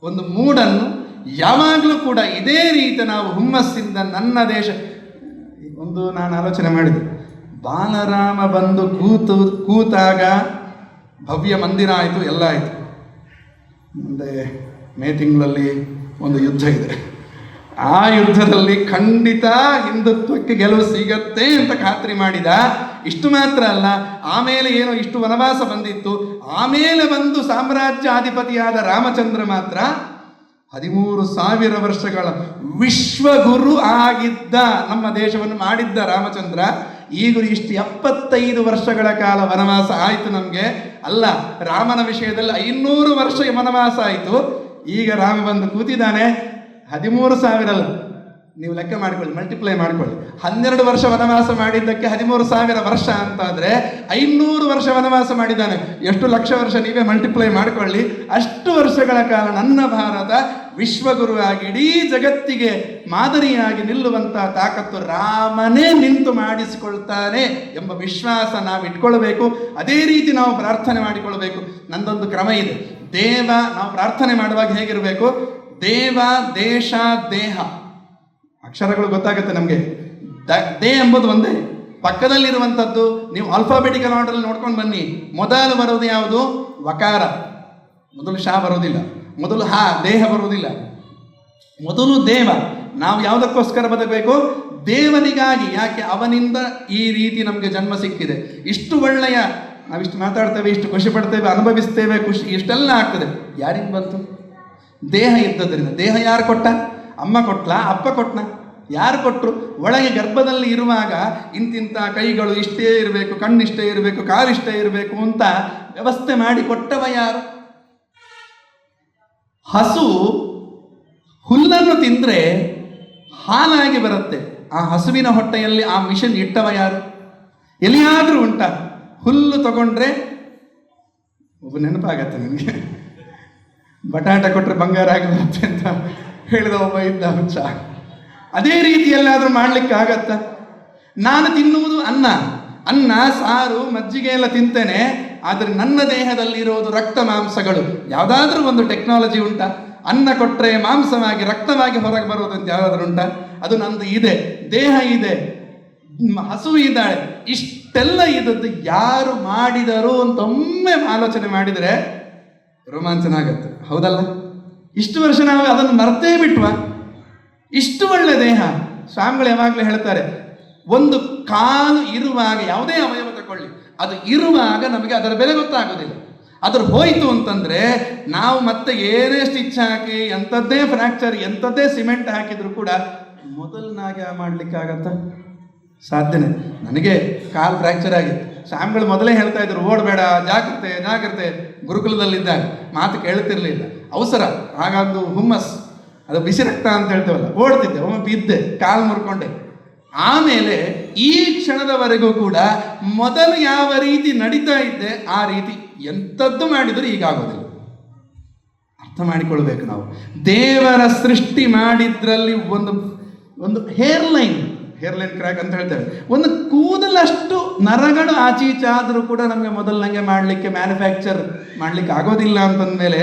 ಒಂದು ಮೂಡನ್ನು ಯಾವಾಗಲೂ ಕೂಡ ಇದೇ ರೀತಿ ನಾವು ಹುಮ್ಮಸ್ಸಿಂದ ನನ್ನ ದೇಶ ಒಂದು ನಾನು ಆಲೋಚನೆ ಮಾಡಿದೆ. ಬಾಲರಾಮ ಬಂದು ಕೂತಾಗ ಭವ್ಯ ಮಂದಿರ ಆಯಿತು, ಎಲ್ಲ ಆಯಿತು. ಮುಂದೆ ಮೇ ತಿಂಗಳಲ್ಲಿ ಒಂದು ಯುದ್ಧ ಇದೆ. ಆ ಯುದ್ಧದಲ್ಲಿ ಖಂಡಿತ ಹಿಂದುತ್ವಕ್ಕೆ ಗೆಲುವು ಸಿಗತ್ತೆ ಅಂತ ಖಾತ್ರಿ ಮಾಡಿದ. ಇಷ್ಟು ಮಾತ್ರ ಅಲ್ಲ, ಆಮೇಲೆ ಏನೋ ಇಷ್ಟು ವನವಾಸ ಬಂದಿತ್ತು, ಆಮೇಲೆ ಬಂದು ಸಾಮ್ರಾಜ್ಯಾಧಿಪತಿಯಾದ ರಾಮಚಂದ್ರ ಮಾತ್ರ 13,000 ವರ್ಷಗಳ ವಿಶ್ವಗುರು ಆಗಿದ್ದ, ನಮ್ಮ ದೇಶವನ್ನು ಮಾಡಿದ್ದ ರಾಮಚಂದ್ರ. ಈಗ ಇಷ್ಟು 75 ವರ್ಷಗಳ ಕಾಲ ವನವಾಸ ಆಯಿತು ನಮಗೆ. ಅಲ್ಲ, ರಾಮನ ವಿಷಯದಲ್ಲಿ 500 ವರ್ಷ ವನವಾಸ ಆಯಿತು. ಈಗ ರಾಮ ಬಂದು ಕೂತಿದ್ದಾನೆ. 13,000 ಅಲ್ಲ, ನೀವು ಲೆಕ್ಕ ಮಾಡಿಕೊಳ್ಳಿ, ಮಲ್ಟಿಪ್ಲೈ ಮಾಡಿಕೊಳ್ಳಿ. 12 ವರ್ಷ ವನವಾಸ ಮಾಡಿದ್ದಕ್ಕೆ 13,000 ವರ್ಷ ಅಂತಾದರೆ 500 ವರ್ಷ ವನವಾಸ ಮಾಡಿದ್ದಾನೆ. ಎಷ್ಟು ಲಕ್ಷ ವರ್ಷ ನೀವೇ ಮಲ್ಟಿಪ್ಲೈ ಮಾಡಿಕೊಳ್ಳಿ. ಅಷ್ಟು ವರ್ಷಗಳ ಕಾಲ ನನ್ನ ಭಾರತ ವಿಶ್ವಗುರುವಾಗಿ ಇಡೀ ಜಗತ್ತಿಗೆ ಮಾದರಿಯಾಗಿ ನಿಲ್ಲುವಂಥ ತಾಕತ್ತು ರಾಮನೇ ನಿಂತು ಮಾಡಿಸಿಕೊಳ್ತಾನೆ ಎಂಬ ವಿಶ್ವಾಸ ನಾವು ಇಟ್ಕೊಳ್ಬೇಕು. ಅದೇ ರೀತಿ ನಾವು ಪ್ರಾರ್ಥನೆ ಮಾಡಿಕೊಳ್ಬೇಕು. ನಂದೊಂದು ಕ್ರಮ ಇದೆ. ನಾವು ಪ್ರಾರ್ಥನೆ ಮಾಡುವಾಗ ಹೇಗಿರಬೇಕು? ದೇವ, ದೇಶ, ದೇಹ, ಅಕ್ಷರಗಳು ಗೊತ್ತಾಗುತ್ತೆ ನಮಗೆ. ದೇ ಎಂಬುದು ಒಂದೇ. ಪಕ್ಕದಲ್ಲಿರುವಂಥದ್ದು ನೀವು ಆಲ್ಫಾಬೆಟಿಕಲ್ ಆರ್ಡರ್ ನೋಡ್ಕೊಂಡು ಬನ್ನಿ. ಮೊದಲು ಬರೋದು ಯಾವುದು? ವಕಾರ. ಮೊದಲು ಶಾ ಬರೋದಿಲ್ಲ, ಮೊದಲು ಹಾ ದೇಹ ಬರುವುದಿಲ್ಲ, ಮೊದಲು ದೇವ. ನಾವು ಯಾವುದಕ್ಕೋಸ್ಕರ ಬದುಕಬೇಕು? ದೇವನಿಗಾಗಿ. ಯಾಕೆ? ಅವನಿಂದ ಈ ರೀತಿ ನಮಗೆ ಜನ್ಮ ಸಿಕ್ಕಿದೆ. ಇಷ್ಟು ಒಳ್ಳೆಯ, ನಾವಿಷ್ಟು ಮಾತಾಡ್ತೇವೆ, ಇಷ್ಟು ಖುಷಿ ಪಡ್ತೇವೆ, ಅನುಭವಿಸ್ತೇವೆ, ಖುಷಿ ಇಷ್ಟೆಲ್ಲ ಆಗ್ತದೆ. ಯಾರಿಂದ ಬಂತು? ದೇಹ ಇದ್ದದ್ರಿಂದ. ದೇಹ ಯಾರು ಕೊಟ್ಟ? ಅಮ್ಮ ಕೊಟ್ಲಾ? ಅಪ್ಪ ಕೊಟ್ಟನ? ಯಾರು ಕೊಟ್ಟರು? ಒಳಗೆ ಗರ್ಭದಲ್ಲಿ ಇರುವಾಗ ಇಂತಿಂಥ ಕೈಗಳು ಇಷ್ಟೇ ಇರಬೇಕು, ಕಣ್ಣಿಷ್ಟೇ ಇರಬೇಕು, ಕಾಲಿಷ್ಟೇ ಇರಬೇಕು ಅಂತ ವ್ಯವಸ್ಥೆ ಮಾಡಿ ಕೊಟ್ಟವ ಯಾರು? ಹಸು ಹುಲ್ಲನ್ನು ತಿಂದರೆ ಹಾಲಾಗಿ ಬರುತ್ತೆ. ಆ ಹಸುವಿನ ಹೊಟ್ಟೆಯಲ್ಲಿ ಆ ಮಿಷನ್ ಇಟ್ಟವ ಯಾರು? ಎಲ್ಲಿಯಾದರೂ ಉಂಟಾ? ಹುಲ್ಲು ತಗೊಂಡ್ರೆ ನೆನಪಾಗತ್ತೆ ನನಗೆ, ಬಟಾಟ ಕೊಟ್ಟರೆ ಬಂಗಾರ ಆಗಿರುತ್ತೆ ಅಂತ ಹೇಳಿದ ಒಬ್ಬ ಇದ್ದ ಹುಚ್ಚ. ಅದೇ ರೀತಿ ಎಲ್ಲಾದರೂ ಮಾಡಲಿಕ್ಕಾಗತ್ತ? ನಾನು ತಿನ್ನುವುದು ಅನ್ನ, ಸಾರು, ಮಜ್ಜಿಗೆ ಎಲ್ಲ ತಿಂತೇನೆ. ಆದರೆ ನನ್ನ ದೇಹದಲ್ಲಿರೋದು ರಕ್ತ ಮಾಂಸಗಳು. ಯಾವುದಾದ್ರೂ ಒಂದು ಟೆಕ್ನಾಲಜಿ ಉಂಟಾ? ಅನ್ನ ಕೊಟ್ಟರೆ ಮಾಂಸವಾಗಿ ರಕ್ತವಾಗಿ ಹೊರಗೆ ಬರೋದಂತ ಯಾವುದಾದ್ರೂ ಉಂಟಾ? ಅದು ನಂದು ಇದೆ, ದೇಹ ಇದೆ, ಹಸು ಇದ್ದಾಳೆ. ಇಷ್ಟೆಲ್ಲ ಇದ್ದದ್ದು ಯಾರು ಮಾಡಿದರು ಅಂತ ಒಮ್ಮೆ ಆಲೋಚನೆ ಮಾಡಿದರೆ ರೋಮಾಂಚನ ಆಗತ್ತೆ, ಹೌದಲ್ಲ? ಇಷ್ಟು ವರ್ಷ ನಾವು ಅದನ್ನು ಮರ್ತೇ ಬಿಟ್ವಾ? ಇಷ್ಟು ಒಳ್ಳೆ ದೇಹ. ಸ್ವಾಮಿಗಳು ಯಾವಾಗಲೂ ಹೇಳ್ತಾರೆ, ಒಂದು ಕಾಲು ಇರುವಾಗ, ಯಾವುದೇ ಅವಯವ ತಗೊಳ್ಳಿ, ಅದು ಇರುವಾಗ ನಮಗೆ ಅದರ ಬೆಲೆ ಗೊತ್ತಾಗೋದಿಲ್ಲ. ಅದ್ರ ಹೋಯಿತು ಅಂತಂದರೆ ನಾವು ಮತ್ತೆ ಏನೇ ಸ್ಟಿಚ್ ಹಾಕಿ, ಎಂಥದ್ದೇ ಫ್ರ್ಯಾಕ್ಚರ್, ಎಂಥದ್ದೇ ಸಿಮೆಂಟ್ ಹಾಕಿದ್ರು ಕೂಡ ಮೊದಲನಾಗೆ ಮಾಡಲಿಕ್ಕಾಗತ್ತ? ಸಾಧ್ಯನೇ. ನನಗೆ ಕಾಲು ಫ್ರ್ಯಾಕ್ಚರ್ ಆಗಿತ್ತು. ಸ್ವಾಮಿಗಳು ಮೊದಲೇ ಹೇಳ್ತಾ ಇದ್ರು, ಓಡಬೇಡ, ಜಾಗ್ರತೆ ಜಾಗ್ರತೆ. ಗುರುಕುಲದಲ್ಲಿದ್ದಾಗ ಮಾತು ಕೇಳುತ್ತಿರಲಿಲ್ಲ, ಅವಸರ, ಹಾಗಾದ್ದು ಹುಮ್ಮಸ್, ಅದು ಬಿಸಿ ರಕ್ತ ಅಂತ ಹೇಳ್ತೇವಲ್ಲ, ಓಡ್ತಿದ್ದೆ, ಒಮ್ಮೆ ಬಿದ್ದೆ, ಕಾಲು ಮುರ್ಕೊಂಡೆ. ಆಮೇಲೆ ಈ ಕ್ಷಣದವರೆಗೂ ಕೂಡ ಮೊದಲು ಯಾವ ರೀತಿ ನಡೀತಾ ಇದ್ದೆ ಆ ರೀತಿ ಎಂಥದ್ದು ಮಾಡಿದರೂ ಈಗಾಗೋದಿಲ್ಲ. ಅರ್ಥ ಮಾಡಿಕೊಳ್ಬೇಕು ನಾವು. ದೇವರ ಸೃಷ್ಟಿ ಮಾಡಿದ್ರಲ್ಲಿ ಒಂದು ಹೇರ್ಲೈನ್ ಕ್ರ್ಯಾಕ್ ಅಂತ ಹೇಳ್ತೇವೆ, ಒಂದು ಕೂದಲಷ್ಟು ನರಗಳು ಆಚೀಚಾದರೂ ಕೂಡ ನಮಗೆ ಮೊದಲಂಗೆ ಮಾಡಲಿಕ್ಕೆ ಮ್ಯಾನುಫ್ಯಾಕ್ಚರ್ ಮಾಡಲಿಕ್ಕೆ ಆಗೋದಿಲ್ಲ ಅಂತಂದಮೇಲೆ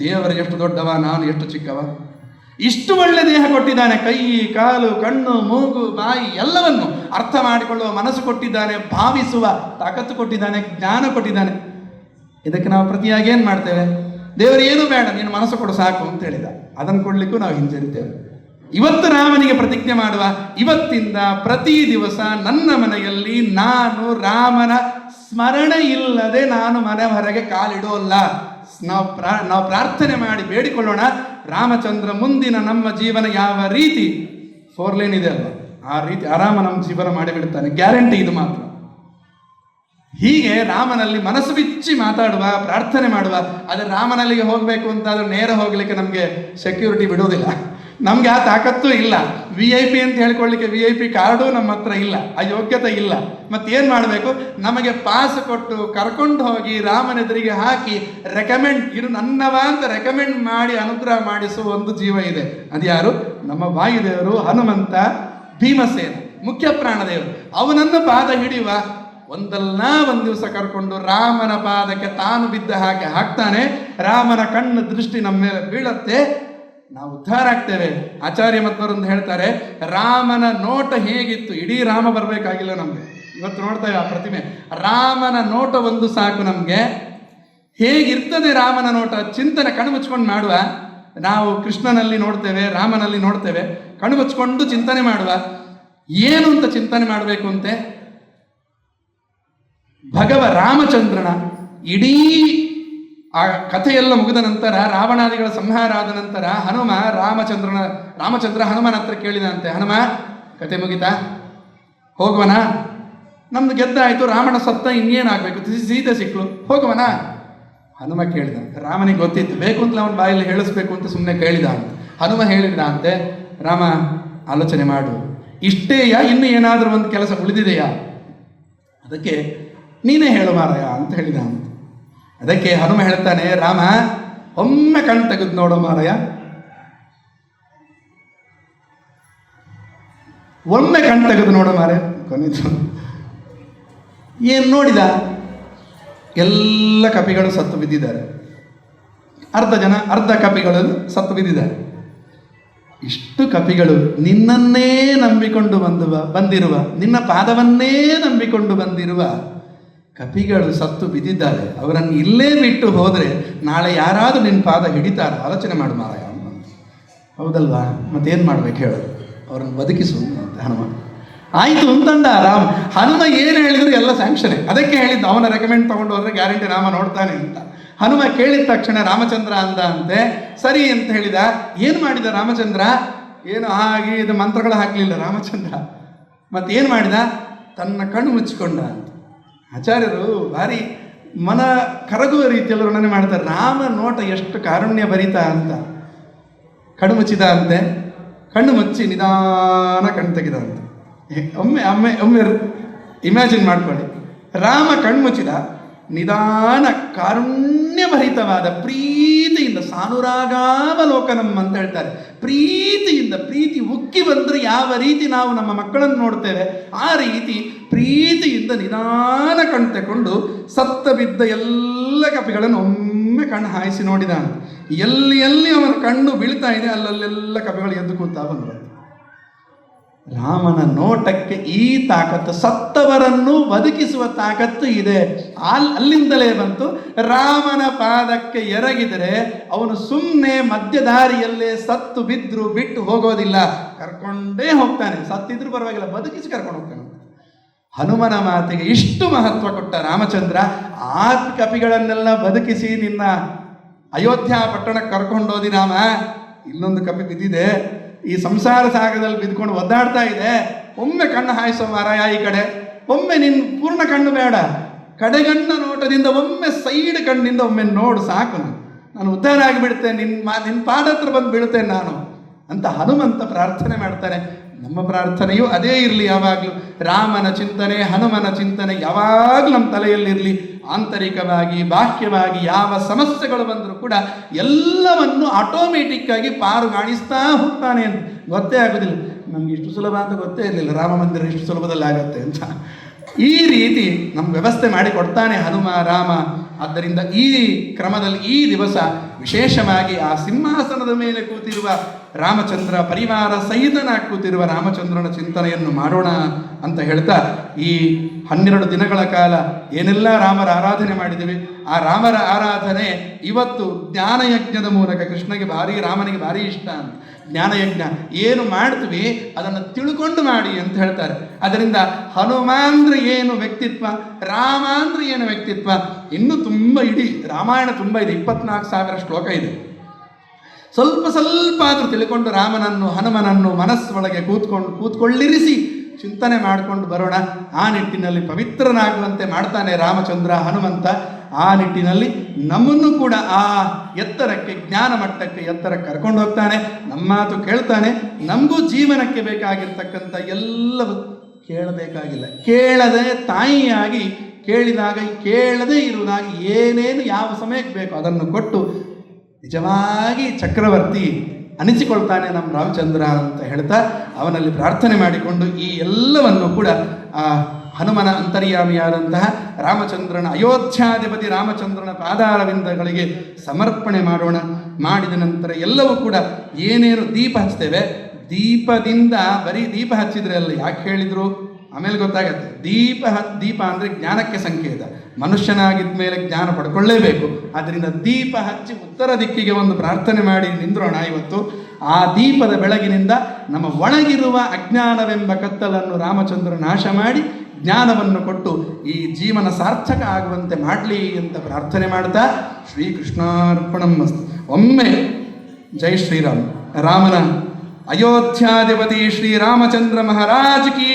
ದೇವರು ಎಷ್ಟು ದೊಡ್ಡವ, ನಾನು ಎಷ್ಟು ಚಿಕ್ಕವ. ಇಷ್ಟು ಒಳ್ಳೆ ದೇಹ ಕೊಟ್ಟಿದ್ದಾನೆ, ಕೈ, ಕಾಲು, ಕಣ್ಣು, ಮೂಗು, ಬಾಯಿ ಎಲ್ಲವನ್ನು ಅರ್ಥ ಮಾಡಿಕೊಳ್ಳುವ ಮನಸ್ಸು ಕೊಟ್ಟಿದ್ದಾನೆ, ಭಾವಿಸುವ ತಾಕತ್ತು ಕೊಟ್ಟಿದ್ದಾನೆ, ಜ್ಞಾನ ಕೊಟ್ಟಿದ್ದಾನೆ. ಇದಕ್ಕೆ ನಾವು ಪ್ರತಿಯಾಗಿ ಏನು ಮಾಡ್ತೇವೆ? ದೇವರು ಏನು ಬೇಡ, ನೀನು ಮನಸ್ಸು ಕೊಡು ಸಾಕು ಅಂತ ಹೇಳಿದ. ಅದನ್ನು ಕೊಡಲಿಕ್ಕೂ ನಾವು ಹಿಂಜರಿತೇವೆ. ಇವತ್ತು ರಾಮನಿಗೆ ಪ್ರತಿಜ್ಞೆ ಮಾಡುವ, ಇವತ್ತಿಂದ ಪ್ರತಿ ದಿವಸ ನನ್ನ ಮನೆಯಲ್ಲಿ ನಾನು ರಾಮನ ಸ್ಮರಣೆ ಇಲ್ಲದೆ ನಾನು ಮನೆ ಹೊರಗೆ ಕಾಲಿಡೋಲ್ಲ. ನಾವು ಪ್ರಾರ್ಥನೆ ಮಾಡಿ ಬೇಡಿಕೊಳ್ಳೋಣ, ರಾಮಚಂದ್ರ ಮುಂದಿನ ನಮ್ಮ ಜೀವನ ಯಾವ ರೀತಿ 4 ಲೇನ್ ಇದೆ ಅಲ್ವ, ಆ ರೀತಿ ಆರಾಮ ನಮ್ಮ ಜೀವನ ಮಾಡಿಬಿಡ್ತಾನೆ, ಗ್ಯಾರಂಟಿ ಇದು ಮಾತ್ರ. ಹೀಗೆ ರಾಮನಲ್ಲಿ ಮನಸ್ಸು ಬಿಚ್ಚಿ ಮಾತಾಡುವ, ಪ್ರಾರ್ಥನೆ ಮಾಡುವ. ಆದರೆ ರಾಮನಲ್ಲಿಗೆ ಹೋಗಬೇಕು ಅಂತಾದ್ರೆ ನೇರ ಹೋಗ್ಲಿಕ್ಕೆ ನಮಗೆ ಸೆಕ್ಯೂರಿಟಿ ಬಿಡೋದಿಲ್ಲ, ನಮ್ಗೆ ಆ ತಾಕತ್ತೂ ಇಲ್ಲ. VIP ಅಂತ ಹೇಳ್ಕೊಳ್ಳಿಕ್ಕೆ VIP ಕಾರ್ಡು ನಮ್ಮ ಹತ್ರ ಇಲ್ಲ, ಆ ಯೋಗ್ಯತೆ ಇಲ್ಲ. ಮತ್ತೇನು ಮಾಡಬೇಕು? ನಮಗೆ ಪಾಸ್ ಕೊಟ್ಟು ಕರ್ಕೊಂಡು ಹೋಗಿ ರಾಮನೆದುರಿಗೆ ಹಾಕಿ ಇದು ನನ್ನವ ಅಂತ ರೆಕಮೆಂಡ್ ಮಾಡಿ ಅನುಗ್ರಹ ಮಾಡಿಸುವ ಒಂದು ಜೀವ ಇದೆ. ಅದ್ಯಾರು? ನಮ್ಮ ವಾಯುದೇವರು, ಹನುಮಂತ, ಭೀಮಸೇನ, ಮುಖ್ಯ ಪ್ರಾಣದೇವರು. ಅವನನ್ನು ಪಾದ ಹಿಡಿಯುವ. ಒಂದಲ್ಲ ಒಂದು ದಿವಸ ಕರ್ಕೊಂಡು ರಾಮನ ಪಾದಕ್ಕೆ ತಾನು ಬಿದ್ದ ಹಾಗೆ ಹಾಕ್ತಾನೆ. ರಾಮನ ಕಣ್ಣು ದೃಷ್ಟಿ ನಮ್ಮ ಮೇಲೆ ಬೀಳತ್ತೆ, ನಾವು ಉದ್ಧಾರ ಆಗ್ತೇವೆ. ಆಚಾರ್ಯ ಮಧ್ವರೊಂದು ಹೇಳ್ತಾರೆ, ರಾಮನ ನೋಟ ಹೇಗಿತ್ತು, ಇಡೀ ರಾಮ ಬರಬೇಕಾಗಿಲ್ಲ ನಮಗೆ. ಇವತ್ತು ನೋಡ್ತೇವೆ ಆ ಪ್ರತಿಮೆ, ರಾಮನ ನೋಟ ಒಂದು ಸಾಕು ನಮಗೆ. ಹೇಗಿರ್ತದೆ ರಾಮನ ನೋಟ ಚಿಂತನೆ ಕಣ್ಣು ಮುಚ್ಕೊಂಡು ಮಾಡುವ. ನಾವು ಕೃಷ್ಣನಲ್ಲಿ ನೋಡ್ತೇವೆ, ರಾಮನಲ್ಲಿ ನೋಡ್ತೇವೆ, ಕಣ್ಣು ಮುಚ್ಕೊಂಡು ಚಿಂತನೆ ಮಾಡುವ. ಏನು ಅಂತ ಚಿಂತನೆ ಮಾಡಬೇಕು ಅಂತೆ? ರಾಮಚಂದ್ರನ ಇಡೀ ಆ ಕಥೆಯೆಲ್ಲ ಮುಗಿದ ನಂತರ, ರಾವಣಾದಿಗಳ ಸಂಹಾರ ಆದ ನಂತರ ರಾಮಚಂದ್ರ ಹನುಮನ ಹತ್ರ ಕೇಳಿದಂತೆ, ಹನುಮ ಕತೆ ಮುಗಿತಾ, ಹೋಗುವನ? ನಮ್ದು ಗೆದ್ದಾಯ್ತು, ರಾವಣ ಸತ್ತ, ಇನ್ನೇನಾಗಬೇಕು, ಸೀತೆ ಸಿಕ್ಕಳು, ಹೋಗುವನ? ಹನುಮ ಕೇಳಿದ. ರಾಮನಿಗೆ ಗೊತ್ತಿತ್ತು, ಬೇಕು ಅಂತಲೇ ಅವನ ಬಾಯಲ್ಲಿ ಹೇಳಿಸ್ಬೇಕು ಅಂತ ಸುಮ್ಮನೆ ಕೇಳಿದ ಅಂತ. ಹನುಮ ಹೇಳಿದ ಅಂತೆ, ರಾಮ ಆಲೋಚನೆ ಮಾಡು, ಇಷ್ಟೇಯಾ, ಇನ್ನು ಏನಾದರೂ ಒಂದು ಕೆಲಸ ಉಳಿದಿದೆಯಾ? ಅದಕ್ಕೆ ನೀನೇ ಹೇಳು ಮಾರಾಯ ಅಂತ ಹೇಳಿದ ಅಂತ. ಅದಕ್ಕೆ ಹನುಮ ಹೇಳ್ತಾನೆ, ರಾಮ ಒಮ್ಮೆ ಕಣ್ಣು ತೆಗೆದು ನೋಡೋ ಮಾರಾಯ, ಒಮ್ಮೆ ಕಣ್ಣು ತೆಗೆದು ನೋಡೋ ಮಾರಾಯ. ಕೊನೆದು ಏನು ನೋಡಿದ? ಎಲ್ಲ ಕಪಿಗಳು ಸತ್ತು ಬಿದ್ದಿದ್ದಾರೆ, ಅರ್ಧ ಕಪಿಗಳು ಸತ್ತು ಬಿದ್ದಿದ್ದಾರೆ. ಇಷ್ಟು ಕಪಿಗಳು ನಿನ್ನನ್ನೇ ನಂಬಿಕೊಂಡು ಬಂದಿರುವ, ನಿನ್ನ ಪಾದವನ್ನೇ ನಂಬಿಕೊಂಡು ಬಂದಿರುವ ಕಪಿಗಳು ಸತ್ತು ಬಿದ್ದಿದ್ದಾರೆ. ಅವರನ್ನು ಇಲ್ಲೇ ಬಿಟ್ಟು ಹೋದರೆ ನಾಳೆ ಯಾರಾದರೂ ನಿನ್ನ ಪಾದ ಹಿಡಿತಾರ? ಆಲೋಚನೆ ಮಾಡು ಮಾರಾಯ. ಹೌದಲ್ವಾ? ಮತ್ತೇನು ಮಾಡ್ಬೇಕು ಹೇಳು? ಅವ್ರನ್ನ ಬದುಕಿಸು ಅಂತ ಹನುಮ. ಆಯಿತು ಅಂತಂದ ರಾಮ. ಹನುಮ ಏನು ಹೇಳಿದ್ರು ಎಲ್ಲ ಸ್ಯಾಂಕ್ಷನೆ. ಅದಕ್ಕೆ ಹೇಳಿದ್ದು, ಅವನ ರೆಕಮೆಂಡ್ ತೊಗೊಂಡು ಹೋದರೆ ಗ್ಯಾರಂಟಿ ರಾಮ ನೋಡ್ತಾನೆ ಅಂತ. ಹನುಮ ಕೇಳಿದ ತಕ್ಷಣ ರಾಮಚಂದ್ರ ಅಂದ ಅಂತೆ, ಸರಿ ಅಂತ ಹೇಳಿದ. ಏನು ಮಾಡಿದ ರಾಮಚಂದ್ರ? ಏನು ಹಾಗೆ ಇದು ಮಂತ್ರಗಳು ಹಾಕಲಿಲ್ಲ ರಾಮಚಂದ್ರ. ಮತ್ತೇನು ಮಾಡಿದ? ತನ್ನ ಕಣ್ಣು ಮುಚ್ಚಿಕೊಂಡ ಅಂತ. ಆಚಾರ್ಯರು ಭಾರಿ ಮನ ಕರಗುವ ರೀತಿಯಲ್ಲಿ ವರ್ಣನೆ ಮಾಡ್ತಾರೆ. ರಾಮ ನೋಟ ಎಷ್ಟು ಕಾರುಣ್ಯ ಭರಿತ ಅಂತ. ಕಣ್ಣು ಮುಚ್ಚಿದ ಅಂತೆ, ಕಣ್ಣು ಮುಚ್ಚಿ ನಿಧಾನ ಕಣ್ಣು ತೆಗೆದ ಅಂತ. ಒಮ್ಮೆ ಇಮ್ಯಾಜಿನ್ ಮಾಡ್ಕೊಳ್ಳಿ. ರಾಮ ಕಣ್ಣು ಮುಚ್ಚಿದ, ನಿಧಾನ ಕಾರುಣ್ಯಭರಿತವಾದ ಪ್ರೀತಿಯಿಂದ, ಸಾನುರಾಗಾವಲೋಕನಂ ಅಂತ ಹೇಳ್ತಾರೆ, ಪ್ರೀತಿ ಉಕ್ಕಿ ಬಂದರೆ ಯಾವ ರೀತಿ ನಾವು ನಮ್ಮ ಮಕ್ಕಳನ್ನು ನೋಡ್ತೇವೆ ಆ ರೀತಿ ಪ್ರೀತಿಯಿಂದ ನಿಧಾನ ಕಣ್ಣು ತಗೊಂಡು ಸತ್ತ ಬಿದ್ದ ಎಲ್ಲ ಕಪಿಗಳನ್ನು ಒಮ್ಮೆ ಕಣ್ಣು ಹಾಯಿಸಿ ನೋಡಿದ. ಎಲ್ಲಿ ಅವನ ಕಣ್ಣು ಬೀಳ್ತಾ ಇದೆ ಅಲ್ಲೆಲ್ಲ ಕಪಿಗಳು ಎದ್ದು ಕೂತಾ ಬಂದರು. ರಾಮನ ನೋಟಕ್ಕೆ ಈ ತಾಕತ್ತು, ಸತ್ತವರನ್ನು ಬದುಕಿಸುವ ತಾಕತ್ತು ಇದೆ. ಅಲ್ಲಿಂದಲೇ ಬಂತು. ರಾಮನ ಪಾದಕ್ಕೆ ಎರಗಿದರೆ ಅವನು ಸುಮ್ಮನೆ ಮಧ್ಯದಾರಿಯಲ್ಲೇ ಸತ್ತು ಬಿದ್ರು ಬಿಟ್ಟು ಹೋಗೋದಿಲ್ಲ, ಕರ್ಕೊಂಡೇ ಹೋಗ್ತಾನೆ. ಸತ್ತಿದ್ರು ಪರವಾಗಿಲ್ಲ, ಬದುಕಿಸಿ ಕರ್ಕೊಂಡು ಹೋಗ್ತಾನೆ. ಹನುಮನ ಮಾತಿಗೆ ಇಷ್ಟು ಮಹತ್ವ ಕೊಟ್ಟ ರಾಮಚಂದ್ರ, ಆ ಕಪಿಗಳನ್ನೆಲ್ಲ ಬದುಕಿಸಿ ನಿನ್ನ ಅಯೋಧ್ಯ ಪಟ್ಟಣಕ್ಕೆ ಕರ್ಕೊಂಡೋದಿ ರಾಮ. ಇಲ್ಲೊಂದು ಕಪಿ ಬಿದ್ದಿದೆ, ಈ ಸಂಸಾರ ಸಾಗರದಲ್ಲಿ ಬಿದ್ಕೊಂಡು ಒದ್ದಾಡ್ತಾ ಇದೆ, ಒಮ್ಮೆ ಕಣ್ಣು ಹಾಯಿಸೋ ಮಾರಾಯ ಈ ಕಡೆ, ಒಮ್ಮೆ ನಿನ್ನ ಪೂರ್ಣ ಕಣ್ಣು ಬೇಡ, ಕಡೆಗಣ್ಣ ನೋಟದಿಂದ ಒಮ್ಮೆ ಸೈಡ್ ಕಣ್ಣಿಂದ ಒಮ್ಮೆ ನೋಡು ಸಾಕು, ನಾನು ಉದ್ಧಾರ ಆಗಿಬಿಡ್ತೇನೆ, ನಿನ್ನ ಪಾದ ಹತ್ರ ಬಂದು ಬೀಳ್ತೇನೆ ನಾನು ಅಂತ ಹನುಮಂತ ಪ್ರಾರ್ಥನೆ ಮಾಡ್ತಾನೆ. ನಮ್ಮ ಪ್ರಾರ್ಥನೆಯೂ ಅದೇ ಇರಲಿ ಯಾವಾಗಲೂ. ರಾಮನ ಚಿಂತನೆ, ಹನುಮನ ಚಿಂತನೆ ಯಾವಾಗಲೂ ನಮ್ಮ ತಲೆಯಲ್ಲಿರಲಿ. ಆಂತರಿಕವಾಗಿ ಬಾಹ್ಯವಾಗಿ ಯಾವ ಸಮಸ್ಯೆಗಳು ಬಂದರೂ ಕೂಡ ಎಲ್ಲವನ್ನು ಆಟೋಮೆಟಿಕ್ ಆಗಿ ಪಾರುಗಾಣಿಸ್ತಾ ಹೋಗ್ತಾನೆ ಅಂತ ಗೊತ್ತೇ ಆಗೋದಿಲ್ಲ. ನಮ್ಗೆ ಇಷ್ಟು ಸುಲಭ ಅಂತ ಗೊತ್ತೇ ಇರಲಿಲ್ಲ, ರಾಮ ಮಂದಿರ ಇಷ್ಟು ಸುಲಭದಲ್ಲಿ ಆಗುತ್ತೆ ಅಂತ. ಈ ರೀತಿ ನಮ್ಮ ವ್ಯವಸ್ಥೆ ಮಾಡಿಕೊಡ್ತಾನೆ ಹನುಮ ರಾಮ. ಆದ್ದರಿಂದ ಈ ಕ್ರಮದಲ್ಲಿ ಈ ದಿವಸ ವಿಶೇಷವಾಗಿ ಆ ಸಿಂಹಾಸನದ ಮೇಲೆ ಕೂತಿರುವ ರಾಮಚಂದ್ರ, ಪರಿವಾರ ಸಹಿತನಾಗಿ ಕೂತಿರುವ ರಾಮಚಂದ್ರನ ಚಿಂತನೆಯನ್ನು ಮಾಡೋಣ ಅಂತ ಹೇಳ್ತಾ, ಈ 12 ದಿನಗಳ ಕಾಲ ಏನೆಲ್ಲ ರಾಮರ ಆರಾಧನೆ ಮಾಡಿದ್ದೀವಿ, ಆ ರಾಮರ ಆರಾಧನೆ ಇವತ್ತು ಜ್ಞಾನಯಜ್ಞದ ಮೂಲಕ, ಕೃಷ್ಣಗೆ ರಾಮನಿಗೆ ಭಾರಿ ಇಷ್ಟ ಅಂತ ಜ್ಞಾನಯಜ್ಞ ಏನು ಮಾಡ್ತೀವಿ ಅದನ್ನು ತಿಳ್ಕೊಂಡು ಮಾಡಿ ಅಂತ ಹೇಳ್ತಾರೆ. ಅದರಿಂದ ಹನುಮ ಅಂದ್ರೆ ಏನು ವ್ಯಕ್ತಿತ್ವ, ರಾಮ ಅಂದ್ರೆ ಏನು ವ್ಯಕ್ತಿತ್ವ, ಇನ್ನೂ ತುಂಬ ಇಡೀ ರಾಮಾಯಣ ತುಂಬ ಇದೆ, 24,000 ಶ್ಲೋಕ ಇದೆ. ಸ್ವಲ್ಪ ಆದರೂ ತಿಳ್ಕೊಂಡು ರಾಮನನ್ನು ಹನುಮನನ್ನು ಮನಸ್ಸೊಳಗೆ ಕೂತ್ಕೊಳ್ಳಿರಿಸಿ ಚಿಂತನೆ ಮಾಡಿಕೊಂಡು ಬರೋಣ. ಆ ನಿಟ್ಟಿನಲ್ಲಿ ಪವಿತ್ರನಾಗುವಂತೆ ಮಾಡ್ತಾನೆ ರಾಮಚಂದ್ರ ಹನುಮಂತ. ಆ ನಿಟ್ಟಿನಲ್ಲಿ ನಮ್ಮನ್ನು ಕೂಡ ಆ ಎತ್ತರಕ್ಕೆ, ಜ್ಞಾನ ಮಟ್ಟಕ್ಕೆ ಎತ್ತರಕ್ಕೆ ಕರ್ಕೊಂಡು ಹೋಗ್ತಾನೆ. ನಮ್ಮ ಮಾತು ಕೇಳ್ತಾನೆ. ನಮಗೂ ಜೀವನಕ್ಕೆ ಬೇಕಾಗಿರ್ತಕ್ಕಂಥ ಎಲ್ಲವೂ ಕೇಳಬೇಕಾಗಿಲ್ಲ, ಕೇಳದೆ ತಾಯಿಯಾಗಿ ಕೇಳಿದಾಗ ಕೇಳದೇ ಇರುವುದಾಗಿ ಏನೇನು ಯಾವ ಸಮಯಕ್ಕೆ ಬೇಕು ಅದನ್ನು ಕೊಟ್ಟು ನಿಜವಾಗಿ ಚಕ್ರವರ್ತಿ ಅನಿಸಿಕೊಳ್ತಾನೆ ನಮ್ಮ ರಾಮಚಂದ್ರ ಅಂತ ಹೇಳ್ತಾ ಅವನಲ್ಲಿ ಪ್ರಾರ್ಥನೆ ಮಾಡಿಕೊಂಡು ಈ ಎಲ್ಲವನ್ನು ಕೂಡ ಆ ಹನುಮನ ಅಂತರ್ಯಾಮಿಯಾದಂತಹ ರಾಮಚಂದ್ರನ, ಅಯೋಧ್ಯಾಧಿಪತಿ ರಾಮಚಂದ್ರನ ಪಾದಾರವಿಂದಗಳಿಗೆ ಸಮರ್ಪಣೆ ಮಾಡೋಣ. ಮಾಡಿದ ನಂತರ ಎಲ್ಲವೂ ಕೂಡ ಏನೇನು ದೀಪ ಹಚ್ತೇವೆ, ದೀಪದಿಂದ ಬರೀ ದೀಪ ಹಚ್ಚಿದ್ರೆ ಅಲ್ಲ, ಯಾಕೆ ಹೇಳಿದ್ರು ಆಮೇಲೆ ಗೊತ್ತಾಗತ್ತೆ. ದೀಪ ಅಂದರೆ ಜ್ಞಾನಕ್ಕೆ ಸಂಕೇತ. ಮನುಷ್ಯನಾಗಿದ್ದ ಮೇಲೆ ಜ್ಞಾನ ಪಡ್ಕೊಳ್ಳೇಬೇಕು. ಆದ್ದರಿಂದ ದೀಪ ಹಚ್ಚಿ ಉತ್ತರ ದಿಕ್ಕಿಗೆ ಒಂದು ಪ್ರಾರ್ಥನೆ ಮಾಡಿ ನಿಂದ್ರೋಣ ಇವತ್ತು. ಆ ದೀಪದ ಬೆಳಗಿನಿಂದ ನಮ್ಮ ಒಳಗಿರುವ ಅಜ್ಞಾನವೆಂಬ ಕತ್ತಲನ್ನು ರಾಮಚಂದ್ರ ನಾಶ ಮಾಡಿ ಜ್ಞಾನವನ್ನು ಕೊಟ್ಟು ಈ ಜೀವನ ಸಾರ್ಥಕ ಆಗುವಂತೆ ಮಾಡಲಿ ಅಂತ ಪ್ರಾರ್ಥನೆ ಮಾಡ್ತಾ ಶ್ರೀಕೃಷ್ಣಾರ್ಪಣಮಸ್ತು. ಒಮ್ಮೆ ಜೈ ಶ್ರೀರಾಮ್. ರಾಮನ ಅಯೋಧ್ಯಾಧಿಪತಿ ಶ್ರೀರಾಮಚಂದ್ರ ಮಹಾರಾಜ್ ಕಿ